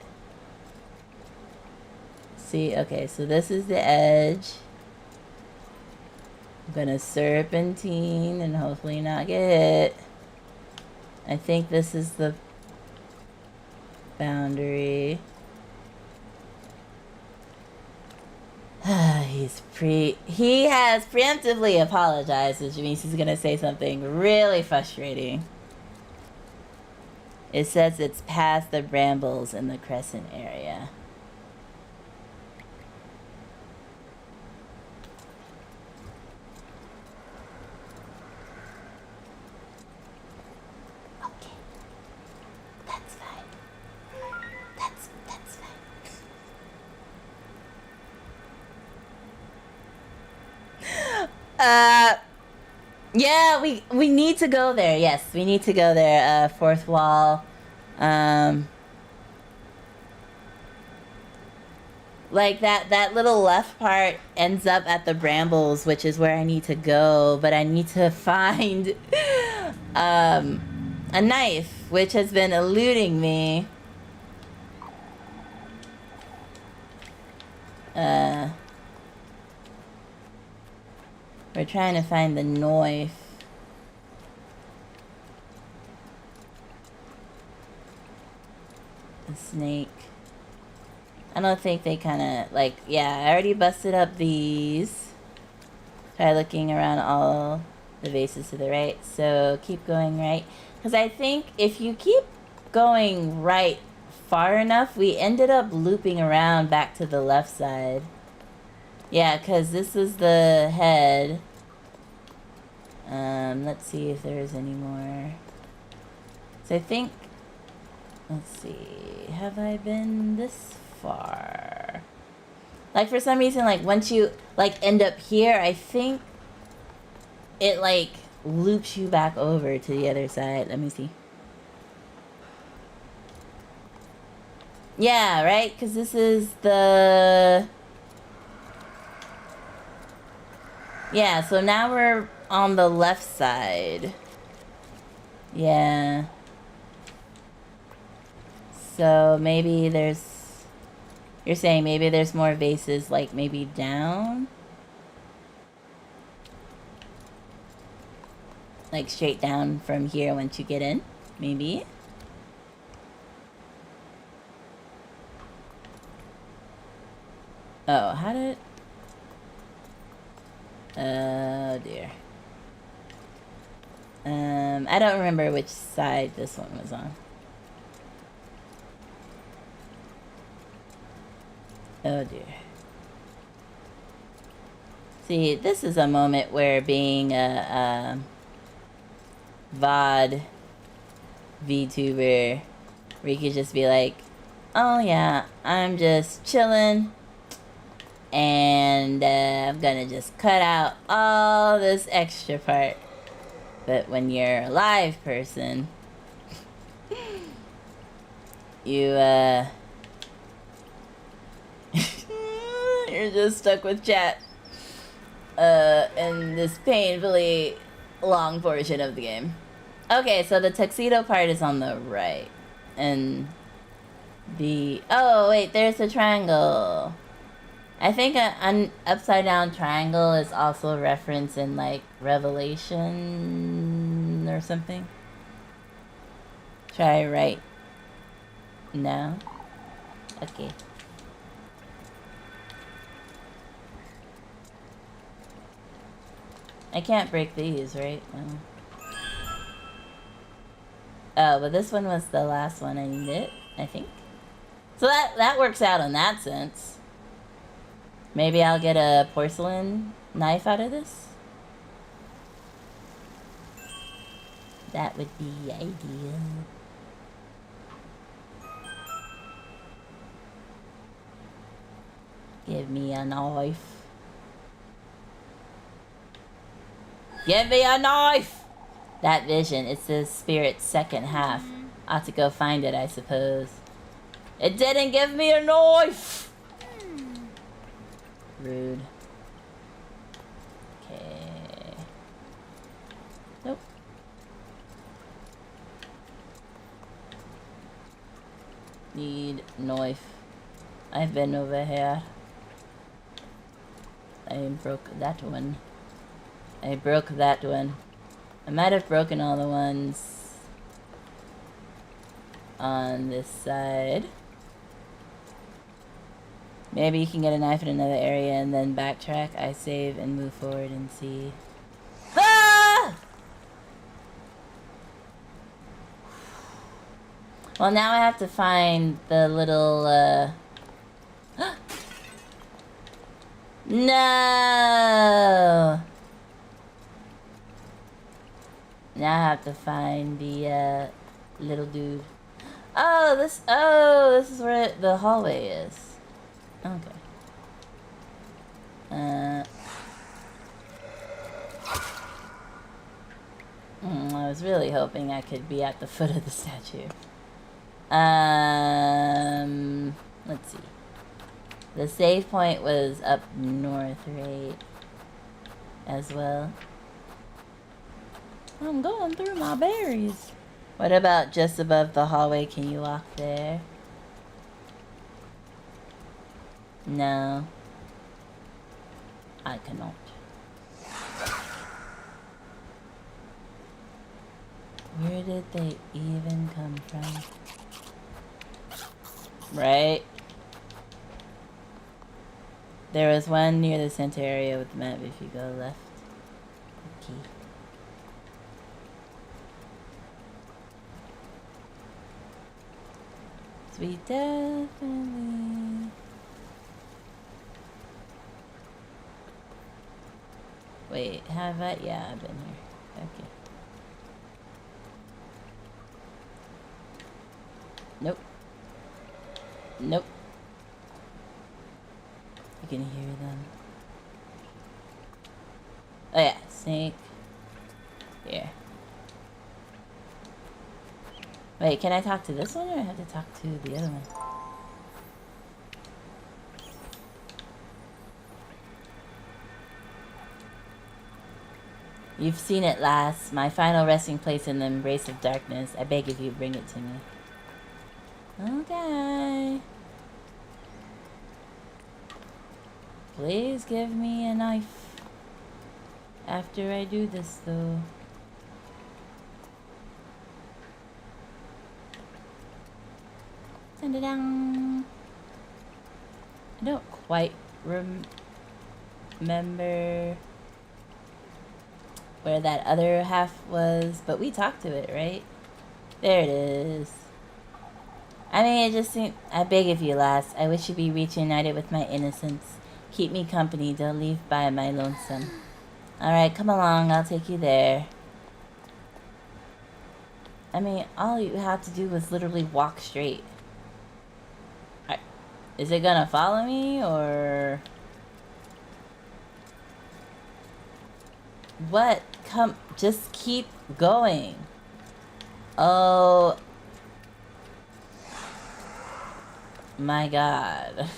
See, okay, so this is the edge. I'm gonna serpentine and hopefully not get hit. I think this is the boundary. He has preemptively apologized, which means he's gonna say something really frustrating. It says it's past the brambles in the crescent area. Okay. That's fine. That's fine. Yeah, we need to go there. Yes, we need to go there. Fourth wall. Like that little left part ends up at the brambles, which is where I need to go, but I need to find a knife, which has been eluding me. We're trying to find the knife. The snake. I don't think they kind of, like, yeah, I already busted up these. Try looking around all the vases to the right. So keep going right. Because I think if you keep going right far enough, we ended up looping around back to the left side. Yeah, because this is the head. Let's see if there's any more. So I think, let's see, have I been this far? Like, for some reason, like, once you, like, end up here, I think it, like, loops you back over to the other side. Let me see. Yeah, right? Because this is the... Yeah, so now we're on the left side. Yeah. So maybe there's You're saying maybe there's more vases, like maybe down? Like straight down from here once you get in? Maybe? Oh, how did... Oh dear. I don't remember which side this one was on. Oh dear. See, this is a moment where being a VOD VTuber, where you could just be like, oh yeah, I'm just chilling, and I'm gonna just cut out all this extra part. But when you're a live person, you you're just stuck with chat in this painfully long portion of the game. Okay, so the tuxedo part is on the right, and the... Oh wait, there's a triangle. I think an upside down triangle is also a reference in like Revelation or something. Try right now. Okay. I can't break these, right? No. Oh, but this one was the last one I needed, I think. So that works out in that sense. Maybe I'll get a porcelain knife out of this? That would be ideal. Give me a knife. Give me a knife! That vision, it's the spirit's second half. I ought to go find it, I suppose. It didn't give me a knife! Rude. Okay. Nope. Need knife. I've been over here. I broke that one. I broke that one. I might have broken all the ones on this side. Maybe you can get a knife in another area and then backtrack. I save and move forward and see. Ah! Well, now I have to find the little, No! Now I have to find the, little dude. Oh, this is where the hallway is. Okay. I was really hoping I could be at the foot of the statue. Let's see. The save point was up north, right? As well. I'm going through my berries. What about just above the hallway? Can you walk there? No. I cannot. Where did they even come from? Right? There was one near the center area with the map if you go left. Okay. Sweet definitely. Wait, have I? Yeah, I've been here. Okay. Nope. Nope. You can hear them. Oh yeah, snake. Here. Wait, can I talk to this one or I have to talk to the other one? You've seen it last. My final resting place in the embrace of darkness. I beg of you, bring it to me. Okay. Please give me a knife. After I do this, though. Send it down. I don't quite remember where that other half was, but we talked to it, right? There it is. I mean, it just seemed... I beg of you, lass. I wish you'd be reunited with my innocence. Keep me company. Don't leave by my lonesome. Alright, come along. I'll take you there. I mean, all you have to do was literally walk straight. Is it gonna follow me, or... What? Come... Just keep going. Oh... My God.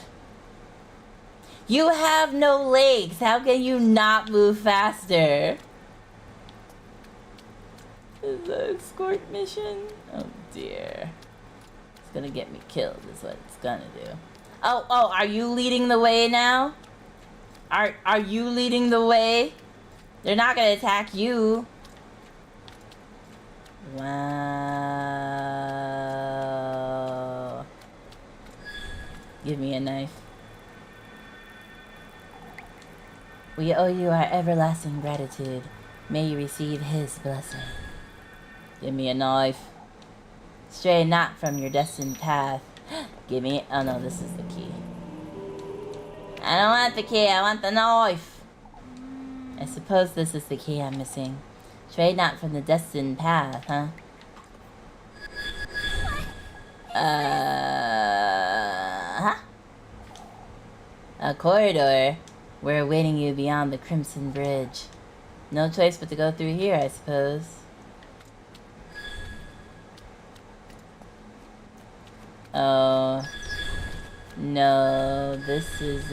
You have no legs. How can you not move faster? Is it an escort mission? Oh dear. It's gonna get me killed is what it's gonna do. Oh, are you leading the way now? Are you leading the way? They're not gonna attack you. Wow. Give me a knife. We owe you our everlasting gratitude. May you receive his blessing. Give me a knife. Stray not from your destined path. Give me... Oh no, this is the key. I don't want the key, I want the knife. I suppose this is the key I'm missing. Stray not from the destined path, huh? Huh? A corridor. We're awaiting you beyond the Crimson Bridge. No choice but to go through here, I suppose. Oh. No, this is,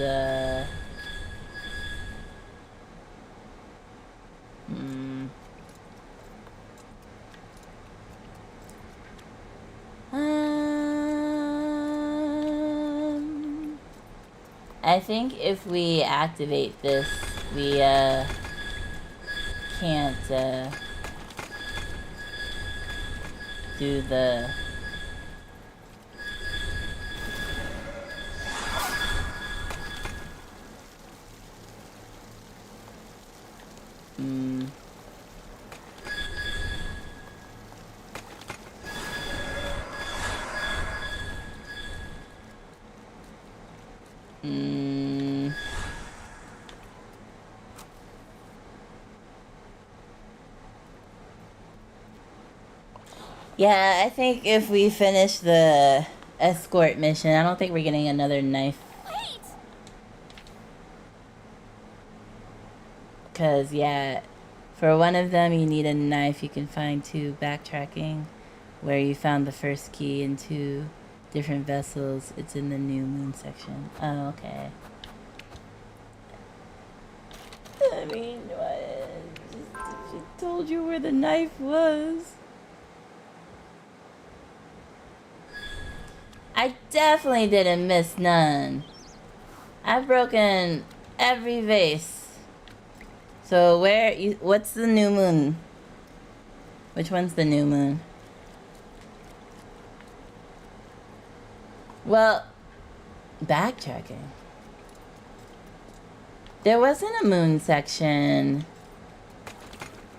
I think if we activate this, we, can't, do the... Yeah, I think if we finish the escort mission, I don't think we're getting another knife. Wait! Because, yeah, for one of them you need a knife. You can find 2 backtracking where you found the first key in 2 different vessels. It's in the new moon section. Oh, okay. I mean, what? She told you where the knife was. I definitely didn't miss none. I've broken every vase. So what's the new moon? Which one's the new moon? Well, backtracking. There wasn't a moon section.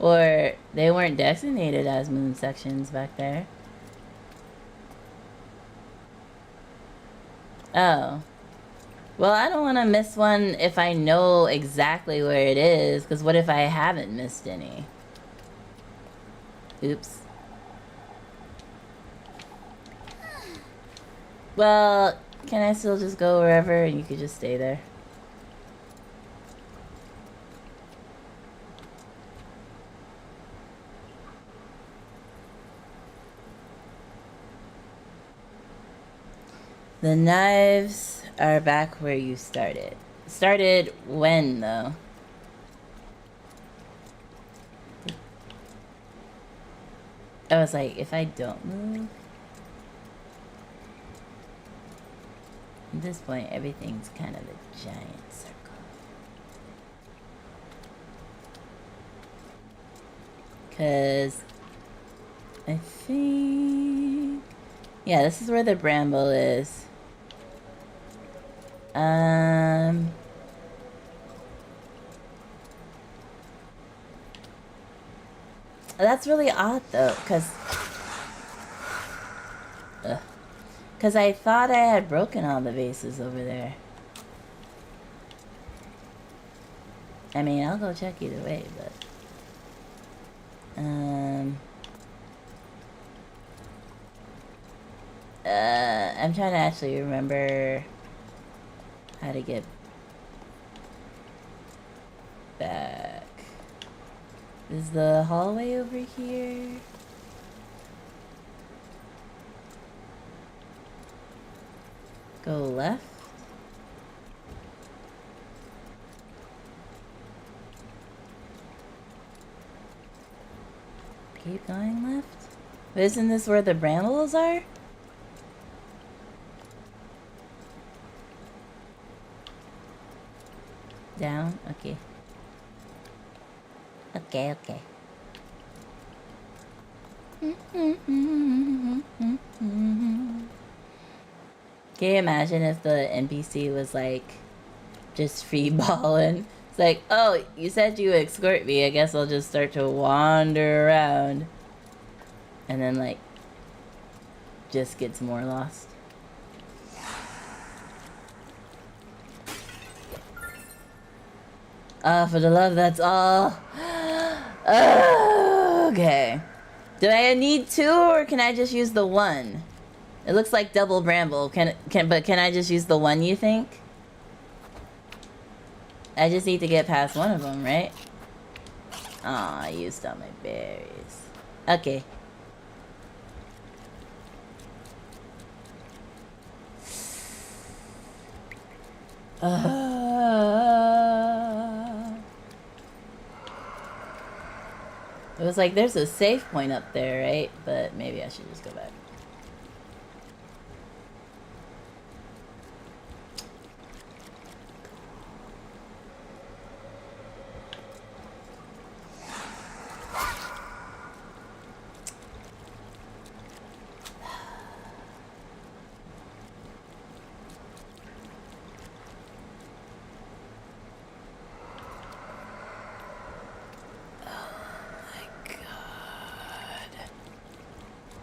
Or they weren't designated as moon sections back there. Oh. Well, I don't want to miss one if I know exactly where it is, because what if I haven't missed any? Oops. Well, can I still just go wherever and you could just stay there? The knives are back where you started. Started when, though? I was like, if I don't move... At this point, everything's kind of a giant circle. Cause I think, yeah, this is where the bramble is. That's really odd though, cause I thought I had broken all the vases over there. I mean, I'll go check either way, but I'm trying to actually remember how to get back. Is the hallway over here? Go left? Keep going left? But isn't this where the brambles are? Down? Okay. Okay. Can you imagine if the NPC was like just free balling? It's like, oh, you said you would escort me. I guess I'll just start to wander around. And then like just gets more lost. For the love, that's all. Okay. Do I need two or can I just use the one? It looks like double bramble. Can I just use the one, you think? I just need to get past one of them, right? Aw, I used all my berries. Okay. It was like there's a save point up there, right? But maybe I should just go back.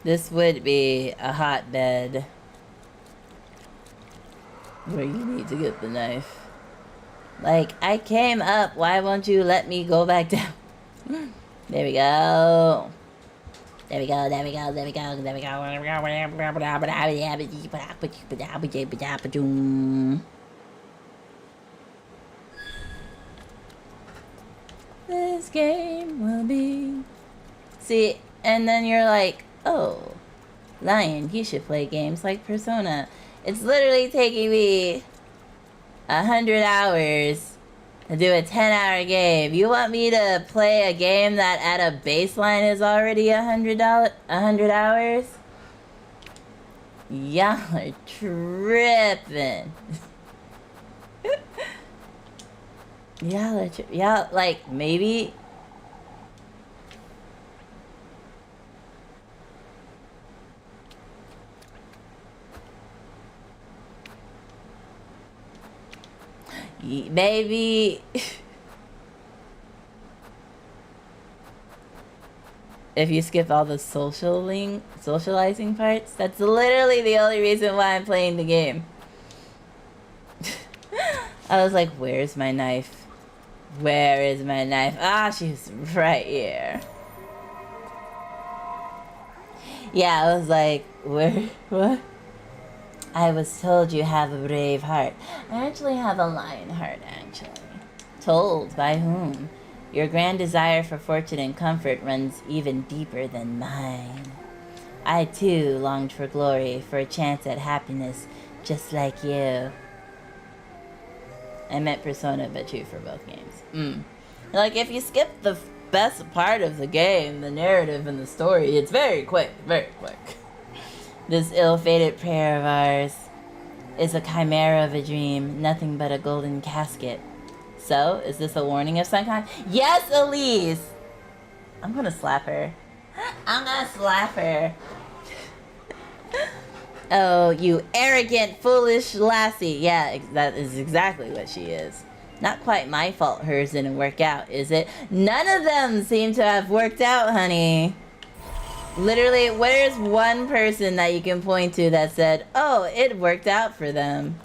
This would be a hotbed where you need to get the knife. Like, I came up, why won't you let me go back down? There we go. There we go. This game will be... See, and then you're like, oh, Lion, you should play games like Persona. It's literally taking me 100 hours to do a 10-hour game. You want me to play a game that at a baseline is already 100 hours? Y'all are tripping. Y'all, like, maybe... Maybe if you skip all the socializing parts, that's literally the only reason why I'm playing the game. I was like, where's my knife? Where is my knife? Ah, she's right here. Yeah, I was like, where? What? I was told you have a brave heart. I actually have a lion heart, actually. Told by whom? Your grand desire for fortune and comfort runs even deeper than mine. I, too, longed for glory, for a chance at happiness, just like you. I meant Persona, but true for both games. Like, if you skip the best part of the game, the narrative and the story, it's very quick, very quick. This ill-fated prayer of ours is a chimera of a dream, nothing but a golden casket. So, is this a warning of some kind? Yes, Elise! I'm gonna slap her. I'm gonna slap her. Oh, you arrogant, foolish lassie. Yeah, that is exactly what she is. Not quite my fault hers didn't work out, is it? None of them seem to have worked out, honey. Literally, where's one person that you can point to that said, oh, it worked out for them?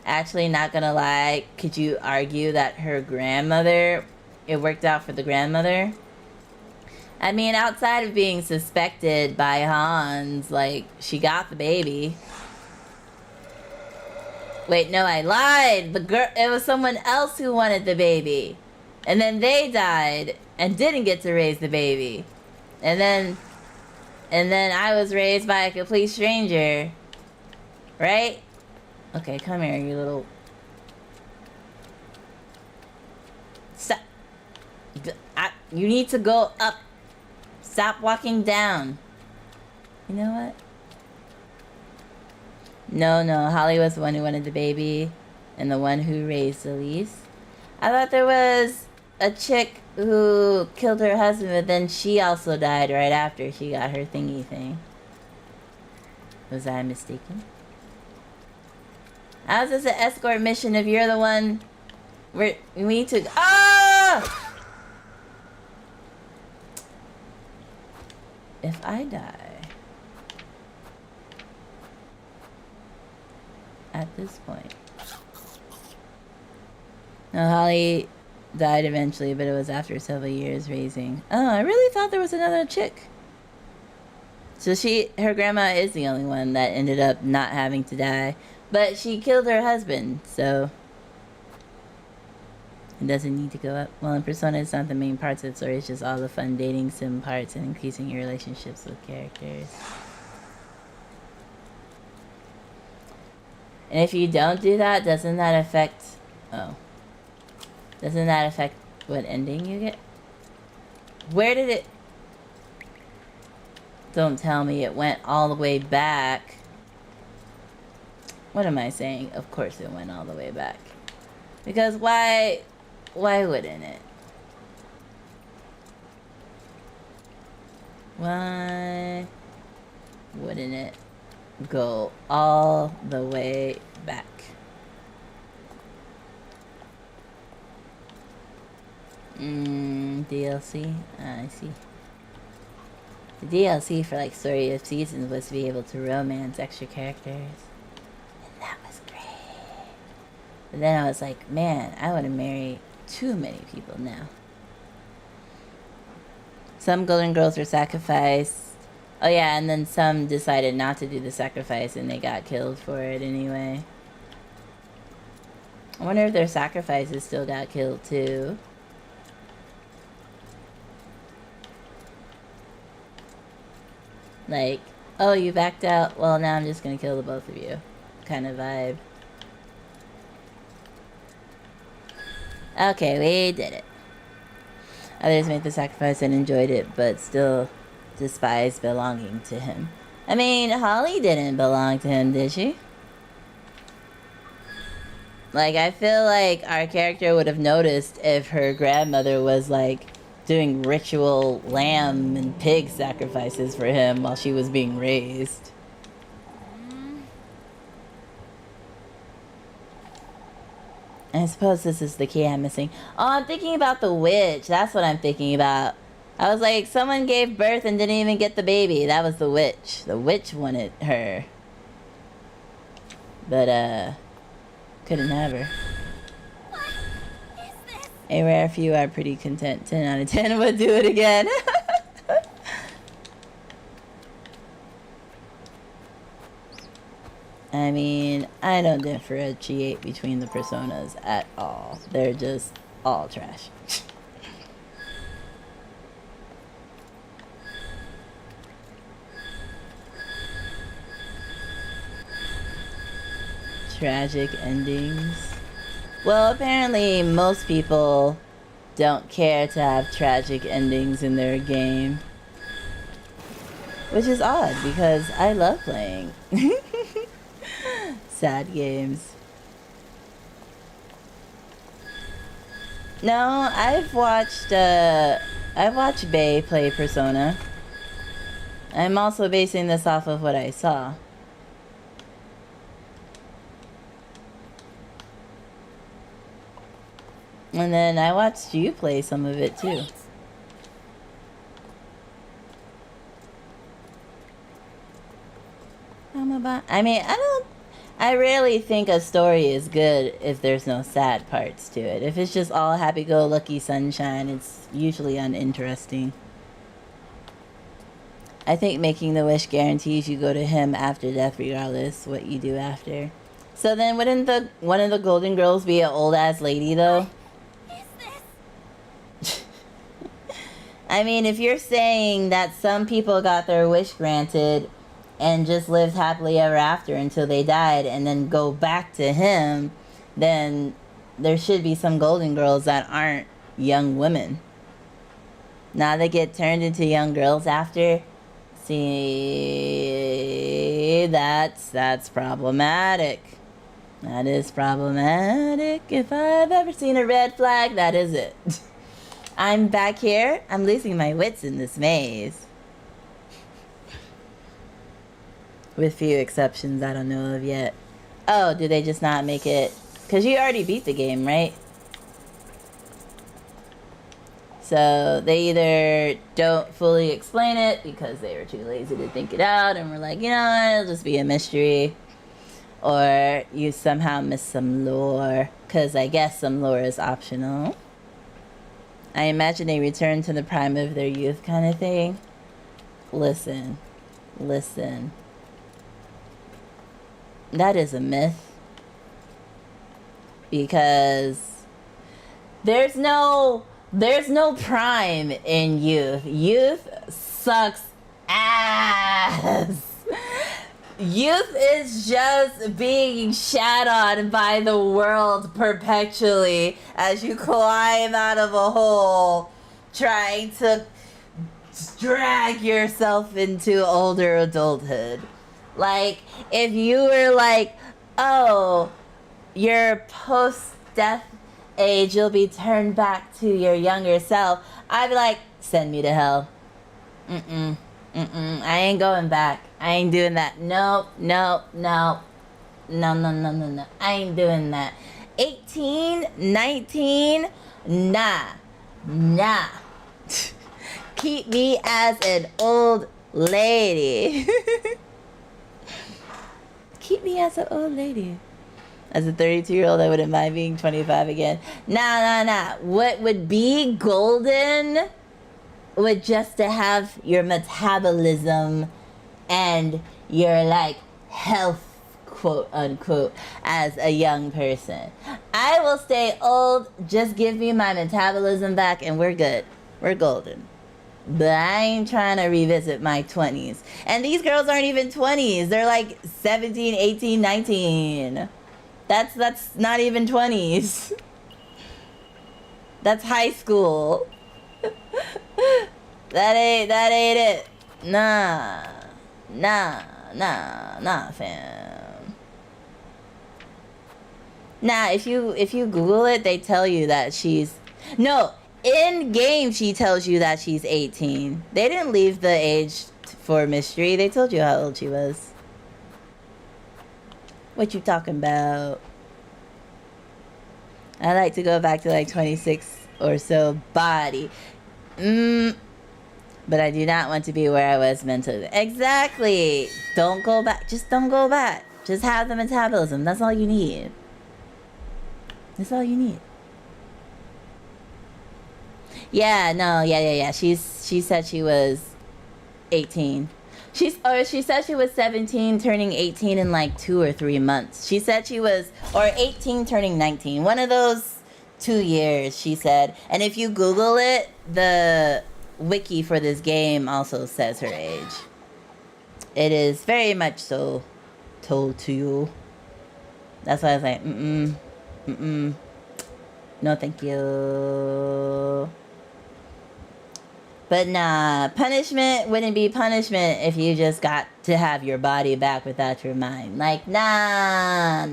Actually, not gonna lie, could you argue that her grandmother, it worked out for the grandmother? I mean, outside of being suspected by Hans, like, she got the baby. Wait, no, I lied. The girl, it was someone else who wanted the baby. And then they died and didn't get to raise the baby. And then I was raised by a complete stranger. Right? Okay, come here, you little... Stop. You need to go up. Stop walking down. You know what? No, Holly was the one who wanted the baby and the one who raised Elise. I thought there was a chick who killed her husband, but then she also died right after she got her thingy thing. Was I mistaken? How's this an escort mission if you're the one we need to... Oh! If I die at this point... No, Holly died eventually, but it was after several years raising. Oh, I really thought there was another chick. So her grandma is the only one that ended up not having to die. But she killed her husband, so... It doesn't need to go up. Well, in Persona, it's not the main parts of the story. It's just all the fun dating sim parts and increasing your relationships with characters. And if you don't do that, doesn't that affect... Oh. Doesn't that affect what ending you get? Where did it... Don't tell me it went all the way back. What am I saying? Of course it went all the way back. Because why wouldn't it? Why wouldn't it go all the way back? DLC? I see. The DLC for like Story of Seasons was to be able to romance extra characters. And that was great. But then I was like, man, I want to marry too many people now. Some golden girls were sacrificed. Oh yeah, and then some decided not to do the sacrifice and they got killed for it anyway. I wonder if their sacrifices still got killed too. Like, oh, you backed out? Well, now I'm just gonna kill the both of you. Kind of vibe. Okay, we did it. Others made the sacrifice and enjoyed it, but still despised belonging to him. I mean, Holly didn't belong to him, did she? Like, I feel like our character would have noticed if her grandmother was, like, doing ritual lamb and pig sacrifices for him while she was being raised. I suppose this is the key I'm missing. Oh, I'm thinking about the witch. That's what I'm thinking about. I was like, someone gave birth and didn't even get the baby. That was the witch. The witch wanted her. But, couldn't have her. A rare few are pretty content. 10 out of 10 would do it again. I mean, I don't differentiate between the personas at all. They're just all trash. Tragic endings. Well, apparently most people don't care to have tragic endings in their game. Which is odd, because I love playing sad games. No, I've watched I watched Bae play Persona. I'm also basing this off of what I saw. And then I watched you play some of it too. I mean, I rarely think a story is good if there's no sad parts to it. If it's just all happy-go-lucky sunshine, it's usually uninteresting. I think making the wish guarantees you go to him after death regardless what you do after. So then wouldn't one of the Golden Girls be an old-ass lady though? I mean, if you're saying that some people got their wish granted and just lived happily ever after until they died and then go back to him, then there should be some Golden Girls that aren't young women. Now they get turned into young girls after. See, that's problematic. That is problematic. If I've ever seen a red flag, that is it. I'm back here. I'm losing my wits in this maze. With few exceptions I don't know of yet. Oh, did they just not make it? Because you already beat the game, right? So they either don't fully explain it because they were too lazy to think it out and were like, you know what, it'll just be a mystery. Or you somehow miss some lore, because I guess some lore is optional. I imagine they return to the prime of their youth kind of thing. Listen. That is a myth. Because there's no prime in youth. Youth sucks ass. Youth is just being shat on by the world perpetually as you climb out of a hole trying to drag yourself into older adulthood. Like, if you were like, oh, your post-death age, you'll be turned back to your younger self, I'd be like, send me to hell. I ain't going back. I ain't doing that. No. I ain't doing that. 18, 19, nah. Keep me as an old lady. Keep me as an old lady. As a 32-year-old, I wouldn't mind being 25 again. Nah. What would be golden would just to have your metabolism and your, like, health, quote unquote, as a young person. I will stay old, just give me my metabolism back and we're good. We're golden. But I ain't trying to revisit my 20s. And these girls aren't even 20s. They're like 17, 18, 19. That's not even 20s. That's high school. That ain't it. Nah, fam. Nah, if you Google it, they tell you that she's... No, in game she tells you that she's 18. They didn't leave the age for mystery. They told you how old she was. What you talking about? I like to go back to like 26 or so body. But I do not want to be where I was mentally. Exactly. Don't go back. Just don't go back. Just have the metabolism. That's all you need. That's all you need. Yeah, no, yeah. She said she was 18. She said she was 17 turning 18 in like 2 or 3 months. She said she was, or 18 turning 19. One of those 2 years, she said. And if you Google it, the wiki for this game also says her age. It is very much so told to you. That's why I was like, no thank you. But nah, punishment wouldn't be punishment if you just got to have your body back without your mind. Like, nah.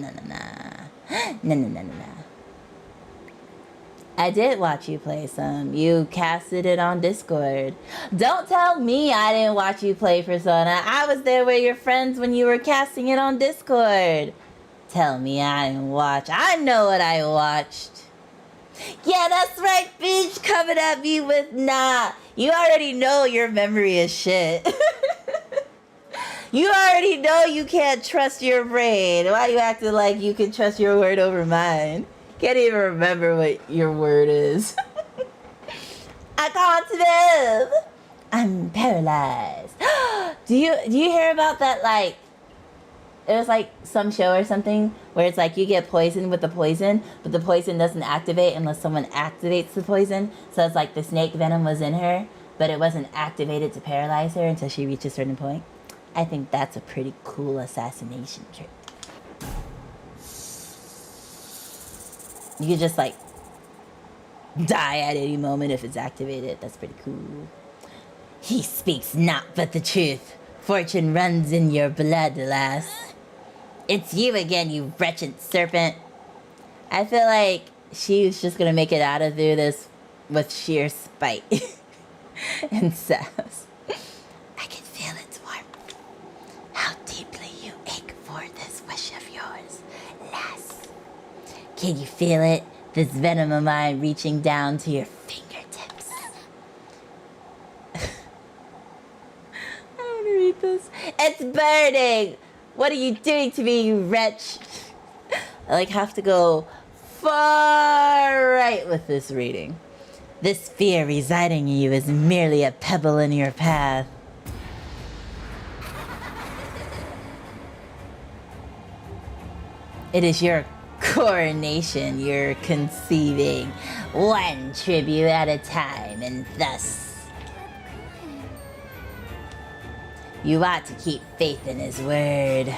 I did watch you play some. You casted it on Discord. Don't tell me I didn't watch you play Persona. I was there with your friends when you were casting it on Discord. Tell me I didn't watch. I know what I watched. Yeah, that's right, bitch. Coming at me with nah. You already know your memory is shit. You already know you can't trust your brain. Why you acting like you can trust your word over mine? Can't even remember what your word is. I can't live. I'm paralyzed. Do you hear about that? Like, it was like some show or something where it's like you get poisoned with the poison, but the poison doesn't activate unless someone activates the poison. So it's like the snake venom was in her, but it wasn't activated to paralyze her until she reached a certain point. I think that's a pretty cool assassination trick. You could just like die at any moment if it's activated. That's pretty cool. He speaks not but the truth. Fortune runs in your blood, alas. It's you again, you wretched serpent. I feel like she's just gonna make it out of through this with sheer spite and sass. I can feel its warmth. How deeply you ache for this wish of yours, lass. Can you feel it? This venom of mine reaching down to your fingertips. I want to read this. It's burning! What are you doing to me, you wretch? I like have to go far right with this reading. This fear residing in you is merely a pebble in your path. It is your coronation you're conceiving, one tribute at a time, and thus you ought to keep faith in his word,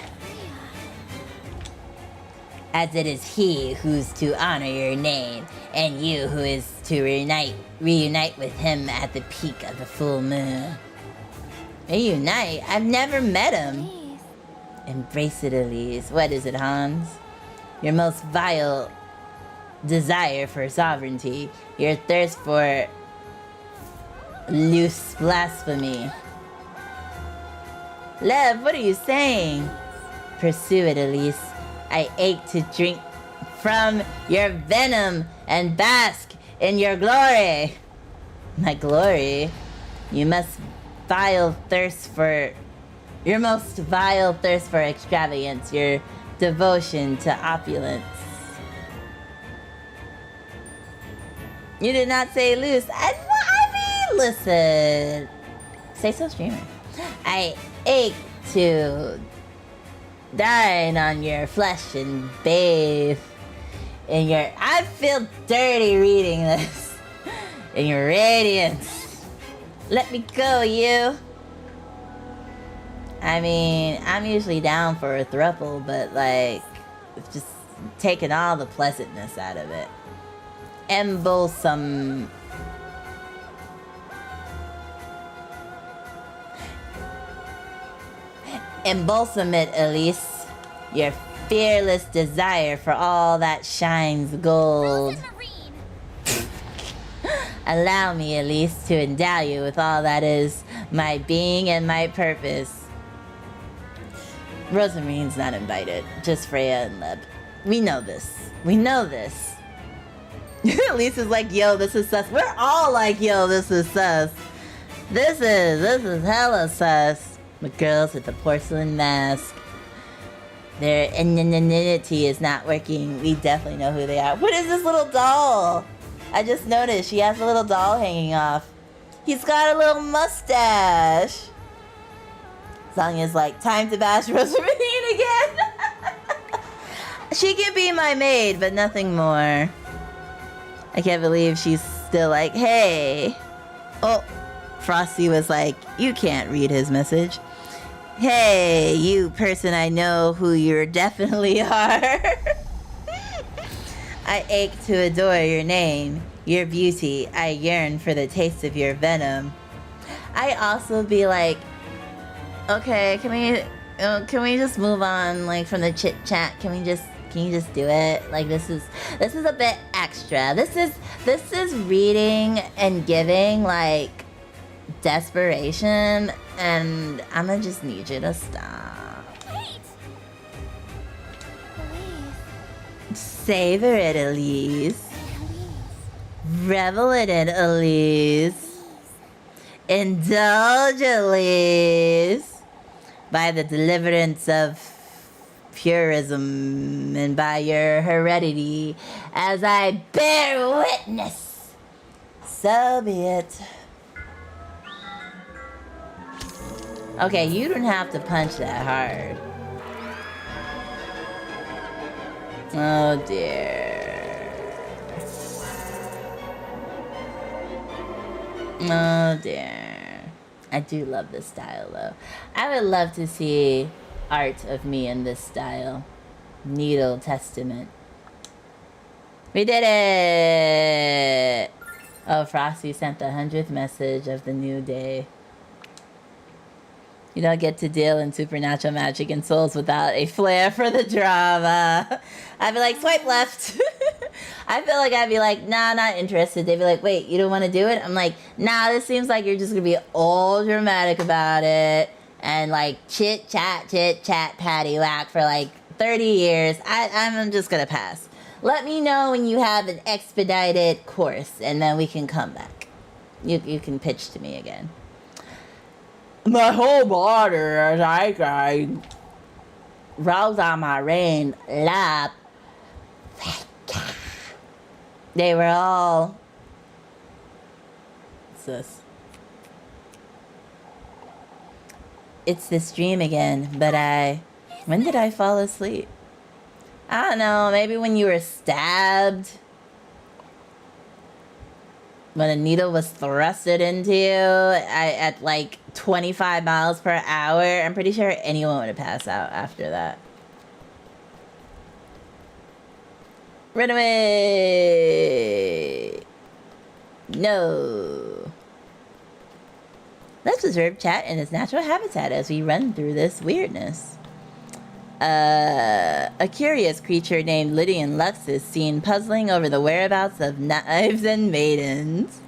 as it is he who's to honor your name, and you who is to reunite with him at the peak of the full moon. Reunite? I've never met him. Embrace it, Elise. What is it, Hans? Your most vile desire for sovereignty, your thirst for loose blasphemy. Lev, what are you saying? Pursue it, Elise. I ache to drink from your venom and bask in your glory. My glory? Your most vile thirst for extravagance, your devotion to opulence. You did not say loose. I mean, listen. Say so, streamer. I ache to dine on your flesh and bathe in your... I feel dirty reading this. In your radiance. Let me go, you. I mean, I'm usually down for a throuple, but like, it's just taking all the pleasantness out of it. Embalsam. Embalsam it, Elise. Your fearless desire for all that shines gold. Allow me, Elise, to endow you with all that is my being and my purpose. Rosmarine's not invited, just Freya and Leb. We know this. We know this. Lisa's like, yo, this is sus. We're all like, yo, this is sus. This is hella sus. The girls with the porcelain mask. Their anonymity is not working. We definitely know who they are. What is this little doll? I just noticed she has a little doll hanging off. He's got a little mustache. Zanya's like, time to bash Rosamine again. She can be my maid, but nothing more. I can't believe she's still like, hey. Oh, Frosty was like, you can't read his message. Hey, you person I know who you definitely are. I ache to adore your name, your beauty. I yearn for the taste of your venom. I also be like, okay, can we just move on, like, from the chit chat? Can you just do it? Like, this is a bit extra. This This is reading and giving like desperation, and I'm gonna just need you to stop. Wait! Elise. Savor it, Elise. Elise. Revel in it, Elise. Indulge, Elise. By the deliverance of purism and by your heredity, as I bear witness. So be it. Okay, you don't have to punch that hard. Oh dear. Oh dear. I do love this style though. I would love to see art of me in this style. Needle Testament. We did it! Oh, Frosty sent the 100th message of the new day. You don't get to deal in supernatural magic and souls without a flair for the drama. I'd be like, swipe left. I feel like I'd be like, nah, not interested. They'd be like, wait, you don't want to do it? I'm like, nah, this seems like you're just going to be all dramatic about it. And like chit chat, patty whack for like 30 years. I'm just going to pass. Let me know when you have an expedited course and then we can come back. You can pitch to me again. My whole body as I rolled on my rain lap. They were all... What's this? It's this dream again, but when did I fall asleep? I don't know, maybe when you were stabbed? When a needle was thrusted into you at like 25 miles per hour. I'm pretty sure anyone would have passed out after that. Run away! No. Let's observe chat in its natural habitat as we run through this weirdness. A curious creature named Lydian Lux is seen puzzling over the whereabouts of knives and maidens.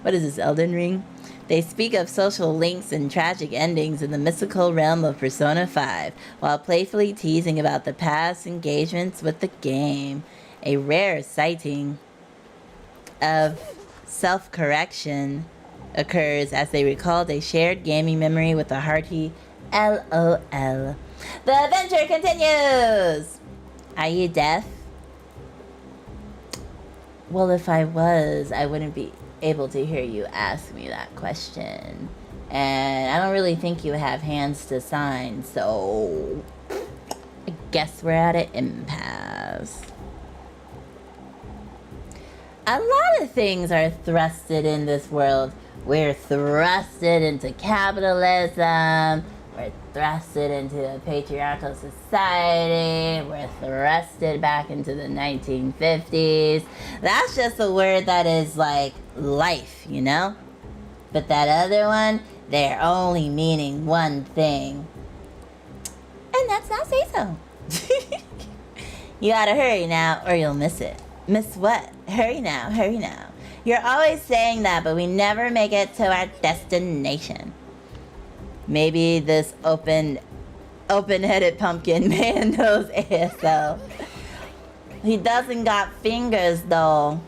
What is this, Elden Ring? They speak of social links and tragic endings in the mystical realm of Persona 5, while playfully teasing about the past engagements with the game. A rare sighting of self-correction occurs as they recalled a shared gaming memory with a hearty LOL. The adventure continues! Are you deaf? Well, if I was, I wouldn't be able to hear you ask me that question. And I don't really think you have hands to sign, so I guess we're at an impasse. A lot of things are thrusted in this world. We're thrusted into capitalism. We're thrusted into a patriarchal society. We're thrusted back into the 1950s. That's just a word that is like life, you know? But that other one, they're only meaning one thing. And that's not say so. You gotta hurry now or you'll miss it. Miss what? Hurry now, hurry now. You're always saying that, but we never make it to our destination. Maybe this open-headed pumpkin man knows ASL. He doesn't got fingers, though.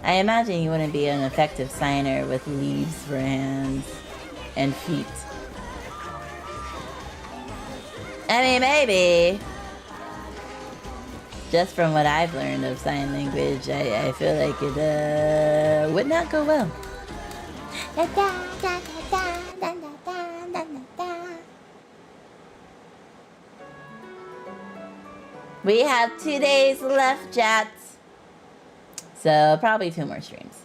I imagine you wouldn't be an effective signer with leaves for hands and feet. I mean, maybe. Just from what I've learned of sign language, I feel like it would not go well. We have 2 days left, chats. So probably 2 more streams.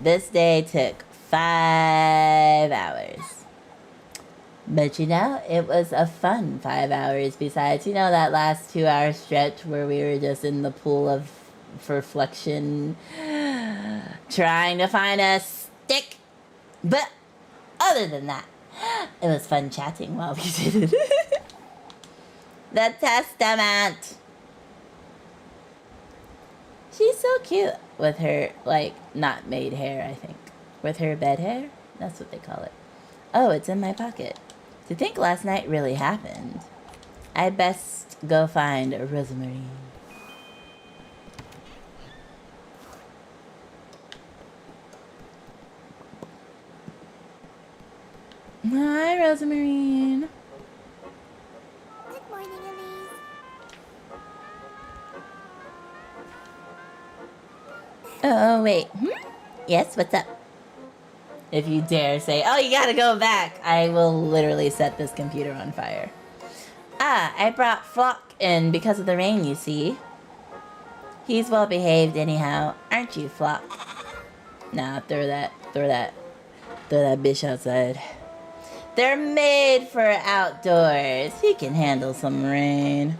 This day took 5 hours. But you know, it was a fun 5 hours besides, you know, that last 2-hour stretch where we were just in the pool of reflection trying to find a stick. But other than that, it was fun chatting while we did it. The Testament. She's so cute with her, like, not made hair, I think. With her bed hair? That's what they call it. Oh, it's in my pocket. To think last night really happened. I best go find Rosemary. Hi, Rosemary. Good morning, Elise. Oh, wait. Yes, what's up? If you dare say, oh, you gotta go back, I will literally set this computer on fire. Ah, I brought Flock in because of the rain, you see. He's well behaved anyhow, aren't you, Flock? Nah, throw that bitch outside. They're made for outdoors. He can handle some rain.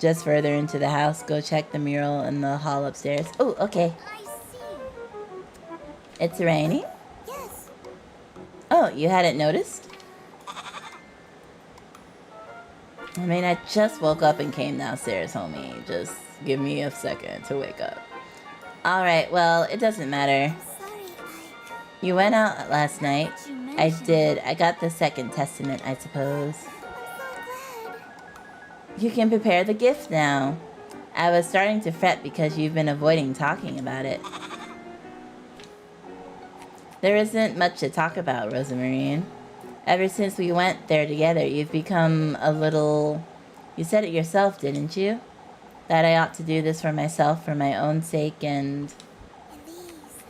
Just further into the house, go check the mural in the hall upstairs. Oh, okay. I see. It's raining? Yes. Oh, you hadn't noticed? I mean, I just woke up and came downstairs, homie. Just give me a second to wake up. Alright, well, it doesn't matter. Sorry, You went out last night. you I mentioned. did. I got the second testament, I suppose. I'm so glad. You can prepare the gift now. I was starting to fret because you've been avoiding talking about it. There isn't much to talk about, Rosemarine. Ever since we went there together, you've become a little... You said it yourself, didn't you? That I ought to do this for myself, for my own sake, and... Elise.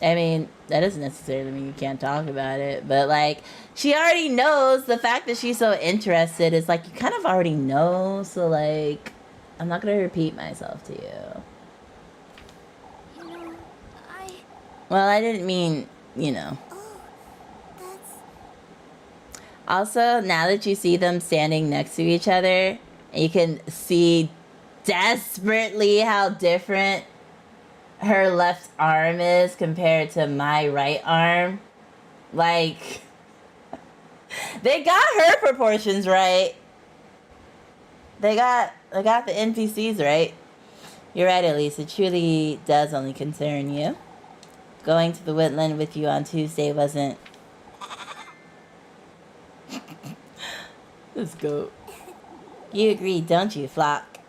I mean, that doesn't necessarily mean you can't talk about it, but, like, she already knows. The fact that she's so interested is, like, you kind of already know, so, like, I'm not gonna repeat myself to you. You know, Well, I didn't mean, you know. oh, that's... Also, now that you see them standing next to each other, you can see desperately how different her left arm is compared to my right arm. Like, they got her proportions right. They got the NPCs right. You're right, Elise. It truly does only concern you. Going to the woodland with you on Tuesday wasn't... Let's go. You agree, don't you, Flock?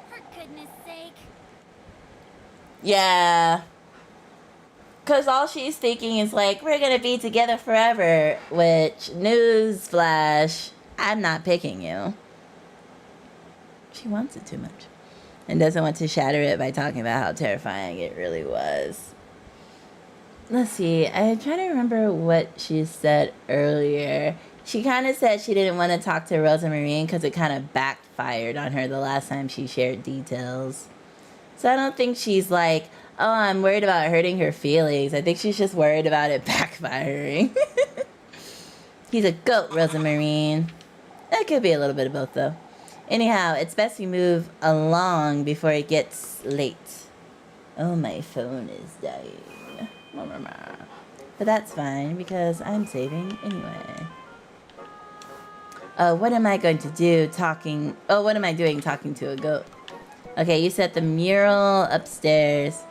For goodness sake. Yeah. Because all she's thinking is like, we're going to be together forever. Which, newsflash, I'm not picking you. She wants it too much. And doesn't want to shatter it by talking about how terrifying it really was. Let's see. I'm trying to remember what she said earlier. She kind of said she didn't want to talk to Rosemarine because it kind of backfired on her the last time she shared details. So I don't think she's like, oh, I'm worried about hurting her feelings. I think she's just worried about it backfiring. He's a goat, Rosemarine. That could be a little bit of both, though. Anyhow, it's best we move along before it gets late. Oh, my phone is dying. But that's fine, because I'm saving anyway. Oh, what am I going to do talking... Oh, what am I doing talking to a goat? Okay, you set the mural upstairs.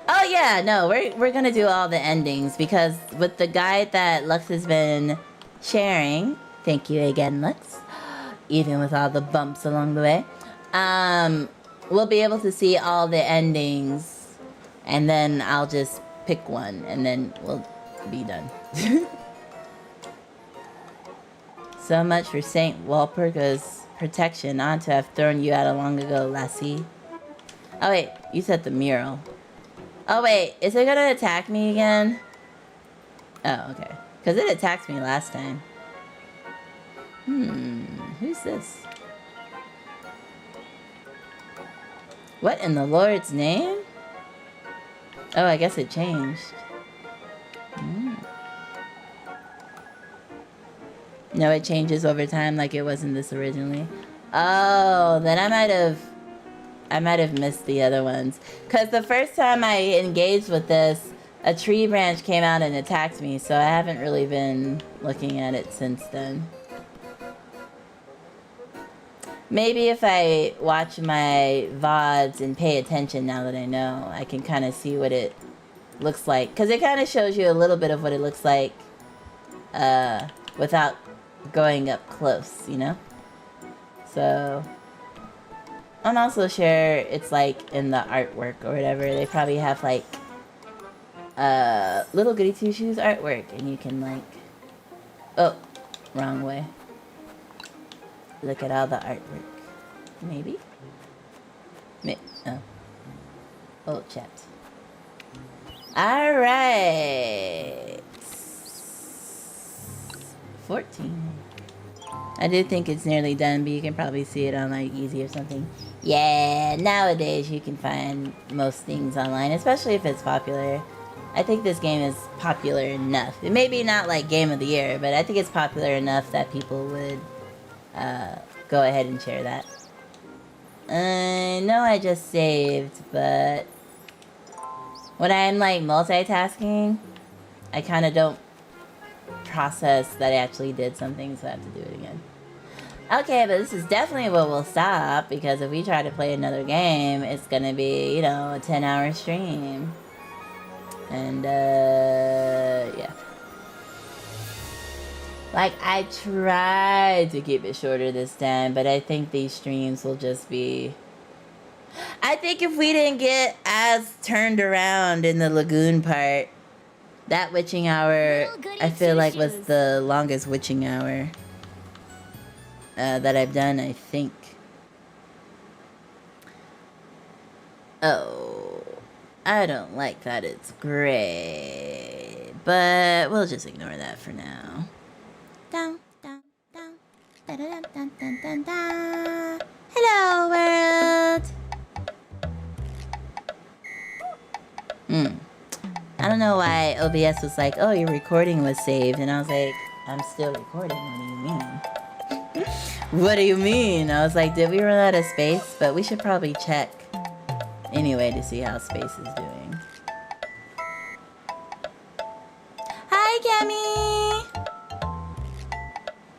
Oh, yeah, no, we're going to do all the endings, because with the guide that Lux has been sharing... Thank you again, Lux. Even with all the bumps along the way. We'll be able to see all the endings, and then I'll just pick one, and then we'll be done. So much for St. Walpurga's protection. Ought to have thrown you out long ago, lassie. Oh wait, you said the mural. Oh wait, is it gonna attack me again? Oh, okay. Because it attacked me last time. Who's this? What in the Lord's name? Oh, I guess it changed. No, it changes over time like it was in this originally. Oh, then I might have missed the other ones. Because the first time I engaged with this, a tree branch came out and attacked me, so I haven't really been looking at it since then. Maybe if I watch my VODs and pay attention now that I know, I can kind of see what it looks like. Because it kind of shows you a little bit of what it looks like without going up close, you know? So, I'm also sure it's like in the artwork or whatever. They probably have like Little Goody Two Shoes artwork, and you can like, oh, wrong way. Look at all the artwork. Maybe? Oh. Oh, chat. Alright. 14. I do think it's nearly done, but you can probably see it on like Easy or something. Yeah, nowadays you can find most things online, especially if it's popular. I think this game is popular enough. It may be not like Game of the Year, but I think it's popular enough that people would go ahead and share that. I know I just saved, but when I'm like multitasking, I kind of don't process that I actually did something, so I have to do it again. Okay, but this is definitely what we'll stop, because if we try to play another game, it's gonna be, you know, a 10-hour stream. And, yeah. Like, I tried to keep it shorter this time, but I think these streams will just be... I think if we didn't get as turned around in the lagoon part, that witching hour, I feel like was the longest witching hour that I've done, I think. Oh, I don't like that it's gray, but we'll just ignore that for now. Down, down, down, da da da da da da. Hello, world. I don't know why OBS was like, oh, your recording was saved, and I was like, I'm still recording. What do you mean? What do you mean? I was like, did we run out of space? But we should probably check anyway to see how space is doing. Hi, Kemi!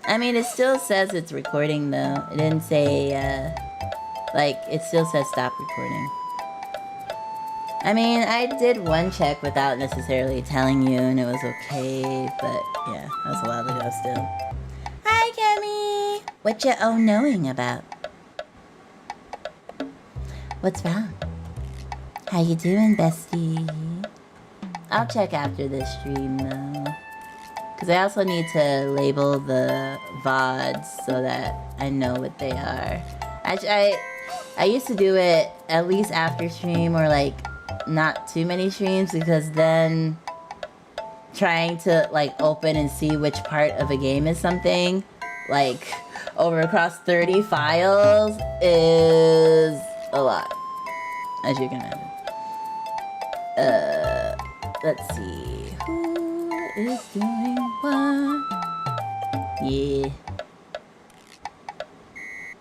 I mean, it still says it's recording, though. It didn't say, like, it still says stop recording. I mean, I did one check without necessarily telling you, and it was okay, but yeah, that was a while ago still. Hi, Kemi! What you knowing about? What's wrong? How you doing, bestie? I'll check after this stream, though. Because I also need to label the VODs so that I know what they are. I used to do it at least after stream, or like not too many streams, because then trying to like open and see which part of a game is something like over across 30 files is a lot, as you can imagine. Let's see who is doing what. Yeah,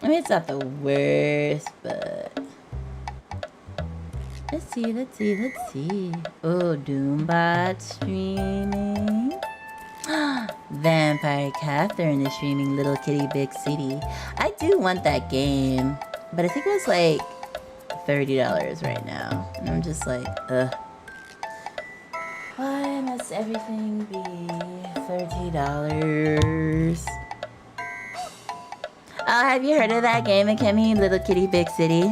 I mean, it's not the worst, but let's see. Oh, Doombot streaming. Vampire Catherine is streaming Little Kitty Big City. I do want that game, but I think it was like $30 right now. And I'm just like, ugh. Why must everything be $30? Oh, have you heard of that game, Akemi? Little Kitty Big City?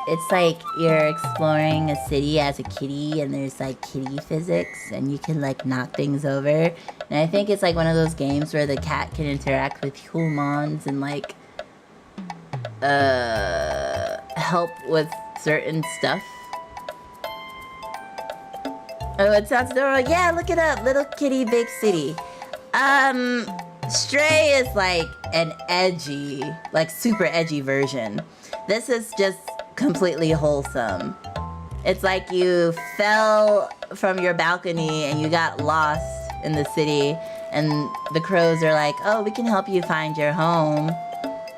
It's like you're exploring a city as a kitty, and there's like kitty physics, and you can like knock things over. And I think it's like one of those games where the cat can interact with humans and like help with certain stuff. Oh, it sounds adorable. Yeah, look it up. Little Kitty Big City. Stray is like an edgy, like super edgy version. This is just completely wholesome. It's like you fell from your balcony and you got lost in the city, and the crows are like, oh, we can help you find your home.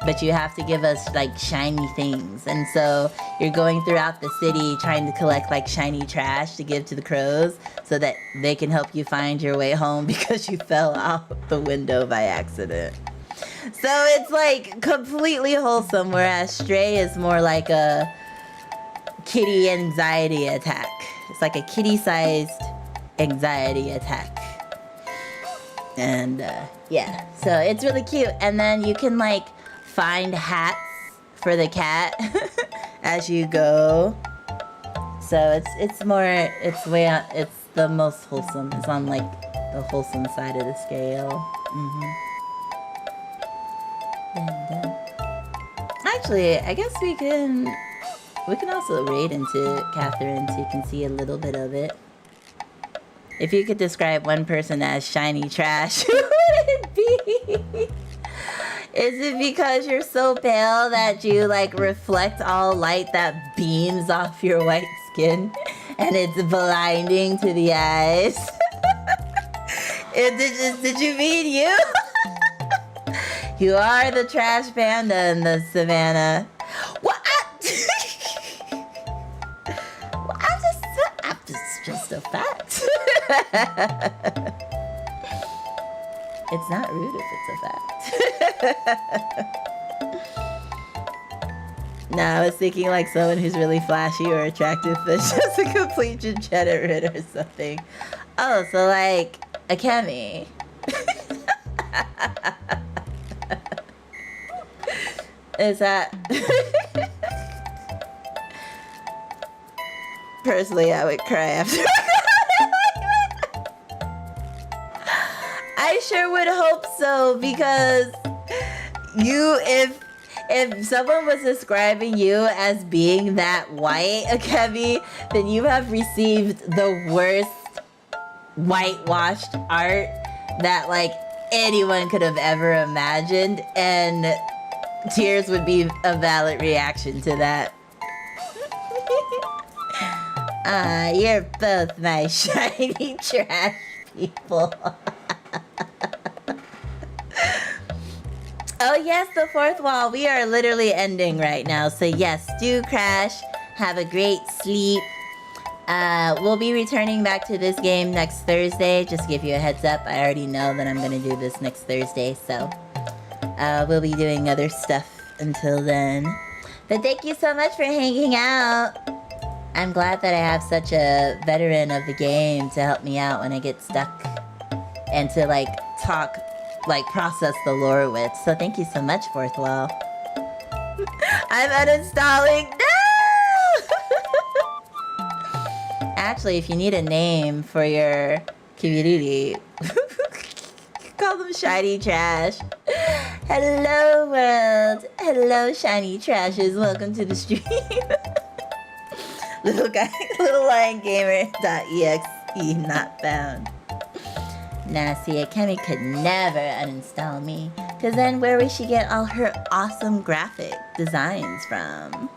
but you have to give us like shiny things. And so you're going throughout the city trying to collect like shiny trash to give to the crows so that they can help you find your way home because you fell out the window by accident. So it's like completely wholesome, whereas Stray is more like a kitty anxiety attack. It's like a kitty-sized anxiety attack. And yeah, so it's really cute. And then you can like find hats for the cat as you go. So it's the most wholesome. It's on like the wholesome side of the scale. And, actually, I guess we can also raid into Catherine so you can see a little bit of it. If you could describe one person as shiny trash, who would it be? Is it because you're so pale that you like reflect all light that beams off your white skin and it's blinding to the eyes? Did you mean you? You are the trash panda in the savannah. What? Just a fact. It's not rude if it's a fact. No, I was thinking like someone who's really flashy or attractive, but just a complete degenerate or something. Oh, so like a Kemi. Is that... Personally, I would cry after. I sure would hope so, because if someone was describing you as being that white, Akemi, then you have received the worst whitewashed art that like anyone could have ever imagined, and tears would be a valid reaction to that. You're both my shiny trash people. Oh yes, the fourth wall. We are literally ending right now. So yes, do crash. Have a great sleep. We'll be returning back to this game next Thursday. Just give you a heads up. I already know that I'm gonna do this next Thursday. So we'll be doing other stuff until then. But thank you so much for hanging out. I'm glad that I have such a veteran of the game to help me out when I get stuck and to like talk, like process the lore with. So thank you so much, Fourth Wall. I'm uninstalling. No! Actually, if you need a name for your community, call them Shiny Trash. Hello, world. Hello, Shiny Trashes. Welcome to the stream. LittleLionGamer.exe not found. Nah, see, Akemi could never uninstall me, because then where would she get all her awesome graphic designs from?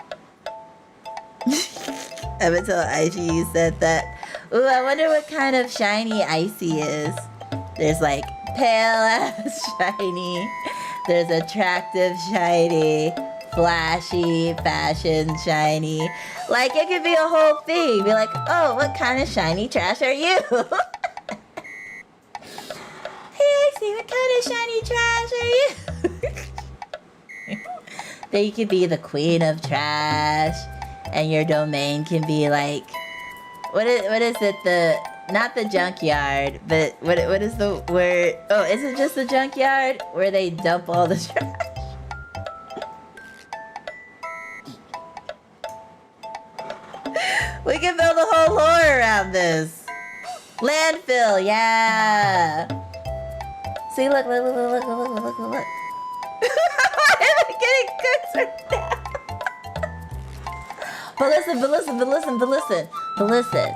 Up until Icy said that. Ooh, I wonder what kind of shiny Icy is. There's like pale ass shiny. There's attractive shiny. Flashy, fashion, shiny. Like, it could be a whole thing. Be like, oh, what kind of shiny trash are you? Hey, Icy, what kind of shiny trash are you? Then you could be the queen of trash, and your domain can be like, what is it? Not the junkyard, but what is the word? Oh, is it just the junkyard where they dump all the trash? We can build a whole lore around this. Landfill, yeah. See, look. Why am I getting goods right now? But listen.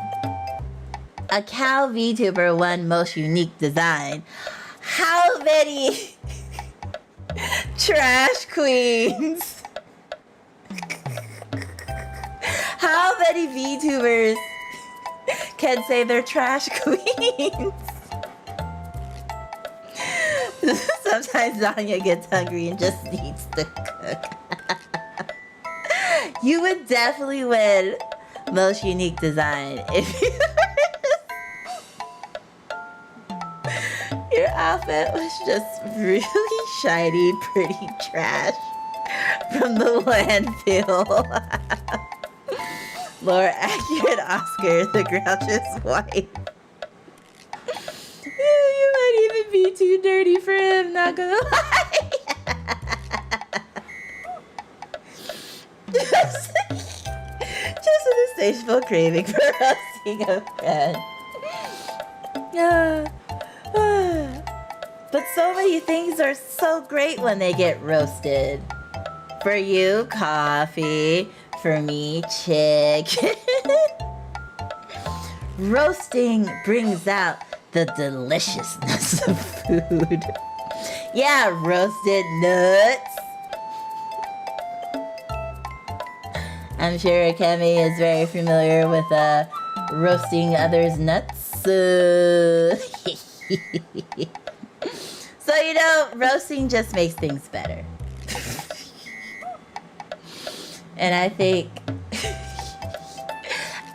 A cow VTuber won most unique design. How many trash queens? How many VTubers can say they're trash queens? Sometimes Zanya gets hungry and just needs to cook. You would definitely win most unique design if you Your outfit was just really shiny, pretty trash from the landfill. More accurate Oscar, the Grouch's wife. You might even be too dirty for him, not gonna lie. just an insatiable craving for roasting a friend. But so many things are so great when they get roasted. For you, coffee. For me, chicken. Roasting brings out the deliciousness of food. Yeah, roasted nuts. I'm sure Kemi is very familiar with roasting others' nuts. So, you know, roasting just makes things better. And I think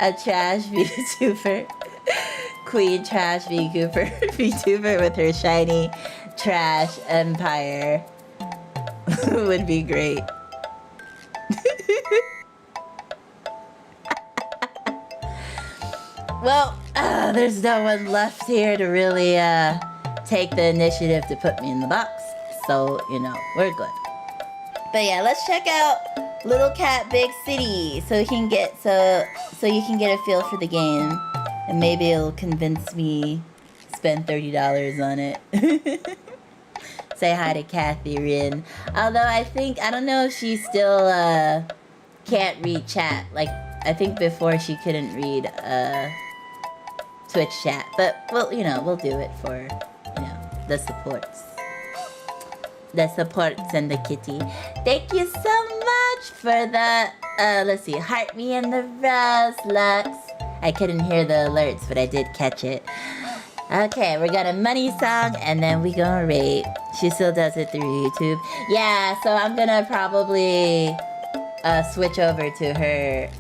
a trash VTuber, Queen Trash VTuber with her shiny trash empire would be great. Well, there's no one left here to really take the initiative to put me in the box. So, you know, we're good. But yeah, let's check out Little Cat Big City so you can get a feel for the game, and maybe it'll convince me to spend $30 on it. Say hi to Kathy Rin. Although I don't know if she still can't read chat. Like, I think before she couldn't read Twitch chat. But well, you know, we'll do it for, you know, the supports. The supports and the kitty. Thank you so much for the, let's see, heart me and the rose, Lux. I couldn't hear the alerts, but I did catch it. Okay, we got a money song, and then we gonna rate. She still does it through YouTube. Yeah, so I'm gonna probably switch over to her.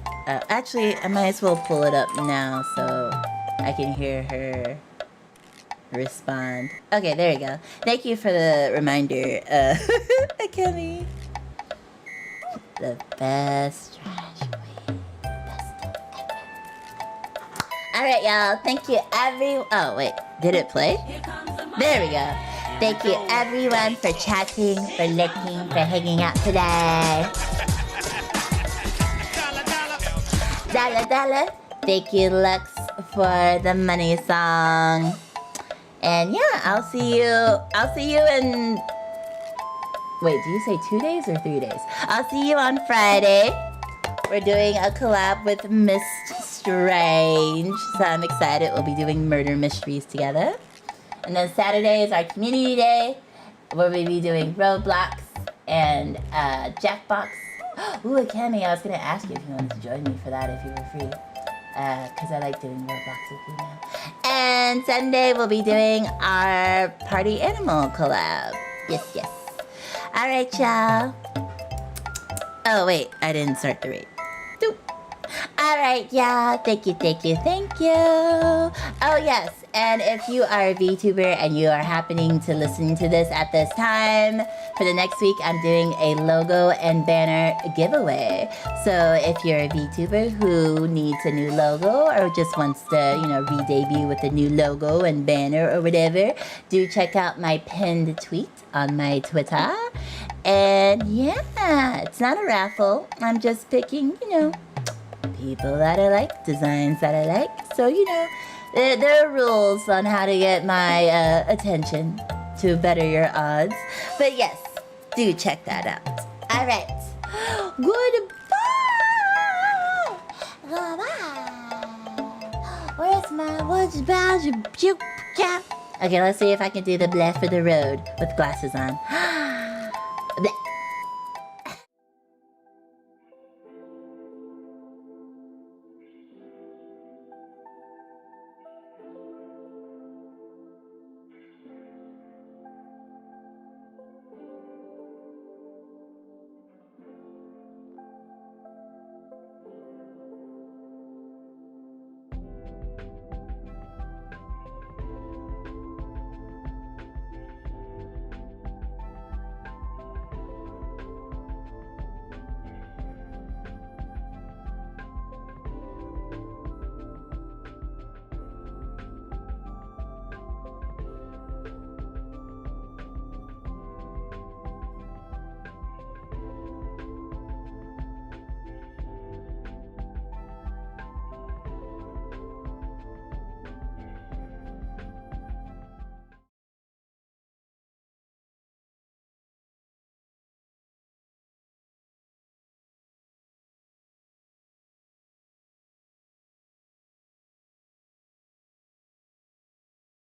Actually, I might as well pull it up now so I can hear her respond. Okay, there we go. Thank you for the reminder, Akemi. The best trash way. Best thing ever. Alright, y'all. Thank you, Oh, wait. Did it play? There we go. Thank you, everyone, for chatting, for looking, for hanging out today. Dollar. Thank you, Lux, for the money song. And yeah, I'll see you in... Wait, do you say 2 days or 3 days? I'll see you on Friday. We're doing a collab with Mist Strange, so I'm excited. We'll be doing murder mysteries together. And then Saturday is our community day, where we'll be doing Roblox and Jackbox. Ooh, Akemi, I was gonna ask you if you wanted to join me for that if you were free. Because I like doing Roblox with you now. And Sunday we'll be doing our Party Animal collab. Yes. Alright, y'all. Oh, wait. I didn't start the rate. Doop. Alright, y'all. Thank you. Oh, yes. And if you are a VTuber and you are happening to listen to this at this time, for the next week, I'm doing a logo and banner giveaway. So if you're a VTuber who needs a new logo or just wants to, you know, re-debut with a new logo and banner or whatever, do check out my pinned tweet on my Twitter. And yeah, it's not a raffle. I'm just picking, you know, people that I like, designs that I like. So, you know, there are rules on how to get my attention to better your odds. But yes, do check that out. All right. Goodbye. Where's my what's about you? Okay, let's see if I can do the blast for the road with glasses on.